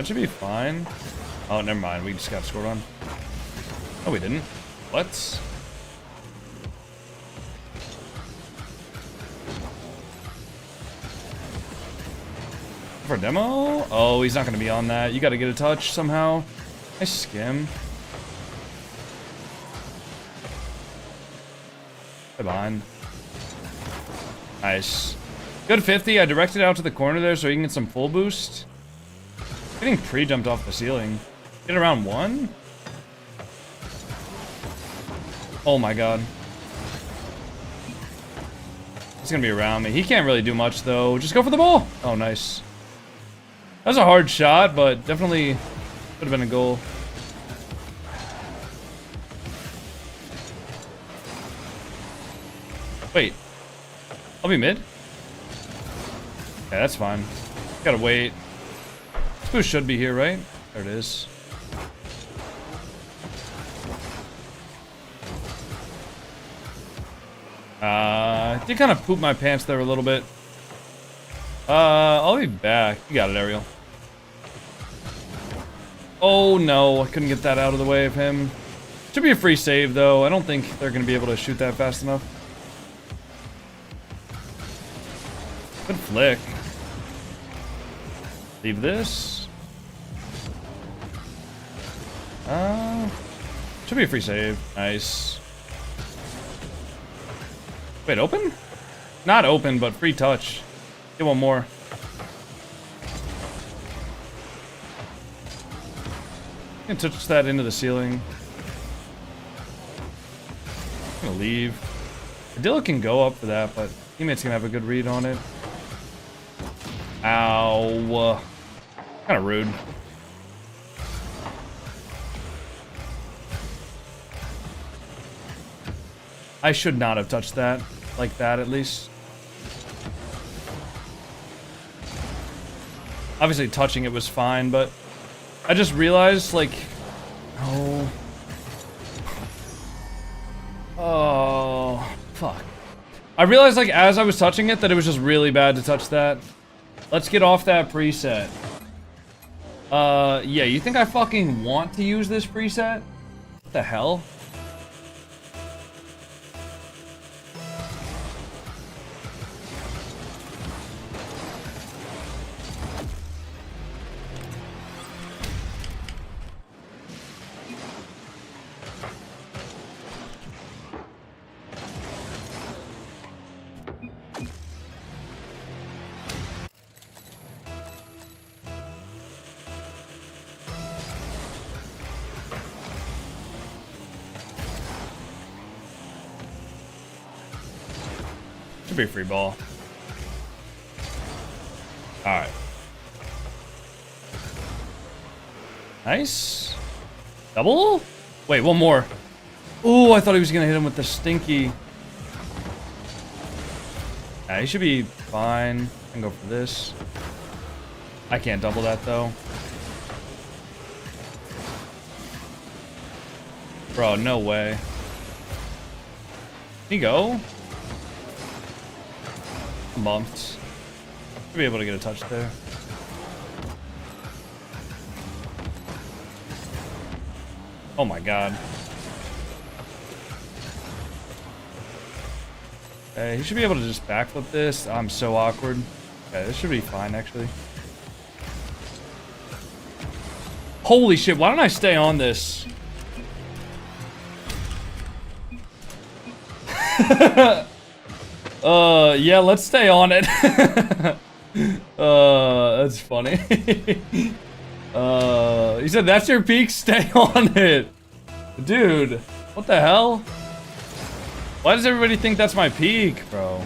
That should be fine. Oh, never mind. We just got scored on. No, we didn't. What? For a demo? Oh, he's not going to be on that. You got to get a touch somehow. Nice skim. Stay behind. Nice. Good 50. I directed out to the corner there so he can get some full boost. Getting pre-jumped off the ceiling. Get around 1? Oh my god. He's gonna be around me. He can't really do much though. Just go for the ball. Oh, nice. That was a hard shot, but definitely could have been a goal. Wait. I'll be mid? Yeah, that's fine. Gotta wait. This boost should be here, right? There it is. I did kind of poop my pants there a little bit. I'll be back. You got it, Ariel. Oh no, I couldn't get that out of the way of him. Should be a free save though. I don't think they're gonna be able to shoot that fast enough. Good flick. Leave this. Should be a free save. Nice. Wait, open? Not open, but free touch. Get one more. I'm gonna touch that into the ceiling. I'm gonna leave. Adilla can go up for that, but teammate's gonna have a good read on it. Ow. Kind of rude. I should not have touched that. Like that, at least. Obviously, touching it was fine, but I just realized, like... Oh. Oh. Fuck. I realized, like, as I was touching it, that it was just really bad to touch that. Let's get off that preset. Yeah, you think I fucking want to use this preset? What the hell? Should be a free ball. Alright. Nice. Double? Wait, one more. Ooh, I thought he was gonna hit him with the stinky. Yeah, he should be fine. I can go for this. I can't double that though. Bro, no way. Can he go? Bumped. Should be able to get a touch there. Oh my god. Okay, he should be able to just backflip this. I'm so awkward. Okay, this should be fine actually. Holy shit, why don't I stay on this? Yeah, let's stay on it. That's funny. He said, that's your peak, stay on it. Dude, what the hell? Why does everybody think that's my peak, bro?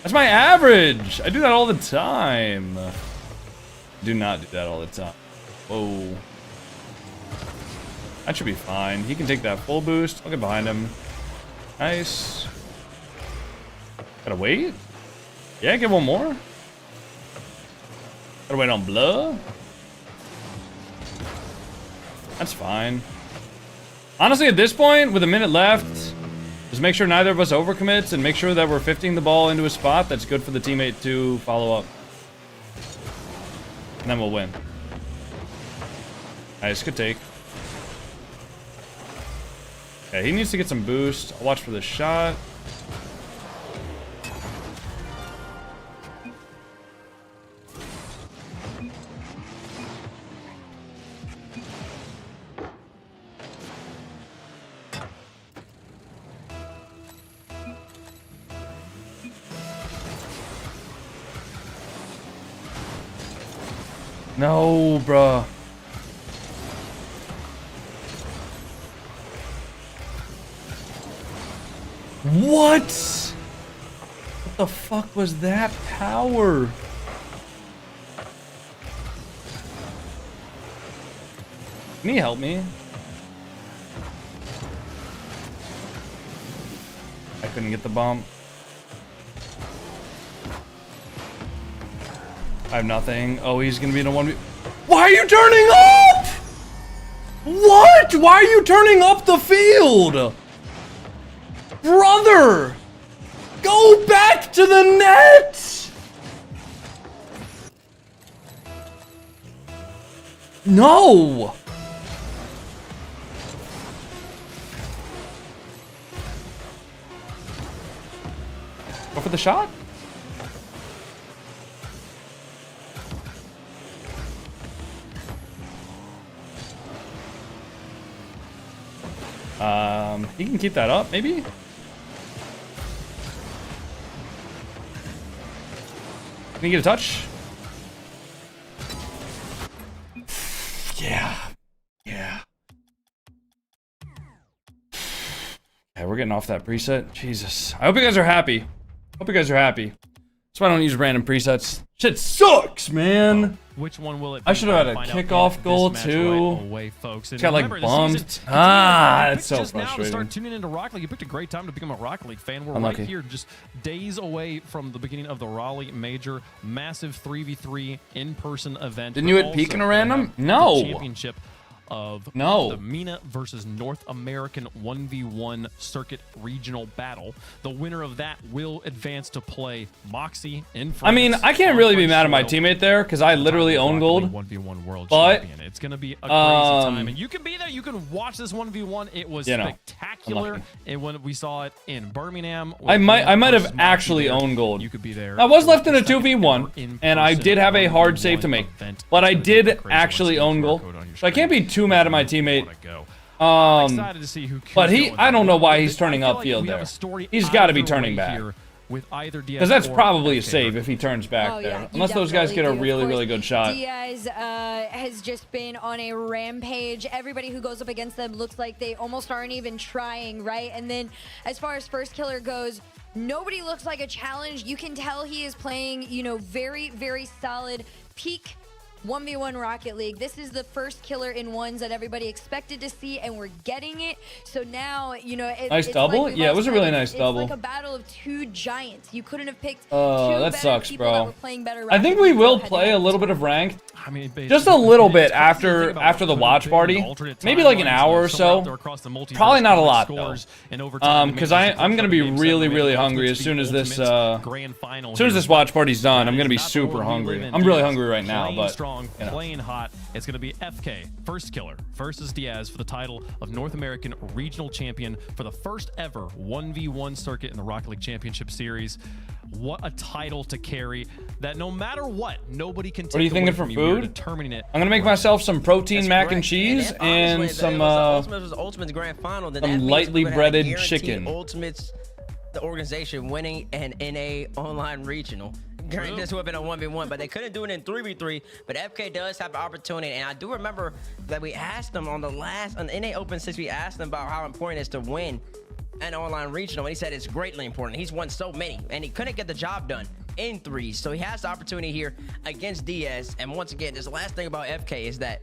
That's my average. I do that all the time. Do not do that all the time. Whoa. That should be fine. He can take that full boost. I'll get behind him. Nice. Gotta wait? Yeah, get one more. Gotta wait on Blur. That's fine. Honestly, at this point, with a minute left, just make sure neither of us overcommits and make sure that we're 50ing the ball into a spot that's good for the teammate to follow up. And then we'll win. Nice, good take. Okay, he needs to get some boost. I'll watch for the shot. No, bruh. What? What the fuck was that power? Can he help me? I couldn't get the bomb. I have nothing. Oh, he's gonna be in a 1v. Why are you turning up? What? Why are you turning up the field? Brother! Go back to the net! No! Go for the shot? He can keep that up, maybe? Can he get a touch? Yeah. Yeah. Okay, we're getting off that preset. Jesus. I hope you guys are happy. Hope you guys are happy. That's why I don't use random presets. Shit sucks, man. Which one will it be? I should have had a kickoff goal too. Right away, folks. And got like remember, bumped. That's so just now to frustrating. start tuning into Rocket League. You picked a great time to become a Rocket League fan. We're Unlucky. right here, just days away from the beginning of the Raleigh Major, massive 3v3 in-person event. Didn't you hit peak in a random? No. The championship of the MENA versus North American 1v1 circuit regional battle. The winner of that will advance to play Moxie in France. I mean, I can't really be mad at my teammate there because I literally own gold. 1v1 world But champion. It's going to be a crazy time. And you can be there. You can watch this 1v1. It was spectacular. And when we saw it in Birmingham, I might have actually owned gold. You could be there. I was left in a 2v1, and I did have a hard save to make. But I did actually own gold. So I can't be too mad at my teammate. But I don't know why he's turning upfield there. He's got to be turning back. Because that's probably a save if he turns back there. Unless those guys get a really, really good shot. Diaz has just been on a rampage. Everybody who goes up against them looks like they almost aren't even trying, right? And then as far as first killer goes, nobody looks like a challenge. You can tell he is playing, you know, very, very solid peak 1v1 Rocket League. This is the first killer in ones that everybody expected to see, and we're getting it. So now, you know, nice double? Yeah, it was a really nice double. It's like a battle of two giants. You couldn't have picked two that sucks, people that bro. were playing better I think we will play a little bit of ranked. I mean, just a little bit after the watch party, maybe like an hour or so. Probably not a lot though, because I'm gonna be really, really hungry as soon as this watch party's done. I'm gonna be super hungry. I'm really hungry right now, but you know. Playing hot. It's gonna be FK first killer versus Diaz for the title of North American Regional Champion for the first ever 1v1 circuit in the Rocket League Championship Series. What a title to carry! That no matter what, nobody can take. What are you thinking for food? Determining it. I'm gonna make myself some protein mac and cheese and some Ultimate's grand final. Some lightly breaded chicken. Ultimate's the organization winning an NA online regional. Granted, this would have been a 1v1, but they couldn't do it in 3v3. But FK does have an opportunity, and I do remember that we asked them on the NA Open 6, we asked them about how important it is to win an online regional, and he said it's greatly important. He's won so many, and he couldn't get the job done in 3s. So he has the opportunity here against Diaz. And once again, this last thing about FK is that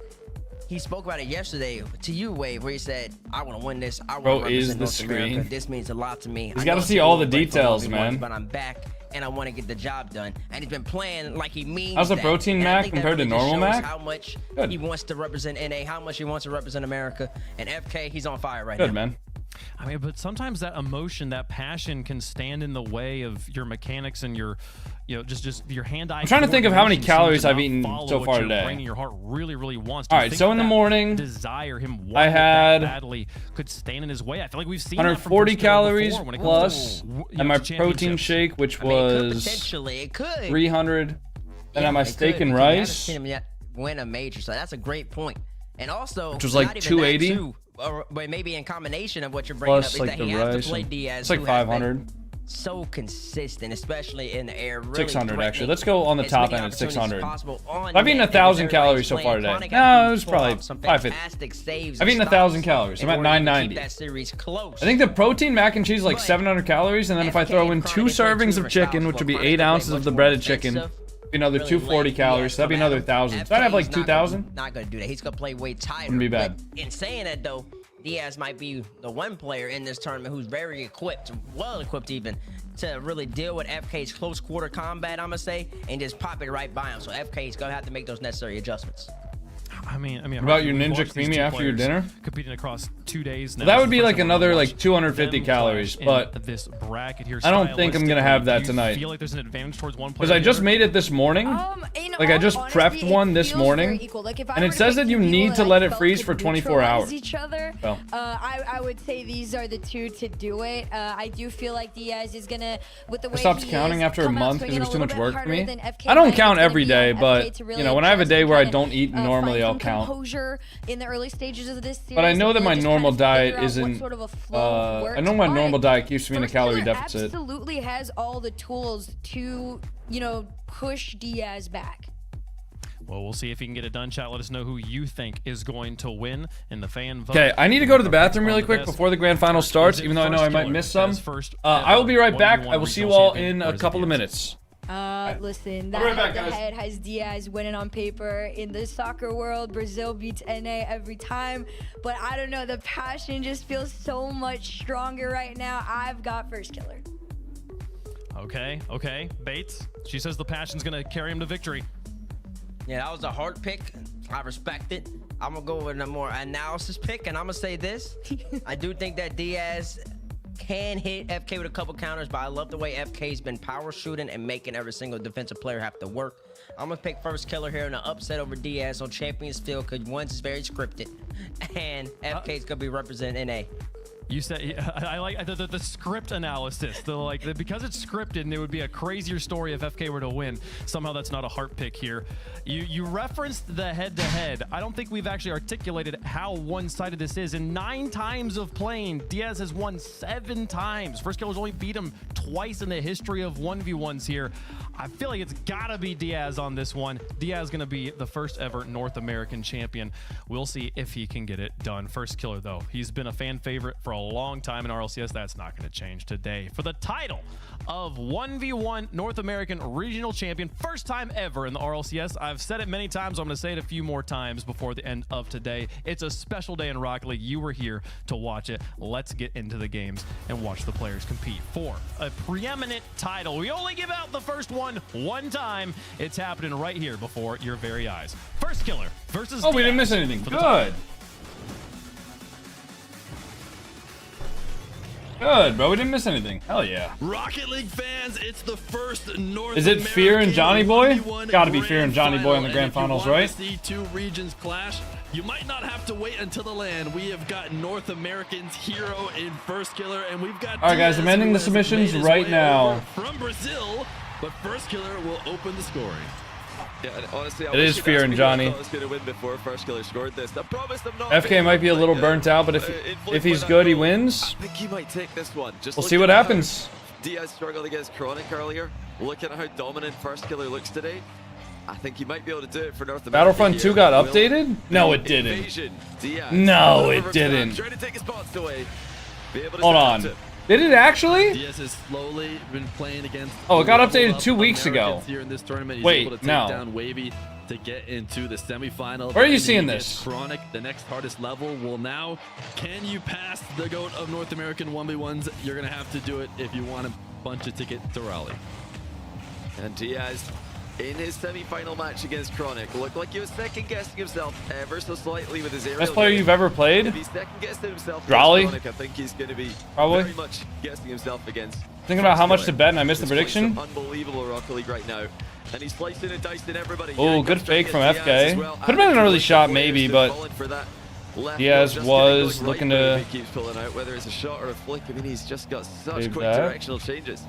he spoke about it yesterday to you, Wave, where he said, I want to win this. I want to represent North America. This means a lot to me. He's got to see all the details, man. But I'm back, and I want to get the job done. And he's been playing like he means How's the protein mac compared to normal mac? How much he wants to represent NA, how much he wants to represent America. And FK, he's on fire right now. Good, man. I mean, but sometimes that emotion, that passion can stand in the way of your mechanics and your, just your hand-eye. I'm trying to think of how many calories I've eaten so far today. Brain and your heart really, really wants. All right, so in the morning, desire him I had badly could stand in his way. I feel like we've seen 140 calories plus, and my to protein shake, which was potentially it could 300. And at my steak and rice, him yet win a major, so that's a great point. And also, which was like 280. Or maybe in combination of what you're bringing plus up is like that he has to play Diaz. It's like 500. So consistent, especially in the air. Really 600 actually. Let's go on the top end at 600. I've eaten 1,000 calories so far today. No, it was probably 550. I've eaten 1,000 calories. I'm at 990. That series close. I think the protein mac and cheese is like 700 calories, and then if I throw in 2 servings of chicken, which would be 8 ounces of the breaded chicken, another 240 calories, so that'd be another 1,000. So I'd have like 2,000. Not gonna do that. He's gonna play way tighter. Wouldn't be bad. But in saying that though, Diaz might be the one player in this tournament who's very equipped, well equipped even, to really deal with FK's close quarter combat, I'm gonna say, and just pop it right by him. So FK's gonna have to make those necessary adjustments. I mean, what about your Ninja Creamy after your dinner? Competing across 2 days now. Well, that would be like another like 250 calories, but this bracket here, I don't think I'm gonna have that tonight. Feel like there's an advantage towards one player. Because I just made it this morning. Like I just prepped one this morning, and it says that you need to let it freeze for 24 hours. Each other. Well. I would say these are the two to do it. I do feel like Diaz is gonna, with the way I stopped he counting is, after a come out month because it was too swinging much a little work for bit me. harder than FK, I don't but count it's every gonna be day, on but FK to really you know, when I have a adjust day and where I kinda, don't eat normally, find I'll some count. composure in the early stages of this series. But I know that and my really just normal kinda figure diet out what isn't. sort of a flow I works. know my But normal diet keeps me in a First calorie Killer deficit. absolutely has all the tools to, push Diaz back. Well, we'll see if he can get it done. Chat, let us know who you think is going to win in the fan vote. Okay, I need to go to the bathroom really quick before the grand final starts, even though I know I might miss some. I will be right back. I will see you all in a couple of minutes. Listen, I'll be right back, that guys. head has Diaz winning on paper. In the soccer world, Brazil beats NA every time. But I don't know, the passion just feels so much stronger right now. I've got First Killer. Okay. Bates, she says the passion's going to carry him to victory. Yeah, that was a hard pick. I respect it. I'm gonna go with a more analysis pick, and I'm gonna say this. I do think that Diaz can hit FK with a couple counters, but I love the way FK's been power shooting and making every single defensive player have to work. I'm gonna pick First Killer here in an upset over Diaz on Champions Field because one's is very scripted, and FK's gonna be representing NA. You said I like the script analysis. Because it's scripted and it would be a crazier story if FK were to win. Somehow that's not a heart pick here. You referenced the head-to-head. I don't think we've actually articulated how one-sided this is. In 9 times of playing, Diaz has won 7 times. First Killer's only beat him twice in the history of 1v1s here. I feel like it's gotta be Diaz on this one. Diaz gonna be the first ever North American champion. We'll see if he can get it done. First Killer though, he's been a fan favorite for a long time in RLCS. That's not going to change today. For the title of 1v1 North American Regional Champion, first time ever in the RLCS. I've said it many times. I'm going to say it a few more times before the end of today. It's a special day in Rocket League. You were here to watch it. Let's get into the games and watch the players compete for a preeminent title. We only give out the first one time. It's happening right here before your very eyes. First Killer versus Oh, we didn't Diaz miss anything. for the title. Good, bro. We didn't miss anything. Hell yeah. Rocket League fans, it's the first North Is it Fear and Johnny Boy? 1v1 Gotta be Fear and Johnny Boy in the grand final. finals, And right? if you want to see 2 regions clash, you might not have to wait until the land. We have got North American's hero in First Killer, and we've got All right, guys, Diaz, I'm ending who the has submissions made his right way now. over from Brazil, but First Killer will open the scoring. Yeah, and honestly, It is Fear and Johnny. I was going to win before First Killer scored this. I promised I'm not. FK might be a little burnt out, but if he's good, he wins. I think he might take this one. Just We'll see what happens. Diaz struggled against Chronic earlier. Looking at how dominant First Killer looks today, I think he might be able to do it for North America. Battlefront 2 here. got Will updated? No, it didn't. Invasion. Diaz. No, it didn't. Trying to take his spots away. Be able to Hold interrupt on. it. Did it actually? Diaz has slowly been playing against. Oh, it got updated level 2 up weeks ago. Americans here in this tournament. He's Wait, able to take no. down Wavy to get into the semifinal. Where are you And seeing he gets this? Chronic, the next hardest level. Will now, can you pass the GOAT of North American 1v1s? You're gonna have to do it if you want a bunch of ticket to Raleigh. And Diaz in his semi-final match against Chronic. Looked like he was second-guessing himself ever so slightly with his aerial. Best player you've ever played? If he's second-guessing himself Drawley? against Chronic, I think he's going to be Probably. very much guessing himself against. Thinking about how much to bet and I missed the prediction. Unbelievable Rocket League right now. And he's slicing and dicing everybody. Oh, good fake from FK. Could have been an early shot maybe, but Diaz was looking to keeps pulling out, whether it's a shot or a flick. I mean, he's just got such quick that. directional changes.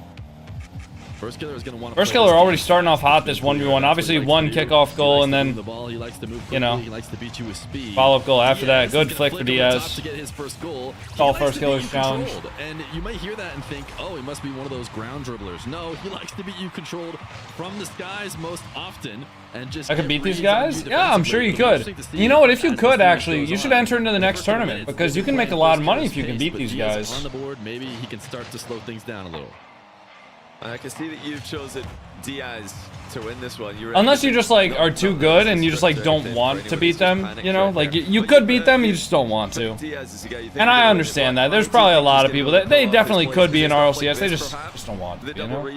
First killer is going to want to. First killer already starting off hot this 1v1. Obviously one kickoff goal and then, the ball. He likes to move quickly. you know, he likes to beat you with speed. follow-up goal after that. Good flick for Diaz. To get his first goal. All first killer's challenge. And you might hear that and think, oh, he must be one of those ground dribblers. No, he likes to beat you controlled from the skies most often. And just I could beat these guys? Yeah, I'm sure you could. You know what? If you could, actually, you should enter into the next tournament because you can make a lot of money if you can beat these guys. On the board, maybe he can start to slow things down a little. I can see that you've chosen Diaz to win this one. Unless you just like are too good and you just like don't want to beat them, you know, like you could beat them, you just don't want to. And I understand that. There's probably a lot of people that they definitely could be in RLCS, they just don't want to, you know.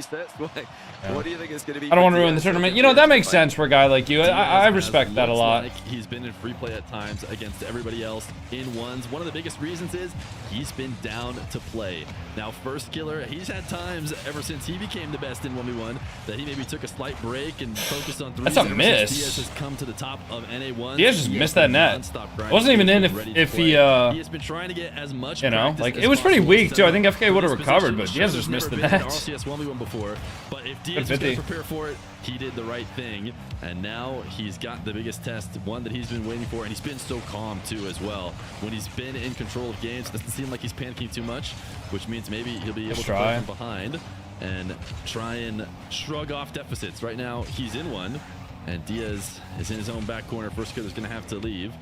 What do you think is going to be? I don't want to ruin the tournament. You know, that makes sense for a guy like you. I respect that a lot. He's been in free play at times against everybody else in ones. One of the biggest reasons is he's been down to play. Now, first killer, he's had times ever since he became the best in 1v1 that he maybe took a slight break and focused on threes. That's a miss. Diaz has come to the top of NA1. Diaz just missed that net. It wasn't even in if he has been trying to get as much, you know, like it was pretty weak too. I think FK would have recovered, but Diaz just missed the net. RLCS 1v1 before, but if Diaz was going to prepare for it, he did the right thing, and now he's got the biggest test, one that he's been waiting for, and he's been so calm too as well. When he's been in control of games, it doesn't seem like he's panicking too much, which means maybe he'll be able to play from behind and try and shrug off deficits. Right now, he's in one, and Diaz is in his own back corner. First killer's going to have to leave.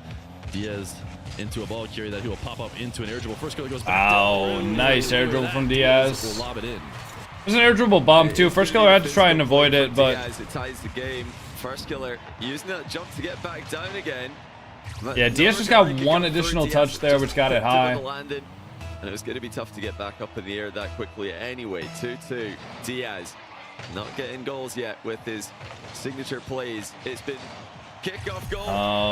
Diaz into a ball carry that he will pop up into an air dribble. First killer goes back down. Nice air dribble from Diaz. Will lob it in. There's an air dribble bump too. First killer had to try and avoid it, but it ties the game. First killer using that jump to get back down again. Yeah, Diaz just got one additional touch there, which got it high. And it was going to be tough to get back up in the air that quickly anyway. 2-2. Diaz not getting goals yet with his signature plays. It's been kickoff goal,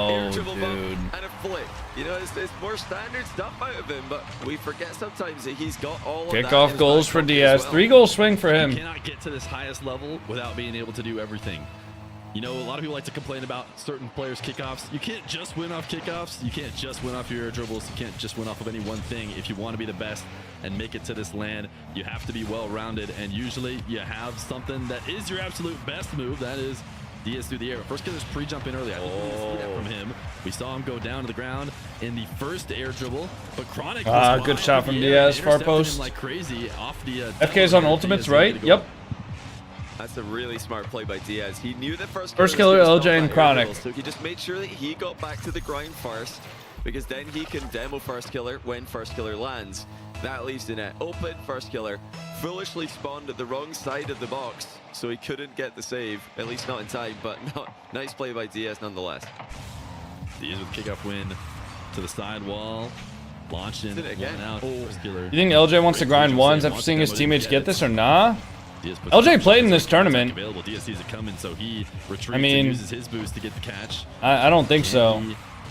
air dribble bump, and a flick. You know, it's more standard stuff out of him, but we forget sometimes that he's got all of that. Kickoff goals for Diaz. 3-goal swing for him. You cannot get to this highest level without being able to do everything. You know, a lot of people like to complain about certain players' kickoffs. You can't just win off kickoffs. You can't just win off your air dribbles. You can't just win off of any one thing. If you want to be the best and make it to this land, you have to be well-rounded, and usually you have something that is your absolute best move. That is Diaz through the air. First killer's pre-jump in early. I think we didn't see that from him. We saw him go down to the ground in the first air dribble, but Chronic good shot from Diaz, far post. Like crazy off the FK's on ultimates, right? Yep. That's a really smart play by Diaz. He knew that first killer, LJ, and Chronic. So he just made sure that he got back to the ground first, because then he can demo first killer when first killer lands. That leaves the net open. First killer foolishly spawned at the wrong side of the box, so he couldn't get the save, at least not in time, but nice play by Diaz nonetheless. Diaz with kickoff win to the side wall. Launched in, one out. First killer. You think LJ wants to grind ones after seeing his teammates get this or nah? LJ played in this tournament. Diaz sees it coming, so he retreats and uses his boost to get the catch. I don't think so.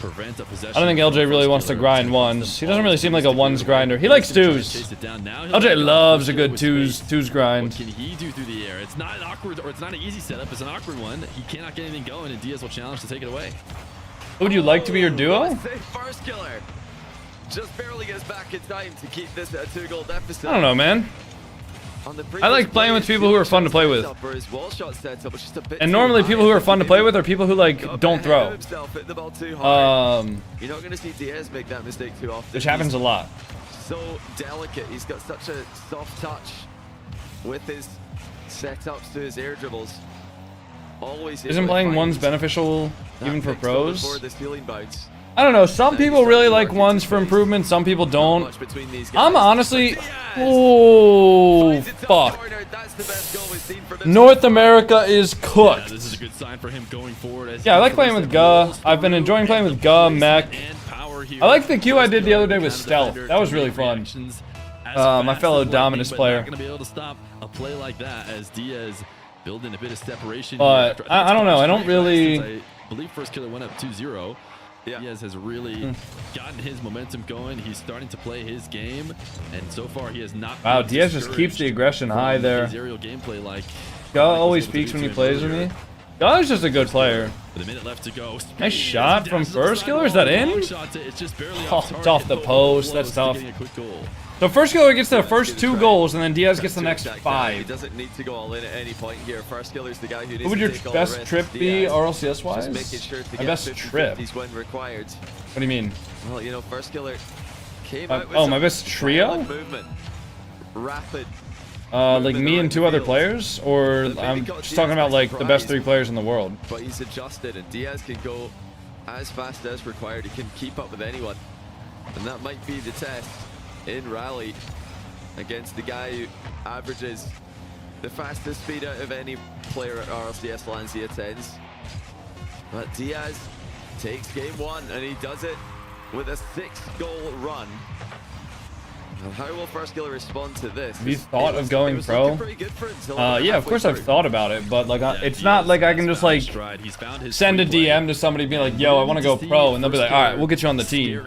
I don't think LJ really wants to grind ones. He doesn't really seem like a ones grinder. He likes twos. LJ loves a good twos grind. What can he do through the air? It's not an awkward, or it's not an easy setup. It's an awkward one. He cannot get anything going, and Diaz will challenge to take it away. Who would you like to be your duo? First killer just barely gets back in time to keep this at a 2-goal deficit. I don't know, man. I like playing with people who are fun to play with. And normally people who are fun to play with are people who like don't throw. You're not going to see Diaz make that mistake too often. Which happens a lot. So delicate. He's got such a soft touch with his setups to his air dribbles. Always isn't playing ones beneficial even for pros? Before this healing bounce. I don't know. Some people really like ones for improvement. Some people don't. I'm honestly... Oh, fuck. North America is cooked. Yeah, this is a good sign for him going forward. Yeah, I like playing with Guh. I've been enjoying playing with Guh, Mech. I like the Q I did the other day with Stealth. That was really fun. My fellow Dominus player. Not going to be able to stop a play like that as Diaz building a bit of separation. But here. I don't know. I don't really. I believe first killer went up 2-0. Diaz has really gotten his momentum going. He's starting to play his game, and so far he has not. Wow, Diaz just keeps the aggression high there. His aerial gameplay, like. God always speaks when he plays with me. God is just a good player. With a minute left to go. Nice shot from first killer. Is that in? It's off the post. That's tough. So first killer gets the first 2 goals, and then Diaz gets the next 5. He doesn't need to go all in at any point here. First killer's the guy who needs What would to your take all best the risks. trip be, Diaz, RLCS wise? just making sure to My get best 50 trip. 50s when required. What do you mean? Well, you know, first killer came out with Oh, some my best trio? violent movement. Rapid. Like me and 2 other players, or I'm just talking about like the best 3 players in the world. But he's adjusted, and Diaz can go as fast as required. He can keep up with anyone, and that might be the test in rally against the guy who averages the fastest speed out of any player at RLCS lands he attends. But Diaz takes game 1, and he does it with a 6-goal run. Now, how will first killer respond to this? Have you thought of going pro? Yeah, of course I've through. thought about it, but like it's not like I can just like send a DM to somebody being like, yo, I want to go pro, and they'll be like, all right, we'll get you on the team.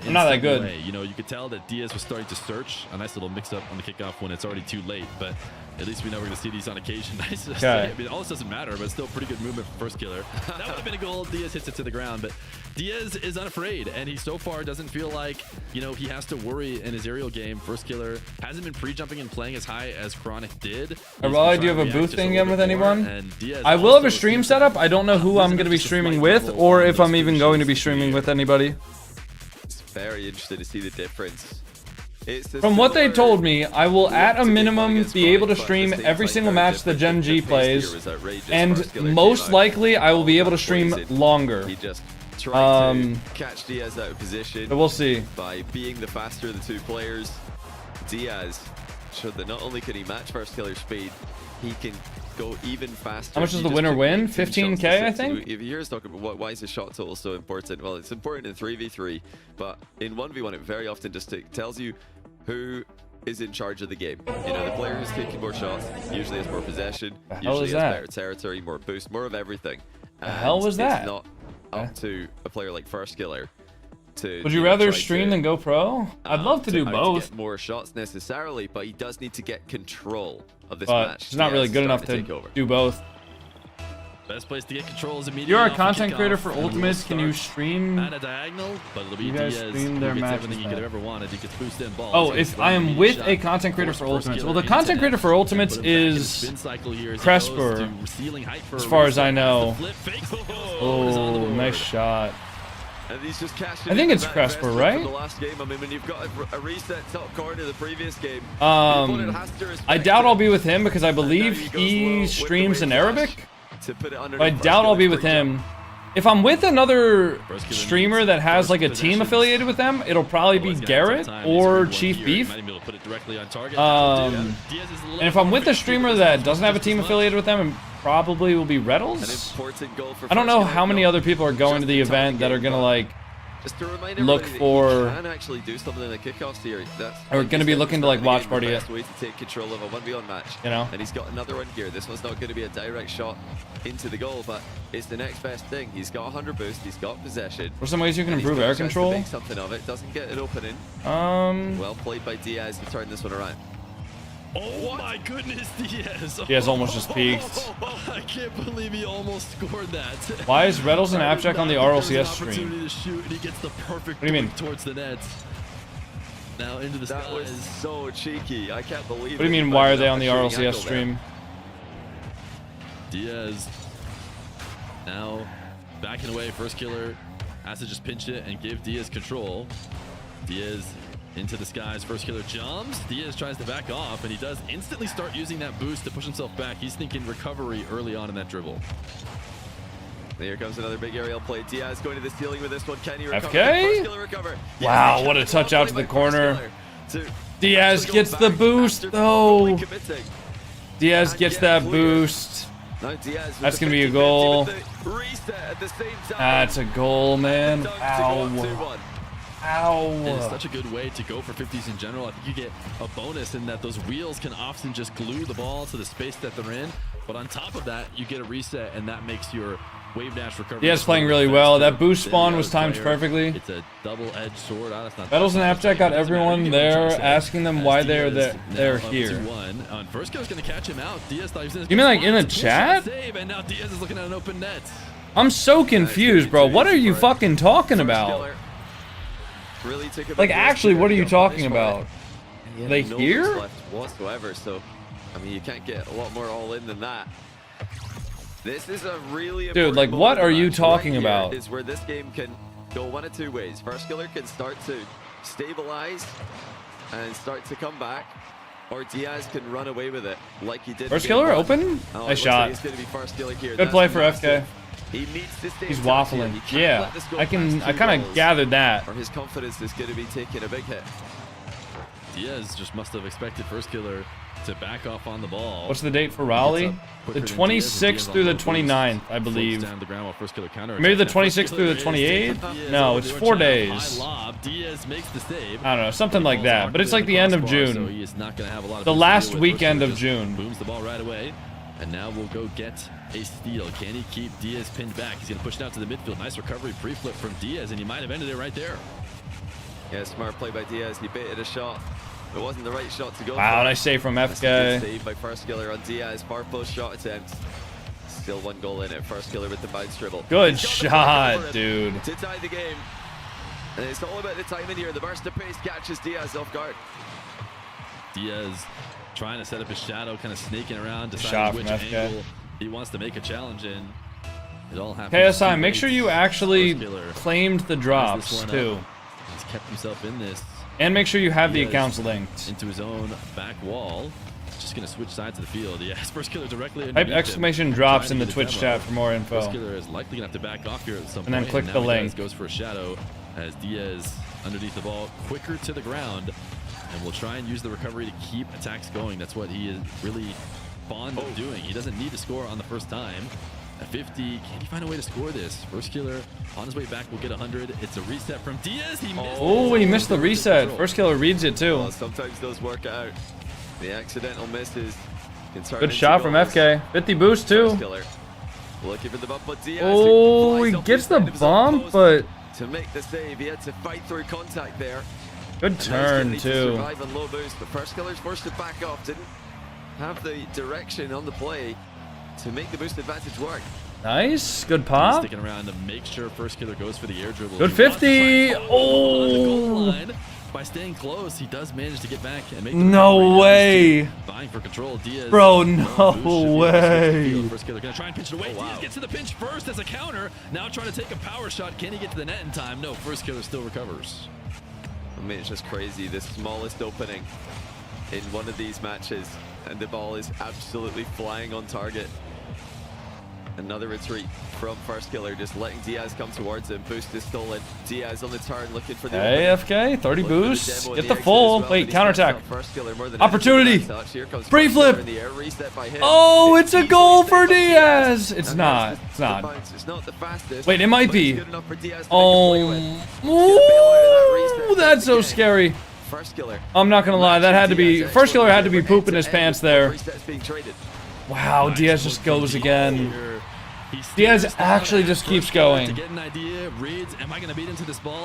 I'm not that good. You know, you could tell that Diaz was starting to search. A nice little mix-up on the kickoff when it's already too late, but at least we know we're going to see these on occasion. Nice to say. I mean, all this doesn't matter, but still pretty good movement for first killer. That would have been a goal. Diaz hits it to the ground, but Diaz is unafraid, and he so far doesn't feel like, you know, he has to worry in his aerial game. First killer hasn't been pre-jumping and playing as high as Chronic did. Do you have a booth thing in with anyone? I will have a stream setup. I don't know who I'm going to be streaming with, or if I'm even going to be streaming with anybody. It's very interesting to see the difference. From what they told me, I will at a minimum be able to stream every single match that Gen G plays, and most likely I will be able to stream longer. He just tried to catch Diaz out of position. But we'll see. By being the faster of the 2 players, Diaz showed that not only can he match first killer's speed, he can go even faster. How much does the winner win? 15K, I think? If you hear us talk about why is the shot total so important, well, it's important in 3v3, but in 1v1 it very often just tells you who is in charge of the game. You know, the player who's taking more shots usually has more possession, usually has better territory, more boost, more of everything. The hell was that? It's not up to a player like first killer to. Would you rather stream than go pro? I'd love to do both. To get more shots necessarily, but he does need to get control of this but match. It's not really good enough to do both. Best place to get control is immediately. You're a content creator for Ultimates. Can you stream? At a diagonal, but it'll be you guys Diaz stream their matches. Everything you could have ever wanted. He gets boosted in balls. Oh, if I am with a content creator for Ultimates. Well, the content creator for Ultimates is Cresper, as far as I know. Oh, nice shot. And he's just I think it's Cresper, right? The last game. I mean, when you've got a reset top corner the previous game, I doubt I'll be with him because I believe he streams in Arabic. But I doubt I'll be with him. If I'm with another streamer that has like a team affiliated with them, it'll probably be Garrett or Chief Beef. And if I'm with a streamer that doesn't have a team affiliated with them, it probably will be Reddles. I don't know how many other people are going to the event that are gonna like look for, can actually do something in the kickoffs here. or gonna be looking to like watch party it. Way to take control of a 1v1 match. You know. And he's got another one here. This one's not going to be a direct shot into the goal, but it's the next best thing. He's got 100 boost. He's got possession. What are some ways you can improve air control? Make something of it. Doesn't get it opening. Well played by Diaz to turn this one around. Oh my goodness, Diaz. Diaz almost just peaked. I can't believe he almost scored that. Why is Reddles and Abjack on the RLCS stream? To shoot, and he gets the perfect what do you mean? Towards the net. Now into the skies. That was so cheeky. I can't believe it. What do you mean, why are they on the RLCS stream? Diaz now backing away. First killer has to just pinch it and give Diaz control. Diaz into the skies. First killer jumps. Diaz tries to back off, and he does instantly start using that boost to push himself back. He's thinking recovery early on in that dribble. Here comes another big aerial play. Diaz going to the ceiling with this one. Can he recover? FK? Recover. Wow, yes, what a touch out to the corner. Diaz gets the boost, though. Diaz gets that boost. That's going to be a goal. That's a goal, man. Ow. Ow. It's such a good way to go for 50s in general. I think you get a bonus in that those wheels can often just glue the ball to the space that they're in. But on top of that, you get a reset, and that makes your wave dash recovery. Diaz playing really well. That boost spawn was timed perfectly. It's a double-edged sword. Battles and Appjack got everyone there, asking them why they're here. First killer's gonna catch him out. Diaz thought he was You mean like in the chat? And now Diaz is looking at an open net. I'm so confused, bro. What are you fucking talking about? Like, actually, what are you talking about? Are they here? Whatsoever, so I mean, you can't get a lot more all in than that. This is a really dude, like, what are you talking about? Is where this game can go one of two ways. First killer can start to stabilize and start to come back, or Diaz can run away with it like he did. First killer open? Nice shot. Good play for FK. He needs to stay. He's waffling. Yeah, I kind of gathered that. Or his confidence is going to be taking a big hit. Diaz just must have expected first killer to back off on the ball. What's the date for Raleigh? The 26th through the 29th, I believe. Maybe the 26th through the 28th? No, it's 4 days. I don't know, something like that. But it's like the end of June. The last weekend of June. Booms the ball right away. And now we'll go get a steal. Can he keep Diaz pinned back? He's going to push it out to the midfield. Nice recovery pre-flip from Diaz, and he might have ended it right there. Yeah, smart play by Diaz. He baited a shot. It wasn't the right shot to go. Wow, nice save from FK. Save by first killer on Diaz. Far post shot attempt. Still 1 goal in it. First killer with the bounce dribble. Good shot, dude. To tie the game. And it's all about the timing here. The burst of pace catches Diaz off guard. Diaz trying to set up his shadow, kind of snaking around, deciding which angle he wants to make a challenge in. It all happens. KSI, make sure you actually claimed the drops too. He's kept himself in this. And make sure you have the accounts linked. Into his own back wall. Just going to switch sides of the field. Yes, first killer directly. Type exclamation drops in the Twitch chat for more info. First killer is likely going to have to back off here at some point. And then click the link. Goes for a shadow as Diaz underneath the ball, quicker to the ground. And we'll try and use the recovery to keep attacks going. That's what he is really fond of doing. He doesn't need to score on the first time. At 50, can he find a way to score this? First killer on his way back will get 100. It's a reset from Diaz. He missed. Oh, he missed the reset. First killer reads it too. Well, sometimes those work out. The accidental misses. Good shot from FK. 50 boost too. Looking for the bump, but Diaz, oh, he gets the bump, but to make the save, he had to fight through contact there. Good turn too. Survive on low boost, but first killer's forced to back off. Didn't have the direction on the play to make the boost advantage work. Nice, good pop. Sticking around to make sure first killer goes for the air dribble. Good 50. Oh. By staying close, he does manage to get back and make. No way. Vying for control, Diaz. Bro, no way. First killer gonna try and pinch it away. Diaz gets to the pinch first as a counter. Now trying to take a power shot. Can he get to the net in time? No. First killer still recovers. I mean, it's just crazy. The smallest opening in one of these matches, and the ball is absolutely flying on target. Another retreat from first killer, just letting Diaz come towards him. Boost is stolen. Diaz on the turn, looking for the AFK, 30 boosts. Get the full. Wait, counterattack. Opportunity. Free flip. Oh, it's a goal for Diaz. It's not. It's not. Wait, it might be. Oh, ooh, that's so scary. I'm not gonna lie, that had to be. First killer had to be pooping his pants there. Wow, Diaz just goes again. Diaz actually just keeps going.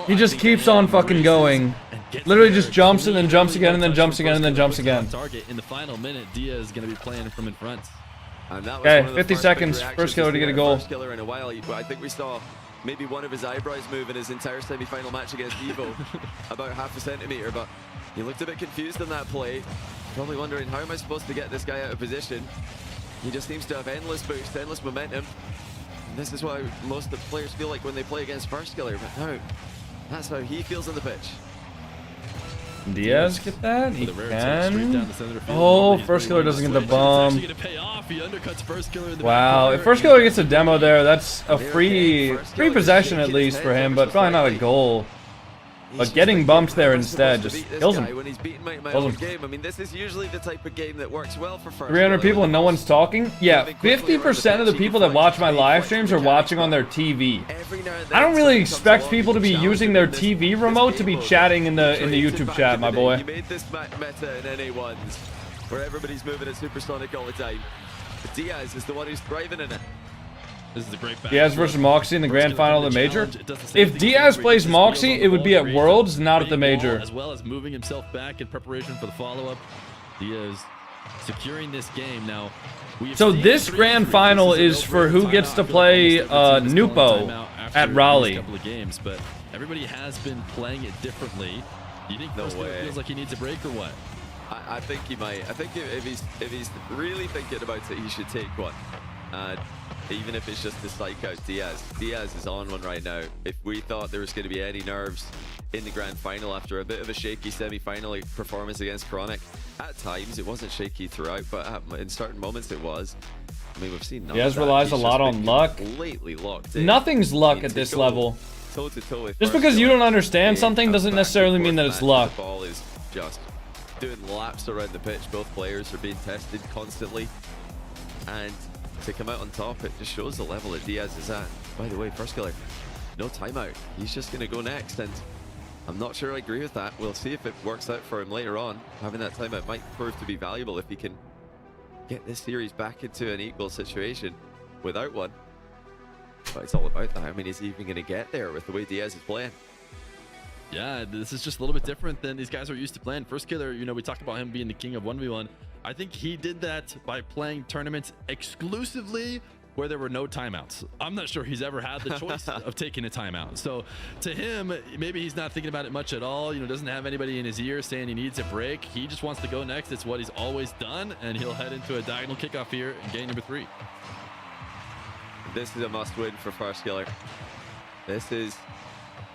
He just keeps on fucking going. Literally just jumps and then jumps again and then jumps again and then jumps again. In the final minute, Diaz is going to be playing from in front. Okay, 50 seconds. First killer to get a goal. First killer in a while. I think we saw maybe one of his eyebrows move in his entire semi-final match against Evo, about ½ a centimeter, but he looked a bit confused on that play. Probably wondering, how am I supposed to get this guy out of position? He just seems to have endless boost, endless momentum. And this is why most of the players feel like when they play against first killer, but no, that's how he feels on the pitch. Diaz get that? He can. Oh, first killer doesn't get the bump. Wow, if first killer gets a demo there, that's a free possession at least for him, but probably not a goal. But getting bumped there instead just kills him. When he's beaten my own game. I mean, this is usually the type of game that works well for first. 300 people and no one's talking? Yeah, 50% of the people that watch my live streams are watching on their TV. I don't really expect people to be using their TV remote to be chatting in the YouTube chat, my boy. He made this meta in NA1s, where everybody's moving at supersonic all the time. Diaz is the one who's thriving in it. This is a great battle. Diaz versus Moxie in the grand final of the major. If Diaz plays Moxie, it would be at Worlds, not at the major. As well as moving himself back in preparation for the follow-up. Diaz securing this game now. So this grand final is for who gets to play Nupo at Raleigh. Couple of games, but everybody has been playing it differently. Do you think No way. feels like he needs a break or what? I think he might. I think if he's really thinking about it, he should take one. Even if it's just to psych out Diaz. Diaz is on one right now. If we thought there was going to be any nerves in the grand final after a bit of a shaky semi-final performance against Chronic, at times it wasn't shaky throughout, but in certain moments it was. I mean, we've seen none Diaz of that. relies He's a lot just on been luck. completely locked in. Nothing's luck I mean, at this to go level. toe-to-toe with Just first because you killer, don't understand it something comes doesn't back necessarily and mean that forth it's match. luck. The ball is just doing laps around the pitch. Both players are being tested constantly, and to come out on top, it just shows the level that Diaz is at. By the way, first killer, no timeout. He's just going to go next, and I'm not sure I agree with that. We'll see if it works out for him later on. Having that timeout might prove to be valuable if he can get this series back into an equal situation without one. But it's all about that. I mean, is he even going to get there with the way Diaz is playing? Yeah, this is just a little bit different than these guys are used to playing. First killer, you know, we talked about him being the king of 1v1. I think he did that by playing tournaments exclusively where there were no timeouts. I'm not sure he's ever had the choice of taking a timeout. So to him, maybe he's not thinking about it much at all. You know, doesn't have anybody in his ear saying he needs a break. He just wants to go next. It's what he's always done, and he'll head into a diagonal kickoff here in game number 3. This is a must-win for First Killer. This is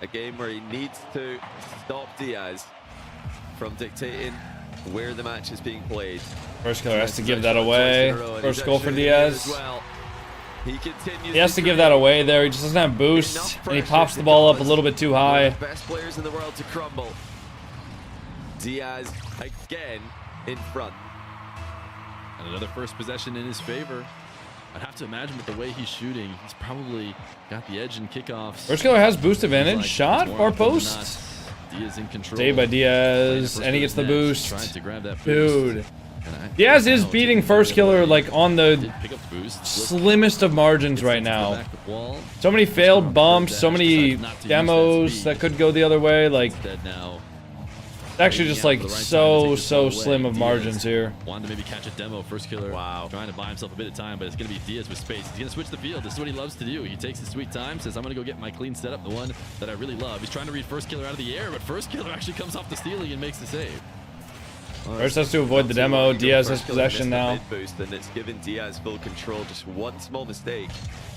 a game where he needs to stop Diaz from dictating where the match is being played. First killer has to give that away. First goal for Diaz. He has to give that away there. He just doesn't have boost, and he pops the ball up a little bit too high. Best players in the world to crumble. Diaz again in front. And another first possession in his favor. I'd have to imagine with the way he's shooting, he's probably got the edge in kickoffs. First killer has boost advantage. Like, Shot more or often than post? not, Diaz in control. Saved by Diaz, and he gets the Trying boost. to grab that boost. Dude. Diaz is beating First Killer like on the Pick up the boost. slimmest of margins right now. So many failed bumps, so many demos that could go the other way. Like, Now, it's actually just like so slim of margins here. wanted to maybe catch a demo. First killer. Wow. Trying to buy himself a bit of time, but it's going to be Diaz with space. He's going to switch the field. This is what he loves to do. He takes his sweet time, says, I'm going to go get my clean setup, the one that I really love. He's trying to read First Killer out of the air, but First Killer actually comes off the ceiling and makes the save. First has to avoid the demo. Diaz has possession now. Boost, and it's given Diaz full control. Just one small mistake,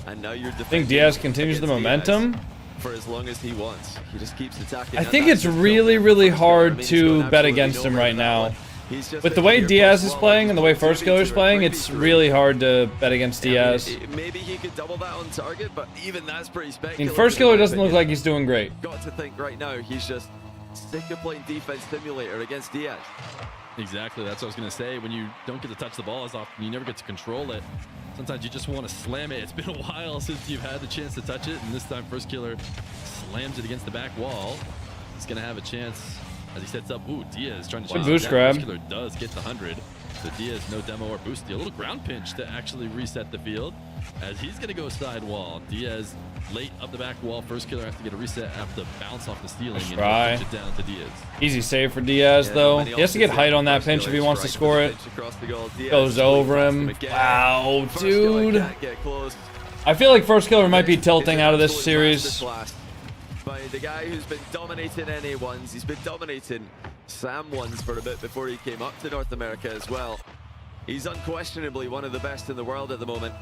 and now you're I think Diaz continues the momentum. for as long as he wants. He just keeps attacking. I think it's really hard to bet against him right now. With the way Diaz is playing and the way First Killer is playing, it's really hard to bet against Diaz. Maybe he could double that on target, but even that's pretty I speculative. mean, First Killer doesn't look like he's doing great. Got to think right now, he's just sick of playing defense simulator against Diaz. Exactly, that's what I was going to say. When you don't get to touch the ball as often, you never get to control it. Sometimes you just want to slam it. It's been a while since you've had the chance to touch it, and this time First Killer slams it against the back wall. He's going to have a chance as he sets up. Ooh, Diaz trying to chase boost down. grab. First Killer does get the 100. So Diaz, no demo or boost. A little ground pinch to actually reset the field as he's going to go side wall. Diaz late up the back wall. First Killer has to get a reset after the bounce off the ceiling and try. pinch it down to Diaz. Easy save for Diaz, though. He has to get height on that pinch if he wants to score it. Goes over him. Wow, dude. I feel like First Killer might be tilting out of this series. By the guy who's been dominating NA1s. He's been dominating Sam ones for a bit before he came up to North America as well. He's unquestionably one of the best in the world at the moment.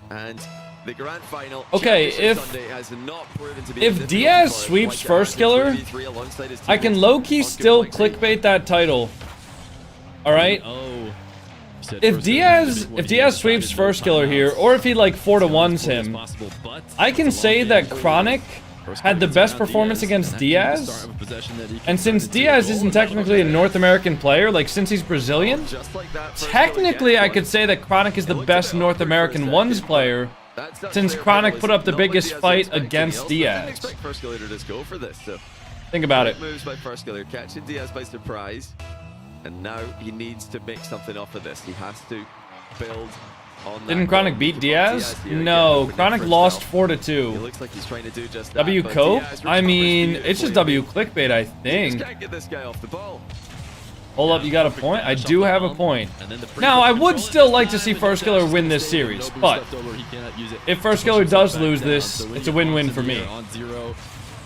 And the grand final. Okay, if Diaz sweeps First Killer, I can low-key still clickbait that title. All right. If Diaz sweeps First Killer here, or if he like 4-1s him, I can say that Chronic had the best performance against Diaz, and since Diaz isn't technically a North American player, like since he's Brazilian, technically I could say that Chronic is the best North American ones player, since Chronic put up the biggest fight against Diaz. Think about it. Moves by First Killer, catching Diaz by surprise, and now he needs to make something off of this. He has to build on that. Didn't Chronic beat Diaz? No, Chronic lost 4-2. It looks like he's trying to do just that. W Cope? I mean, it's just W clickbait, I He just think. can't get this guy off the ball. Hold up, you got a point? I do have a point. Now, I would still like to see First Killer win this series, but if First Killer does lose this, it's a win-win for me. On 0,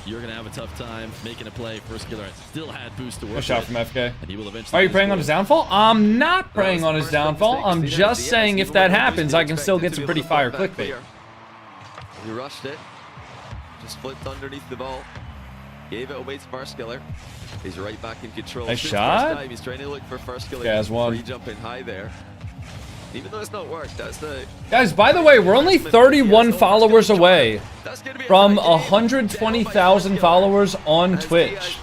you're going to have a tough time making a play. First Killer still had boost to work A shot with, from FK. and he will eventually Are you praying on his downfall? I'm not praying on his downfall. I'm just saying if that happens, I can still get some pretty fire clickbait. He rushed it. Just flipped underneath the ball. Gave it away to First Killer. He's right back in control. Nice Good shot. first time. He's trying to look for First Killer. Yeah, has one. Free jumping high there. Even though it's not worked, that's the... Guys, by the way, we're only 31 followers away That's gonna be a from tight game. 120,000 followers on As Twitch. Diaz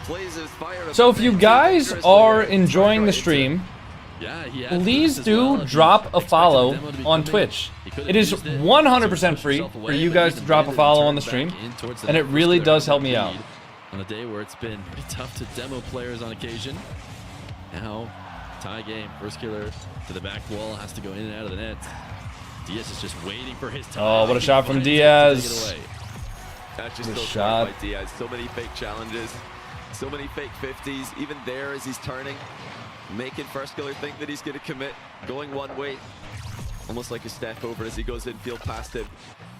plays his fire So if you up guys dangerously are there. enjoying the It's stream, Yeah, he had please boost as do well. If drop you a follow expected Demo to be on coming, Twitch. he could've It is used it. 100% free Yourself for away, you but guys he to drop a landed follow and on the turned stream, back in towards the and it net. really First Killer does help me lead out. On a day where it's been pretty tough to demo players on occasion. Now, tie game. First Killer to the back wall, has to go in and out of the net. Diaz is just waiting for his time. Oh, what a shot from Finds it to Diaz. take it away. That's just Good so shot. smart by Diaz. So many fake challenges, so many fake 50s. Even there as he's turning, making First Killer think that he's going to commit, going one way, almost like a step over as he goes infield past him.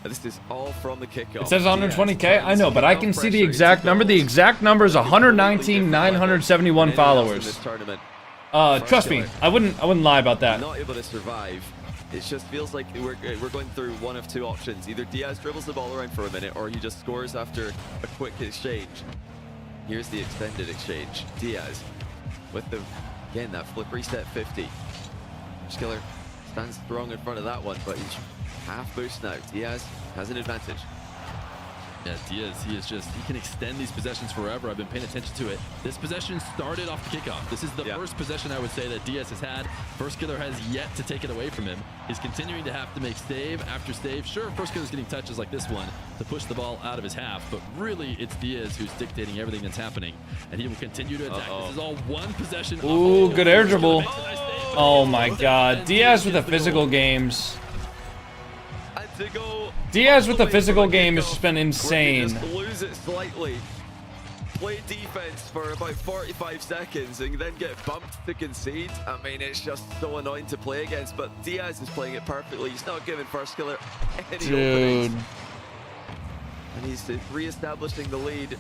And this is all from the kickoff. It says 120K. I know, but I can see the exact number. The exact number is 119,971 followers. Trust me, I wouldn't lie about that. Not able to survive. It just feels like we're going through one of two options. Either Diaz dribbles the ball around for a minute, or he just scores after a quick exchange. Here's the extended exchange. Diaz with the, again, that flip reset 50. Killer stands strong in front of that one, but he's half boost now. Diaz has an advantage. Yeah, Diaz, he can extend these possessions forever. I've been paying attention to it. This possession started off the kickoff. This is the first possession I would say that Diaz has had. First Killer has yet to take it away from him. He's continuing to have to make save after save. Sure, First Killer's getting touches like this one to push the ball out of his half, but really it's Diaz who's dictating everything that's happening, and he will continue to attack. This is all one possession. Ooh, good air dribble. Oh my god. Diaz with the physical games. To go Diaz with the physical game has just been insane. Just lose it slightly, play defense for about 45 seconds, and then get bumped to concede. I mean, it's just so annoying to play against, but Diaz is playing it perfectly. He's not giving First Killer any openings. And he's re-establishing the lead.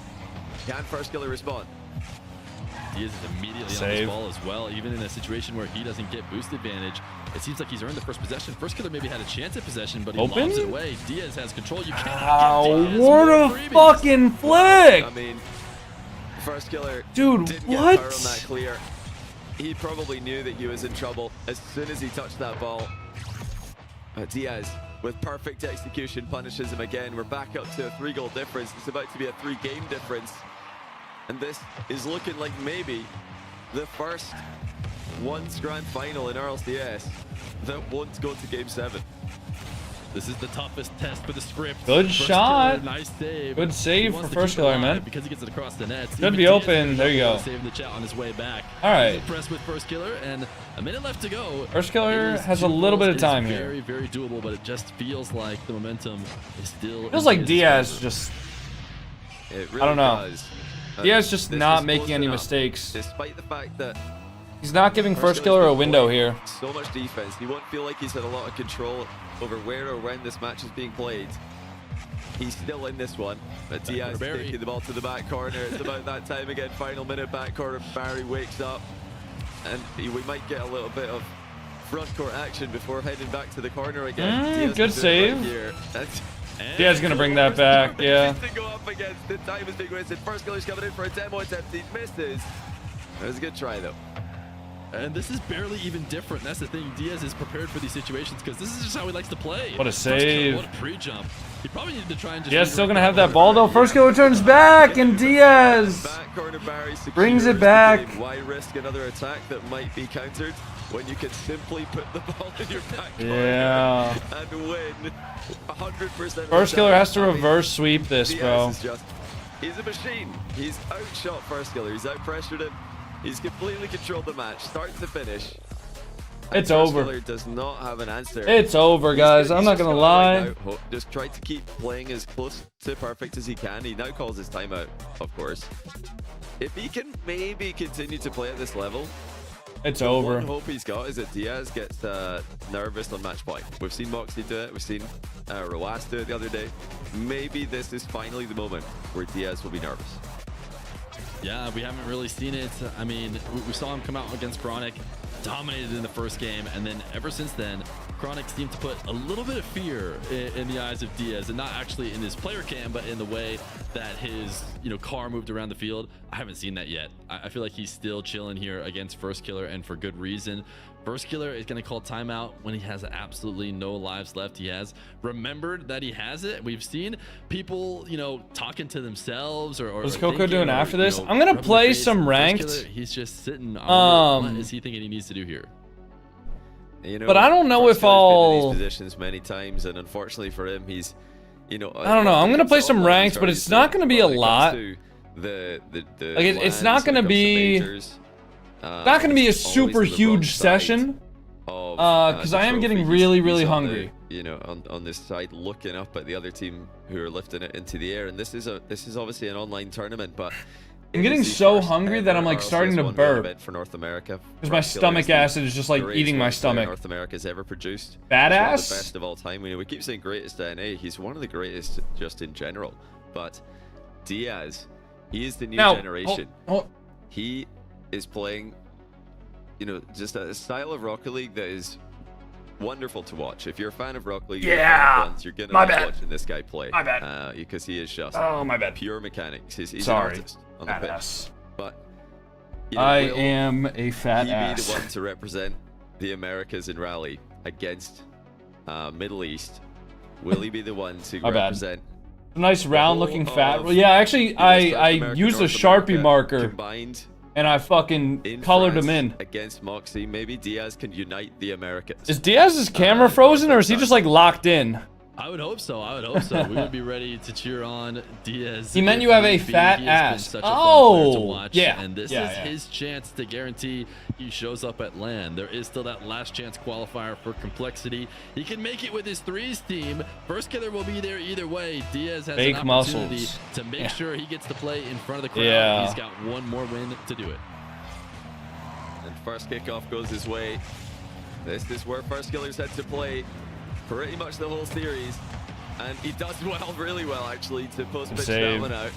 Can First Killer respond? Diaz is immediately on this ball as well, even in a situation where he doesn't get boost advantage. It seems like he's earned the first possession. First Killer maybe had a chance at possession, but he lobs it away. Diaz has control. You cannot what a fucking flick! I mean, First Killer Dude, didn't what? get power on that clear. He probably knew that he was in trouble as soon as he touched that ball. Diaz, with perfect execution, punishes him again. We're back up to a 3-goal difference. It's about to be a 3-game difference. And this is looking like maybe the first once grand final in RLCS that won't go to Game 7. This is the toughest test for the script. Good First shot. Killer, nice save. Good save He for wants to First keep it Killer, alive man. because he gets it across the net. Should be open. There you go. Saving the chat on his way back. All right. He's impressed with First Killer, and a minute left to go. First Killer It is has a 2 little bit goals. of time It is here. Very, very doable, but it just feels like the momentum is still. Feels in like Diaz's Diaz favor. just, It really I don't know. does. Diaz just This not is making close any enough, mistakes. Despite the fact that He's not giving First Killer a window here. so much defense, he won't feel like he's had a lot of control over where or when this match is being played. He's still in this one, but Diaz taking the ball to the back corner. It's about that time again. Final minute, back corner. Barry wakes up, and we might get a little bit of front court action before heading back to the corner again. Diaz good is doing it right save. here. Diaz gonna bring that back, yeah. To go up against. The time is being wasted. First Killer's coming in for a demo attempt. He misses. It was a good try though. And this is barely even different. That's the thing. Diaz is prepared for these situations because this is just how he likes to play. What a First Killer, save. what a pre-jump. He probably needed to try and just... Diaz still gonna have that ball though. First Killer turns back, and Diaz Back corner Barry brings it secures back. the game. Why risk another attack that might be countered when you can simply put the ball in your back corner Yeah. and win 100%? First Killer has to reverse sweep this, bro. He's a machine. He's outshot First Killer. He's out pressured him. He's completely controlled the match, start to finish. It's over. Killer does not have an answer. It's over, guys. I'm not gonna lie. Just try to keep playing as close to perfect as he can. He now calls his timeout, of course. If he can maybe continue to play at this level, it's the over. one hope he's got is that Diaz gets nervous on match point. We've seen Moxie do it. We've seen Rawas do it the other day. Maybe this is finally the moment where Diaz will be nervous. Yeah, we haven't really seen it. I mean, we saw him come out against Chronic, dominated in the first game, and then ever since then, Chronic seemed to put a little bit of fear in the eyes of Diaz, and not actually in his player cam, but in the way that his car moved around the field. I haven't seen that yet. I feel like he's still chilling here against First Killer, and for good reason. First Killer is going to call timeout when he has absolutely no lives left. He has remembered that he has it. We've seen people, talking to themselves or what's Coco doing after this? I'm going to play some ranked. Killer, he's just sitting on what is he thinking he needs to do here? But I don't know if I'll... Been in these positions many times, and unfortunately for him, he's, I don't know. I'm going to play some ranked, but it's not going to be a lot. It's not going to be... not going to be a super huge session, because I am getting really hungry. On this side, looking up at the other team who are lifting it into the air, and this is obviously an online tournament, but I'm getting so hungry that I'm like starting to burp for North America because my stomach acid is just like eating my stomach. North America's ever produced. Badass. The best of all time. We keep saying greatest NA. He's one of the greatest just in general. But Diaz, he is the new generation. He is playing, just a style of Rocket League that is wonderful to watch. If you're a fan of Rocket League, you're gonna love watching this guy play. My bad. Because he is just pure mechanics. He's an artist on the pitch. But I am a fat ass. He be the one to represent the Americas in Rally against Middle East? Will he be the one to represent? Nice round looking fat. Well, yeah, actually, I used a Sharpie marker combined, and I fucking colored him in. Against Moxie, maybe Diaz can unite the Americas. Is Diaz's camera frozen, or is he just like locked in? I would hope so. We would be ready to cheer on Diaz. He meant you have a fat ass. To watch, yeah. And this is his chance to guarantee he shows up at LAN. There is still that last chance qualifier for Complexity. He can make it with his threes team. First Killer will be there either way. Diaz has an opportunity to make sure he gets to play in front of the crowd. Yeah. He's got one more win to do it. And first kickoff goes his way. This is where First Killer's had to play pretty much the whole series, and he does really well actually to post-pitch that one out.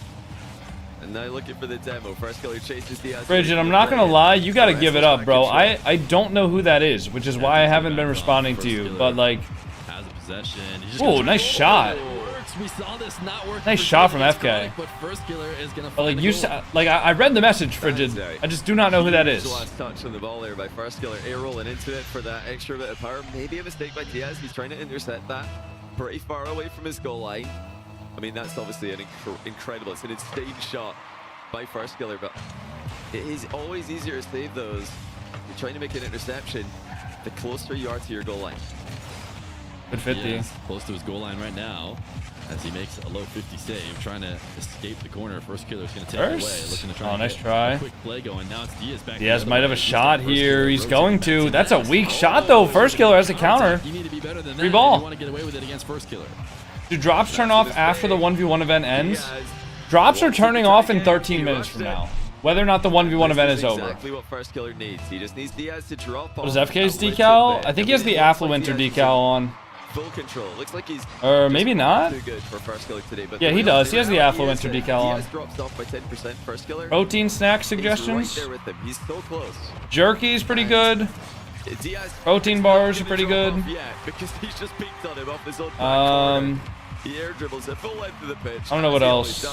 And now looking for the demo. First Killer chases Diaz. Bridget, I'm not gonna lie, you gotta give it up, bro. I don't know who that is, which is why I haven't been responding to you. But like, has a possession. Oh, nice shot. We saw this not work. Nice shot from FK. But First Killer is gonna I read the message, Frigid. I just do not know who that is. Last touch on the ball there by First Killer. Air rolling into it for that extra bit of power. Maybe a mistake by Diaz. He's trying to intercept that pretty far away from his goal line. I mean, that's obviously an incredible, it's an insane shot by First Killer, but it is always easier to save those. You're trying to make an interception the closer you are to your goal line. Good 50. Close to his goal line right now as he makes a low 50 save, trying to escape the corner. First Killer's going to take it away, looking to try nice try. A quick play going. Now it's Diaz back. Diaz might have a shot here. He's going to. That's a weak shot though. First Killer has a counter. You need to be better than that. Free ball. You want to get away with it against First Killer. Do drops turn off after the 1v1 event ends? Drops are turning off in 13 minutes from now, whether or not the 1v1 event is over. Exactly what First Killer needs. He just needs Diaz to drop off. What is FK's decal? I think he has the Affluenter decal on. Full control. Looks like he's maybe not. Too good for First Killer today, but yeah, he does. He has the Affluenter decal on. Diaz drops off by 10%. First Killer. Protein snack suggestions. He's right there with him. He's so close. Jerky's pretty good. Diaz Protein bars are pretty good. Yeah, because he's just peeked on him off his own back corner. He air dribbles at full length of the pitch. I don't know what else.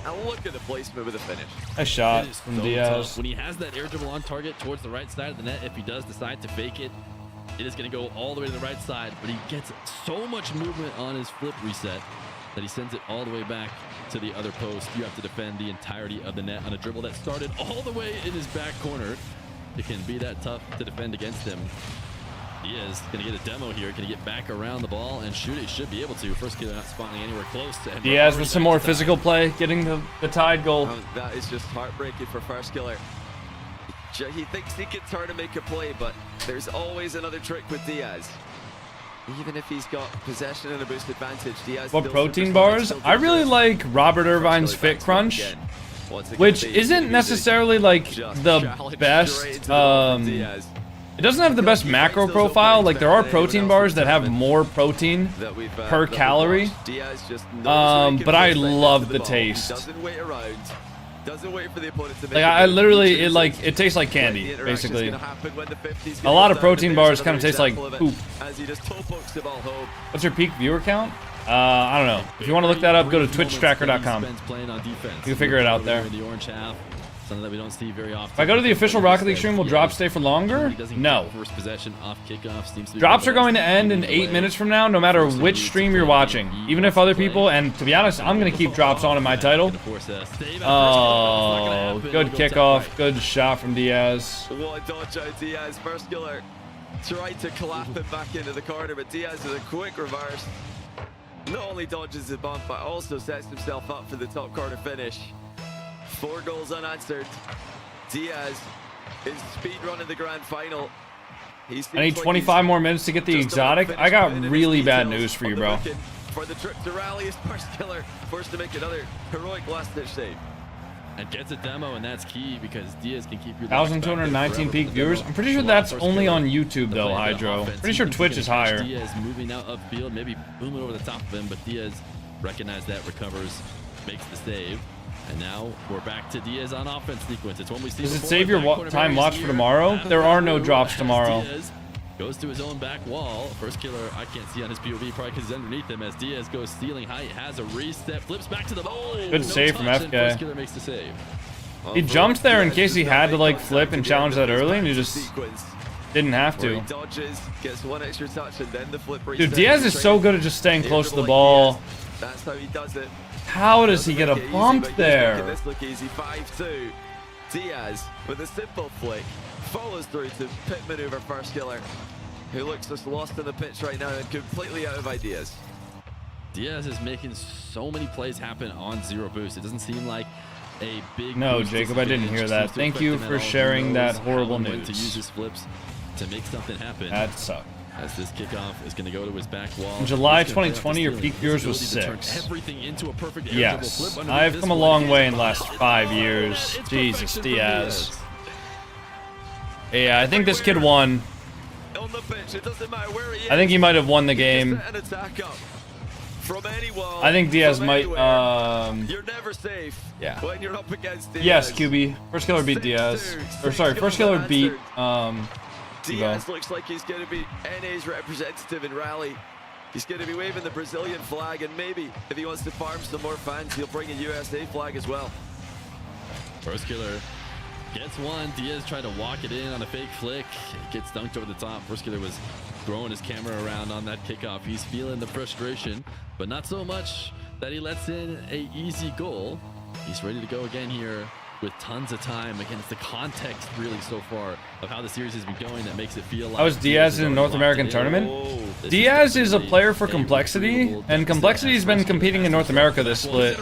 And look at the placement with the finish. Nice shot from Diaz. When he has that air dribble on target towards the right side of the net, if he does decide to fake it, it is going to go all the way to the right side, but he gets so much movement on his flip reset that he sends it all the way back to the other post. You have to defend the entirety of the net on a dribble that started all the way in his back corner. It can be that tough to defend against him. He is going to get a demo here. Can he get back around the ball and shoot it? He should be able to. First Killer not spawning anywhere close. Diaz with some more physical play, getting the tied goal. That is just heartbreaking for First Killer. He thinks he can turn and make a play, but there's always another trick with Diaz. Even if he's got possession and a boost advantage, Diaz. What protein bars? I really like Robert Irvine's Fit Crunch, which isn't necessarily like the best. It doesn't have the best macro profile. Like there are protein bars that have more protein per calorie, but I love the taste. Doesn't wait for the opponent to make like I literally, it tastes like candy, basically. A lot of protein bars kind of taste like poop. What's your peak viewer count? I don't know. If you want to look that up, go to twitchtracker.com. You can figure it out there. Something that we don't see very often. If I go to the official Rocket League stream, will drops stay for longer? No. First possession off kickoff seems to be Drops are going to end in 8 minutes from now, no matter which stream you're watching. Even if other people, and to be honest, I'm going to keep drops on in my title. Oh, good kickoff. Good shot from Diaz. What a dodge out Diaz. First killer tried to clap him back into the corner, but Diaz with a quick reverse. Not only dodges the bump, but also sets himself up for the top corner finish. 4 goals unanswered. Diaz is speed running the grand final. I need 25 more minutes to get the exotic. I got really bad news for you, bro. For the trip to rally, his first killer forced to make another heroic last-ditch save. And gets a demo, and that's key because Diaz can keep you. 1,219 peak viewers. I'm pretty sure that's only on YouTube though, Hydro. Pretty sure Twitch is higher. Diaz moving out upfield, maybe booming over the top of him, but Diaz recognized that, recovers, makes the save. And now we're back to Diaz on offense sequence. It's one we see. Does it save your time watch for tomorrow? There are no drops tomorrow. Diaz goes to his own back wall. First killer I can't see on his POV, probably because he's underneath him as Diaz goes ceiling height, has a reset, flips back to the ball. Good save from FK. First killer makes the save. He jumped there in case he had to like flip and challenge that early, and he just didn't have to. Dude, Diaz is so good at just staying close to the ball. That's how he does it. How does he get a bump there? This look easy. 5-2. Diaz with a simple flick follows through to pit maneuver first killer, who looks just lost in the pitch right now and completely out of ideas. Diaz is making so many plays happen on zero boost. It doesn't seem like a big. No, Jacob, I didn't hear that. Thank you for sharing that horrible news. To use his flips to make something happen. That sucked. As this kickoff is going to go to his back wall. In July 2020, your peak viewers was 6. Everything into a perfect yes, I've come a long way in the last 5 years. Jesus, Diaz. Yeah, I think this kid won. I think he might have won the game. I think Diaz might. You're never safe. Yeah. When you're up against Diaz. Yes, QB. First killer beat Diaz. Or sorry, first killer beat. Diaz looks like he's going to be NA's representative in rally. He's going to be waving the Brazilian flag, and maybe if he wants to farm some more fans, he'll bring a USA flag as well. First killer gets one. Diaz tried to walk it in on a fake flick. It gets dunked over the top. First killer was throwing his camera around on that kickoff. He's feeling the frustration, but not so much that he lets in an easy goal. He's ready to go again here with tons of time. Again, it's the context really so far of how the series has been going that makes it feel like. How was Diaz in a North American tournament? Diaz is a player for Complexity, and Complexity's been competing in North America this split.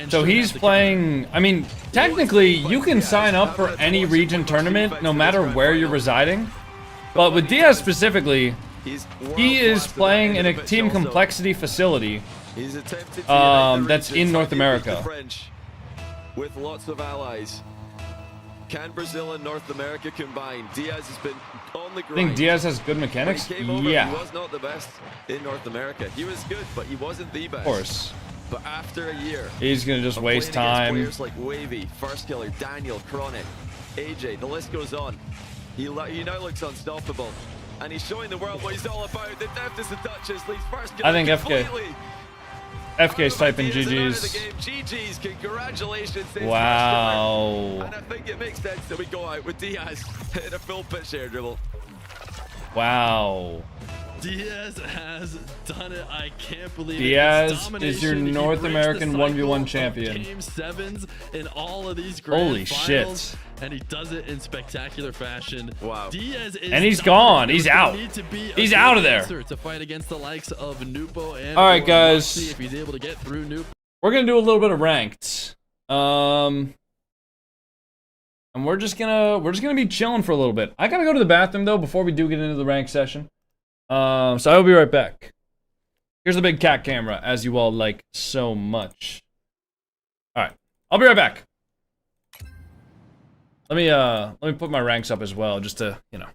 So he's playing. I mean, technically, you can sign up for any region tournament, no matter where you're residing. But with Diaz specifically, he is playing in a Team Complexity facility. That's in North America. With lots of allies. Can Brazil and North America combine? Diaz has been on the grind. I think Diaz has good mechanics. Yeah. He was not the best in North America. He was good, but he wasn't the best. Of course. But after a year, he's gonna just waste time. Players like Wavy, First Killer, Daniel, Chronic, AJ, the list goes on. He now looks unstoppable, and he's showing the world what he's all about. The deftest of touches leads First Killer. I think completely. FK's typing GG's. GG's, congratulations. Wow. And I think it makes sense that we go out with Diaz in a full pitch air dribble. Wow. Diaz has done it. I can't believe Diaz is your North American 1v1 champion. Game 7s in all of these Holy finals, shit. And he does it in spectacular fashion. Wow. Diaz is and he's gone. He's out. He's out of there. To fight against the likes of Nupo and all right, guys. If he's able to get through Nupo. We're going to do a little bit of ranked. And we're just gonna be chilling for a little bit. I gotta go to the bathroom though before we do get into the rank session. So I will be right back. Here's the big cat camera, as you all like so much. Alright, I'll be right back. Let me put my ranks up as well, just to, you know.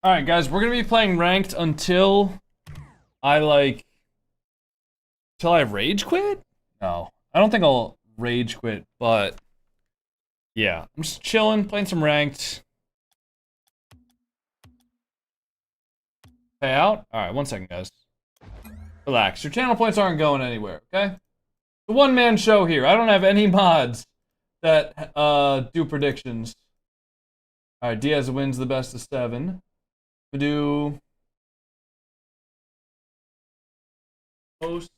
Alright guys, we're gonna be playing ranked until I rage quit? No, I don't think I'll rage quit, but yeah, I'm just chilling, playing some ranked. Pay out? Alright, 1 second guys. Relax, your channel points aren't going anywhere, okay? The one-man show here. I don't have any mods that do predictions. Alright, Diaz wins the best of 7. We do post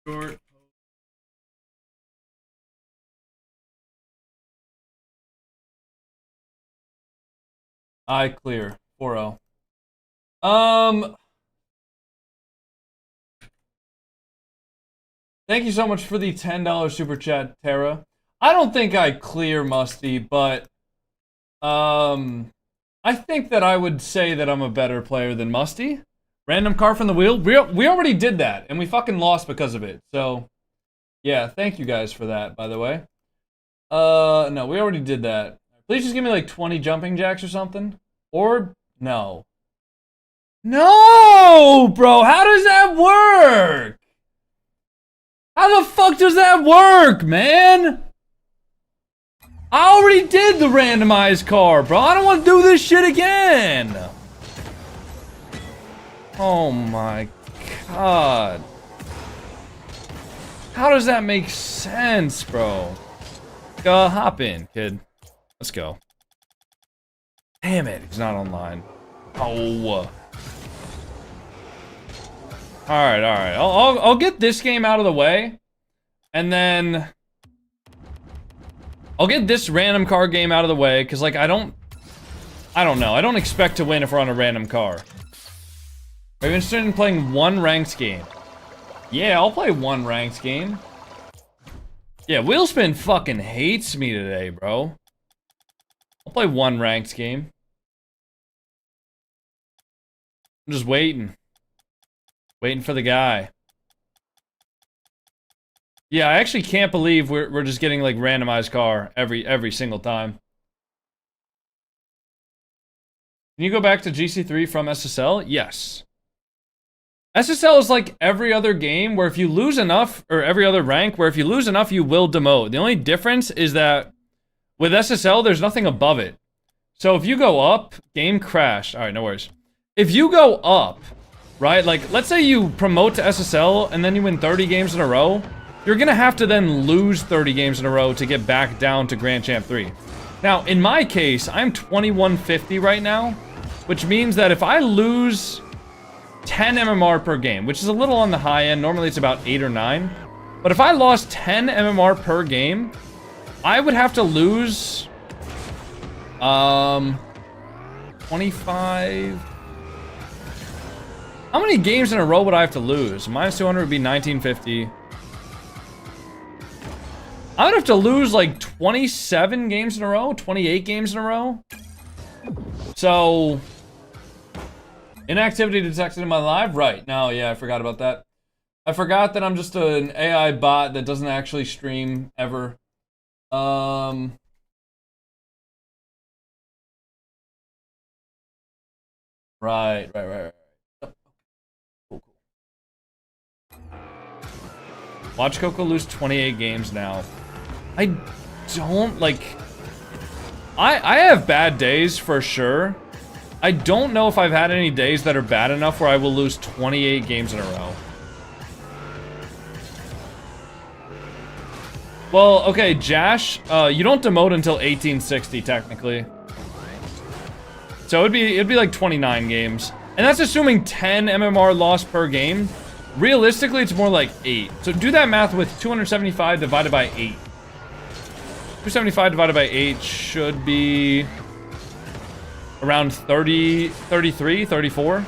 short. I clear 4-0. Thank you so much for the $10 super chat, Tara. I don't think I clear Musty, but I think that I would say that I'm a better player than Musty. Random car from the wheel. We already did that, and we fucking lost because of it. So, yeah, thank you guys for that, by the way. No, we already did that. Please just give me like 20 jumping jacks or something. Or, no. No, bro, how does that work? How the fuck does that work, man? I already did the randomized car, bro. I don't want to do this shit again. Oh my god. How does that make sense, bro? Hop in, kid. Let's go. Damn it, he's not online. Oh. Alright, alright. I'll get this game out of the way. And then I'll get this random car game out of the way, because, like, I don't know. I don't expect to win if we're on a random car. Are you interested in playing one ranked game? Yeah, I'll play one ranked game. Yeah, Wheelspin fucking hates me today, bro. I'll play one ranked game. I'm just waiting. Waiting for the guy. Yeah, I actually can't believe we're just getting like randomized car every single time. Can you go back to GC3 from SSL? Yes. SSL is like every other game where if you lose enough, or every other rank where if you lose enough, you will demote. The only difference is that with SSL, there's nothing above it. So if you go up, game crashed. Alright, no worries. If you go up, right, like let's say you promote to SSL and then you win 30 games in a row, you're gonna have to then lose 30 games in a row to get back down to Grand Champ 3. Now, in my case, I'm 2150 right now, which means that if I lose 10 MMR per game, which is a little on the high end, normally it's about 8 or 9, but if I lost 10 MMR per game, I would have to lose 25. How many games in a row would I have to lose? Minus 200 would be 1950. I would have to lose like 27 games in a row, 28 games in a row. So, inactivity detected in my live? Right. No, yeah, I forgot about that. I forgot that I'm just an AI bot that doesn't actually stream ever. Right. Cool. Watch Coco lose 28 games now. I don't like. I have bad days for sure. I don't know if I've had any days that are bad enough where I will lose 28 games in a row. Well, okay, Jash, you don't demote until 1860 technically. So it'd be like 29 games. And that's assuming 10 MMR loss per game. Realistically, it's more like 8. So do that math with 275 divided by 8. 275 divided by 8 should be around 30, 33, 34.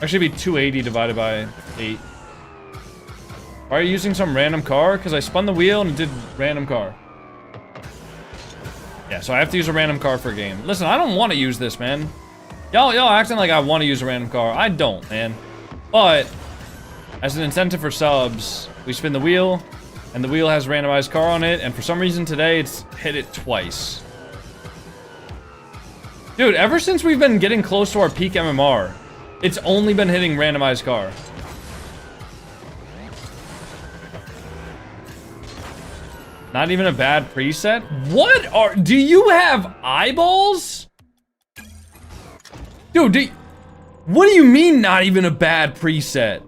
Actually, be 280 divided by 8. Why are you using some random car? Because I spun the wheel and it did random car. Yeah, so I have to use a random car for a game. Listen, I don't want to use this, man. Y'all acting like I want to use a random car. I don't, man. But, as an incentive for subs, we spin the wheel, and the wheel has a randomized car on it, and for some reason today, it's hit it twice. Dude, ever since we've been getting close to our peak MMR, it's only been hitting randomized car. Not even a bad preset? Do you have eyeballs? Dude, what do you mean not even a bad preset?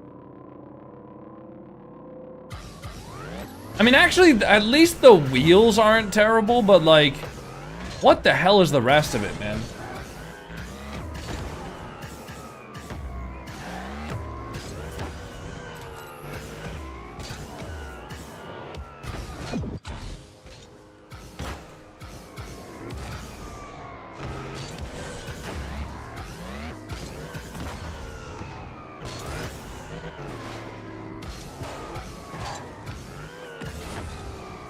I mean, actually, at least the wheels aren't terrible, but like, what the hell is the rest of it, man?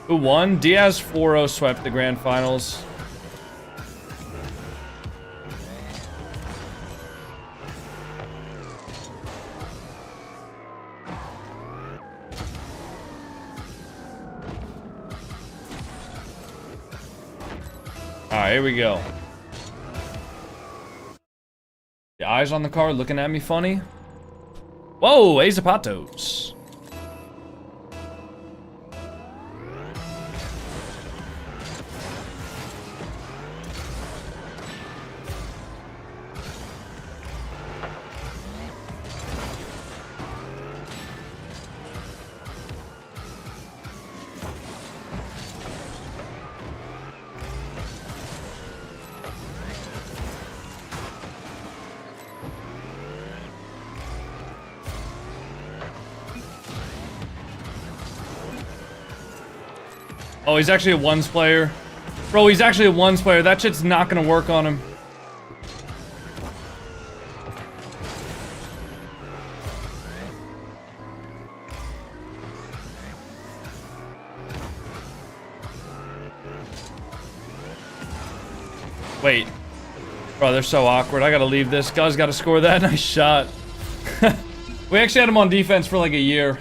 Who won? Diaz 4-0 swept the grand finals. Alright, here we go. The eyes on the car looking at me funny. Whoa, Azapatos. Oh, he's actually a ones player. Bro, he's actually a ones player. That shit's not gonna work on him. Wait. Bro, they're so awkward. I gotta leave this. Guz gotta score that. Nice shot. We actually had him on defense for like a year.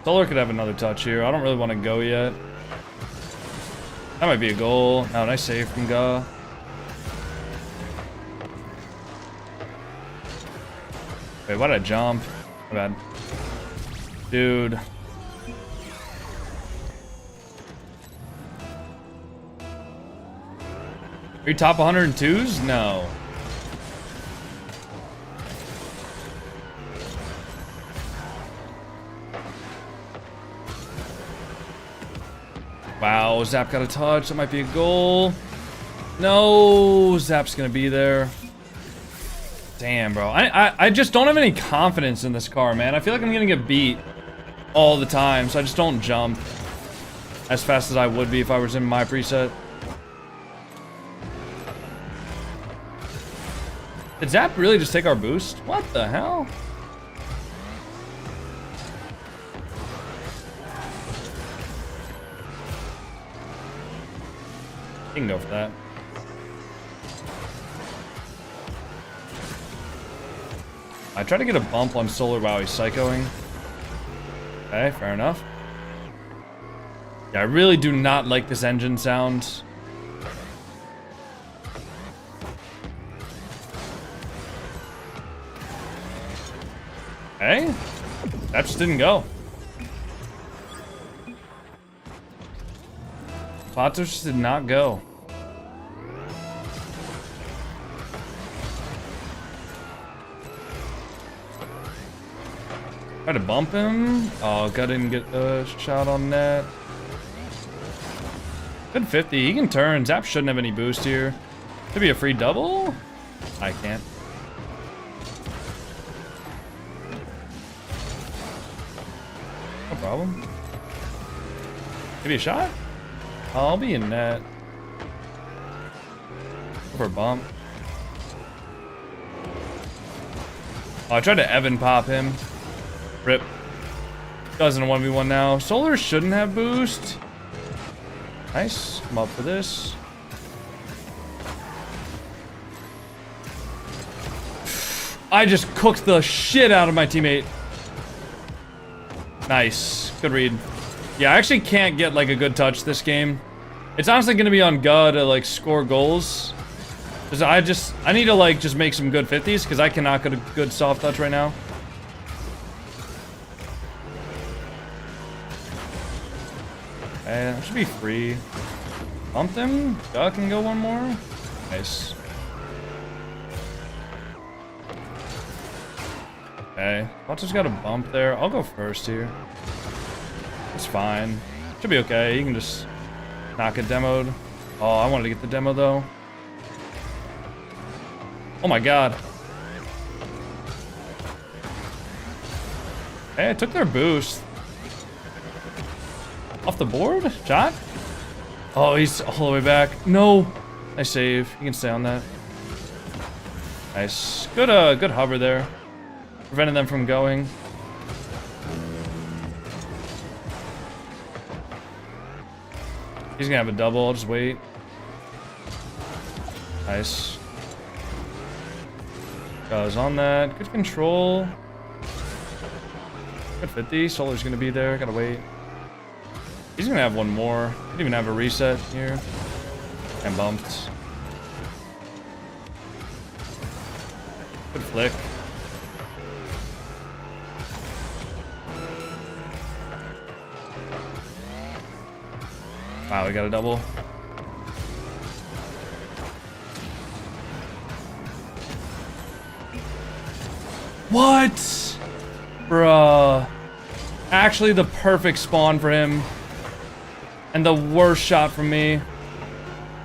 Solar could have another touch here. I don't really want to go yet. That might be a goal. Oh, nice save from Ga. Wait, why did I jump? My bad. Dude. Are you top 102s? No. Wow, Zap got a touch. That might be a goal. No, Zap's gonna be there. Damn, bro. I just don't have any confidence in this car, man. I feel like I'm gonna get beat all the time, so I just don't jump as fast as I would be if I was in my preset. Did Zap really just take our boost? What the hell? You can go for that. I tried to get a bump on Solar while he's psychoing. Okay, fair enough. Yeah, I really do not like this engine sound. Okay. That just didn't go. Azapatos just did not go. Try to bump him. Oh, God didn't get a shot on net. Good 50. He can turn. Zap shouldn't have any boost here. Could be a free double. I can't. No problem. Give me a shot. I'll be in net. Go for a bump. Oh, I tried to Evan pop him. Rip. Doesn't 1v1 now. Solar shouldn't have boost. Nice. I'm up for this. I just cooked the shit out of my teammate. Nice. Good read. Yeah, I actually can't get like a good touch this game. It's honestly gonna be on God to like score goals. Cause I need to like just make some good 50s because I cannot get a good soft touch right now. Okay, that should be free. Bump him. Duck and go one more. Nice. Okay, Azapatos got a bump there. I'll go first here. It's fine. Should be okay. You can just knock it demoed. Oh, I wanted to get the demo though. Oh my God. Hey, I took their boost. Off the board? Shot? Oh, he's all the way back. No. Nice save. You can stay on that. Nice. Good hover there. Preventing them from going. He's gonna have a double. I'll just wait. Nice. Goes on that. Good control. Good 50. Solar's gonna be there. Gotta wait. He's gonna have one more. Could even have a reset here. And bumped. Good flick. Wow, we got a double. What? Bruh. Actually, the perfect spawn for him. And the worst shot from me.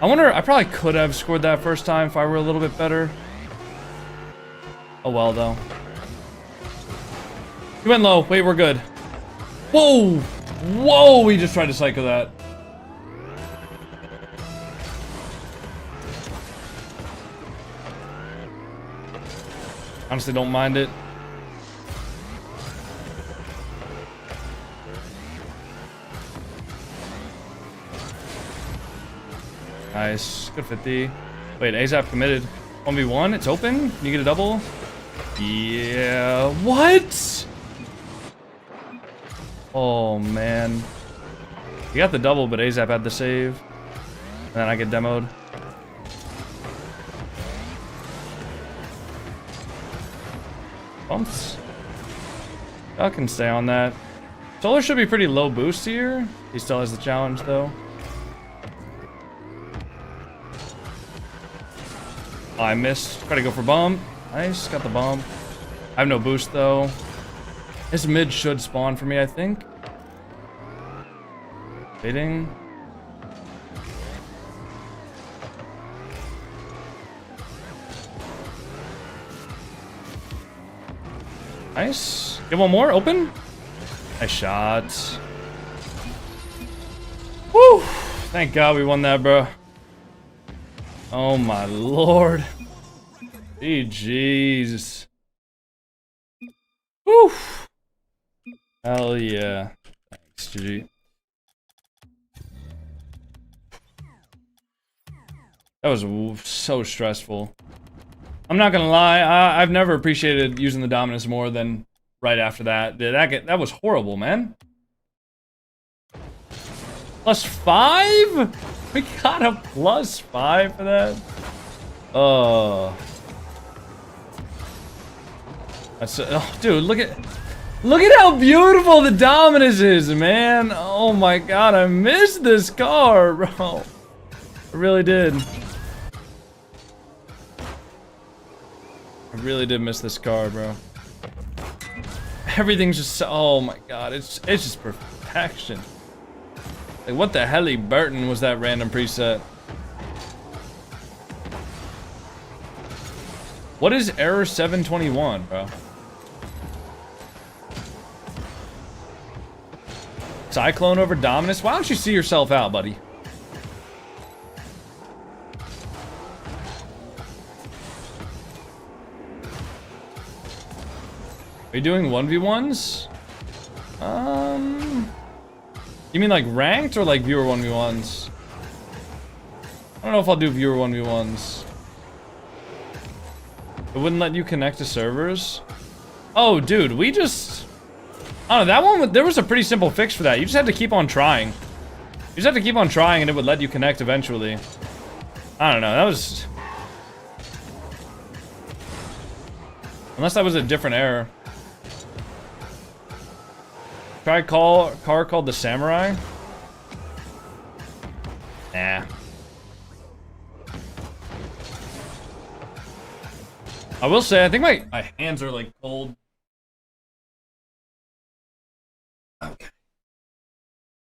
I wonder, I probably could have scored that first time if I were a little bit better. Oh well, though. He went low. Wait, we're good. Whoa! Whoa, we just tried to psycho that. Honestly, don't mind it. Nice. Good 50. Wait, Azap committed. 1v1? It's open? Can you get a double? Yeah. What? Oh, man. You got the double, but Azap had the save. And then I get demoed. Bumps. I can stay on that. Solar should be pretty low boost here. He still has the challenge, though. Oh, I missed. Try to go for bump. Nice. Got the bump. I have no boost, though. This mid should spawn for me, I think. Waiting. Nice. Get one more. Open. Nice shot. Woo! Thank God we won that, bro. Oh my lord. GG's. Woo! Hell yeah. Thanks, GG. That was so stressful. I'm not gonna lie, I've never appreciated using the Dominus more than right after that. That was horrible, man. +5? We got a +5 for that? Oh. Oh, dude, look at how beautiful the Dominus is, man. Oh my god, I missed this car, bro. I really did. I really did miss this car, bro. Everything's just so, oh my god, it's just perfection. Like, what the hell, Burton was that random preset? What is error 721, bro? Cyclone over Dominus? Why don't you see yourself out, buddy? Are you doing 1v1s? You mean like ranked or like viewer 1v1s? I don't know if I'll do viewer 1v1s. It wouldn't let you connect to servers? Oh, dude, we just... I don't know, that one, there was a pretty simple fix for that. You just had to keep on trying. You just had to keep on trying and it would let you connect eventually. I don't know, that was... Unless that was a different error. Try car called the Samurai? Nah. I will say, I think my hands are like cold. Okay.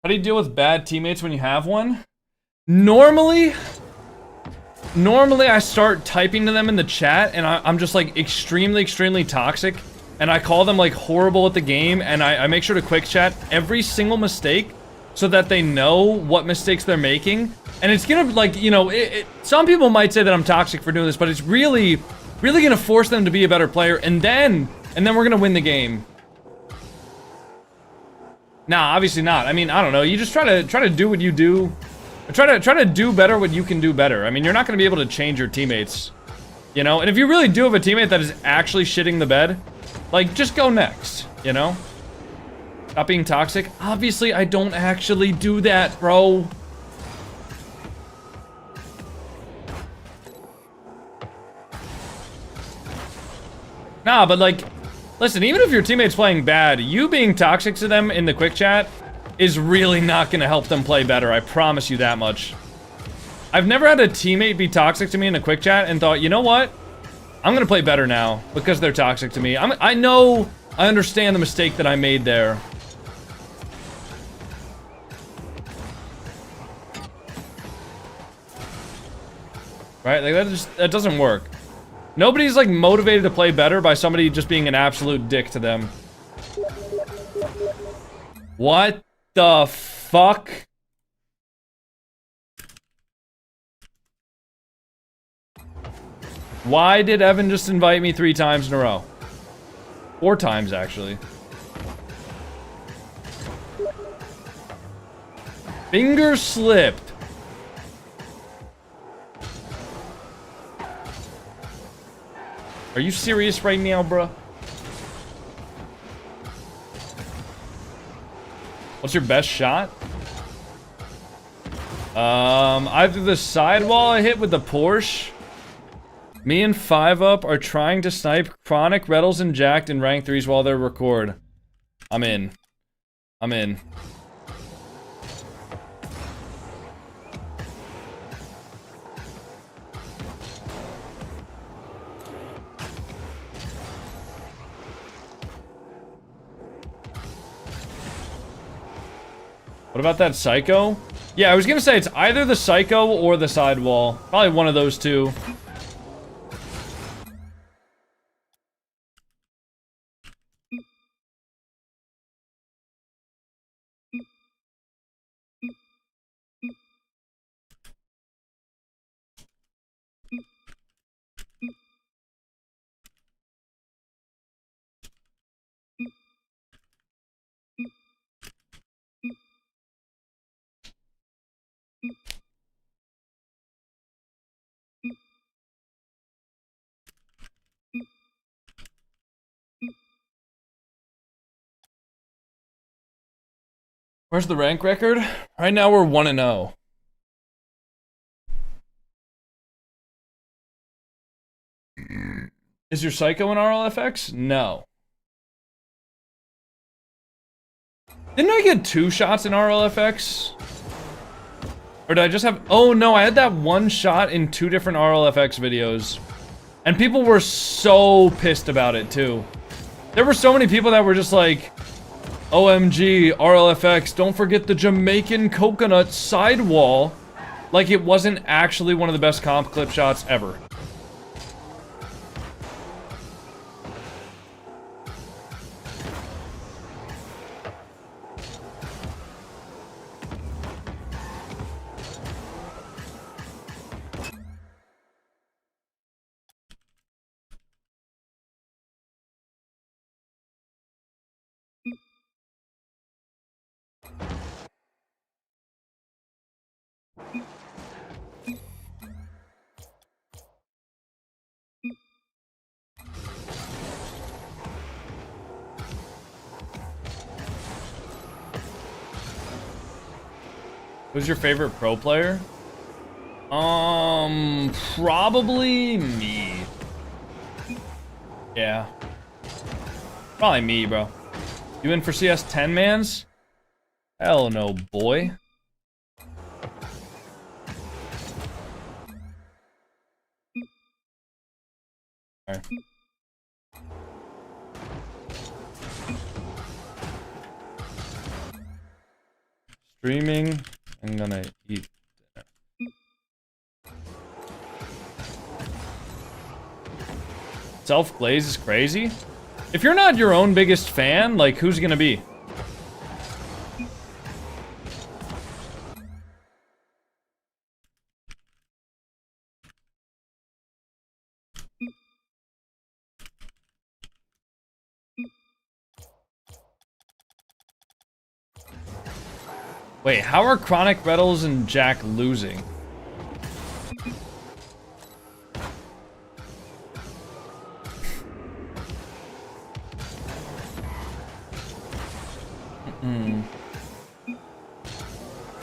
How do you deal with bad teammates when you have one? Normally I start typing to them in the chat and I'm just like extremely toxic. And I call them like horrible at the game, and I make sure to quick chat every single mistake so that they know what mistakes they're making. And it's gonna, like, you know, some people might say that I'm toxic for doing this, but it's really gonna force them to be a better player, and then we're gonna win the game. Nah, obviously not. I mean, I don't know. You just try to do what you do. Try to do better what you can do better. I mean, you're not gonna be able to change your teammates, you know. And if you really do have a teammate that is actually shitting the bed, like, just go next, you know? Stop being toxic. Obviously, I don't actually do that, bro. Nah, but like, listen, even if your teammate's playing bad, you being toxic to them in the quick chat is really not gonna help them play better. I promise you that much. I've never had a teammate be toxic to me in a quick chat and thought, you know what? I'm gonna play better now because they're toxic to me. I know, I understand the mistake that I made there. Right, like that doesn't work. Nobody's like motivated to play better by somebody just being an absolute dick to them. What the fuck? Why did Evan just invite me 3 times in a row? 4 times, actually. Finger slipped. Are you serious right now, bruh? What's your best shot? Either the sidewall I hit with the Porsche. Me and 5up are trying to snipe Chronic, Reddles, and Jacked in rank 3s while they record. I'm in. I'm in. What about that Psycho? Yeah, I was gonna say it's either the Psycho or the sidewall. Probably one of those two. Where's the rank record? Right now we're 1-0. Is your Psycho in RLFX? No. Didn't I get 2 shots in RLFX? Or did I just have... Oh no, I had that 1 shot in 2 different RLFX videos. And people were so pissed about it too. There were so many people that were just like, OMG, RLFX, don't forget the JamaicanCoconut sidewall. Like it wasn't actually one of the best comp clip shots ever. Who's your favorite pro player? Probably me. Yeah. Probably me, bro. You in for CS 10 mans? Hell no, boy. Alright. Streaming. I'm gonna eat dinner. Self-glaze is crazy. If you're not your own biggest fan, like, who's gonna be? Wait, how are Chronic Reddles and Jack losing?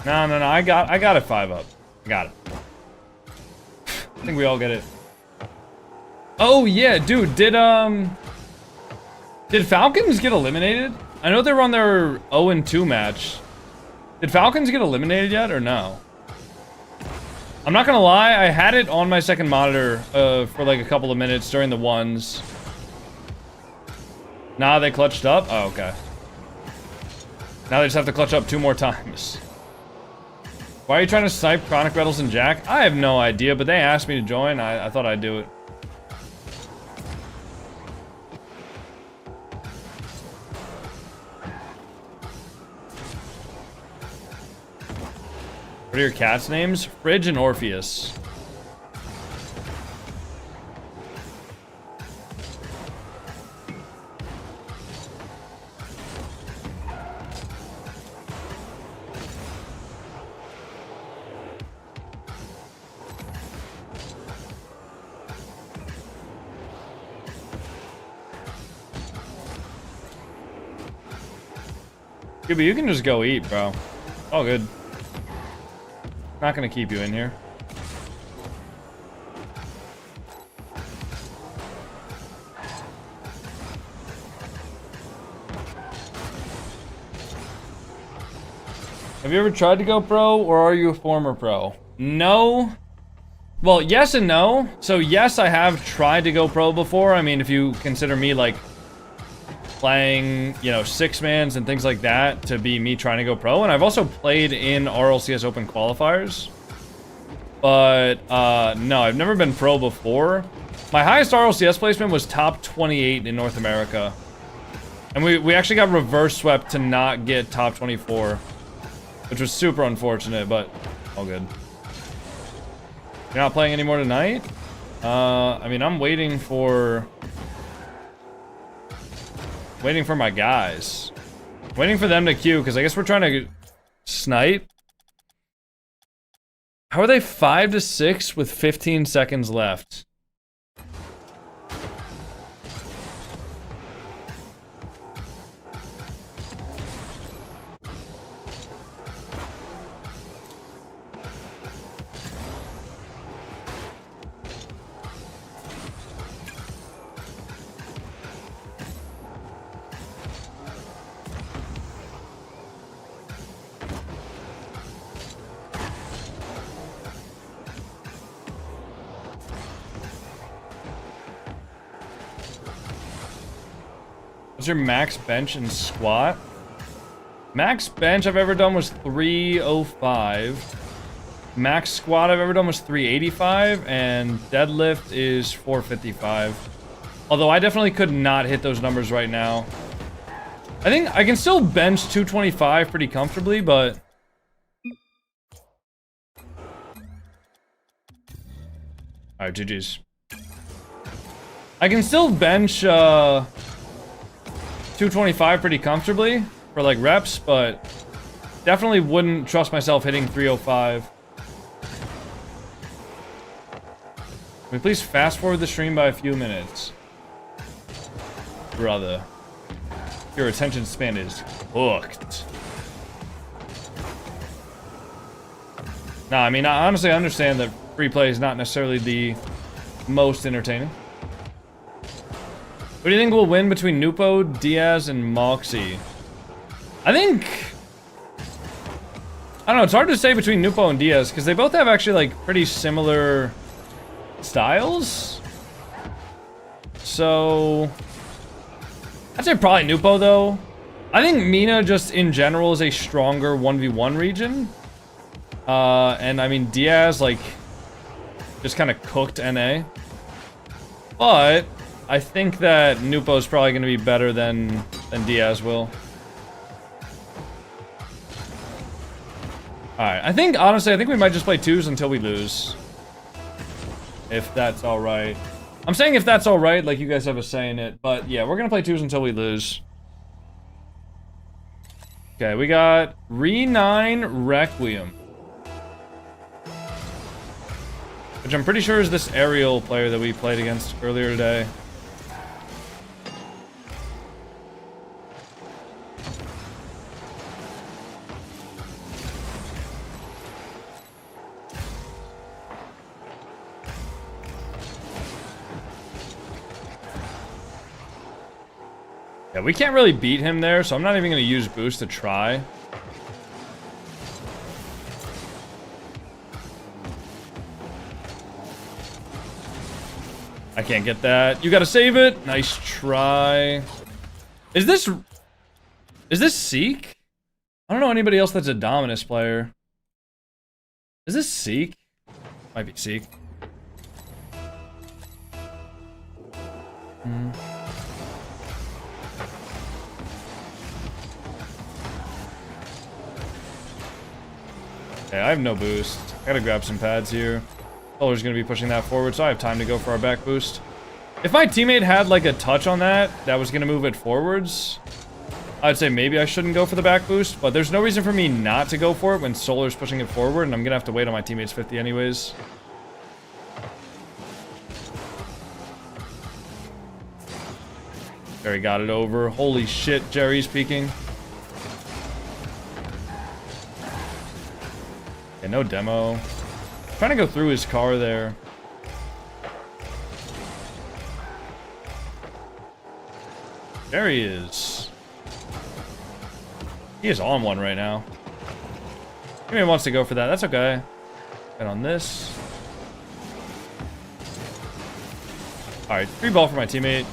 No, I got it 5 up. I got it. I think we all get it. Oh yeah, dude, did Falcons get eliminated? I know they were on their 0-2 match. Did Falcons get eliminated yet or no? I'm not gonna lie, I had it on my second monitor for like a couple of minutes during the ones. Nah, they clutched up? Oh, okay. Now they just have to clutch up 2 more times. Why are you trying to snipe Chronic Reddles and Jack? I have no idea, but they asked me to join. I thought I'd do it. What are your cats' names? Fridge and Orpheus. Yeah, but you can just go eat, bro. All good. Not gonna keep you in here. Have you ever tried to go pro, or are you a former pro? No. Well, yes and no. So yes, I have tried to go pro before. I mean, if you consider me like playing, you know, 6-mans and things like that to be me trying to go pro. And I've also played in RLCS Open qualifiers. But, no, I've never been pro before. My highest RLCS placement was top 28 in North America. And we actually got reverse swept to not get top 24. Which was super unfortunate, but all good. You're not playing anymore tonight? I mean, I'm waiting for my guys. Waiting for them to queue, because I guess we're trying to snipe. How are they 5-6 with 15 seconds left? What's your max bench and squat? Max bench I've ever done was 305. Max squat I've ever done was 385, and deadlift is 455. Although I definitely could not hit those numbers right now. I think I can still bench 225 pretty comfortably, but... Alright, GG's. I can still bench 225 pretty comfortably for like reps, but definitely wouldn't trust myself hitting 305. Can we please fast forward the stream by a few minutes? Brother. Your attention span is hooked. Nah, I mean, I honestly understand that free play is not necessarily the most entertaining. What do you think will win between Nupo, Diaz, and Moxie? I think... I don't know, it's hard to say between Nupo and Diaz, because they both have actually, like, pretty similar styles. So... I'd say probably Nupo, though. I think Mina, just in general, is a stronger 1v1 region. And, I mean, Diaz, like, just kind of cooked NA. But... I think that Nupo is probably going to be better than Diaz will. Alright, I think, honestly, I think we might just play twos until we lose. If that's alright. I'm saying if that's alright, like you guys have a say in it. But yeah, we're going to play twos until we lose. Okay, we got Re9 Requiem. Which I'm pretty sure is this aerial player that we played against earlier today. Yeah, we can't really beat him there, so I'm not even going to use boost to try. I can't get that. You gotta save it. Nice try. Is this Seek? I don't know anybody else that's a Dominus player. Is this Seek? Might be Seek. Okay, I have no boost. I gotta grab some pads here. Color's gonna be pushing that forward, so I have time to go for our back boost. If my teammate had like a touch on that was gonna move it forwards, I'd say maybe I shouldn't go for the back boost, but there's no reason for me not to go for it when Solar's pushing it forward, and I'm gonna have to wait on my teammate's 50 anyways. Jerry got it over. Holy shit, Jerry's peeking. Okay, no demo. Trying to go through his car there. There he is. He is on one right now. Maybe he wants to go for that. That's okay. Get on this. Alright, free ball for my teammate.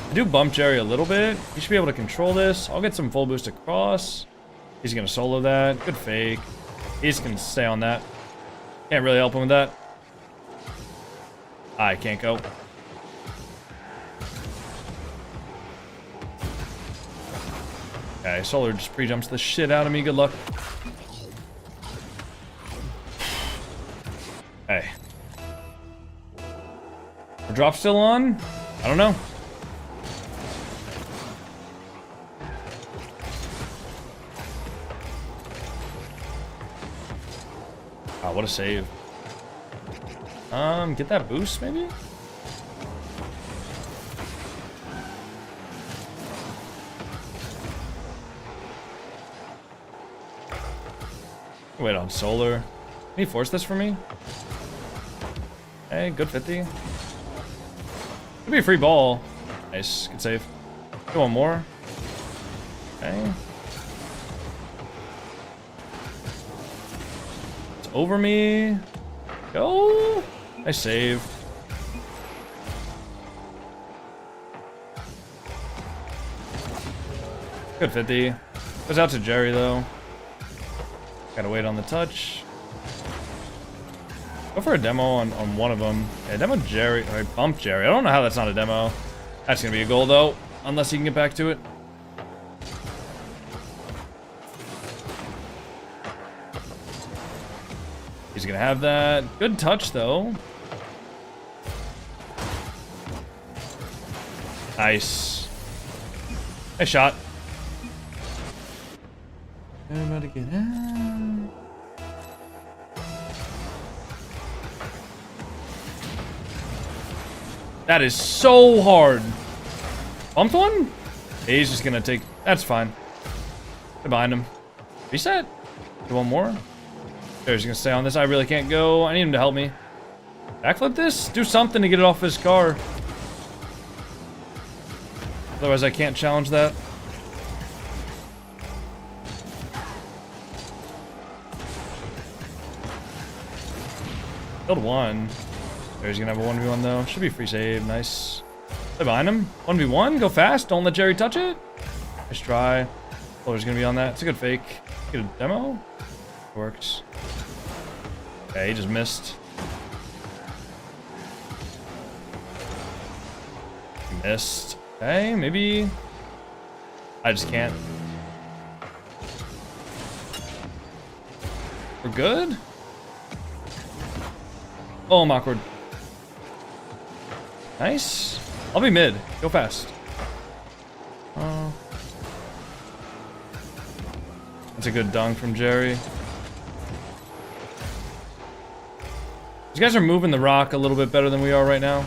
I do bump Jerry a little bit. He should be able to control this. I'll get some full boost across. He's gonna solo that. Good fake. He's gonna stay on that. Can't really help him with that. I can't go. Okay, Solar just pre-jumps the shit out of me. Good luck. Hey. The drop still on? I don't know. Oh, what a save. Get that boost, maybe? Wait on Solar. Can he force this for me? Hey, good 50. Could be a free ball. Nice, good save. Go one more. Okay. It's over me. Go. Nice save. Good 50. Goes out to Jerry, though. Gotta wait on the touch. Go for a demo on one of them. Yeah, demo Jerry. Or bump Jerry. I don't know how that's not a demo. That's gonna be a goal, though. Unless he can get back to it. He's gonna have that. Good touch, though. Nice. Nice shot. Everybody get out. That is so hard. Bumped one? He's just gonna take... That's fine. Get behind him. Reset. Do one more. There's gonna stay on this. I really can't go. I need him to help me. Backflip this? Do something to get it off his car. Otherwise, I can't challenge that. Killed one. There's gonna have a 1v1 though. Should be free save. Nice. Stay behind him. 1v1. Go fast. Don't let Jerry touch it. Nice try. There's gonna be on that. It's a good fake. Get a demo. Works. Okay, he just missed. He missed. Okay, maybe. I just can't. We're good? Oh, I'm awkward. Nice. I'll be mid. Go fast. That's a good dunk from Jerry. These guys are moving the rock a little bit better than we are right now.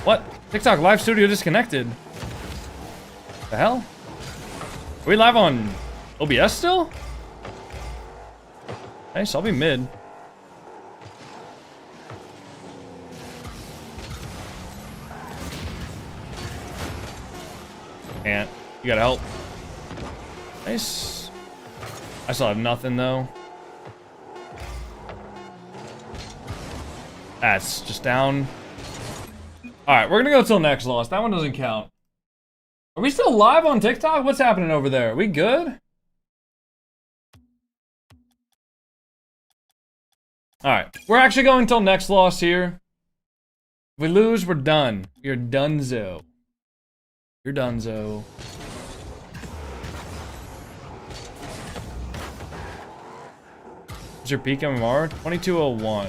What? TikTok live studio disconnected. The hell? Are we live on OBS still? Nice, I'll be mid. Can't. You gotta help. Nice. I still have nothing though. That's just down. Alright, we're gonna go till next loss. That one doesn't count. Are we still live on TikTok? What's happening over there? Are we good? Alright, we're actually going till next loss here. If we lose, we're done. You're donezo. You're donezo. What's your peak MMR? 2201.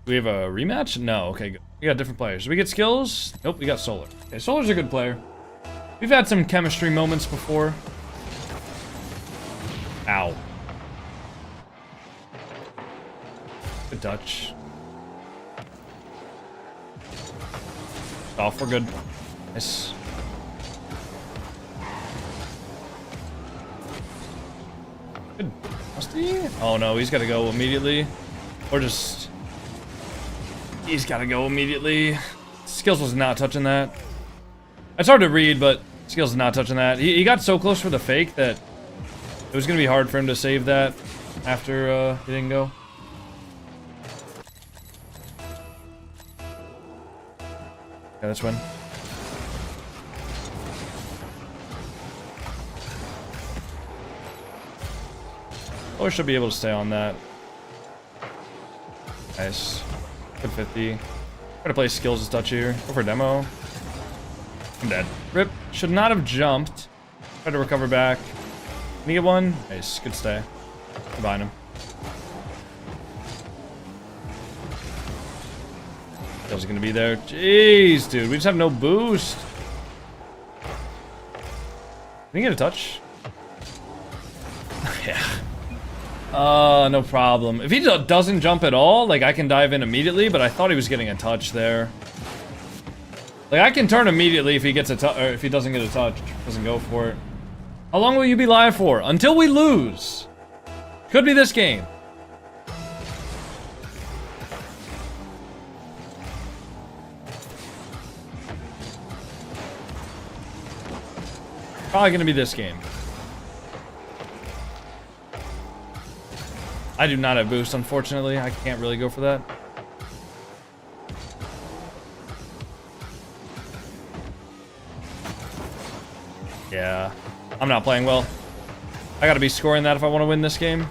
Do we have a rematch? No, okay, good. We got different players. Do we get skills? Nope, we got Solar. Okay, Solar's a good player. We've had some chemistry moments before. Ow. Good touch. Off, we're good. Nice. Good. Musty? Oh no, he's gotta go immediately. Or just... He's gotta go immediately. Skills was not touching that. It's hard to read, but Skills is not touching that. He got so close for the fake that it was gonna be hard for him to save that after he didn't go. Yeah, let's win. Or should be able to stay on that. Nice. Good 50. Try to play skills as touch here. Go for a demo. I'm dead. Rip. Should not have jumped. Try to recover back. Can you get one? Nice. Good stay. Combine him. Skills are gonna be there. Jeez, dude. We just have no boost. Can you get a touch? Yeah. No problem. If he doesn't jump at all, like, I can dive in immediately, but I thought he was getting a touch there. Like, I can turn immediately if he gets a touch, or if he doesn't get a touch. Doesn't go for it. How long will you be live for? Until we lose. Could be this game. Probably gonna be this game. I do not have boost, unfortunately. I can't really go for that. Yeah, I'm not playing well. I gotta be scoring that if I want to win this game.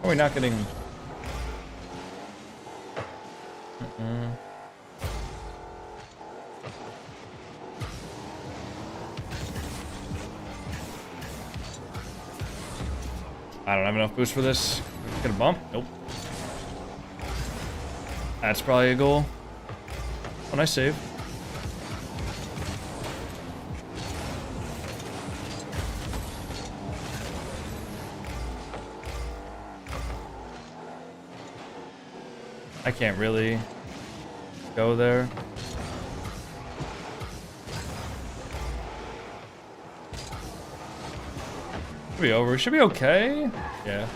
Are we not getting... I don't have enough boost for this. Get a bump? Nope. That's probably a goal. Oh, nice save. I can't really go there. Should be over. Should be okay. Yeah.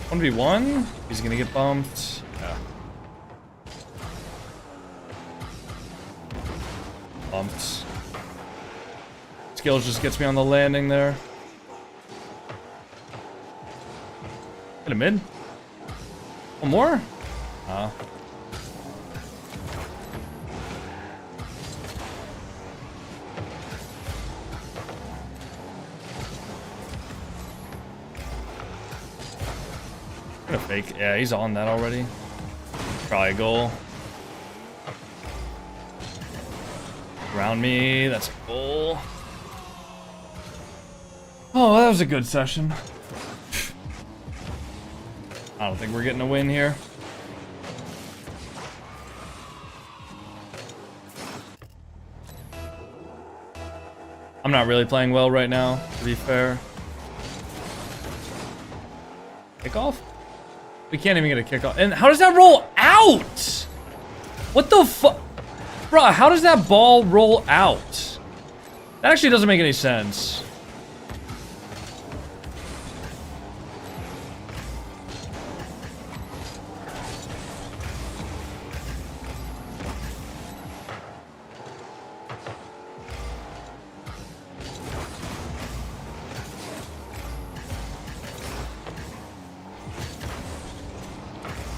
1v1. He's gonna get bumped. Yeah. Bumped. Skills just gets me on the landing there. Hit a mid. One more? Gonna fake. Yeah, he's on that already. Probably a goal. Around me. That's a goal. Oh, that was a good session. I don't think we're getting a win here. I'm not really playing well right now, to be fair. Kickoff? We can't even get a kickoff. And how does that roll out? What the fuck? Bruh, how does that ball roll out? That actually doesn't make any sense.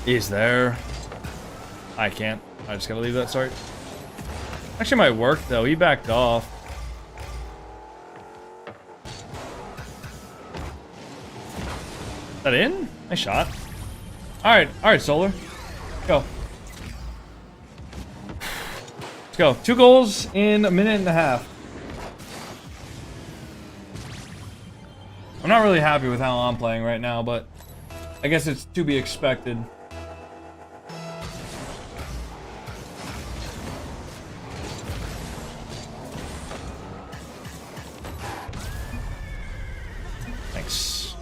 He's there. I can't. I just gotta leave that start. Actually might work though. He backed off. Is that in? Nice shot. Alright, Solar. Go. Let's go. 2 goals in a minute and a half. I'm not really happy with how I'm playing right now, but I guess it's to be expected. Thanks.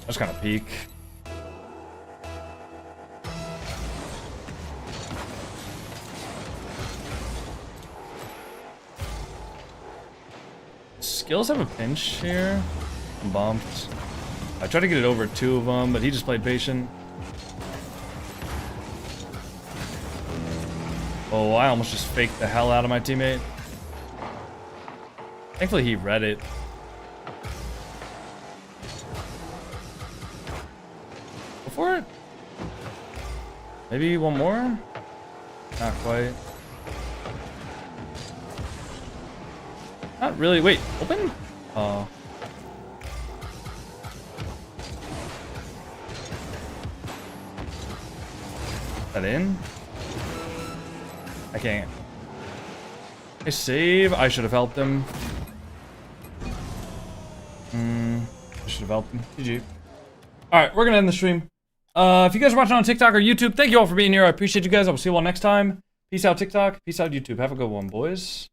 I was kind of peek. Skills have a pinch here. I'm bumped. I tried to get it over 2 of them, but he just played patient. Oh, I almost just faked the hell out of my teammate. Thankfully, he read it. Go for it. Maybe one more? Not quite. Not really. Wait, open? Oh. That in? I can't. I save. I should have helped him. I should have helped him. GG. Alright, we're gonna end the stream. If you guys are watching on TikTok or YouTube, thank you all for being here. I appreciate you guys. I will see you all next time. Peace out, TikTok. Peace out, YouTube. Have a good one, boys.